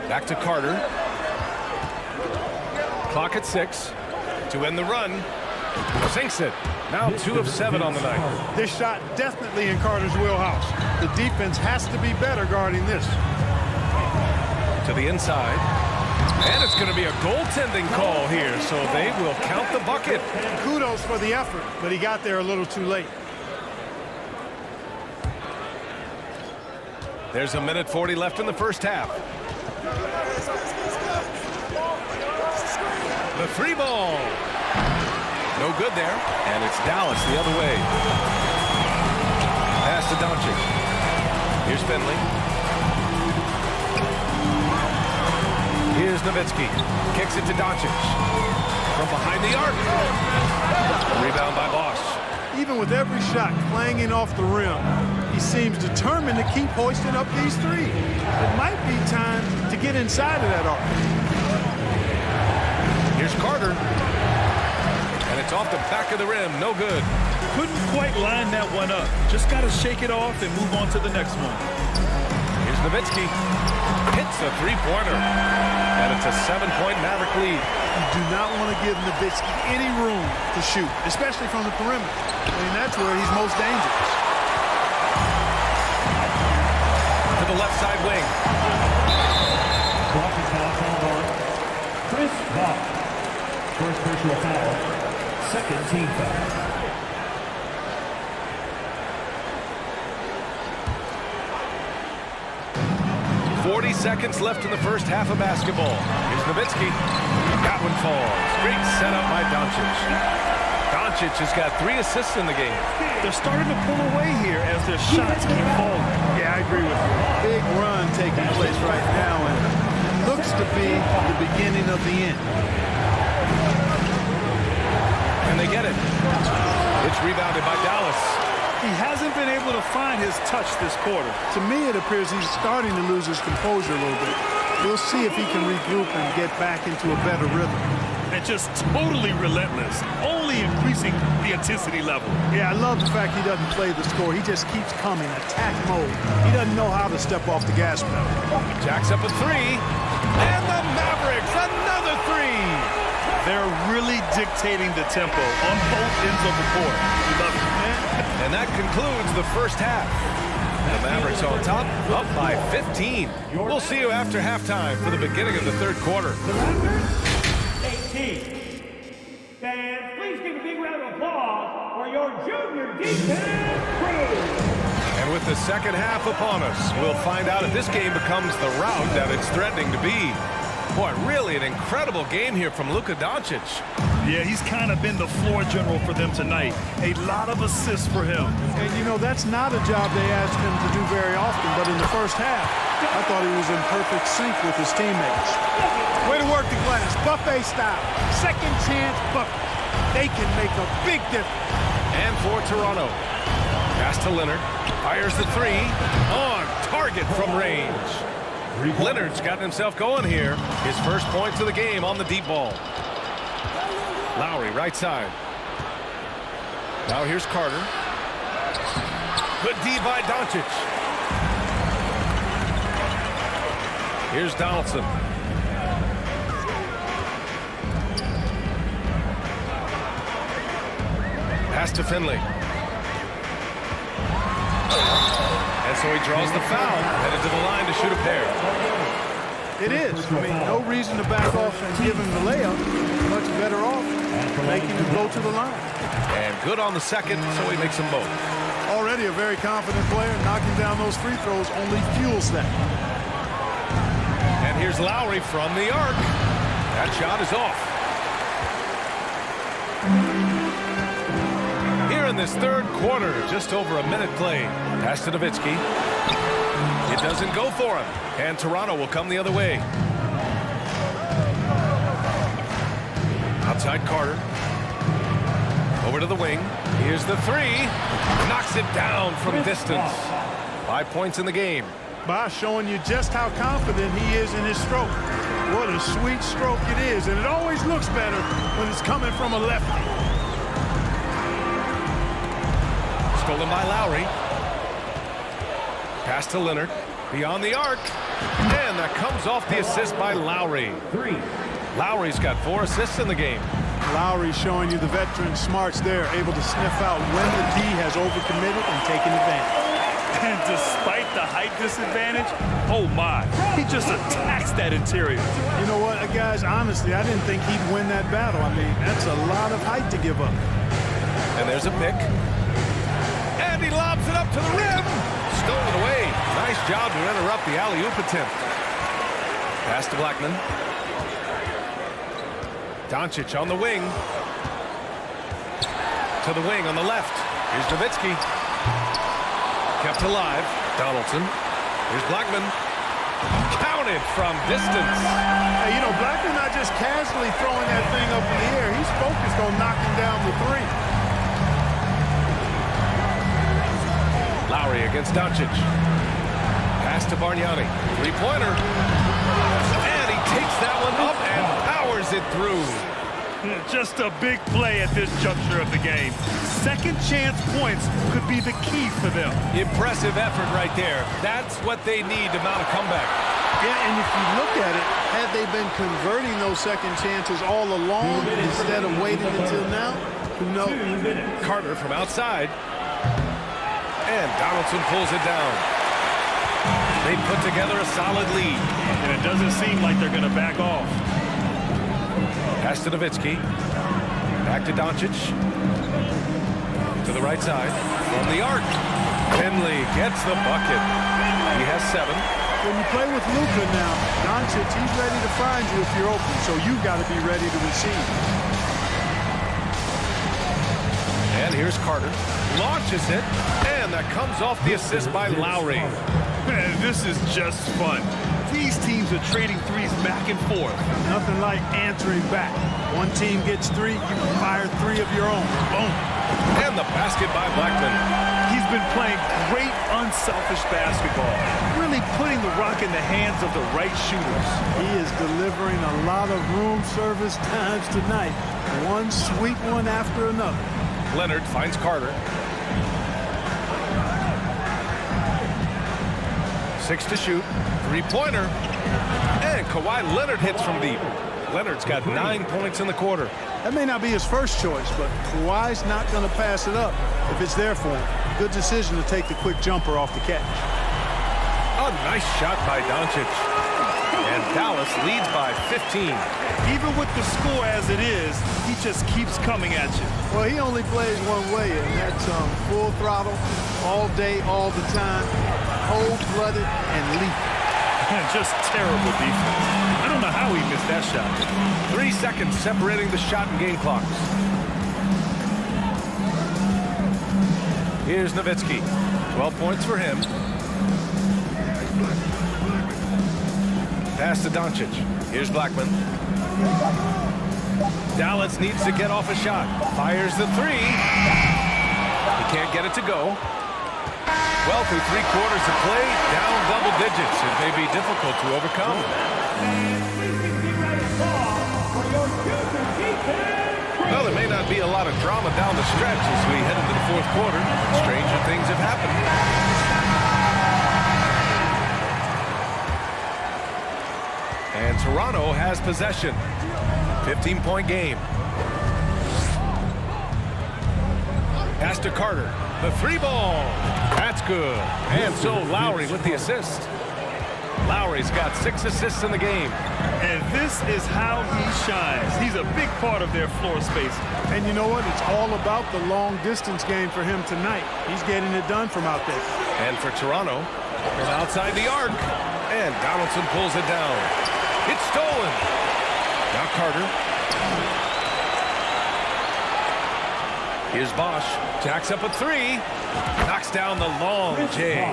Back to Carter. Clock at 6 to end the run. Sinks it. Now 2 of 7 on the night. This shot definitely in Carter's wheelhouse. The defense has to be better guarding this. To the inside. And it's going to be a goaltending call here, so they will count the bucket. Kudos for the effort, but he got there a little too late. There's 1:40 left in the first half. The free ball. No good there. And it's Dallas the other way. Pass to Doncic. Here's Finley. Here's Nowitzki. Kicks it to Doncic. From behind the arc. Rebound by Bosch. Even with every shot clanging off the rim, he seems determined to keep hoisting up these threes. It might be time to get inside of that arc. Here's Carter. And it's off the back of the rim. No good. Couldn't quite line that one up. Just got to shake it off and move on to the next one. Here's Nowitzki. Hits a three-pointer. And it's a 7-point Maverick lead. You do not want to give Nowitzki any room to shoot, especially from the perimeter. I mean, that's where he's most dangerous. To the left side wing. Chris Bosh. First personal foul. Second team foul. Seconds left in the first half of basketball. Here's Nowitzki. That one falls. Great setup by Doncic. Doncic has got 3 assists in the game. They're starting to pull away here as their shots keep falling. Yeah, I agree with you. Big run taking place right now, and looks to be the beginning of the end. And they get it. It's rebounded by Dallas. He hasn't been able to find his touch this quarter. To me, it appears he's starting to lose his composure a little bit. We'll see if he can regroup and get back into a better rhythm. And just totally relentless, only increasing the intensity level. Yeah, I love the fact he doesn't play the score. He just keeps coming, attack mode. He doesn't know how to step off the gas pedal. Jacks up a 3. And the Mavericks, another 3. They're really dictating the tempo on both ends of the court. We love it. And that concludes the first half. The Mavericks on top, up by 15. We'll see you after halftime for the beginning of the third quarter. 18. And please give a big round of applause for your junior defense crew. And with the second half upon us, we'll find out if this game becomes the rout that it's threatening to be. Boy, really an incredible game here from Luka Doncic. Yeah, he's kind of been the floor general for them tonight. A lot of assists for him. And, you know, that's not a job they asked him to do very often, but in the first half, I thought he was in perfect sync with his teammates. Way to work the glass, buffet style. Second chance bucket. They can make a big difference. And for Toronto, pass to Leonard. Fires the 3. On target from range. Leonard's gotten himself going here. His first points of the game on the deep ball. Lowry, right side. Now here's Carter. Good D by Doncic. Here's Donaldson. Pass Pass to Finley. And so he draws the foul, headed to the line to shoot a pair. It is. I mean, no reason to back off and give him the layup. Much better off making him go to the line. And good on the second, so he makes them both. Already a very confident player. Knocking down those free throws only fuels that. And here's Lowry from the arc. That shot is off. Here in this third quarter, just over a minute played. Pass to Nowitzki. It doesn't go for him. And Toronto will come the other way. Outside Carter. Over to the wing. Here's the three. Knocks it down from distance. 5 points in the game. By showing you just how confident he is in his stroke. What a sweet stroke it is. And it always looks better when it's coming from a lefty. Stolen by Lowry. Pass to Leonard. Beyond the arc. And that comes off the assist by Lowry. Lowry's got 4 assists in the game. Lowry showing you the veteran smarts there, able to sniff out when the D has overcommitted and taken advantage. And despite the height disadvantage, oh my, he just attacks that interior. You know what, guys, honestly, I didn't think he'd win that battle. I mean, that's a lot of height to give up. And there's a pick. And he lobs it up to the rim. Stolen away. Nice job to interrupt the alley-oop attempt. Pass to Blackman. Doncic on the wing. To the wing on the left. Here's Nowitzki. Kept alive. Donaldson. Here's Blackman. Counted from distance. Hey, you know, Blackman not just casually throwing that thing up in the air. He's focused on knocking down the three. Lowry against Doncic. Pass to Bargnani. Three-pointer. And he takes that one up and powers it through. Just a big play at this juncture of the game. Second chance points could be the key for them. Impressive effort right there. That's what they need to mount a comeback. Yeah, and if you look at it, had they been converting those second chances all along instead of waiting until now, who knows? Carter from outside. And Donaldson pulls it down. They put together a solid lead. And it doesn't seem like they're going to back off. Pass to Nowitzki. Back to Doncic. To the right side. From the arc. Finley gets the bucket. He has 7. When you play with Luka now, Doncic, he's ready to find you if you're open. So you've got to be ready to receive. And here's Carter. Launches it. And that comes off the assist by Lowry. Man, this is just fun. These teams are trading threes back and forth. Nothing like answering back. One team gets 3, you fire 3 of your own. Boom. And the basket by Blackman. He's been playing great, unselfish basketball. Really putting the rock in the hands of the right shooters. He is delivering a lot of room service times tonight. One sweet one after another. Leonard finds Carter. 6 to shoot. Three-pointer. And Kawhi Leonard hits from deep. Leonard's got 9 points in the quarter. That may not be his first choice, but Kawhi's not going to pass it up if it's there for him. Good decision to take the quick jumper off the catch. A nice shot by Doncic. And Dallas leads by 15. Even with the score as it is, he just keeps coming at you. Well, he only plays one way, and that's full throttle, all day, all the time, cold-blooded and lethal. Just terrible defense. I don't know how he missed that shot. 3 seconds separating the shot and game clocks. Here's Nowitzki. 12 points for him. Pass to Doncic. Here's Blackman. Dallas needs to get off a shot. Fires the 3. He can't get it to go. Well, through 3 quarters of play, down double digits. It may be difficult to overcome. Well, there may not be a lot of drama down the stretch as we head into the 4th quarter. Stranger things have happened. And Toronto has possession. 15-point game. Pass to Carter. The three ball. That's good. And so Lowry with the assist. Lowry's got 6 assists in the game. And this is how he shines. He's a big part of their floor space. And you know what? It's all about the long distance game for him tonight. He's getting it done from out there. And for Toronto, from outside the arc. And Donaldson pulls it down. It's stolen. Now Carter. Here's Bosch. Jacks up a 3. Knocks down the long J.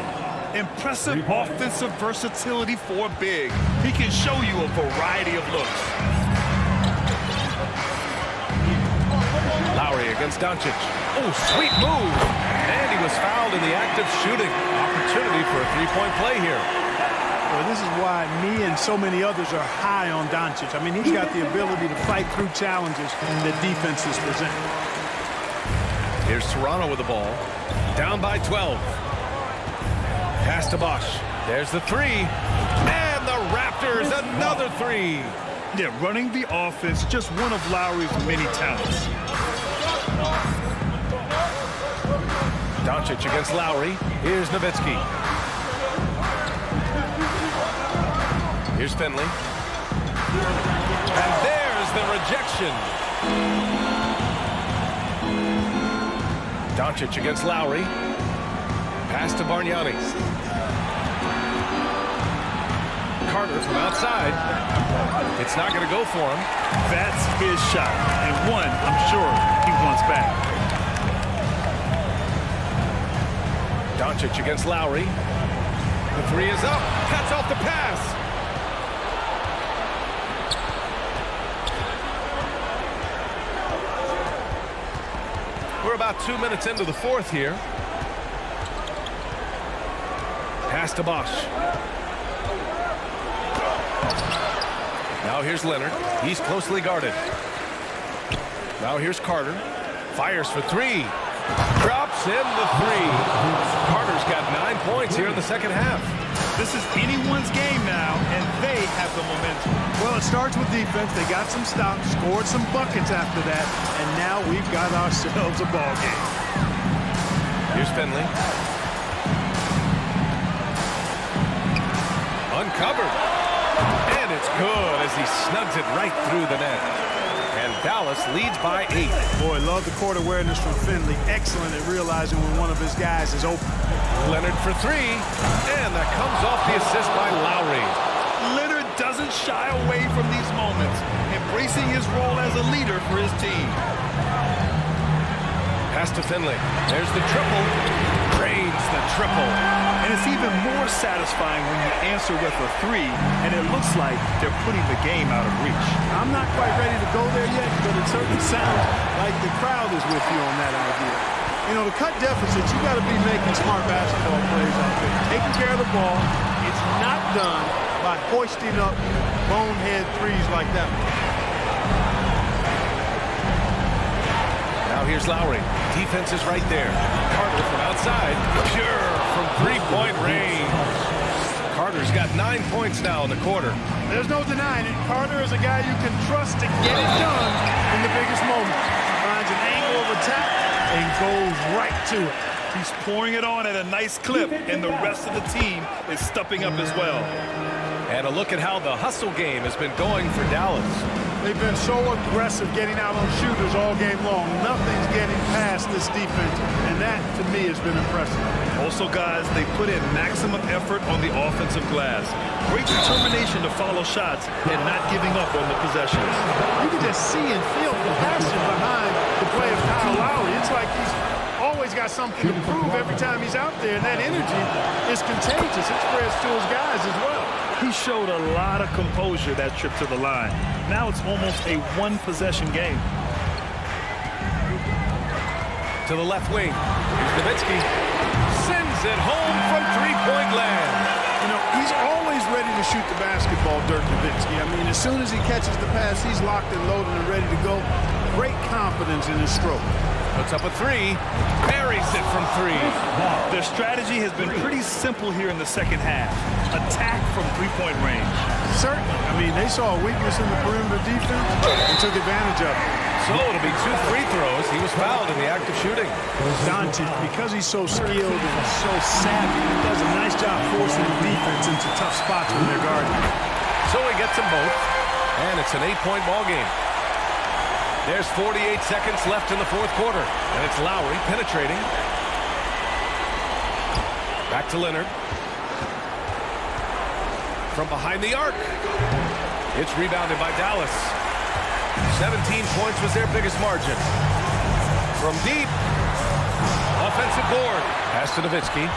Impressive offensive versatility for big. He can show you a variety of looks. Lowry against Doncic. Oh, sweet move. And he was fouled in the act of shooting. Opportunity for a three-point play here. Well, this is why me and so many others are high on Doncic. I mean, he's got the ability to fight through challenges that defenses present. Here's Toronto with the ball. Down by 12. Pass to Bosch. There's the 3. And the Raptors, another 3. Yeah, running the offense, just one of Lowry's many talents. Doncic against Lowry. Here's Nowitzki. Here's Finley. And there's the rejection. Doncic against Lowry. Pass to Bargnani. Carter from outside. It's not going to go for him. That's his shot. And one, I'm sure, he wants back. Doncic against Lowry. The 3 is up. Cuts off the pass. We're about 2 minutes into the fourth here. Pass to Bosch. Now here's Leonard. He's closely guarded. Now here's Carter. Fires for 3. Drops in the 3. Carter's got 9 points here in the second half. This is anyone's game now, and they have the momentum. Well, it starts with defense. They got some stops, scored some buckets after that, and now we've got ourselves a ball game. Here's Finley. Uncovered. And it's good as he snugs it right through the net. And Dallas leads by 8. Boy, love the court awareness from Finley. Excellent at realizing when one of his guys is open. Leonard for 3. And that comes off the assist by Lowry. Leonard doesn't shy away from these moments, embracing his role as a leader for his team. Pass to Finley. There's the triple. Drains the triple. And it's even more satisfying when you answer with a 3, and it looks like they're putting the game out of reach. I'm not quite ready to go there yet, but it certainly sounds like the crowd is with you on that idea. You know, to cut deficits, you got to be making smart basketball plays out there. Taking care of the ball. It's not done by hoisting up bonehead 3s like that. Now here's Lowry. Defense is right there. Carter from outside. Pure from three-point range. Carter's got 9 points now in the quarter. There's no denying it. Carter is a guy you can trust to get it done in the biggest moments. Finds an angle of attack and goes right to it. He's pouring it on at a nice clip, and the rest of the team is stepping up as well. And a look at how the hustle game has been going for Dallas. They've been so aggressive getting out on shooters all game long. Nothing's getting past this defense, and that, to me, has been impressive. Also, guys, they put in maximum effort on the offensive glass. Great determination to follow shots and not giving up on the possessions. You can just see and feel the passion behind the play of Kyle Lowry. It's like he's always got something to prove every time he's out there, and that energy is contagious. It spreads to his guys as well. He showed a lot of composure that trip to the line. Now it's almost a one-possession game. To the left wing. Here's Nowitzki. Sends it home from three-point land. You know, he's always ready to shoot the basketball, Dirk Nowitzki. I mean, as soon as he catches the pass, he's locked and loaded and ready to go. Great confidence in his stroke. Puts up a 3. Buries it from 3. Their strategy has been pretty simple here in the second half. Attack from three-point range. Certainly. I mean, they saw a weakness in the perimeter defense and took advantage of it. So it'll be 2 free throws. He was fouled in the act of shooting. Doncic, because he's so skilled and so savvy, he does a nice job forcing the defense into tough spots when they're guarding. So he gets them both, and it's an 8-point ball game. There's 48 seconds left in the fourth quarter, and it's Lowry penetrating. Back to Leonard. From behind the arc. It's rebounded by Dallas. 17 points was their biggest margin. From deep. Offensive board. Pass to Nowitzki.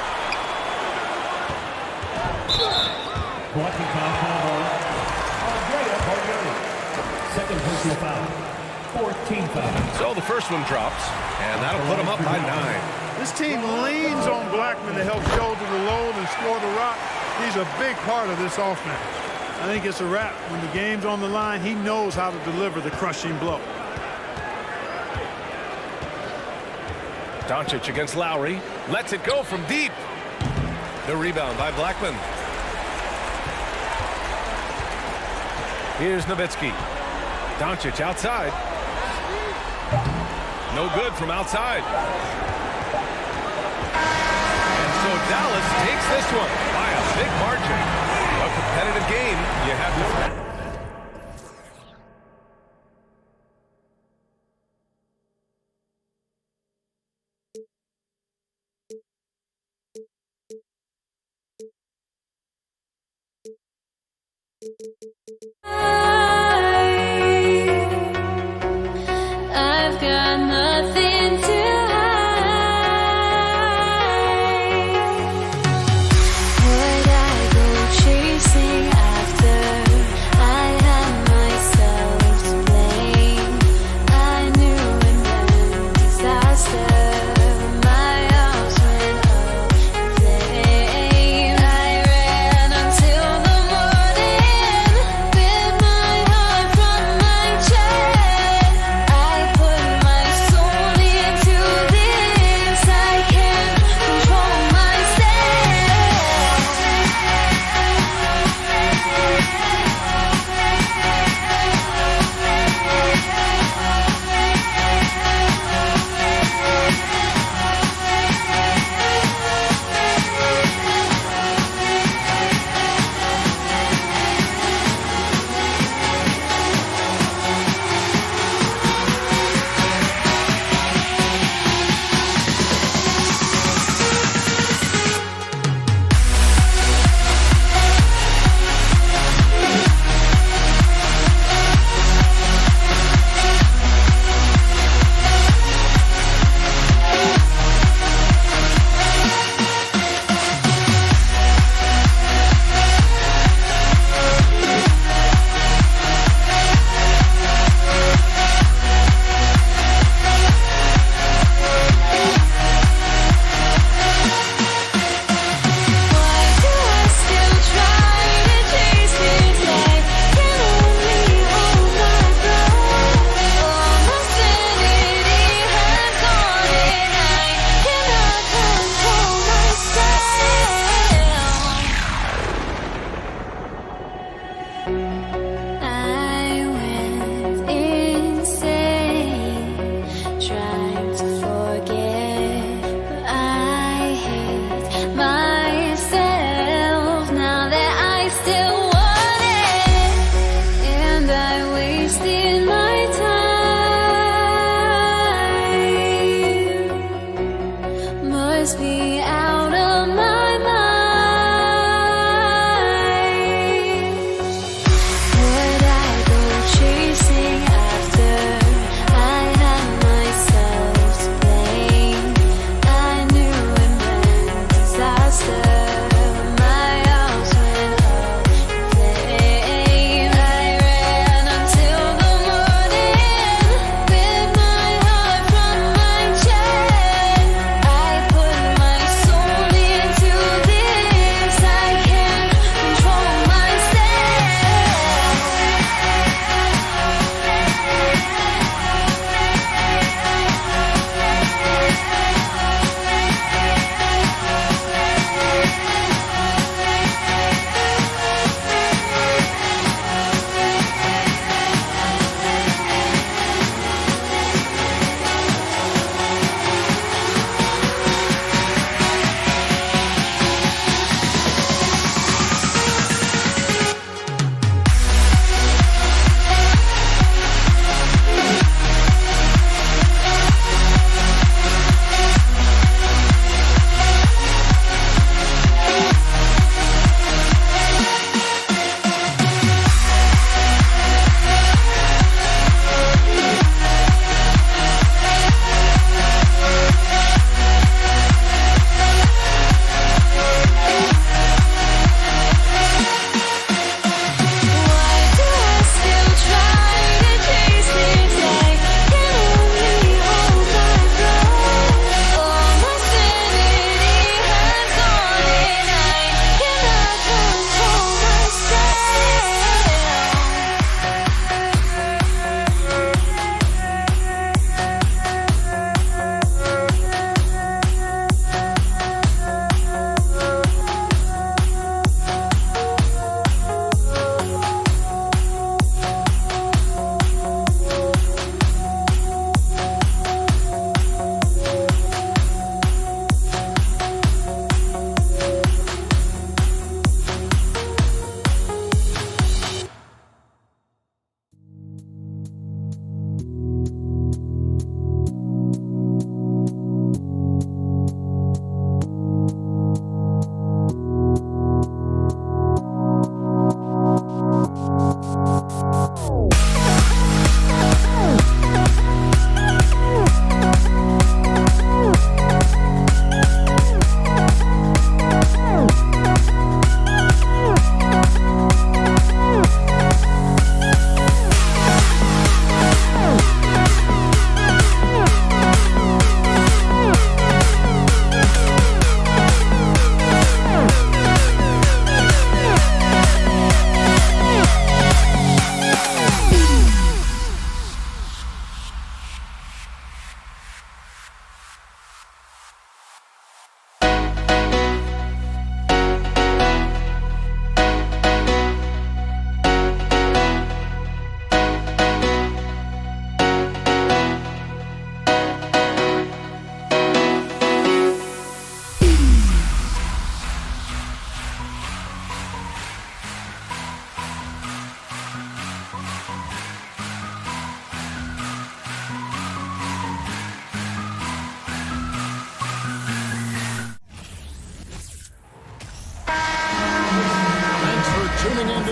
Blocking foul called on Andrea Bargnani. Second personal foul. 14 fouls. So the first one drops, and that'll put them up by 9. This team leans on Blackman to help shoulder the load and score the rock. He's a big part of this offense. I think it's a wrap. When the game's on the line, he knows how to deliver the crushing blow. Doncic against Lowry. Lets it go from deep. The rebound by Blackman. Here's Nowitzki. Doncic outside. No good from outside. And so Dallas takes this one by a big margin. A competitive game, you have to... I've got nothing to hide. Would I go chasing after? I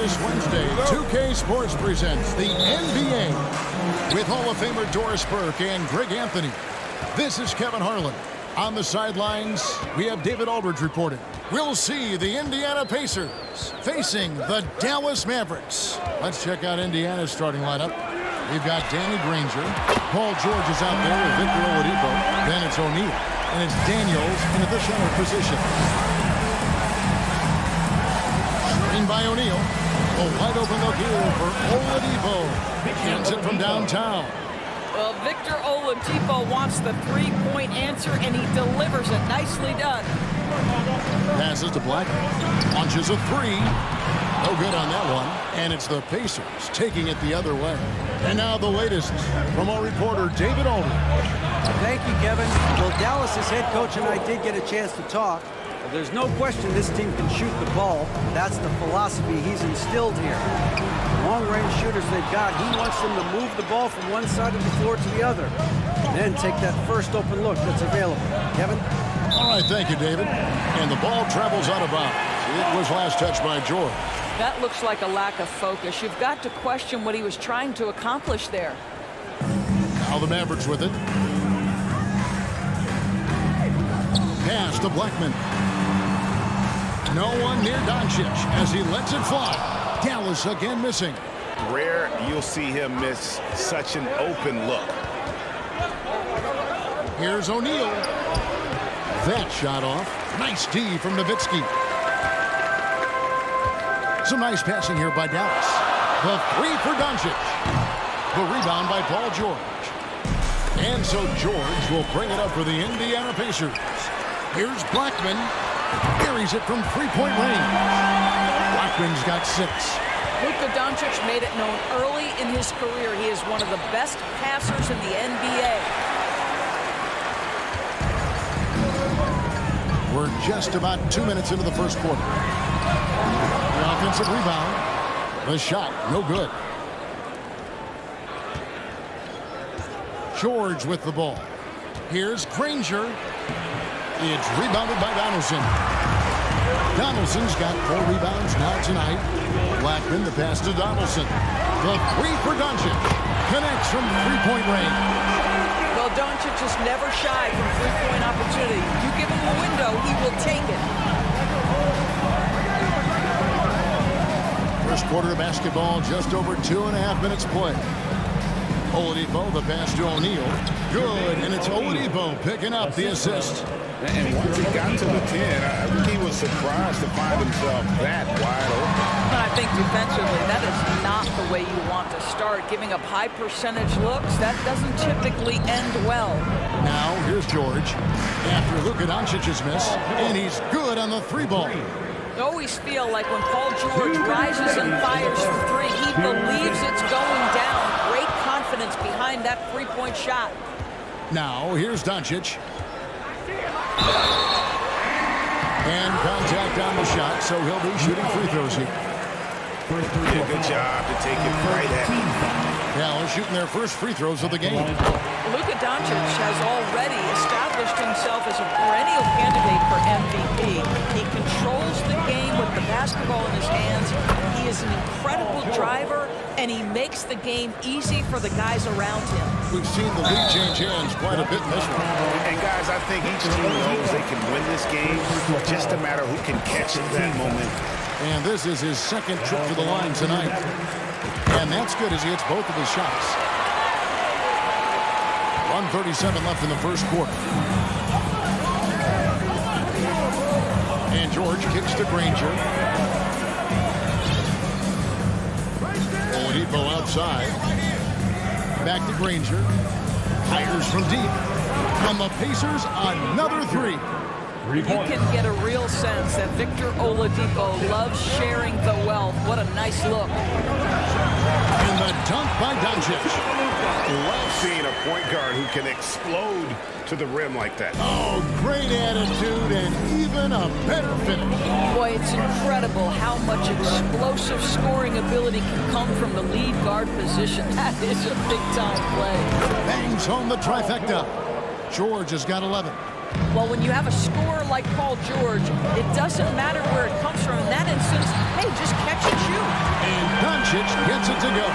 this Wednesday, 2K Sports presents the NBA with Hall of Famer Doris Burke and Greg Anthony. This is Kevin Harlan. On the sidelines, we have David Aldridge reporting. We'll see the Indiana Pacers facing the Dallas Mavericks. Let's check out Indiana's starting lineup. We've got Danny Granger. Paul George is out there with Victor Oladipo. Then it's O'Neal. And it's Daniels into the center position. Screen by O'Neal. A wide open look here for Oladipo. Hands it from downtown. Well, Victor Oladipo wants the three-point answer, and he delivers it. Nicely done. Passes to Black. Launches a three. No good on that one. And it's the Pacers taking it the other way. And now the latest from our reporter, David Aldridge. Thank you, Kevin. Well, Dallas's head coach and I did get a chance to talk. There's no question this team can shoot the ball. That's the philosophy he's instilled here. Long-range shooters they've got, he wants them to move the ball from one side of the floor to the other. Then take that first open look that's available. Kevin? All right, thank you, David. And the ball travels out of bounds. It was last touched by George. That looks like a lack of focus. You've got to question what he was trying to accomplish there. Now the Mavericks with it. Pass to Blackman. No one near Doncic as he lets it fly. Dallas again missing. Rare you'll see him miss such an open look. Here's O'Neal. That shot off. Nice D from Nowitzki. Some nice passing here by Dallas. The three for Doncic. The rebound by Paul George. And so George will bring it up for the Indiana Pacers. Here's Blackman. Carries it from three-point range. Blackman's got 6. Luka Doncic made it known early in his career he is one of the best passers in the NBA. We're just about 2 minutes into the first quarter. The offensive rebound. The shot, no good. George with the ball. Here's Granger. It's rebounded by Donaldson. Donaldson's got 4 rebounds now tonight. Blackman, the pass to Donaldson. The three for Doncic. Connects from three-point range. Well, Doncic is never shy from three-point opportunity. You give him a window, he will take it. First quarter of basketball, just over 2.5 minutes play. Oladipo, the pass to O'Neal. Good, and it's Oladipo picking up the assist. And once he got to the 10, I think he was surprised to find himself that wide open. But I think defensively, that is not the way you want to start. Giving up high percentage looks, that doesn't typically end well. Now, here's George. After Luka Doncic's miss, and he's good on the three ball. I always feel like when Paul George rises and fires for three, he believes it's going down. Great confidence behind that three-point shot. Now, here's Doncic. And contact on the shot, so he'll be shooting free throws here. Did a good job to take it right at him. Dallas shooting their first free throws of the game. Luka Doncic has already established himself as a perennial candidate for MVP. He controls the game with the basketball in his hands. He is an incredible driver, and he makes the game easy for the guys around him. We've seen the lead change hands quite a bit in this one. And guys, I think each team knows they can win this game. Just a matter who can catch that moment. And this is his second trip to the line tonight. And that's good as he hits both of his shots. 1:37 left in the first quarter. And George kicks to Granger. Oladipo outside. Back to Granger. Fires from deep. From the Pacers, another three. You can get a real sense that Victor Oladipo loves sharing the wealth. What a nice look. And the dunk by Doncic. Love seeing a point guard who can explode to the rim like that. Oh, great attitude and even a better finish. Boy, it's incredible how much explosive scoring ability can come from the lead guard position. That is a big-time play. Bangs home the trifecta. George has got 11. Well, when you have a scorer like Paul George, it doesn't matter where it comes from. In that instance, hey, just catch and shoot. And Doncic gets it to go.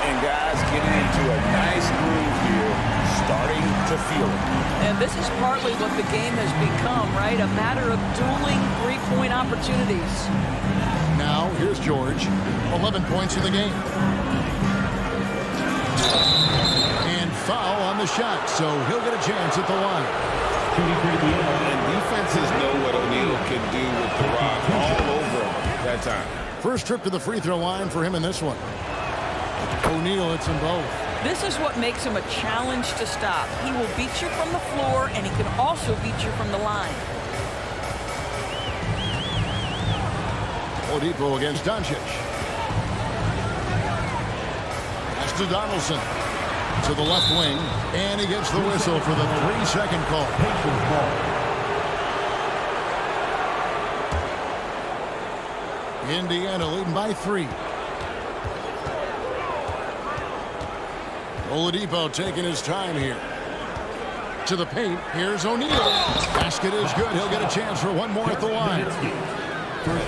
And guys getting into a nice groove here, starting to feel it. And this is partly what the game has become, right? A matter of dueling three-point opportunities. Now, here's George. 11 points in the game. And foul on the shot, so he'll get a chance at the line. And defenses know what O'Neal can do with the rock all over him that time. First trip to the free throw line for him in this one. O'Neal hits them both. This is what makes him a challenge to stop. He will beat you from the floor, and he can also beat you from the line. Oladipo against Doncic. That's to Donaldson. To the left wing, and he gets the whistle for the 3-second call. Indiana leading by 3. Oladipo taking his time here. To the paint, here's O'Neal. Basket is good. He'll get a chance for one more at the line.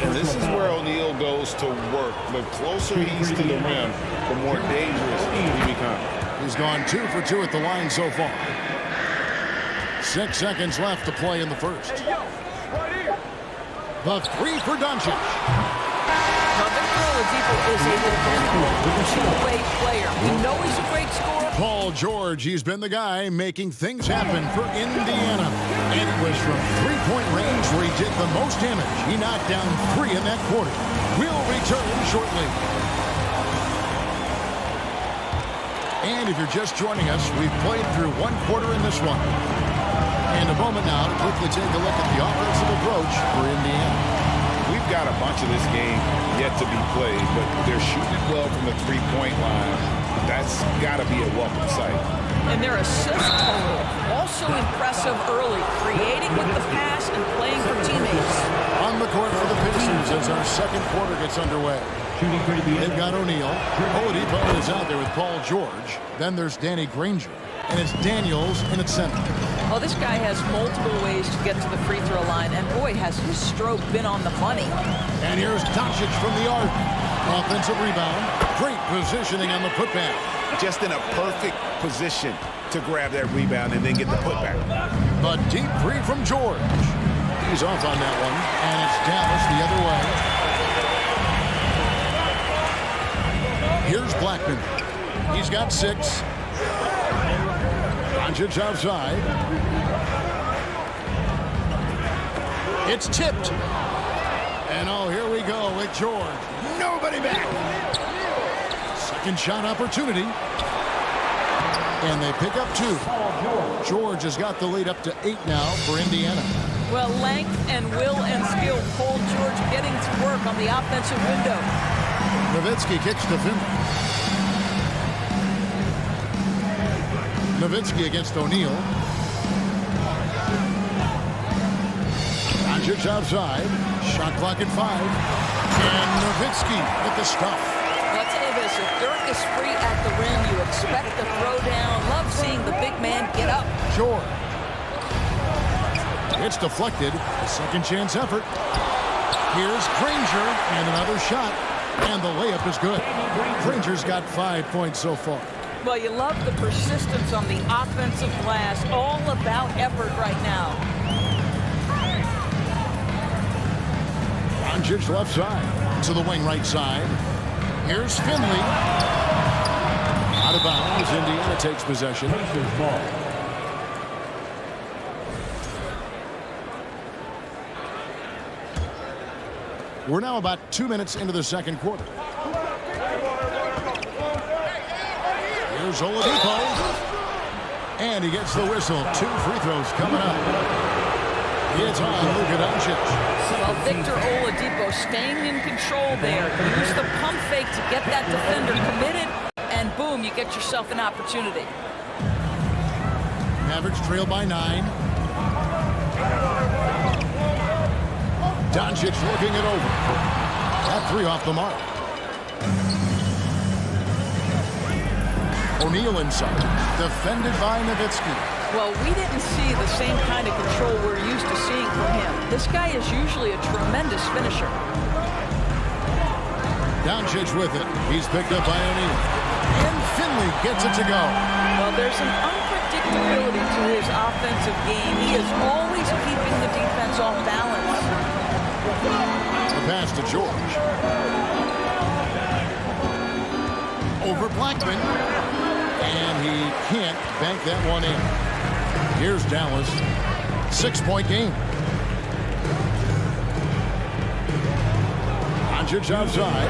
And this is where O'Neal goes to work. The closer he's to the rim, the more dangerous he becomes. He's gone 2 for 2 at the line so far. 6 seconds left to play in the first. The 3 for Doncic. Now, Victor Oladipo is a dependable two-way player. We know he's a great scorer. Paul George, he's been the guy making things happen for Indiana. And it was from three-point range where he did the most damage. He knocked down 3 in that quarter. We'll return shortly. And if you're just joining us, we've played through 1 quarter in this one. And a moment now to quickly take a look at the offensive approach for Indiana. We've got a bunch of this game yet to be played, but they're shooting it well from the three-point line. That's got to be a welcome sight. And their assist total, also impressive early, creating with the pass and playing for teammates. On the court for the Pacers as our second quarter gets underway. They've got O'Neal. Oladipo is out there with Paul George. Then there's Danny Granger. And it's Daniels in its center. Oh, this guy has multiple ways to get to the free throw line, and boy, has his stroke been on the money. And here's Doncic from the arc. Offensive rebound. Great positioning on the putback. Just in a perfect position to grab that rebound and then get the putback. The deep 3 from George. He's off on that one, and it's Dallas the other way. Here's Blackman. He's got 6. Doncic outside. It's tipped. And oh, here we go with George. Nobody back. Second shot opportunity. And they pick up 2. George has got the lead up to 8 now for Indiana. Well, length and will and skill. Paul George getting to work on the offensive window. Nowitzki kicks to Finley. Nowitzki against O'Neal. Doncic outside. Shot clock at 5. And Nowitzki with the stuff. I'll tell you this, if Dirk is free at the rim, you expect the throwdown. Love seeing the big man get up. Sure. It's deflected. A second chance effort. Here's Granger and another shot. And the layup is good. Granger's got 5 points so far. Well, you love the persistence on the offensive glass. All about effort right now. Doncic left side. To the wing right side. Here's Finley. Out of bounds. Indiana takes possession. We're now about 2 minutes into the second quarter. Here's Oladipo. And he gets the whistle. 2 free throws coming up. It's on Luka Doncic. Well, Victor Oladipo staying in control there. Use the pump fake to get that defender committed. And boom, you get yourself an opportunity. Mavericks trail by 9. Doncic looking it over. That 3 off the mark. O'Neal inside. Defended by Nowitzki. Well, we didn't see the same kind of control we're used to seeing from him. This guy is usually a tremendous finisher. Doncic with it. He's picked up by O'Neal. And Finley gets it to go. Well, there's an unpredictability to his offensive game. He is always keeping the defense off balance. The pass to George. Over Blackman. And he can't bank that one in. Here's Dallas. 6-point game. Doncic outside.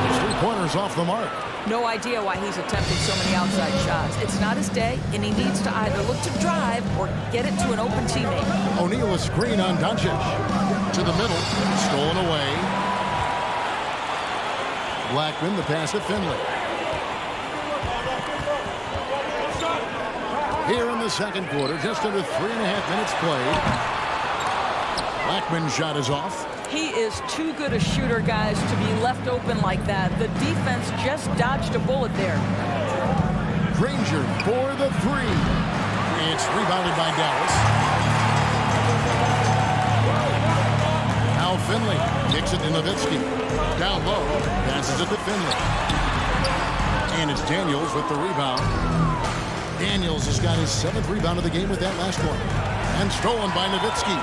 His three-pointers off the mark. No idea why he's attempting so many outside shots. It's not his day, and he needs to either look to drive or get it to an open teammate. O'Neal a screen on Doncic. To the middle. Stolen away. Blackman, the pass to Finley. Here in the second quarter, just under 3.5 minutes played. Blackman's shot is off. He is too good a shooter, guys, to be left open like that. The defense just dodged a bullet there. Granger for the three. It's rebounded by Dallas. Now Finley kicks it to Nowitzki. Down low, passes it to Finley. And it's Daniels with the rebound. Daniels has got his 7th rebound of the game with that last one. And stolen by Nowitzki.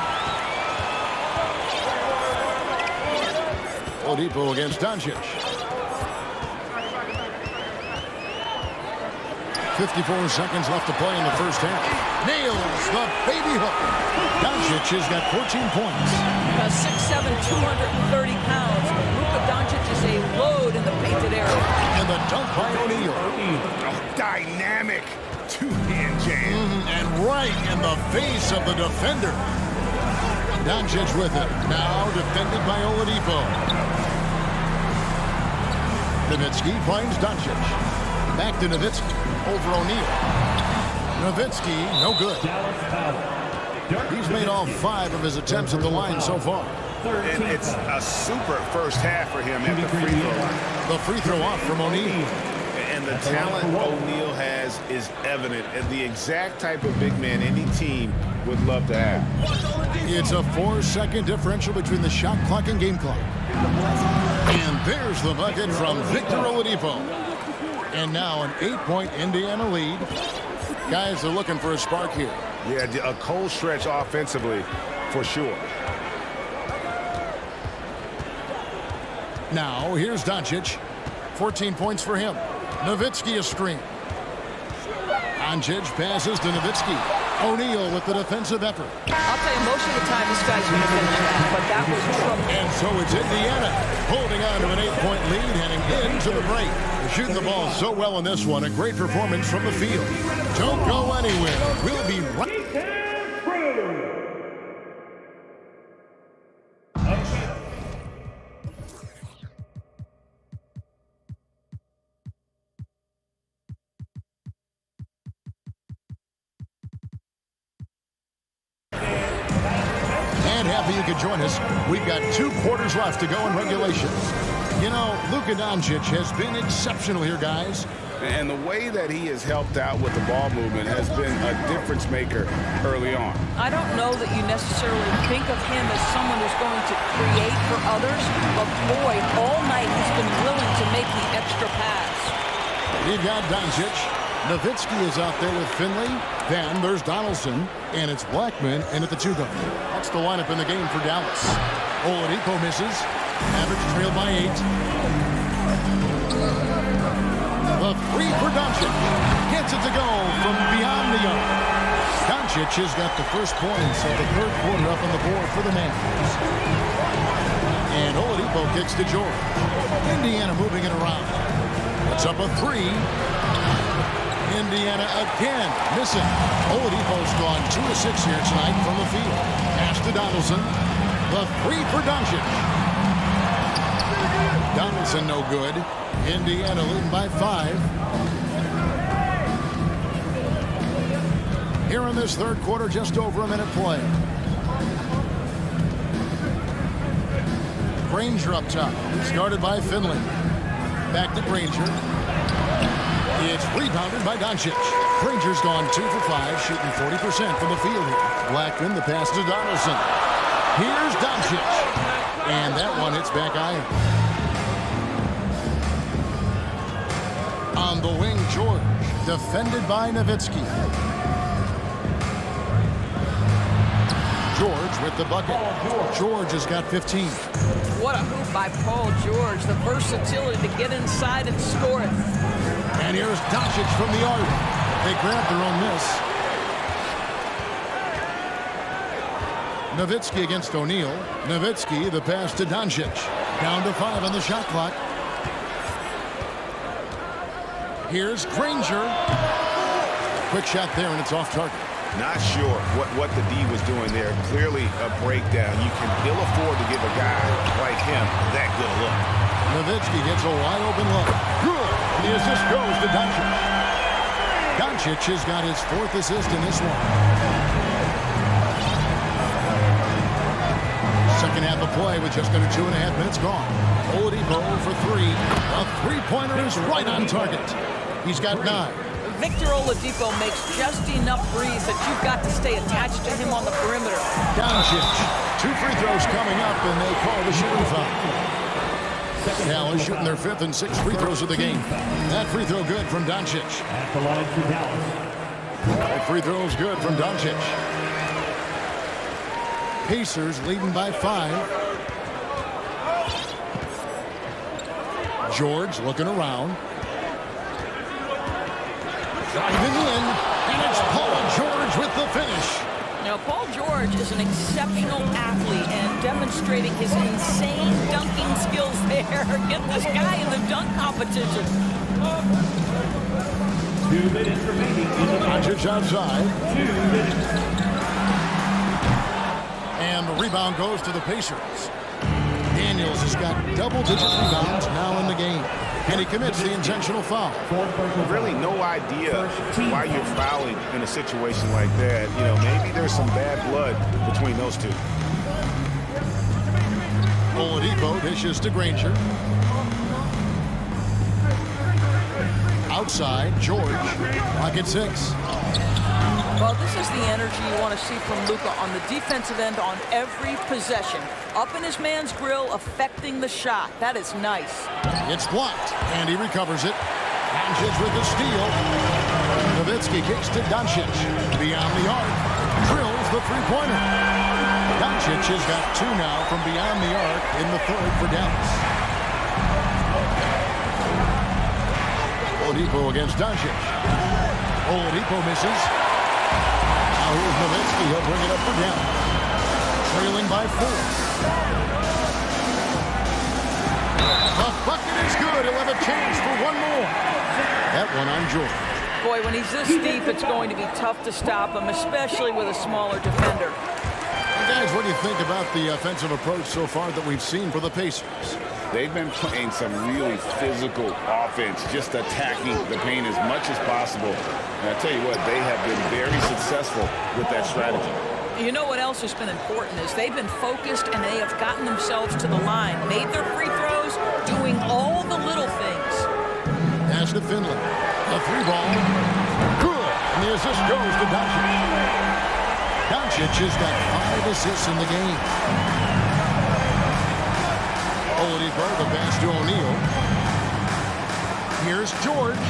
Oladipo against Doncic. 54 seconds left to play in the first half. Nails the baby hook. Doncic has got 14 points. 6'7", 230 pounds. Luka Doncic is a load in the painted area. And the dunk by O'Neal. Oh, dynamic two-hand jam. And right in the face of the defender. Doncic with it. Now defended by Oladipo. Nowitzki finds Doncic. Back to Nowitzki. Over O'Neal. Nowitzki, no good. He's made all 5 of his attempts at the line so far. And it's a super first half for him at the free throw line. The free throw off from O'Neal. And the talent O'Neal has is evident, and the exact type of big man any team would love to have. It's a 4-second differential between the shot clock and game clock. And there's the bucket from Victor Oladipo. And now an 8-point Indiana lead. Guys are looking for a spark here. Yeah, a cold stretch offensively for sure. Now here's Doncic. 14 points for him. Nowitzki a screen. Doncic passes to Nowitzki. O'Neal with the defensive effort. I'll tell you, most of the time this guy's going to finish that, but that was trouble. And so it's Indiana holding on to an 8-point lead heading into the break. They're shooting the ball so well in this one. A great performance from the field. Don't go anywhere. We'll be right. Happy you could join us. We've got 2 quarters left to go in regulation. You know, Luka Doncic has been exceptional here, guys. And the way that he has helped out with the ball movement has been a difference maker early on. I don't know that you necessarily think of him as someone who's going to create for others, but boy, all night he's been willing to make the extra pass. You've got Doncic. Nowitzki is out there with Finley. Then there's Donaldson, and it's Blackman in at the 2-guard. That's the lineup in the game for Dallas. Oladipo misses. Average trailed by 8. The 3 for Doncic. Gets it to go from beyond the arc. Doncic has got the first points of the third quarter up on the board for the Mavs. And Oladipo kicks to George. Indiana moving it around. It's up a 3. Indiana again missing. Oladipo's gone 2 of 6 here tonight from the field. Pass to Donaldson. The 3 for Doncic. Donaldson no good. Indiana leading by 5. Here in this third quarter, just over a minute play. Granger up top. Started by Finley. Back to Granger. It's rebounded by Doncic. Granger's gone 2 for 5, shooting 40% from the field here. Blackman, the pass to Donaldson. Here's Doncic. And that one hits back iron. On the wing, George. Defended by Nowitzki. George with the bucket. George has got 15. What a hoop by Paul George. The versatility to get inside and score it. And here's Doncic from the arc. They grabbed their own miss. Nowitzki against O'Neal. Nowitzki, the pass to Doncic. Down to 5 on the shot clock. Here's Granger. Quick shot there, and it's off target. Not sure what the D was doing there. Clearly a breakdown. You can ill afford to give a guy like him that good a look. Nowitzki gets a wide open look. Good. And the assist goes to Doncic. Doncic has got his 4th assist in this one. Second half of play with just under 2.5 minutes gone. Oladipo for 3. A three-pointer is right on target. He's got 9. Victor Oladipo makes just enough breeze that you've got to stay attached to him on the perimeter. Doncic. 2 free throws coming up, and they call the shooting foul. Dallas shooting their 5th and 6th free throws of the game. That free throw good from Doncic. At the line for Dallas. That free throw is good from Doncic. Pacers leading by 5. George looking around. Driving in, and it's Paul George with the finish. Now, Paul George is an exceptional athlete and demonstrating his insane dunking skills there. Get this guy in the dunk competition. 2 minutes remaining. Doncic outside. 2 minutes. And the rebound goes to the Pacers. Daniels has got double-digit rebounds now in the game. And he commits the intentional foul. Really no idea why you're fouling in a situation like that. You know, maybe there's some bad blood between those two. Oladipo dishes to Granger. Outside, George. Pocket 6. Well, this is the energy you want to see from Luka on the defensive end on every possession. Up in his man's grill, affecting the shot. That is nice. It's blocked, and he recovers it. Doncic with the steal. Nowitzki kicks to Doncic. Beyond the arc. Drills the three-pointer. Doncic has got 2 now from beyond the arc in the 3rd for Dallas. Oladipo against Doncic. Oladipo misses. Now here's Nowitzki. He'll bring it up for Dallas. Trailing by 4. The bucket is good. He'll have a chance for one more. That one on George. Boy, when he's this deep, it's going to be tough to stop him, especially with a smaller defender. Well, guys, what do you think about the offensive approach so far that we've seen for the Pacers? They've been playing some really physical offense, just attacking the paint as much as possible. And I tell you what, they have been very successful with that strategy. You know what else has been important is they've been focused and they have gotten themselves to the line, made their free throws, doing all the little things. Pass to Finley. A 3-ball. Good. And the assist goes to Doncic. Doncic has got 5 assists in the game. Oladipo, the pass to O'Neal. Here's George.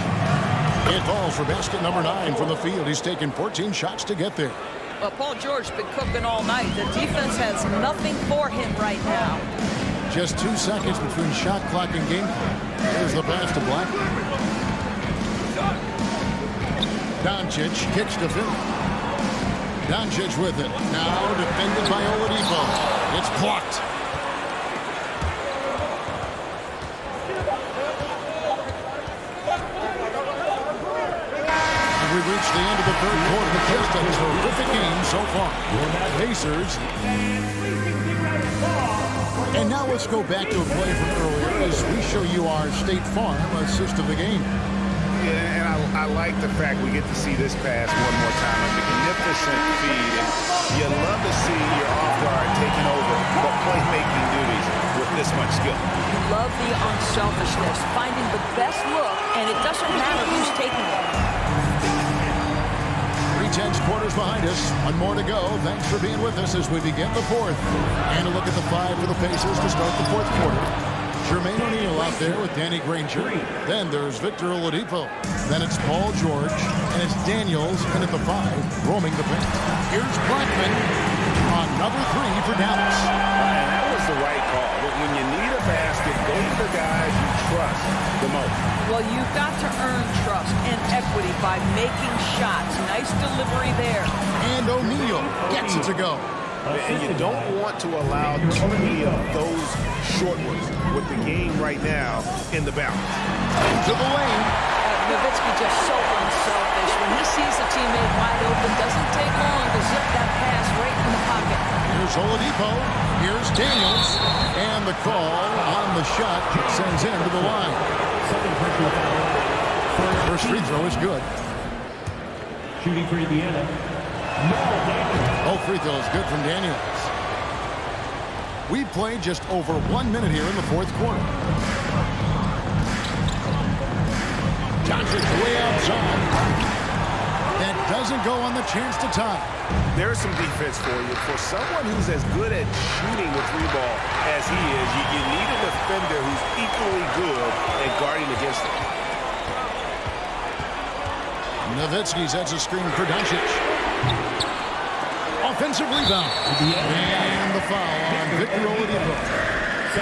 It falls for basket number 9 from the field. He's taken 14 shots to get there. Well, Paul George's been cooking all night. The defense has nothing for him right now. Just 2 seconds between shot clock and game clock. Here's the pass to Blackman. Doncic kicks to Finley. Doncic with it. Now defended by Oladipo. It's blocked. We've reached the end of the 3rd quarter. Just a terrific game so far. Pacers. And now let's go back to a play from earlier as we show you our State Farm assist of the game. Yeah, and I like the fact we get to see this pass one more time. A magnificent feed. And you love to see your off guard taking over the playmaking duties with this much skill. Love the unselfishness, finding the best look, and it doesn't matter who's taking it. 3/10 quarters behind us. One more to go. Thanks for being with us as we begin the fourth. And a look at the five for the Pacers to start the fourth quarter. Jermaine O'Neal out there with Danny Granger. Then there's Victor Oladipo. Then it's Paul George. And it's Daniels in at the 5, roaming the paint. Here's Blackman. Another 3 for Dallas. And that was the right call. When you need a basket, go to the guys you trust the most. Well, you've got to earn trust and equity by making shots. Nice delivery there. And O'Neal gets it to go. And you don't want to allow too many of those short ones with the game right now in the balance. To the lane. Nowitzki just so unselfish. When he sees the teammate wide open, doesn't take long to zip that pass right in the pocket. Here's Oladipo. Here's Daniels. And the call on the shot sends him to the line. First free throw is good. Shooting for Indiana. Both free throws good from Daniels. We've played just over 1 minute here in the fourth quarter. Doncic way outside. That doesn't go on the chance to tie. There's some defense for you. For someone who's as good at shooting the 3-ball as he is, you need a defender who's equally good at guarding against him. Nowitzki sets a screen for Doncic. Offensive rebound. And the foul on Victor Oladipo.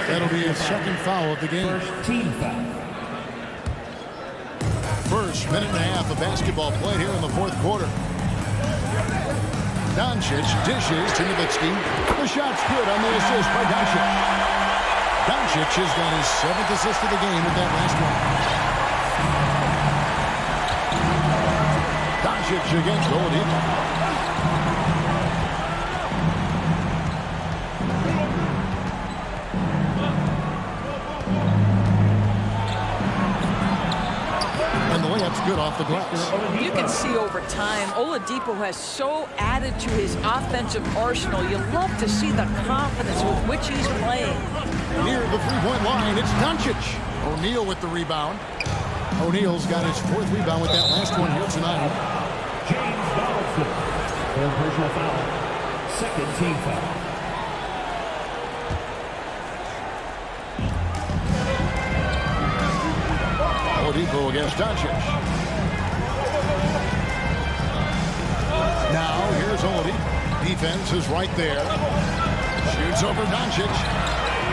That'll be his second foul of the game. First team foul. First minute and a half of basketball played here in the fourth quarter. Doncic dishes to Nowitzki. The shot's good on the assist by Doncic. Doncic has got his 7th assist of the game with that last one. Doncic against Oladipo. Good off the glass. You can see over time, Oladipo has so added to his offensive arsenal. You love to see the confidence with which he's playing. Near the three-point line, it's Doncic. O'Neal with the rebound. O'Neal's got his 4th rebound with that last one here tonight. James Donaldson. Third personal foul. Second team foul. Oladipo against Doncic. Now, here's Oladipo. Defense is right there. Shoots over Doncic.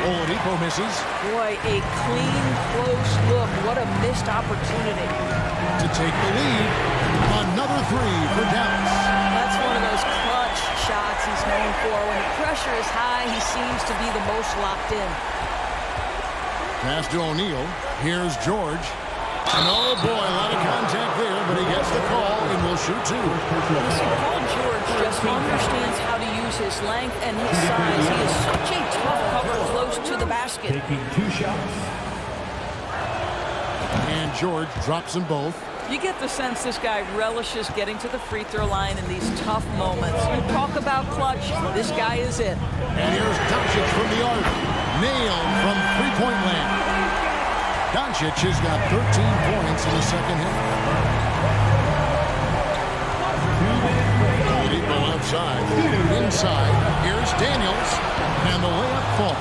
Oladipo misses. Boy, a clean, close look. What a missed opportunity. To take the lead. Another 3 for Dallas. That's one of those clutch shots he's known for. When the pressure is high, he seems to be the most locked in. Pass to O'Neal. Here's George. And oh boy, a lot of contact there, but he gets the call and will shoot 2. Listen, Paul George just understands how to use his length and his size. He is such a tough cover close to the basket. Taking 2 shots. And George drops them both. You get the sense this guy relishes getting to the free throw line in these tough moments. You talk about clutch, this guy is it. And here's Doncic from the arc. Nailed from three-point land. Doncic has got 13 points in the second half. Oladipo outside. Inside. Here's Daniels. And the layup fall.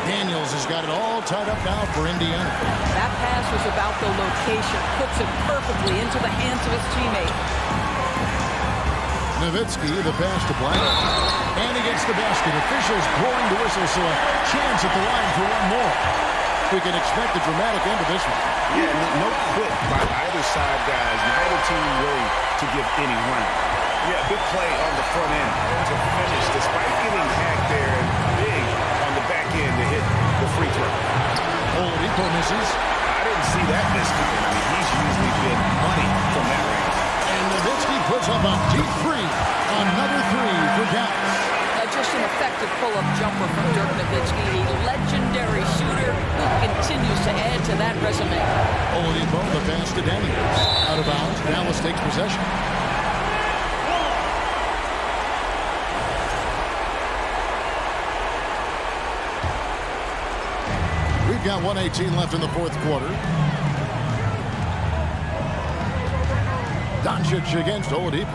Daniels has got it all tied up now for Indiana. That pass was about the location. Puts it perfectly into the hands of his teammate. Nowitzki, the pass to Black. And he gets the basket. Officials blowing the whistle, so a chance at the line for one more. We can expect a dramatic end to this one. Yeah, no quit by either side, guys. Neither team willing to give any running. Yeah, big play on the front end to finish, despite getting hacked there and big on the back end to hit the free throw. Oladipo misses. I didn't see that miss coming. I mean, he's usually been money from that range. And Nowitzki puts up a deep 3. Another 3 for Dallas. Just an effective pull-up jumper from Dirk Nowitzki, a legendary shooter who continues to add to that resume. Oladipo, the pass to Daniels. Out of bounds, Dallas takes possession. got 1:18 left in the fourth quarter. Doncic against Oladipo.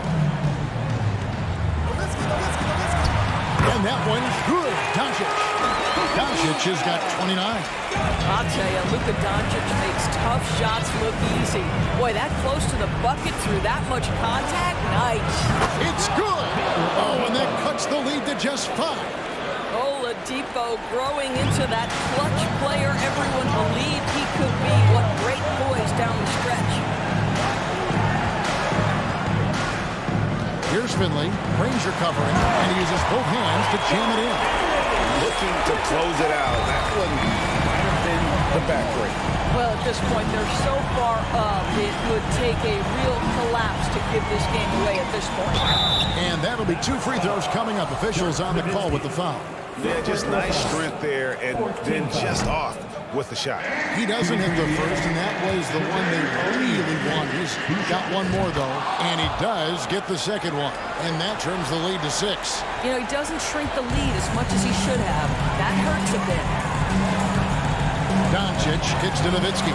And that one's good. Doncic has got 29. I'll tell you, Luka Doncic makes tough shots look easy. Boy, that close to the bucket through that much contact, nice. It's good. Oh, and that cuts the lead to just 5. Oladipo growing into that clutch player everyone believed he could be. What great poise down the stretch. Here's Finley. Ranger covering, and he uses both hands to jam it in. Looking to close it out. That one might have been the back break. Well, at this point, they're so far up, it would take a real collapse to give this game away at this point. And that'll be 2 free throws coming up. Officials on the call with the foul. Yeah, just nice strength there, and then just off with the shot. He doesn't hit the first, and that was the one they really wanted. He's got one more, though, and he does get the second one. And that trims the lead to 6. You know, he doesn't shrink the lead as much as he should have. That hurts a bit. Doncic kicks to Nowitzki.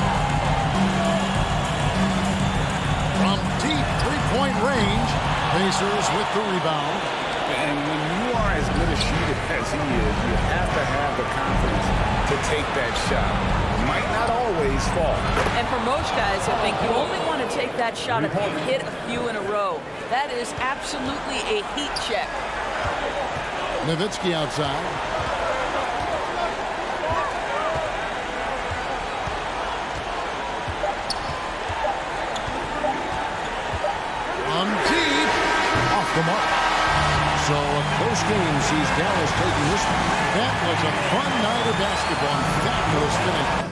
From deep three-point range, Pacers with the rebound. And when you are as good a shooter as he is, you have to have the confidence to take that shot. It might not always fall. And for most guys, I think you only want to take that shot if you hit a few in a row. That is absolutely a heat check. Nowitzki outside. From deep, off the mark. So a close game sees Dallas taking this one. That was a fun night of basketball. Fabulous finish.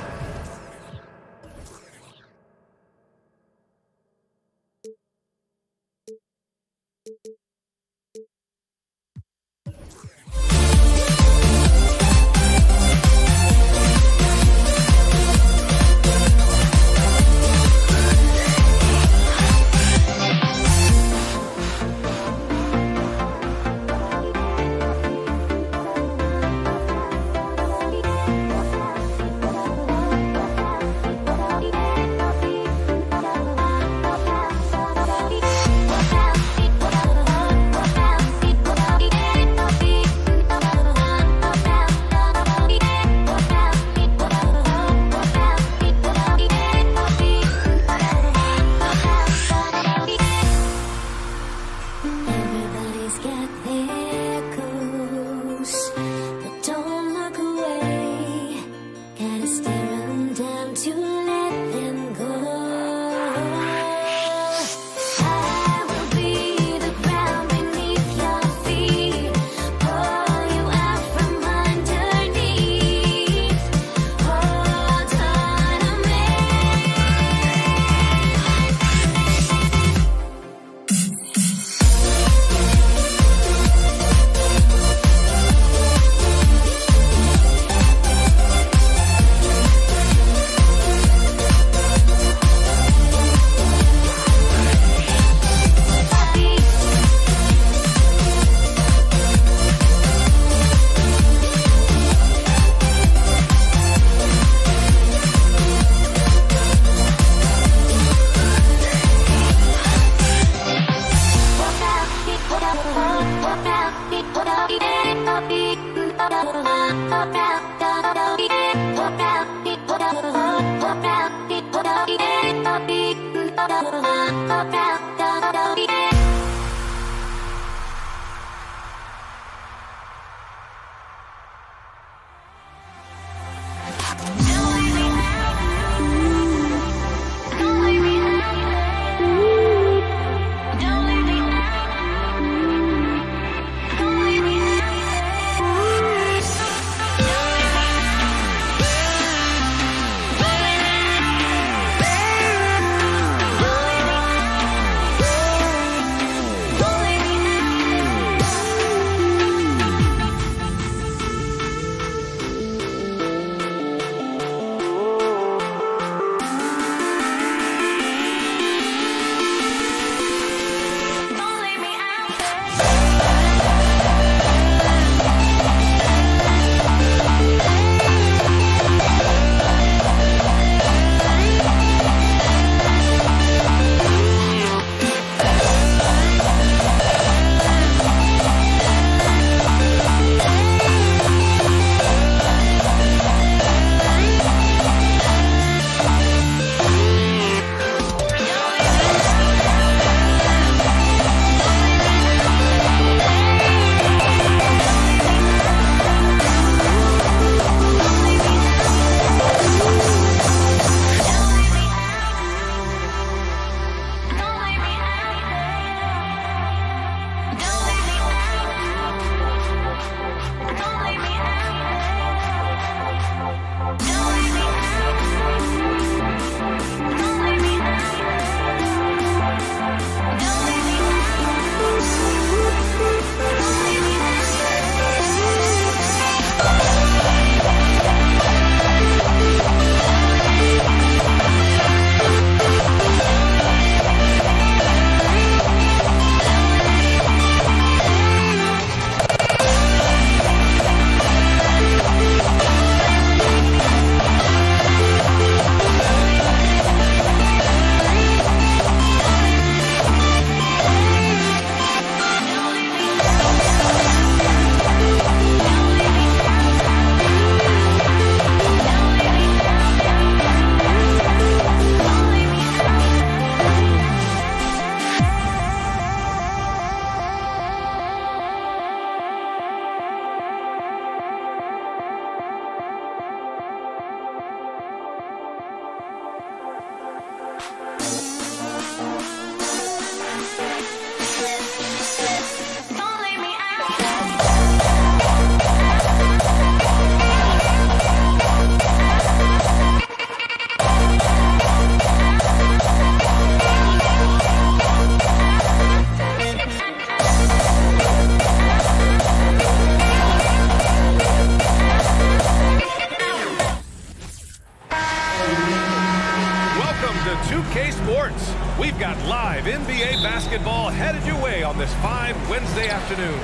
basketball headed your way on this fine Wednesday afternoon.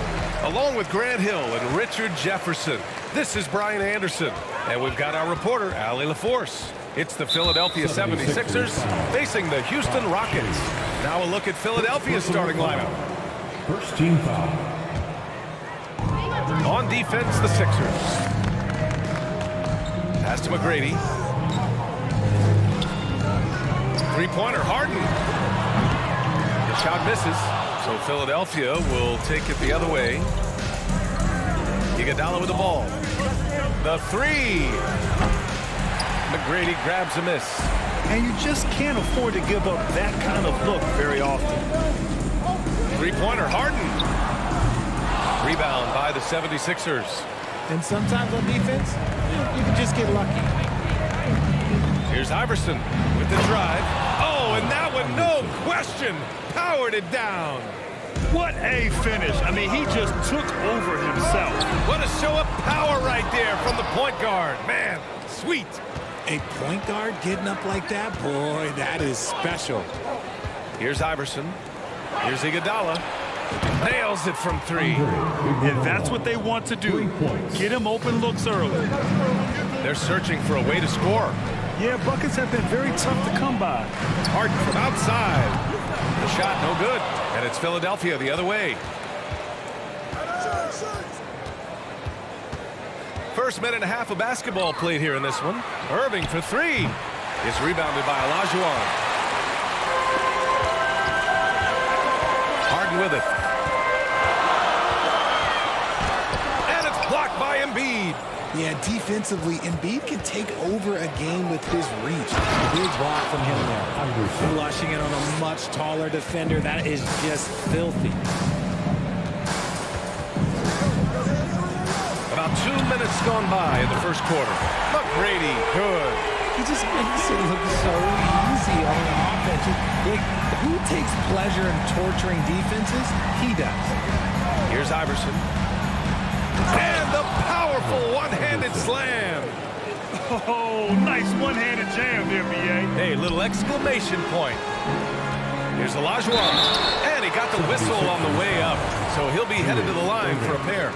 Along with Grant Hill and Richard Jefferson, this is Brian Anderson. And we've got our reporter, Allie LaForce. It's the Philadelphia 76ers facing the Houston Rockets. Now a look at Philadelphia's starting lineup. First team foul. On defense, the Sixers. Pass to McGrady. Three-pointer, Harden. The shot misses, so Philadelphia will take it the other way. Iguodala with the ball. The three. McGrady grabs a miss. And you just can't afford to give up that kind of look very often. Three-pointer, Harden. Rebound by the 76ers. And sometimes on defense, you can just get lucky. Here's Iverson with the drive. Oh, and that one, no question, powered it down. What a finish. I mean, he just took over himself. What a show of power right there from the point guard. Man, sweet. A point guard getting up like that, boy, that is special. Here's Iverson. Here's Iguodala. Nails it from three. And that's what they want to do. Get him open looks early. They're searching for a way to score. Yeah, buckets have been very tough to come by. Harden from outside. The shot no good. And it's Philadelphia the other way. First minute and a half of basketball played here in this one. Irving for three. Is rebounded by Olajuwon. Harden with it. And it's blocked by Embiid. Yeah, defensively, Embiid can take over a game with his reach. Big block from him there. Flushing it on a much taller defender. That is just filthy. About 2 minutes gone by in the first quarter. McGrady, good. He just makes it look so easy on the offense. Like, who takes pleasure in torturing defenses? He does. Here's Iverson. And the powerful one-handed slam. Oh, nice one-handed jam there, B.A. Hey, little exclamation point. Here's Olajuwon. And he got the whistle on the way up. So he'll be headed to the line for a pair.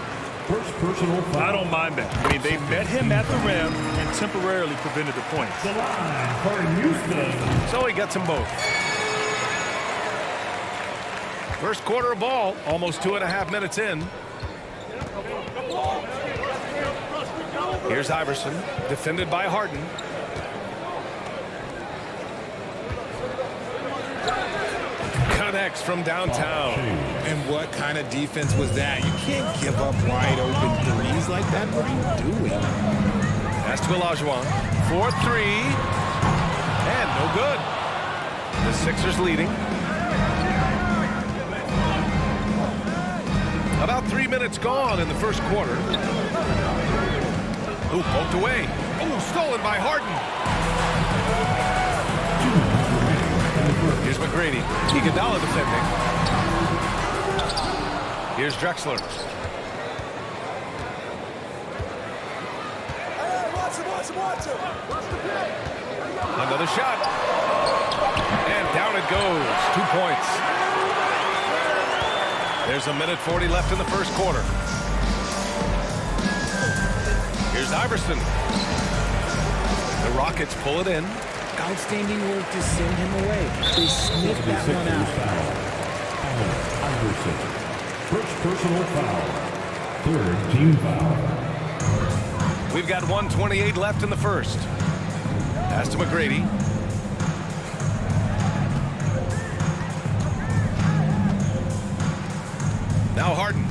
First personal foul. I don't mind that. I mean, they met him at the rim and temporarily prevented the points. The line for Houston. So he gets them both. First quarter of ball, almost 2.5 minutes in. Here's Iverson, defended by Harden. Connects from downtown. And what kind of defense was that? You can't give up wide open threes like that. What are you doing? Pass to Olajuwon. 4-3. And no good. The Sixers leading. About 3 minutes gone in the first quarter. Ooh, poked away. Ooh, stolen by Harden. Here's McGrady. Iguodala defending. Here's Drexler. Another shot. And down it goes. 2 points. There's 1:40 left in the first quarter. Here's Iverson. The Rockets pull it in. Outstanding work to send him away. They sniffed that one out. Iverson. First personal foul. Third team foul. We've got 1:28 left in the first. Pass to McGrady. Now Harden.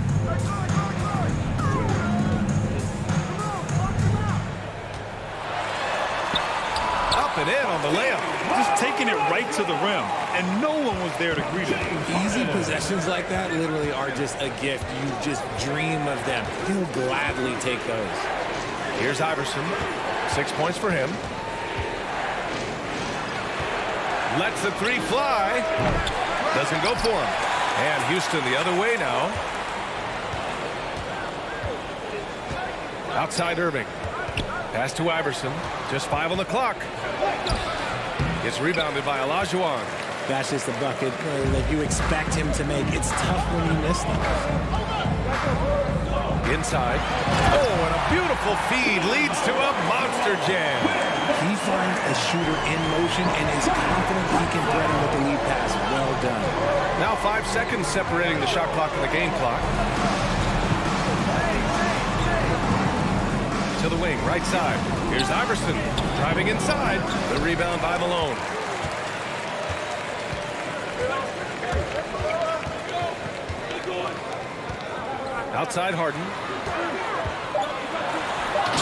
Up and in on the layup. Just taking it right to the rim, and no one was there to greet him. Easy possessions like that literally are just a gift. You just dream of them. He'll gladly take those. Here's Iverson. 6 points for him. Lets the three fly. Doesn't go for him. And Houston the other way now. Outside Irving. Pass to Iverson. Just 5 on the clock. It's rebounded by Olajuwon. That's just a bucket that you expect him to make. It's tough when you miss them. Inside. Oh, and a beautiful feed leads to a monster jam. He finds a shooter in motion and is confident he can thread him with the lead pass. Well done. Now 5 seconds separating the shot clock and the game clock. To the wing, right side. Here's Iverson driving inside. The rebound by Malone. Outside Harden.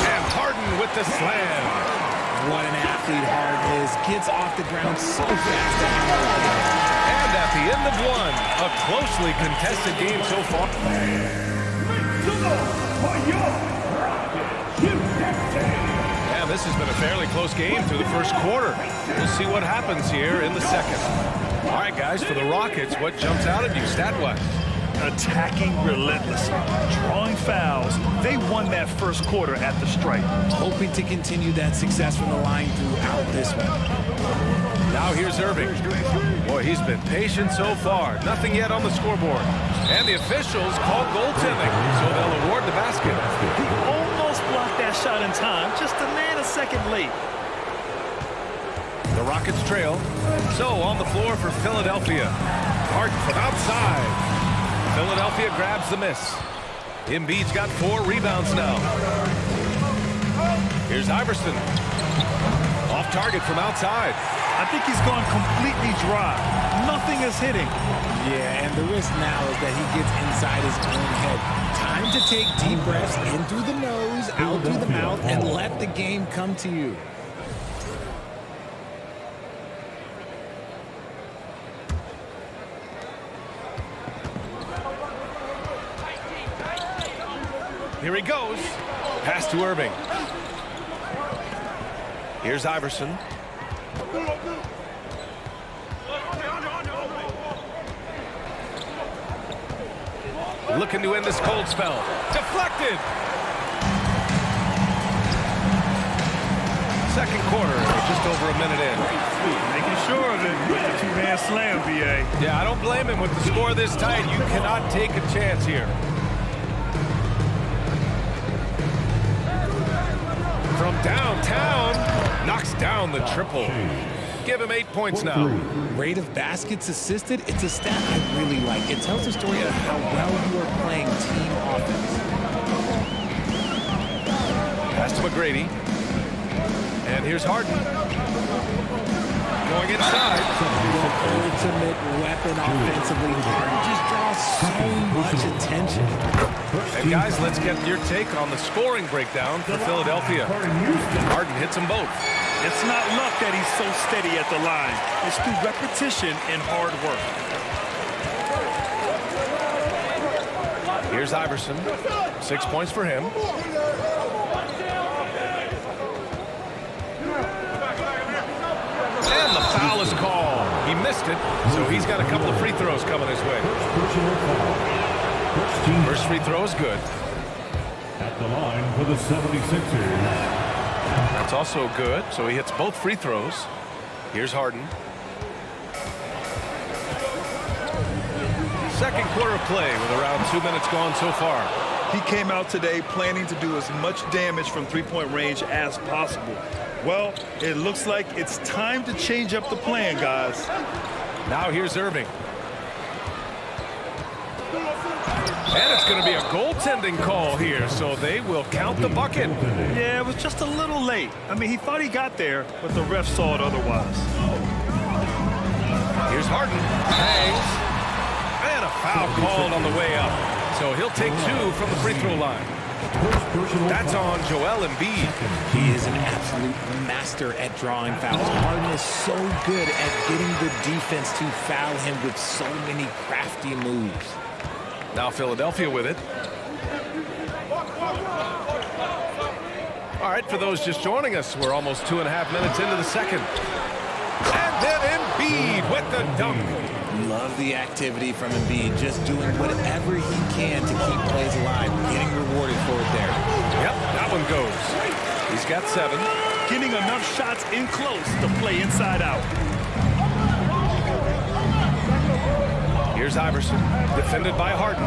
And Harden with the slam. What an athlete Harden is. Gets off the ground so fast. And at the end of one, a closely contested game so far. And this has been a fairly close game through the first quarter. We'll see what happens here in the second. All right, guys, for the Rockets, what jumps out at you stat-wise? Attacking relentlessly, drawing fouls. They won that first quarter at the stripe. Hoping to continue that success from the line throughout this one. Now here's Irving. Boy, he's been patient so far. Nothing yet on the scoreboard. And the officials call goaltending, so they'll award the basket. He almost blocked that shot in time, just a nanosecond late. The Rockets trail. So on the floor for Philadelphia. Harden from outside. Philadelphia grabs the miss. Embiid's got 4 rebounds now. Here's Iverson. Off target from outside. I think he's gone completely dry. Nothing is hitting. Yeah, and the risk now is that he gets inside his own head. Time to take deep breaths in through the nose, out through the mouth, and let the game come to you. Here he goes. Pass to Irving. Here's Iverson. Looking to end this cold spell. Deflected. Second quarter, just over a minute in. Making sure of it with the two-man slam, B.A. Yeah, I don't blame him with the score this tight. You cannot take a chance here. From downtown, knocks down the triple. Give him 8 points now. Rate of baskets assisted, it's a stat I really like. It tells a story of how well you are playing team offense. Pass to McGrady. And here's Harden. Going inside. The ultimate weapon offensively. Harden just draws so much attention. And guys, let's get your take on the scoring breakdown for Philadelphia. Harden hits them both. It's not luck that he's so steady at the line. It's through repetition and hard work. Here's Iverson. 6 points for him. And the foul is called. He missed it, so he's got a couple of free throws coming his way. First free throw is good. At the line for the 76ers. That's also good, so he hits both free throws. Here's Harden. Second quarter of play with around 2 minutes gone so far. He came out today planning to do as much damage from three-point range as possible. Well, it looks like it's time to change up the plan, guys. Now here's Irving. And it's going to be a goaltending call here, so they will count the bucket. Yeah, it was just a little late. I mean, he thought he got there, but the ref saw it otherwise. Here's Harden. Hangs. And a foul called on the way up. So he'll take 2 from the free throw line. That's on Joel Embiid. He is an absolute master at drawing fouls. Harden is so good at getting the defense to foul him with so many crafty moves. Now Philadelphia with it. All right, for those just joining us, we're almost 2.5 minutes into the second. And then Embiid with the dunk. Love the activity from Embiid, just doing whatever he can to keep plays alive, getting rewarded for it there. Yep, that one goes. He's got 7. Getting enough shots in close to play inside out. Here's Iverson, defended by Harden.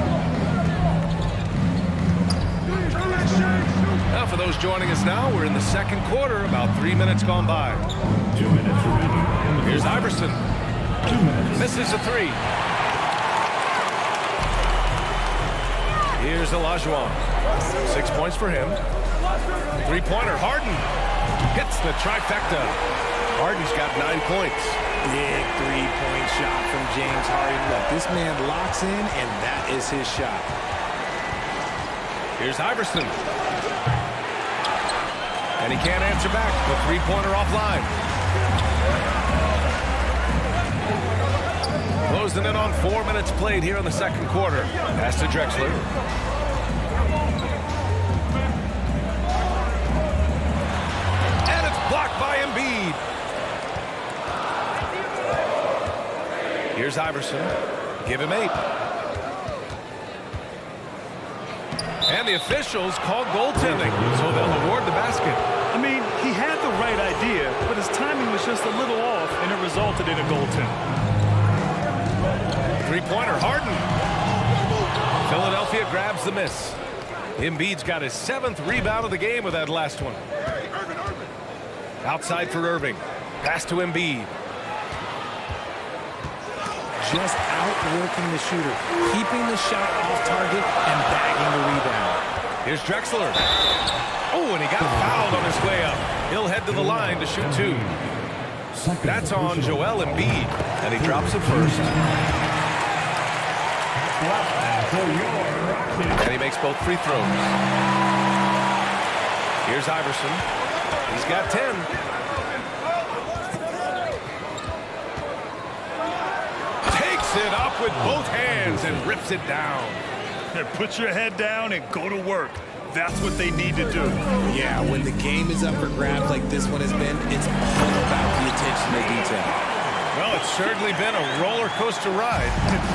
Now for those joining us now, we're in the second quarter, about 3 minutes gone by. 2 minutes remaining. Here's Iverson. 2 minutes. Misses a three. Here's Olajuwon. 6 points for him. Three-pointer, Harden. Hits the trifecta. Harden's got 9 points. Big three-point shot from James Harden. Look, this man locks in, and that is his shot. Here's Iverson. And he can't answer back. The three-pointer offline. Closing in on 4 minutes played here in the second quarter. Pass to Drexler. And it's blocked by Embiid. Here's Iverson. Give him 8. And the officials called goaltending, so they'll award the basket. I mean, he had the right idea, but his timing was just a little off, and it resulted in a goaltend. Three-pointer, Harden. Philadelphia grabs the miss. Embiid's got his 7th rebound of the game with that last one. Outside for Irving. Pass to Embiid. Just outworking the shooter, keeping the shot off target and bagging the rebound. Here's Drexler. Oh, and he got fouled on his way up. He'll head to the line to shoot 2. That's on Joel Embiid, and he drops it first. And he makes both free throws. Here's Iverson. He's got 10. Takes it up with both hands and rips it down. Put your head down and go to work. That's what they need to do. Yeah, when the game is up for grabs like this one has been, it's all about the attention to detail. Well, it's certainly been a roller coaster ride.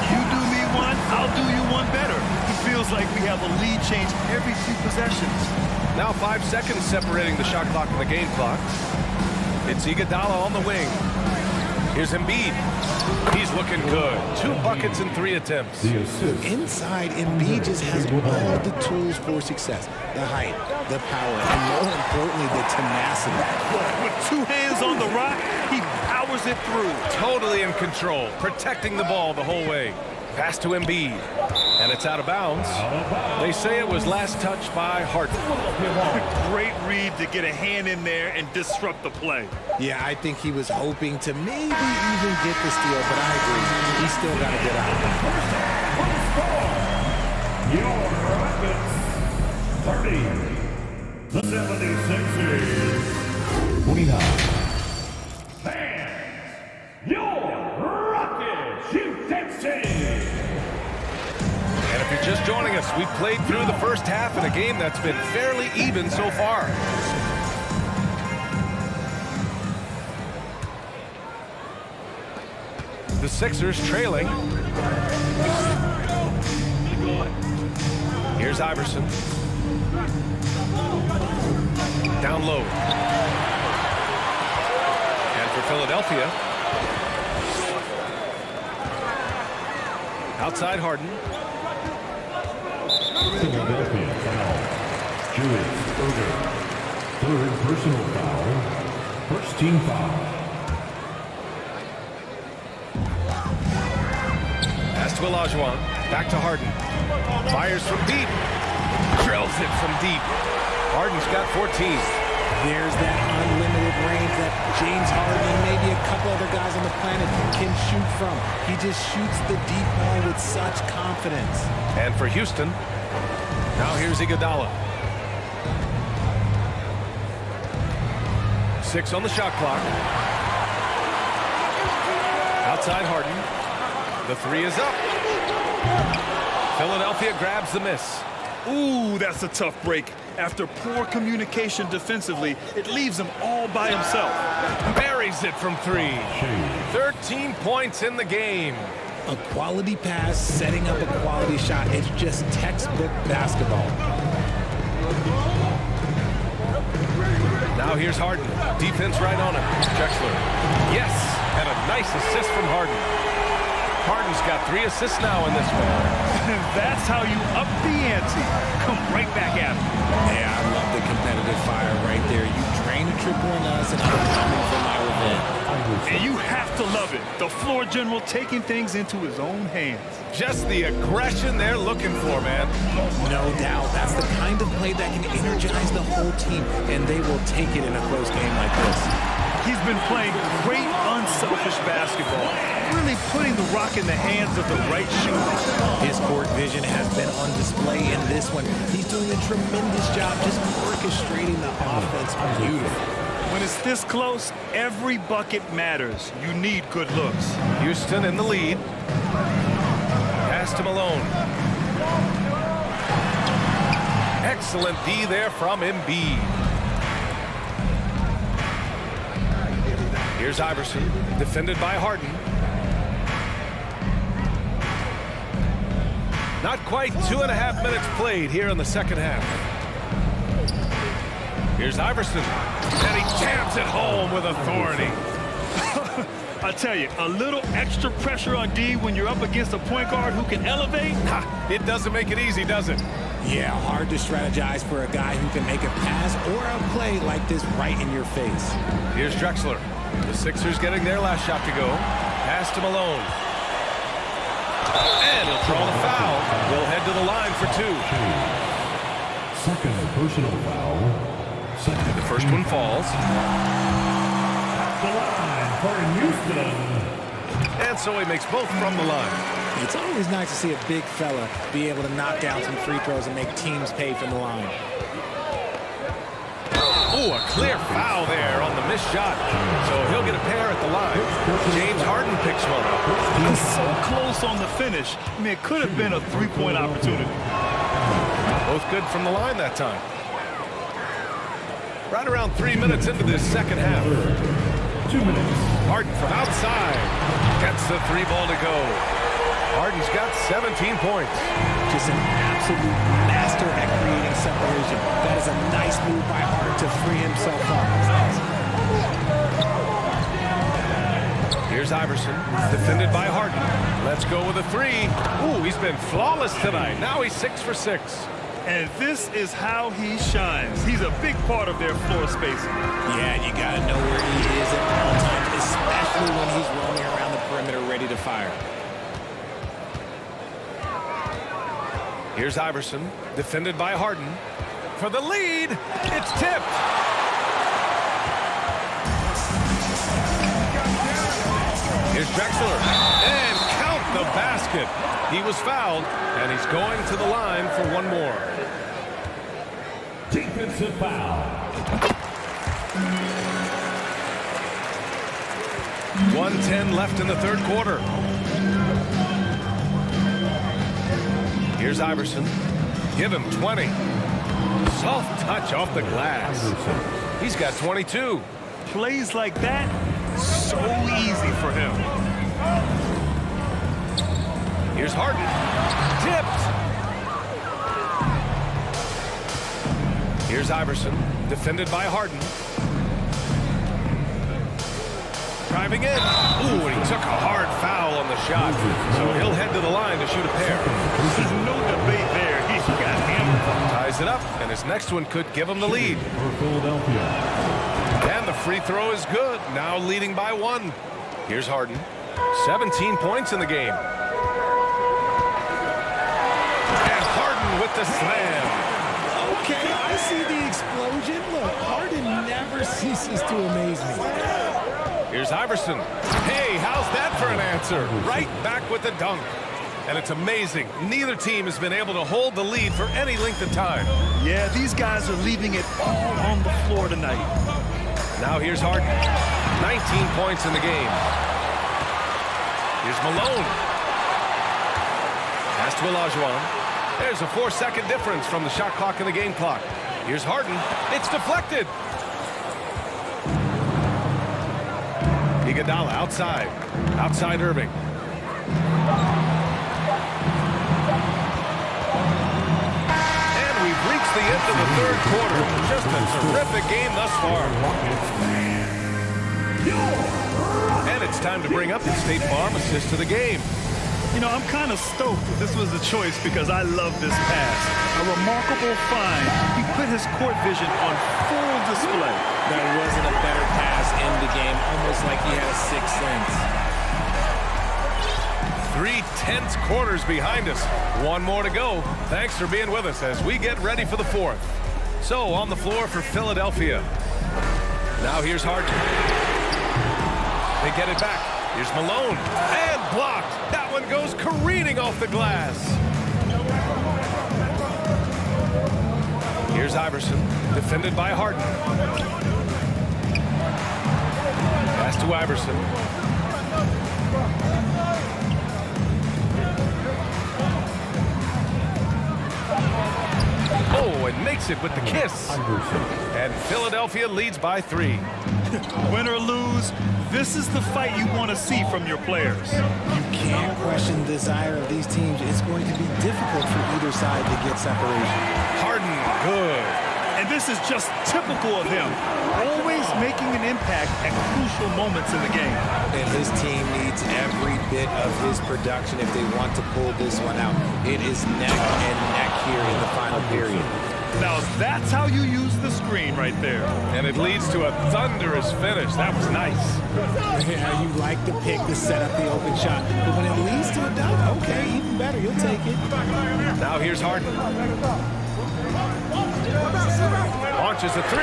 You do me one, I'll do you one better. It feels like we have a lead change every few possessions. Now 5 seconds separating the shot clock and the game clock. It's Iguodala on the wing. Here's Embiid. He's looking good. 2 buckets in 3 attempts. Inside, Embiid just has all the tools for success. The height, the power, and more importantly, the tenacity. With 2 hands on the rock, he powers it through. Totally in control, protecting the ball the whole way. Pass to Embiid, and it's out of bounds. They say it was last touched by Harden. Great read to get a hand in there and disrupt the play. Yeah, I think he was hoping to maybe even get the steal, but I agree. He's still got to get out. Your Rockets, 30. The 76ers, 29. Fans, your Rockets, Houston. And if you're just joining us, we've played through the first half in a game that's been fairly even so far. The Sixers trailing. Here's Iverson. Down low. And for Philadelphia. Outside Harden. Philadelphia foul. Julius Erving. 3rd personal foul. 1st team foul. Pass to Olajuwon. Back to Harden. Fires from deep. Drills it from deep. Harden's got 14. There's that unlimited range that James Harden and maybe a couple other guys on the planet can shoot from. He just shoots the deep ball with such confidence. And for Houston, now here's Iguodala. 6 on the shot clock. Outside Harden. The 3 is up. Philadelphia grabs the miss. Ooh, that's a tough break. After poor communication defensively, it leaves him all by himself. Buries it from 3. 13 points in the game. A quality pass, setting up a quality shot. It's just textbook basketball. Now here's Harden. Defense right on him. Drexler. Yes, and a nice assist from Harden. Harden's got 3 assists now in this one. That's how you up the ante. Come right back at him. Yeah, I love the competitive fire right there. You drain a triple on us, and I'm coming for my revenge. And you have to love it. The floor general taking things into his own hands. Just the aggression they're looking for, man. No doubt. That's the kind of play that can energize the whole team, and they will take it in a close game like this. He's been playing great, unselfish basketball, really putting the rock in the hands of the right shooter. His court vision has been on display in this one. He's doing a tremendous job just orchestrating the offense beautifully. When it's this close, every bucket matters. You need good looks. Houston in the lead. Pass to Malone. Excellent D there from Embiid. Here's Iverson, defended by Harden. Not quite 2.5 minutes played here in the second half. Here's Iverson, and he jams it home with authority. I tell you, a little extra pressure on D when you're up against a point guard who can elevate. It doesn't make it easy, does it? Yeah, hard to strategize for a guy who can make a pass or a play like this right in your face. Here's Drexler. The Sixers getting their last shot to go. Pass to Malone. And he'll draw the foul. He'll head to the line for 2. Second personal foul. The first one falls. The line for Houston. And so he makes both from the line. It's always nice to see a big fella be able to knock down some free throws and make teams pay from the line. Oh, a clear foul there on the missed shot. So he'll get a pair at the line. James Harden picks one up. He's so close on the finish. I mean, it could have been a 3-point opportunity. Both good from the line that time. Right around 3 minutes into this second half. 2 minutes. Harden from outside gets the 3 ball to go. Harden's got 17 points. Just an absolute master at creating separation. That is a nice move by Harden to free himself up. Here's Iverson, defended by Harden. Let's go with a 3. Ooh, he's been flawless tonight. Now he's 6 for 6. And this is how he shines. He's a big part of their floor spacing. Yeah, you got to know where he is at all times, especially when he's roaming around the perimeter ready to fire. Here's Iverson, defended by Harden. For the lead, it's tipped. Here's Drexler, and count the basket. He was fouled, and he's going to the line for one more. Defensive foul. 1:10 left in the third quarter. Here's Iverson. Give him 20. Soft touch off the glass. He's got 22. Plays like that, so easy for him. Here's Harden. Tipped. Here's Iverson, defended by Harden. Driving in. Ooh, and he took a hard foul on the shot. So he'll head to the line to shoot a pair. There's no debate there. He's got hammered. Ties it up, and his next one could give him the lead. For Philadelphia. And the free throw is good, now leading by 1. Here's Harden. 17 points in the game. And Harden with the slam. Okay, I see the explosion. Look, Harden never ceases to amaze me. Here's Iverson. Hey, how's that for an answer? Right back with the dunk. And it's amazing. Neither team has been able to hold the lead for any length of time. Yeah, these guys are leaving it all on the floor tonight. Now here's Harden. 19 points in the game. Here's Malone. Pass to Olajuwon. There's a 4-second difference from the shot clock and the game clock. Here's Harden. It's deflected. Iguodala outside. Outside Irving. And we've reached the end of the third quarter. Just a terrific game thus far. And it's time to bring up the State Farm assist of the game. You know, I'm kind of stoked this was the choice because I love this pass. A remarkable find. He put his court vision on full display. There wasn't a better pass in the game, almost like he had a sixth sense. 3 tense quarters behind us. One more to go. Thanks for being with us as we get ready for the fourth. So on the floor for Philadelphia. Now here's Harden. They get it back. Here's Malone. And blocked. That one goes careening off the glass. Here's Iverson. Defended by Harden. Pass to Iverson. Oh, and makes it with the kiss. And Philadelphia leads by 3. Win or lose, this is the fight you want to see from your players. You can't question the desire of these teams. It's going to be difficult for either side to get separation. Harden, good. And this is just typical of him. Always making an impact at crucial moments in the game. And his team needs every bit of his production if they want to pull this one out. It is neck and neck here in the final period. Now that's how you use the screen right there. And it leads to a thunderous finish. That was nice. Yeah, you like to pick to set up the open shot. But when it leads to a dunk, okay, even better. You'll take it. Now here's Harden. Launches a 3.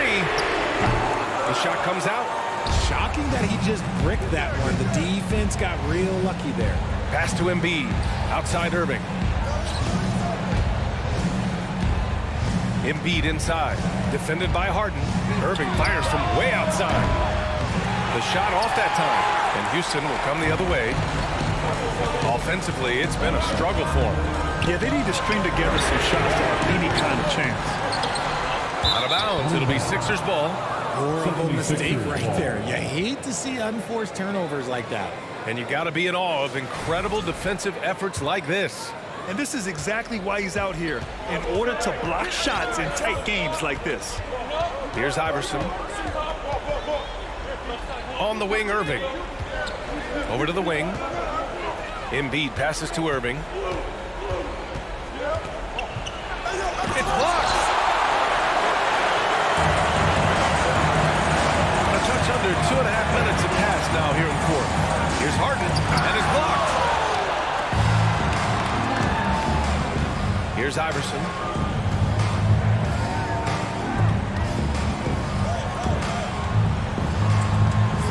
The shot comes out. Shocking that he just bricked that one. The defense got real lucky there. Pass to Embiid. Outside Irving. Embiid inside. Defended by Harden. Irving fires from way outside. The shot off that time. And Houston will come the other way. Offensively, it's been a struggle for them. Yeah, they need to string together some shots to have any kind of chance. Out of bounds. It'll be Sixers ball. Horrible mistake right there. You hate to see unforced turnovers like that. And you got to be in awe of incredible defensive efforts like this. And this is exactly why he's out here, in order to block shots in tight games like this. Here's Iverson. On the wing, Irving. Over to the wing. Embiid passes to Irving. It's blocked. A touch under 2.5 minutes of pass now here in the fourth. Here's Harden, and it's blocked. Here's Iverson.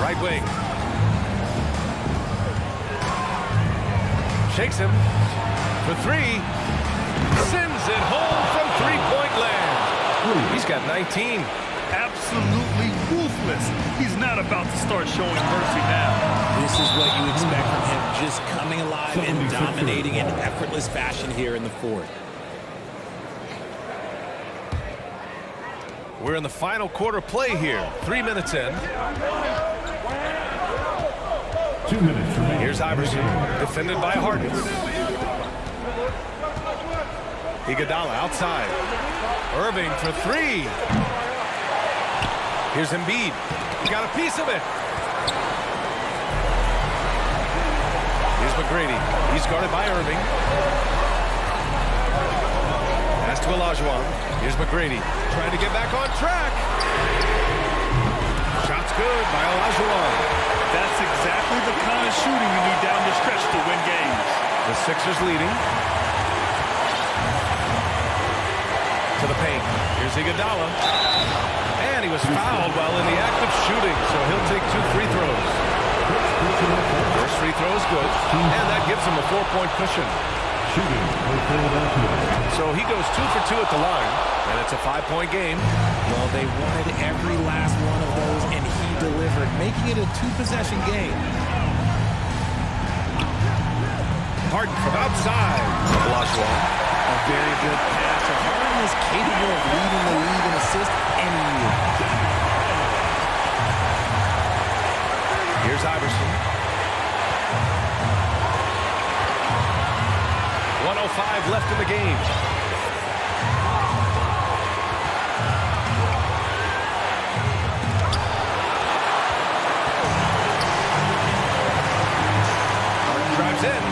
Right wing. Shakes him for 3. Sends it home from three-point land. He's got 19. Absolutely ruthless. He's not about to start showing mercy now. This is what you expect from him, just coming alive and dominating in effortless fashion here in the fourth. We're in the final quarter play here. 3 minutes in. 2 minutes remaining. Here's Iverson, defended by Harden. Iguodala outside. Irving for 3. Here's Embiid. He got a piece of it. Here's McGrady. He's guarded by Irving. Pass to Olajuwon. Here's McGrady. Trying to get back on track. Shot's good by Olajuwon. That's exactly the kind of shooting you need down the stretch to win games. The Sixers leading. To the paint. Here's Iguodala. And he was fouled while in the act of shooting, so he'll take 2 free throws. First free throw is good, and that gives him a 4-point cushion. So he goes 2 for 2 at the line, and it's a 5-point game. Well, they wanted every last one of those, and he delivered, making it a 2-possession game. Harden from outside. Olajuwon. A very good passer. Harden is capable of leading the league in assists any year. Here's Iverson. 1:05 left in the game. Harden drives in.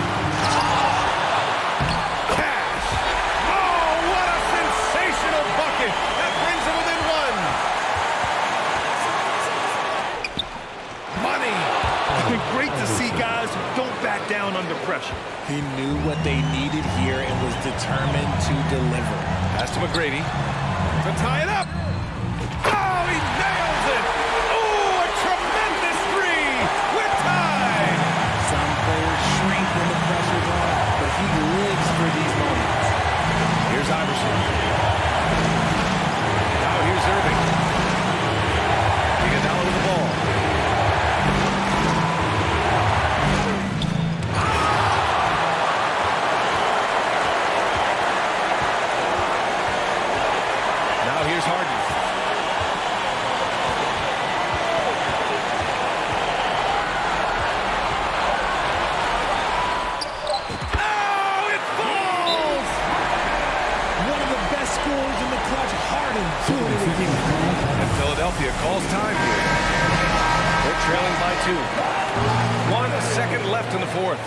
coach. He knew what they needed here and was determined to deliver. Pass to McGrady to tie it up. Oh, he nails it. Oh, a tremendous three. We're tied. Some players shrink when the pressure's on, but he lives for these moments. Here's Iverson. Now here's Irving. Iguodala with the ball. Now here's Harden. Oh, it falls! One of the best scorers in the clutch, Harden, doing it again. And Philadelphia calls time here. They're trailing by 2. 1 second left in the fourth.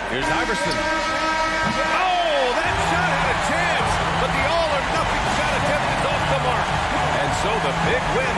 Here's Iverson. Oh, that shot had a chance, but the all-or-nothing shot attempt is off the mark. And so the big win.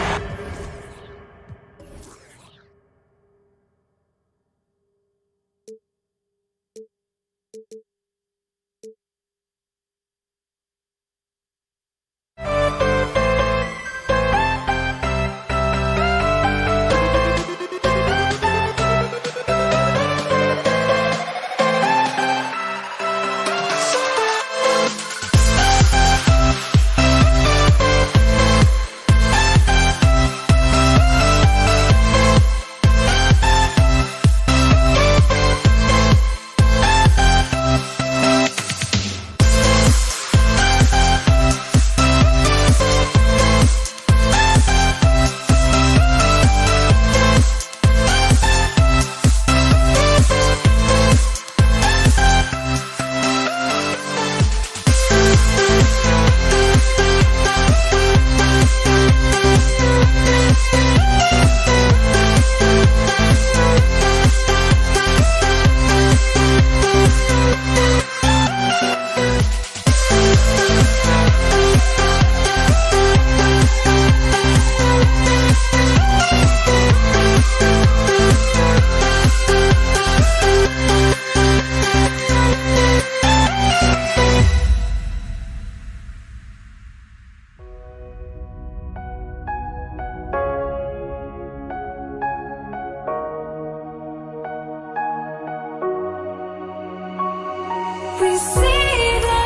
We see the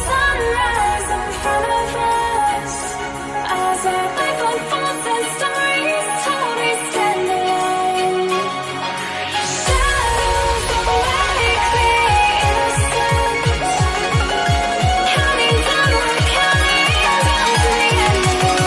sunrise in front of us as our life unfolds and stories told. We stand alone. Shadows awake the innocent, counting down, we're counting down to the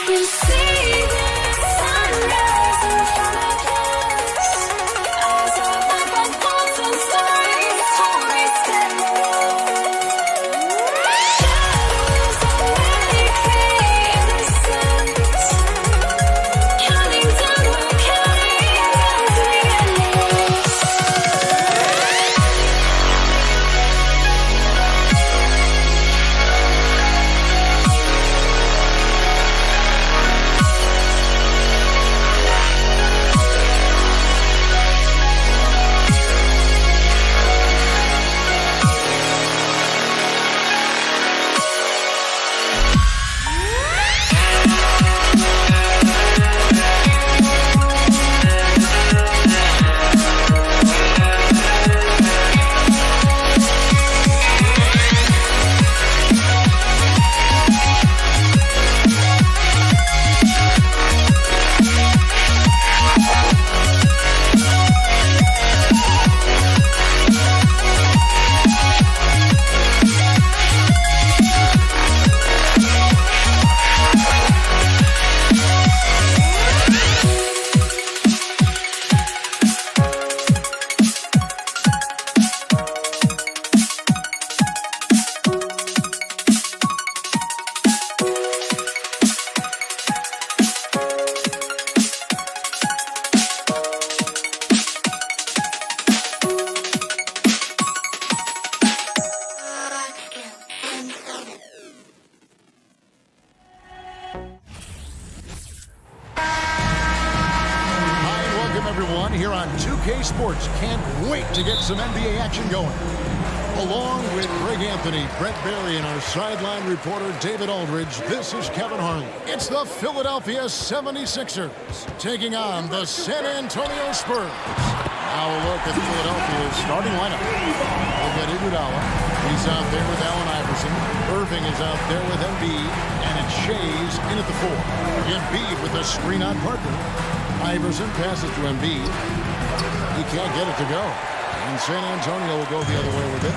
We see the sunrise in front of us as our life unfolds and stories told. We stand alone. on 2K Sports. Can't wait to get some NBA action going. Along with Greg Anthony, Brett Barry, and our sideline reporter David Aldridge, this is Kevin Harlan. It's the Philadelphia 76ers taking on the San Antonio Spurs. Now a look at Philadelphia's starting lineup. We've got Iguodala. He's out there with Allen Iverson. Irving is out there with Embiid. And it's Shays in at the 4. Embiid with a screen on Parker. Iverson passes to Embiid. He can't get it to go. And San Antonio will go the other way with it.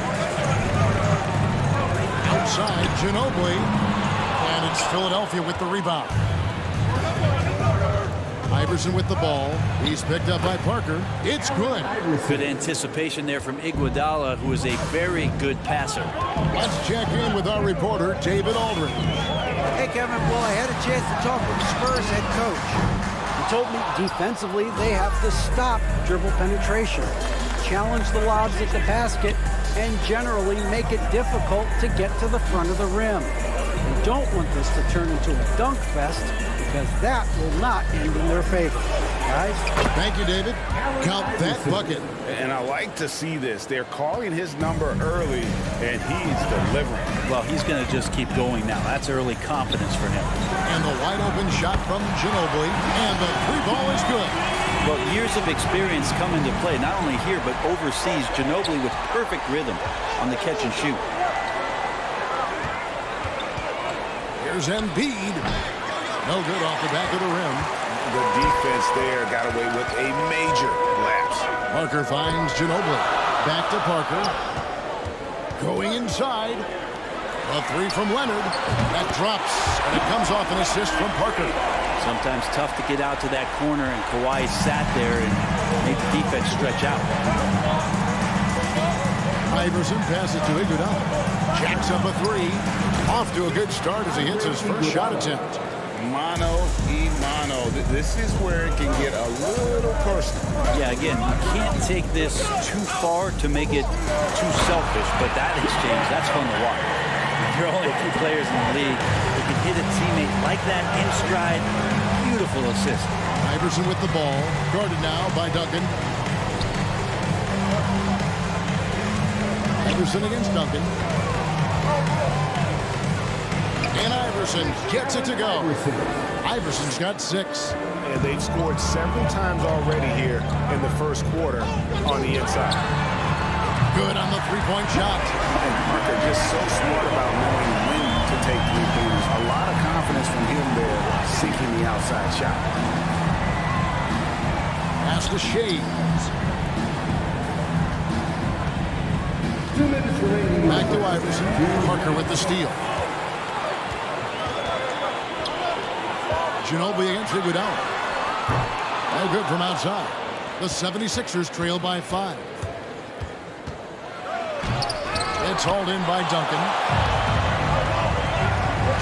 Outside, Ginobili. And it's Philadelphia with the rebound. Iverson with the ball. He's picked up by Parker. It's good. Good anticipation there from Iguodala, who is a very good passer. Let's check in with our reporter, David Aldridge. Hey, Kevin. Well, I had a chance to talk with the Spurs head coach. He told me defensively they have to stop dribble penetration, challenge the lobs at the basket, and generally make it difficult to get to the front of the rim. They don't want this to turn into a dunk fest, because that will not end in their favor. Guys? Thank you, David. Count that bucket. And I like to see this. They're calling his number early, and he's delivering. Well, he's going to just keep going now. That's early confidence for him. And the wide-open shot from Ginobili, and the three ball is good. Well, years of experience come into play, not only here, but overseas. Ginobili with perfect rhythm on the catch and shoot. Here's Embiid. No good off the back of the rim. The defense there got away with a major lapse. Parker finds Ginobili. Back to Parker. Going inside. A three from Leonard. That drops, and it comes off an assist from Parker. Sometimes tough to get out to that corner, and Kawhi sat there and made the defense stretch out. Iverson passes to Iguodala. Jacks up a three. Off to a good start as he hits his first shot attempt. Mano. This is where it can get a little personal. Yeah, again, you can't take this too far to make it too selfish, but that exchange, that's fun to watch. There are only a few players in the league who can hit a teammate like that in stride. Beautiful assist. Iverson with the ball. Guarded now by Duncan. Iverson against Duncan. And Iverson gets it to go. Iverson's got 6. And they've scored several times already here in the first quarter on the inside. Good on the three-point shot. And Parker just so smart about knowing when to take three-pointers. A lot of confidence from him there, seeking the outside shot. Pass to Shea. 2 minutes remaining. Back to Iverson. Parker with the steal. Ginobili against Iguodala. No good from outside. The 76ers trail by 5. It's hauled in by Duncan.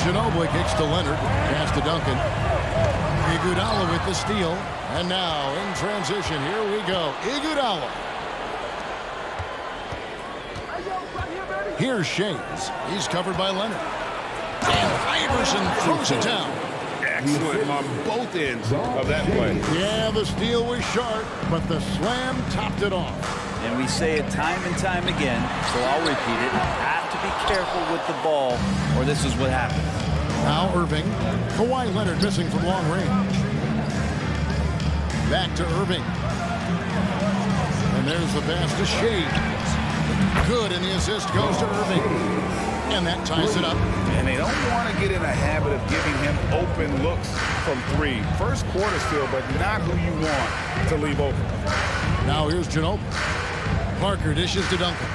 Ginobili kicks to Leonard. Pass to Duncan. Iguodala with the steal. And now in transition, here we go. Iguodala. Here's Shays. He's covered by Leonard. And Iverson throws it down. Excellent on both ends of that play. Yeah, the steal was sharp, but the slam topped it off. And we say it time and time again, so I'll repeat it. Have to be careful with the ball, or this is what happens. Now Irving. Kawhi Leonard missing from long range. Back to Irving. And there's the pass to Shea. Good, and the assist goes to Irving. And that ties it up. And they don't want to get in a habit of giving him open looks from 3. First quarter still, but not who you want to leave open. Now here's Ginobili. Parker dishes to Duncan.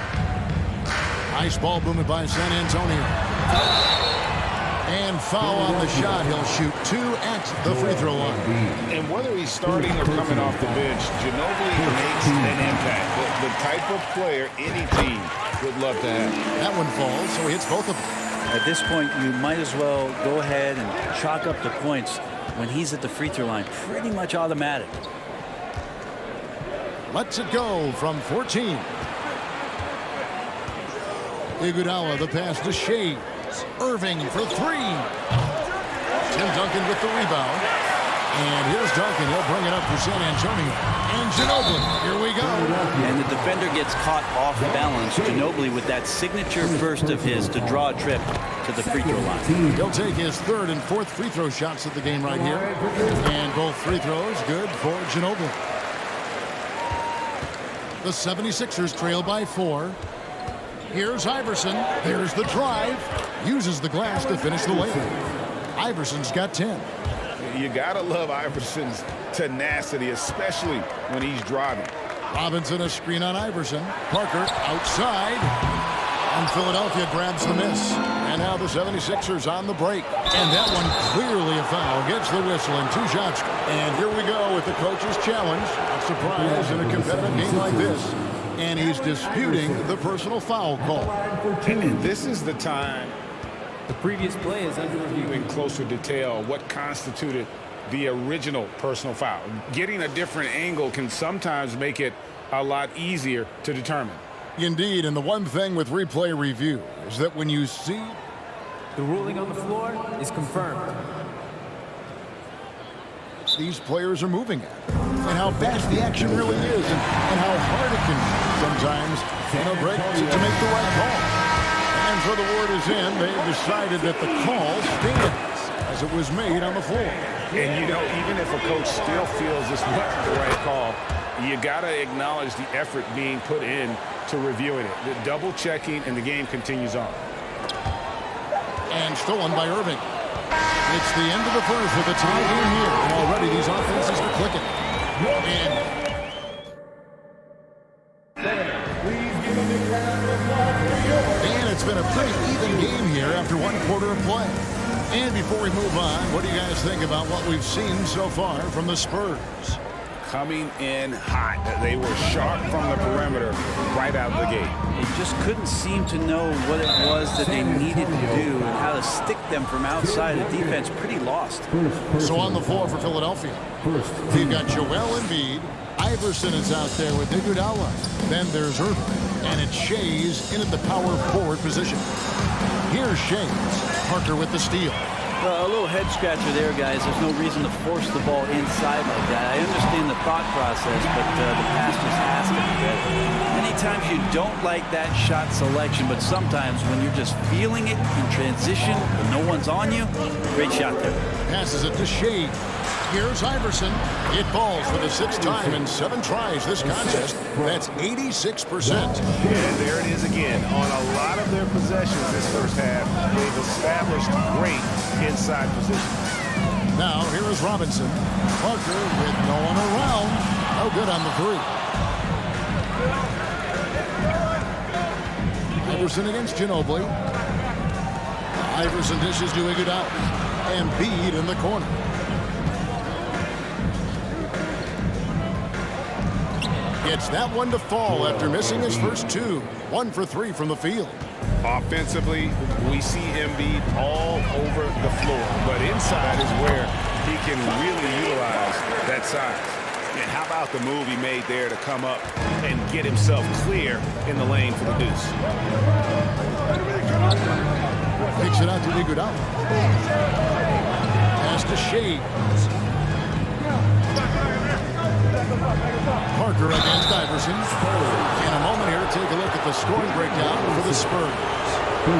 Ice ball booming by San Antonio. And foul on the shot. He'll shoot 2 at the free throw line. And whether he's starting or coming off the bench, Ginobili makes an impact. The type of player any team would love to have. That one falls, so he hits both of them. At this point, you might as well go ahead and chalk up the points when he's at the free throw line. Pretty much automatic. Lets it go from 14. Iguodala, the pass to Shea. Irving for 3. Tim Duncan with the rebound. And here's Duncan. He'll bring it up for San Antonio. And Ginobili. Here we go. And the defender gets caught off balance. Ginobili with that signature burst of his to draw a trip to the free throw line. He'll take his third and fourth free throw shots of the game right here. And both free throws good for Ginobili. The 76ers trail by 4. Here's Iverson. There's the drive. Uses the glass to finish the layup. Iverson's got 10. You gotta love Iverson's tenacity, especially when he's driving. Robinson a screen on Iverson. Parker outside. And Philadelphia grabs the miss. And now the 76ers on the break. And that one clearly a foul. Gets the whistle and 2 shots. And here we go with the coach's challenge. A surprise in a competitive game like this. And he's disputing the personal foul call. And this is the time. The previous play is under review. In closer detail, what constituted the original personal foul. Getting a different angle can sometimes make it a lot easier to determine. Indeed, and the one thing with replay review is that when you see the ruling on the floor is confirmed. These players are moving at, and how fast the action really is, and how hard it can be sometimes in a break to make the right call. And so the word is in. They've decided that the call stands as it was made on the floor. And you know, even if a coach still feels this wasn't the right call, you got to acknowledge the effort being put in to reviewing it. The double checking, and the game continues on. And stolen by Irving. It's the end of the first with a tie game here. And already these offenses are clicking. And it's been a pretty even game here after one quarter of play. And before we move on, what do you guys think about what we've seen so far from the Spurs? Coming in hot. They were sharp from the perimeter right out of the gate. They just couldn't seem to know what it was that they needed to do and how to stick them from outside. The defense pretty lost. So on the floor for Philadelphia, we've got Joel Embiid. Iverson is out there with Iguodala. Then there's Irving. And it's Shays in at the power forward position. Here's Shays. Parker with the steal. Well, a little head scratcher there, guys. There's no reason to force the ball inside like that. I understand the thought process, but the pass just has to be better. Many times you don't like that shot selection, but sometimes when you're just feeling it in transition, when no one's on you, great shot there. Passes it to Shea. Here's Iverson. It falls for the 6th time in 7 tries this contest. That's 86%. And there it is again. On a lot of their possessions this first half, they've established great inside position. Now, here is Robinson. Parker with no one around. No good on the 3. Iverson against Ginobili. Iverson dishes to Iguodala. And Embiid in the corner. Gets that one to fall after missing his first 2. 1 for 3 from the field. Offensively, we see Embiid all over the floor, but inside is where he can really utilize that size. And how about the move he made there to come up and get himself clear in the lane for the deuce? Picks it out to Iguodala. Pass to Shea. Parker against Iverson. In a moment here, take a look at the scoring breakdown for the Spurs.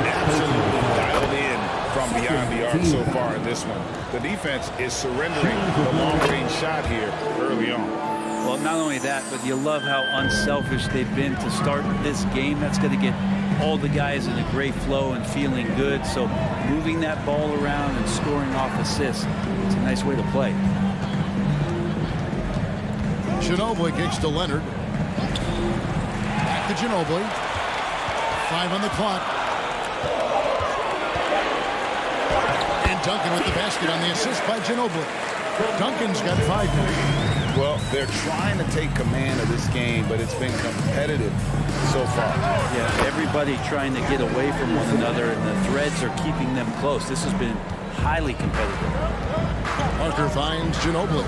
Absolutely dialed in from beyond the arc so far in this one. The defense is surrendering the long-range shot here early on. Well, not only that, but you love how unselfish they've been to start this game. That's going to get all the guys in a great flow and feeling good. So moving that ball around and scoring off assists, it's a nice way to play. Ginobili kicks to Leonard. Back to Ginobili. 5 on the clock. And Duncan with the basket on the assist by Ginobili. Duncan's got 5 points. Well, they're trying to take command of this game, but it's been competitive so far. Yeah, everybody trying to get away from one another, and the threads are keeping them close. This has been highly competitive. Parker finds Ginobili.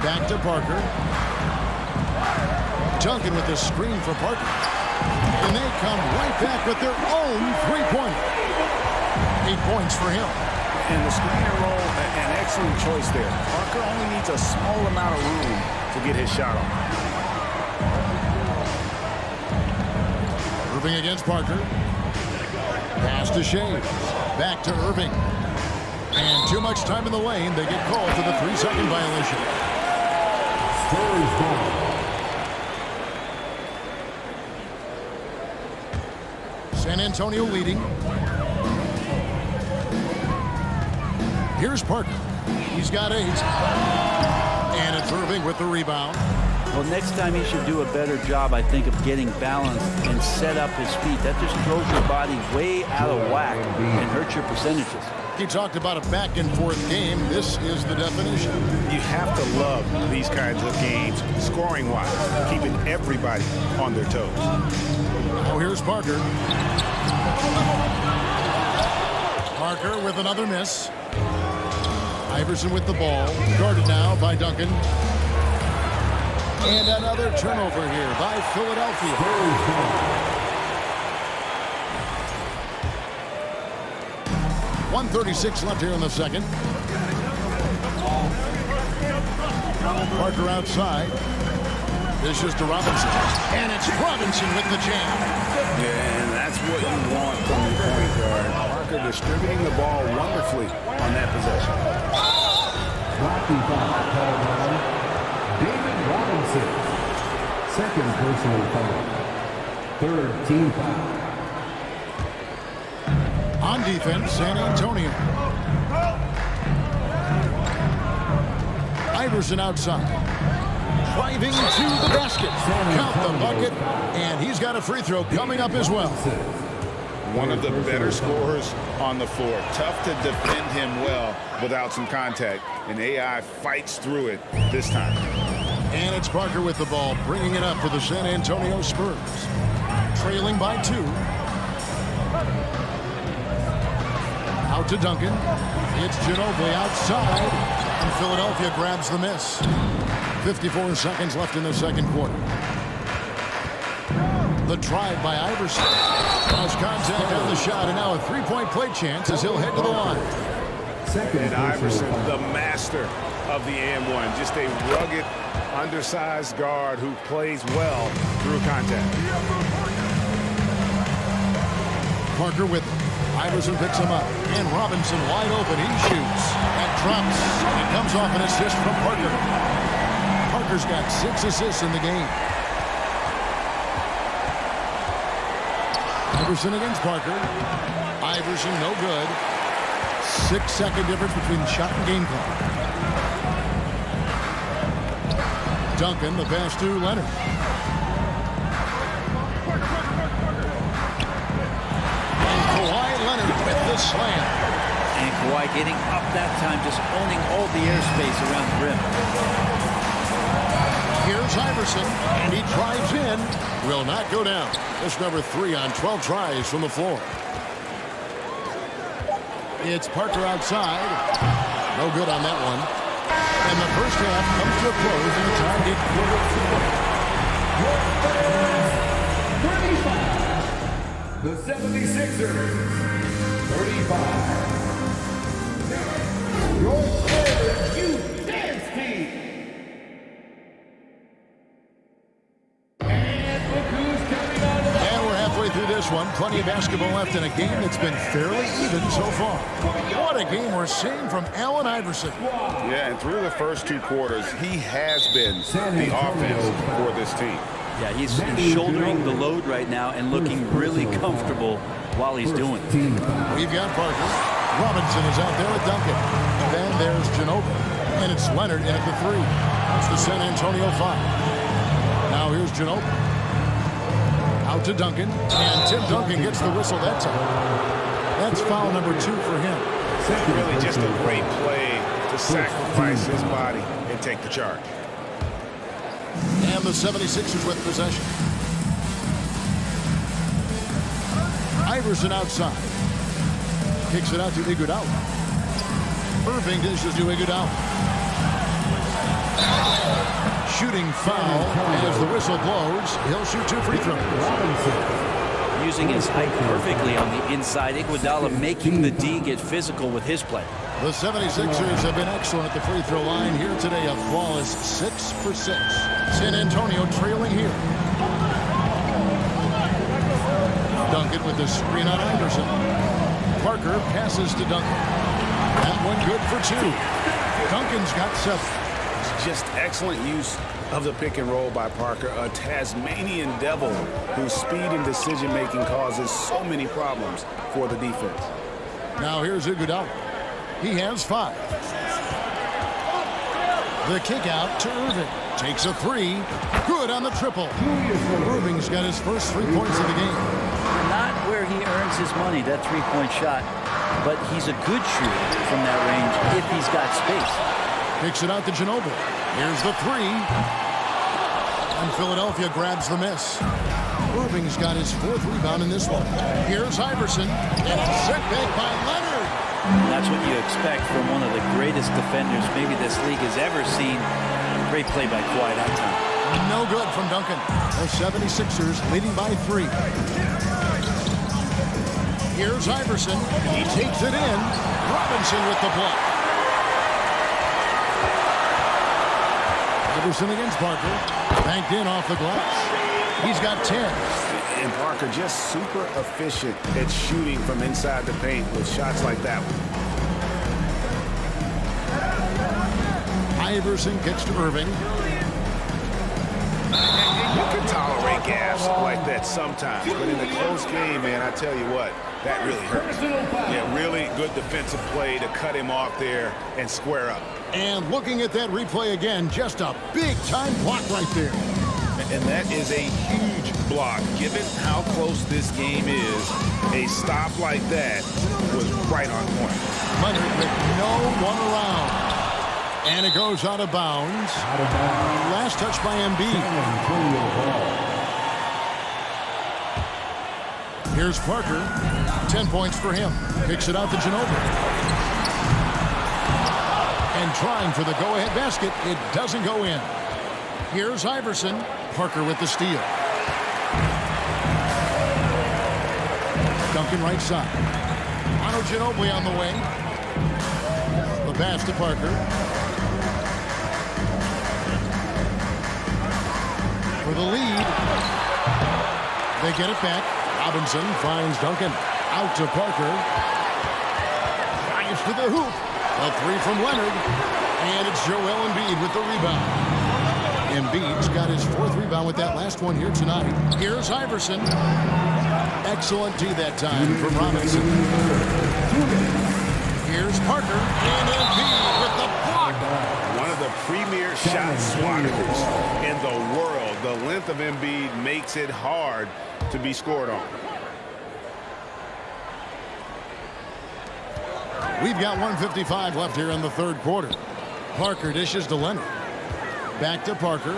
Back to Parker. Duncan with the screen for Parker. And they come right back with their own 3-pointer. 8 points for him. And the screen and roll, an excellent choice there. Parker only needs a small amount of room to get his shot off. Irving against Parker. Pass to Shea. Back to Irving. And too much time in the lane. They get called for the 3-second violation. Spurs ball. San Antonio leading. Here's Parker. He's got 8. And it's Irving with the rebound. Well, next time he should do a better job, I think, of getting balanced and set up his feet. That just throws your body way out of whack and hurts your percentages. He talked about a back-and-forth game. This is the definition. You have to love these kinds of games, scoring-wise, keeping everybody on their toes. Now here's Parker. Parker with another miss. Iverson with the ball. Guarded now by Duncan. And another turnover here by Philadelphia. 1:36 left here in the second. Parker outside. This is to Robinson. And it's Robinson with the jam. Yeah, and that's what you want from your point guard. Parker distributing the ball wonderfully on that possession. David Robinson. Second personal foul. Third team foul. On defense, San Antonio. Iverson outside. Driving to the basket. Count the bucket. And he's got a free throw coming up as well. One of the better scorers on the floor. Tough to defend him well without some contact. And AI fights through it this time. And it's Parker with the ball, bringing it up for the San Antonio Spurs. Trailing by 2. Out to Duncan. It's Ginobili outside. And Philadelphia grabs the miss. 54 seconds left in the second quarter. The drive by Iverson. Cross contact on the shot, and now a three-point play chance as he'll head to the line. And Iverson, the master of the and-one. Just a rugged, undersized guard who plays well through contact. Parker with him. Iverson picks him up. And Robinson wide open. He shoots. And drops. And it comes off an assist from Parker. Parker's got 6 assists in the game. Iverson against Parker. Iverson no good. 6-second difference between shot and game clock. Duncan, the pass to Leonard. And Kawhi Leonard with the slam. And Kawhi getting up that time, just owning all the airspace around the rim. Here's Iverson, and he drives in. Will not go down. That's number 3 on 12 tries from the floor. It's Parker outside. No good on that one. And the first half comes to a close in the tie-game quarter. 35. The 76ers. 35. Your third youth dance team. Through this one, plenty of basketball left in a game that's been fairly even so far. What a game we're seeing from Allen Iverson. Yeah, and through the first 2 quarters, he has been the offense for this team. Yeah, he's shouldering the load right now and looking really comfortable while he's doing it. We've got Parker. Robinson is out there with Duncan. Then there's Ginobili. And it's Leonard in at the 3. That's the San Antonio 5. Now here's Ginobili. Out to Duncan, and Tim Duncan gets the whistle that time. That's foul number 2 for him. Really just a great play to sacrifice his body and take the charge. And the 76ers with possession. Iverson outside. Kicks it out to Iguodala. Irving dishes to Iguodala. Shooting foul as the whistle blows. He'll shoot 2 free throws. using his height perfectly on the inside. Iguodala making the D get physical with his play. The 76ers have been excellent at the free throw line here today. A flawless 6 for 6. San Antonio trailing here. Duncan with the screen on Iverson. Parker passes to Duncan. That one good for 2. Duncan's got 7. Just excellent use of the pick and roll by Parker, a Tasmanian devil whose speed and decision-making causes so many problems for the defense. Now here's Iguodala. He has 5. The kick out to Irving. Takes a 3. Good on the triple. Irving's got his first 3 points of the game. Not where he earns his money, that three-point shot, but he's a good shooter from that range if he's got space. Kicks it out to Ginobili. Here's the 3. And Philadelphia grabs the miss. Irving's got his 4th rebound in this one. Here's Iverson. And a setback by Leonard. That's what you expect from one of the greatest defenders maybe this league has ever seen. Great play by Kawhi that time. No good from Duncan. The 76ers leading by 3. Here's Iverson. He takes it in. Robinson with the block. Iverson against Parker. Banked in off the glass. He's got 10. And Parker just super efficient at shooting from inside the paint with shots like that one. Iverson kicks to Irving. You can tolerate gaps like that sometimes, but in a close game, man, I tell you what, that really hurts. Yeah, really good defensive play to cut him off there and square up. And looking at that replay again, just a big-time block right there. And that is a huge block. Given how close this game is, a stop like that was right on point. Leonard with no one around. And it goes out of bounds. Last touch by Embiid. Here's Parker. 10 points for him. Kicks it out to Ginobili. And trying for the go-ahead basket. It doesn't go in. Here's Iverson. Parker with the steal. Duncan right side. Manu Ginobili on the wing. The pass to Parker. For the lead. They get it back. Robinson finds Duncan. Out to Parker. Drives to the hoop. A 3 from Leonard. And it's Joel Embiid with the rebound. Embiid's got his 4th rebound with that last one here tonight. Here's Iverson. Excellent D that time from Robinson. Here's Parker. And Embiid with the block. One of the premier shot swatters in the world. The length of Embiid makes it hard to be scored on. We've got 1:55 left here in the 3rd quarter. Parker dishes to Leonard. Back to Parker.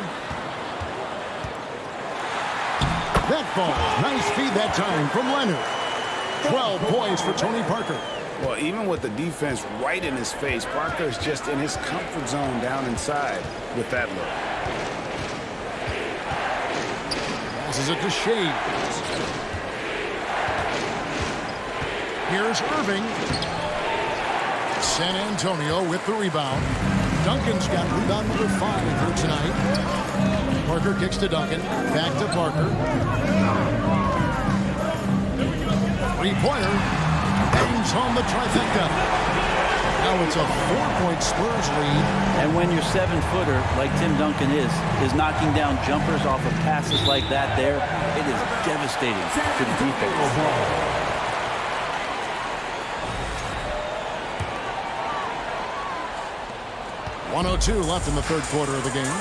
That ball. Nice feed that time from Leonard. 12 points for Tony Parker. Well, even with the defense right in his face, Parker's just in his comfort zone down inside with that look. Passes it to Shea. Here's Irving. San Antonio with the rebound. Duncan's got rebound number 5 here tonight. Parker kicks to Duncan. Back to Parker. Three-pointer. Bangs home the trifecta. Now it's a 4-point Spurs lead. And when your 7-footer, like Tim Duncan is knocking down jumpers off of passes like that there, it is devastating to the defense. 1:02 left in the 3rd quarter of the game.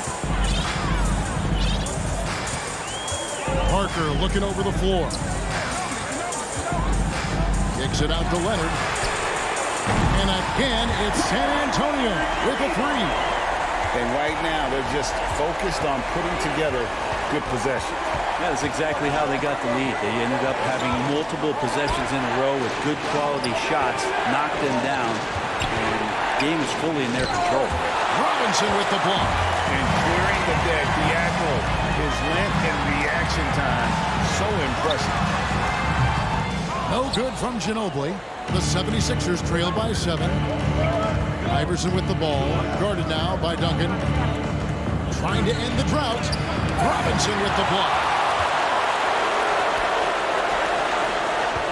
Parker looking over the floor. Kicks it out to Leonard. And again, it's San Antonio with a 3. And right now, they're just focused on putting together good possession. Yeah, that's exactly how they got the lead. They ended up having multiple possessions in a row with good quality shots, knocked them down, and the game is fully in their control. Robinson with the block. And clearing the deck, the Admiral, his length and reaction time, so impressive. No good from Ginobili. The 76ers trail by 7. Iverson with the ball. Guarded now by Duncan. Trying to end the drought. Robinson with the block.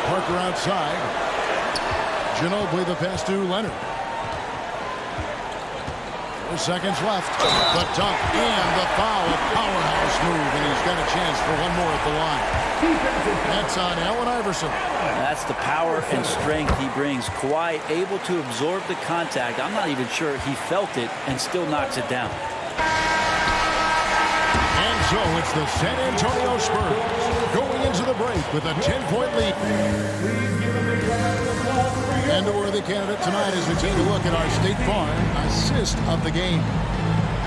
Parker outside. Ginobili the pass to Leonard. 4 seconds left. The dunk and the foul. A powerhouse move, and he's got a chance for one more at the line. That's on Allen Iverson. That's the power and strength he brings. Kawhi able to absorb the contact. I'm not even sure he felt it and still knocks it down. And so it's the San Antonio Spurs going into the break with a 10-point lead. And a worthy candidate tonight as we take a look at our State Farm assist of the game.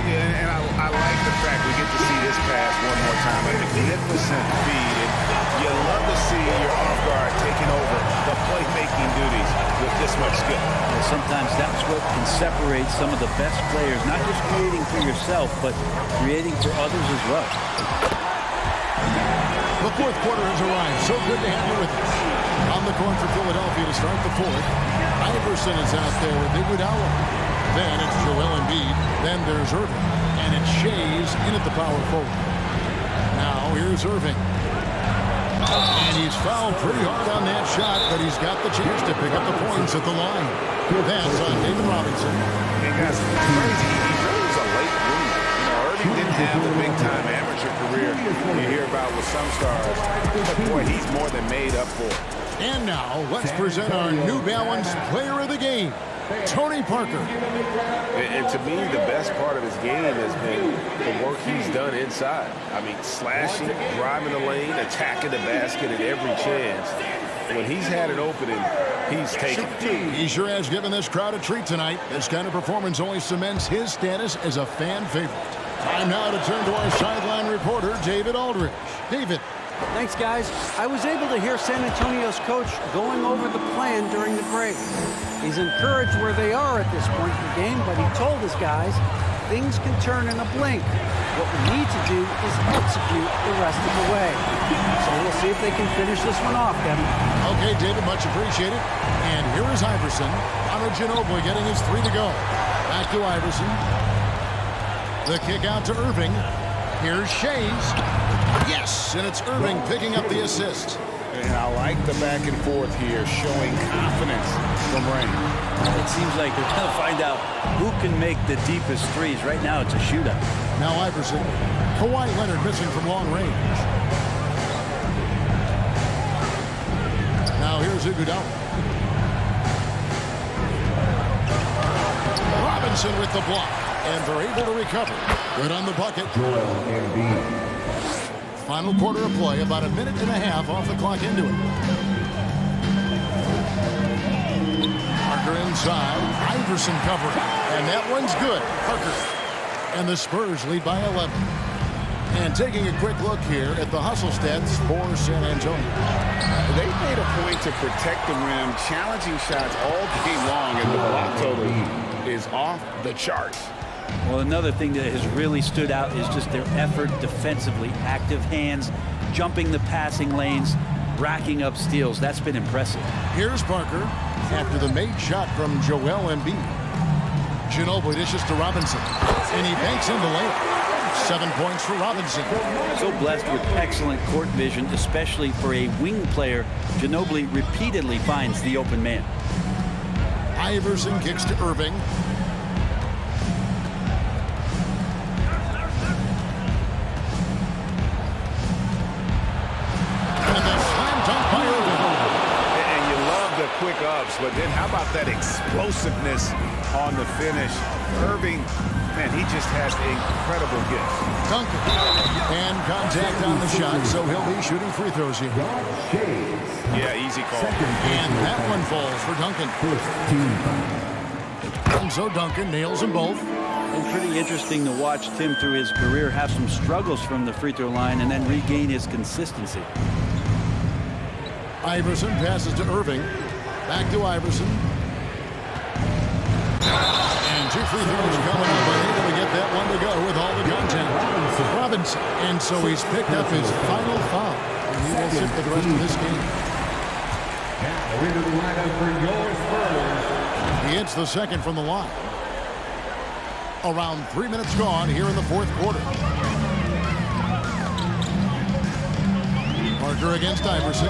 Yeah, and I like the fact we get to see this pass one more time. A magnificent feed. And you love to see your off guard taking over the playmaking duties with this much skill. Well, sometimes that's what can separate some of the best players, not just creating for yourself, but creating for others as well. The fourth quarter has arrived. So good to have you with us. On the court for Philadelphia to start the fourth. Iverson is out there with Iguodala. Then it's Joel Embiid. Then there's Irving. And it's Shays in at the power forward. Now here's Irving. And he's fouled pretty hard on that shot, but he's got the chance to pick up the points at the line. That's on David Robinson. Hey guys, it's crazy. He really was a late bloomer. Irving didn't have the big-time amateur career you hear about with some stars. But boy, he's more than made up for it. And now, let's present our New Balance Player of the Game, Tony Parker. And to me, the best part of his game has been the work he's done inside. I mean, slashing, driving the lane, attacking the basket at every chance. When he's had an opening, he's taken it. He sure has given this crowd a treat tonight. This kind of performance only cements his status as a fan favorite. Time now to turn to our sideline reporter, David Aldridge. David. Thanks, guys. I was able to hear San Antonio's coach going over the plan during the break. He's encouraged where they are at this point in the game, but he told his guys things can turn in a blink. What we need to do is execute the rest of the way. So we'll see if they can finish this one off, Kevin. Okay, David, much appreciated. And here is Iverson. Honor Ginobili getting his 3 to go. Back to Iverson. The kick out to Irving. Here's Shays. Yes, and it's Irving picking up the assist. And I like the back and forth here, showing confidence from Rain. It seems like they're going to find out who can make the deepest threes. Right now, it's a shootout. Now Iverson. Kawhi Leonard missing from long range. Now here's Iguodala. Robinson with the block. And they're able to recover. Good on the bucket. Joel Embiid. Final quarter of play, about a minute and a half off the clock into it. Parker inside. Iverson covering. And that one's good. Parker. And the Spurs lead by 11. And taking a quick look here at the hustle stats for San Antonio. They made a point to protect the rim, challenging shots all game long, and the block total is off the charts. Well, another thing that has really stood out is just their effort defensively. Active hands, jumping the passing lanes, racking up steals. That's been impressive. Here's Parker after the made shot from Joel Embiid. Ginobili dishes to Robinson, and he banks in the layup. 7 points for Robinson. So blessed with excellent court vision, especially for a wing player. Ginobili repeatedly finds the open man. Iverson kicks to Irving. Quick ups, but then how about that explosiveness on the finish? Irving, man, he just has incredible gifts. Duncan. And contact on the shot, so he'll be shooting free throws here. Yeah, easy call. And that one falls for Duncan. And so Duncan nails them both. And pretty interesting to watch Tim through his career have some struggles from the free throw line and then regain his consistency. Iverson passes to Irving. Back to Iverson. And 2 free throws coming up, but able to get that one to go with all the contact. Robinson. And so he's picked up his final foul. And he will sit for the rest of this game. Now into the lineup for your Spurs. He hits the second from the line. Around 3 minutes gone here in the fourth quarter. Parker against Iverson.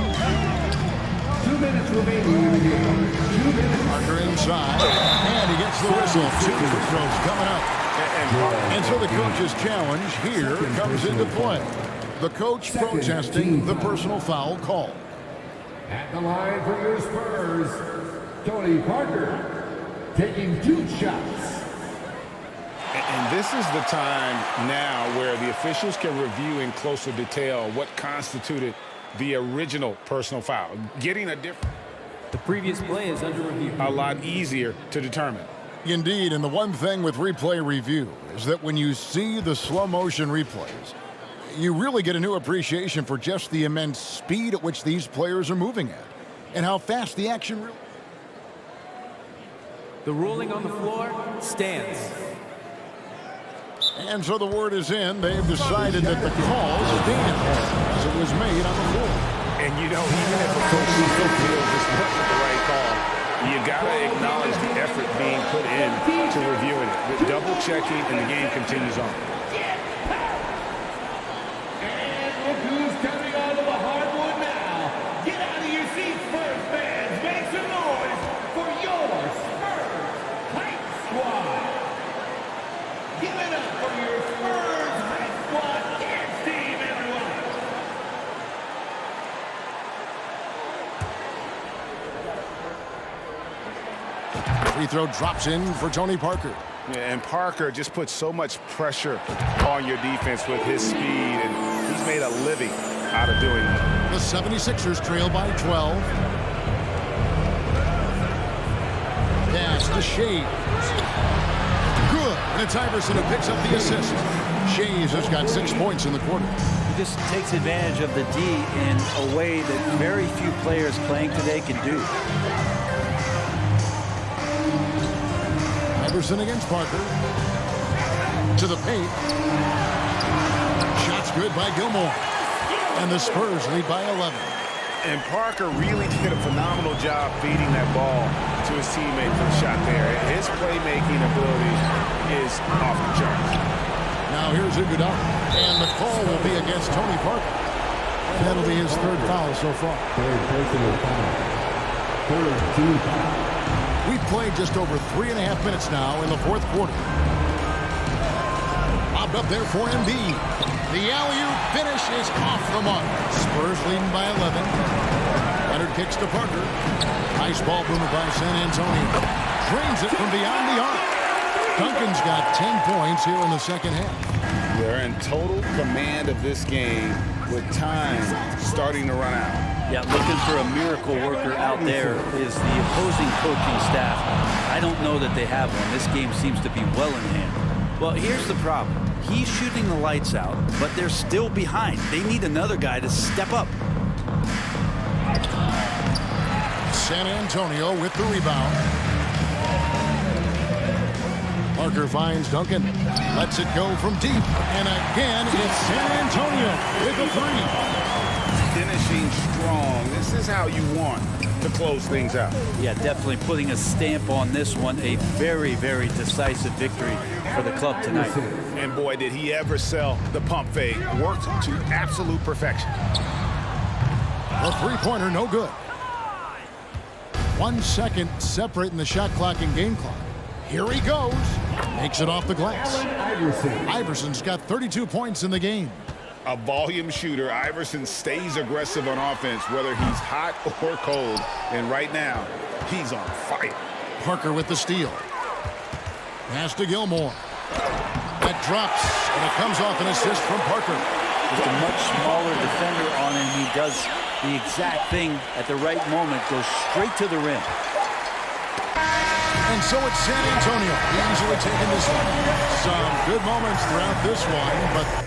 2 minutes remaining in the game. 2 minutes. Parker inside, and he gets the whistle. 2 free throws coming up. And so the coach's challenge here comes into play. The coach protesting the personal foul call. At the line for your Spurs, Tony Parker taking 2 shots. And this is the time now where the officials can review in closer detail what constituted the original personal foul. Getting a different... The previous play is under review. A lot easier to determine. Indeed, and the one thing with replay review is that when you see the slow motion replays, you really get a new appreciation for just the immense speed at which these players are moving at and how fast the action really... The ruling on the floor stands. And so the word is in. They've decided that the call stands as it was made on the floor. And you know, even if a coach feels this wasn't the right call, you got to acknowledge the effort being put in to reviewing it. With double checking, and the game continues on. And look who's coming onto the hardwood now. Get out of your seats, Spurs fans. Make some noise for your Spurs Hype Squad. Give it up for your Spurs Hype Squad dance team, everyone. Free throw drops in for Tony Parker. Yeah, and Parker just puts so much pressure on your defense with his speed, and he's made a living out of doing that. The 76ers trail by 12. Pass to Shays. Good. And it's Iverson who picks up the assist. Shays has got 6 points in the quarter. He just takes advantage of the D in a way that very few players playing today can do. Iverson against Parker. To the paint. Shots good by Gilmore. And the Spurs lead by 11. And Parker really did a phenomenal job feeding that ball to his teammate for the shot there. His playmaking ability is off the charts. Now here's Iguodala. And the call will be against Tony Parker. And that'll be his 3rd foul so far. Third personal foul. Third team foul. We've played just over 3.5 minutes now in the fourth quarter. Bobbed up there for Embiid. The alley-oop finish is off the mark. Spurs leading by 11. Leonard kicks to Parker. Nice ball movement by San Antonio. Drains it from beyond the arc. Duncan's got 10 points here in the second half. They're in total command of this game with time starting to run out. Yeah, looking for a miracle worker out there is the opposing coaching staff. I don't know that they have one. This game seems to be well in hand. Well, here's the problem. He's shooting the lights out, but they're still behind. They need another guy to step up. San Antonio with the rebound. Parker finds Duncan. Lets it go from deep. And again, it's San Antonio with a three. Finishing strong. This is how you want to close things out. Yeah, definitely putting a stamp on this one. A very, very decisive victory for the club tonight. And boy, did he ever sell the pump fake. Worked to absolute perfection. A three-pointer, no good. 1 second separating the shot clock and game clock. Here he goes. Makes it off the glass. Iverson's got 32 points in the game. A volume shooter, Iverson stays aggressive on offense, whether he's hot or cold. And right now, he's on fire. Parker with the steal. Pass to Gilmore. That drops, and it comes off an assist from Parker. With a much smaller defender on him, he does the exact thing at the right moment, goes straight to the rim. And so it's San Antonio easily taking this one. Some good moments throughout this one, but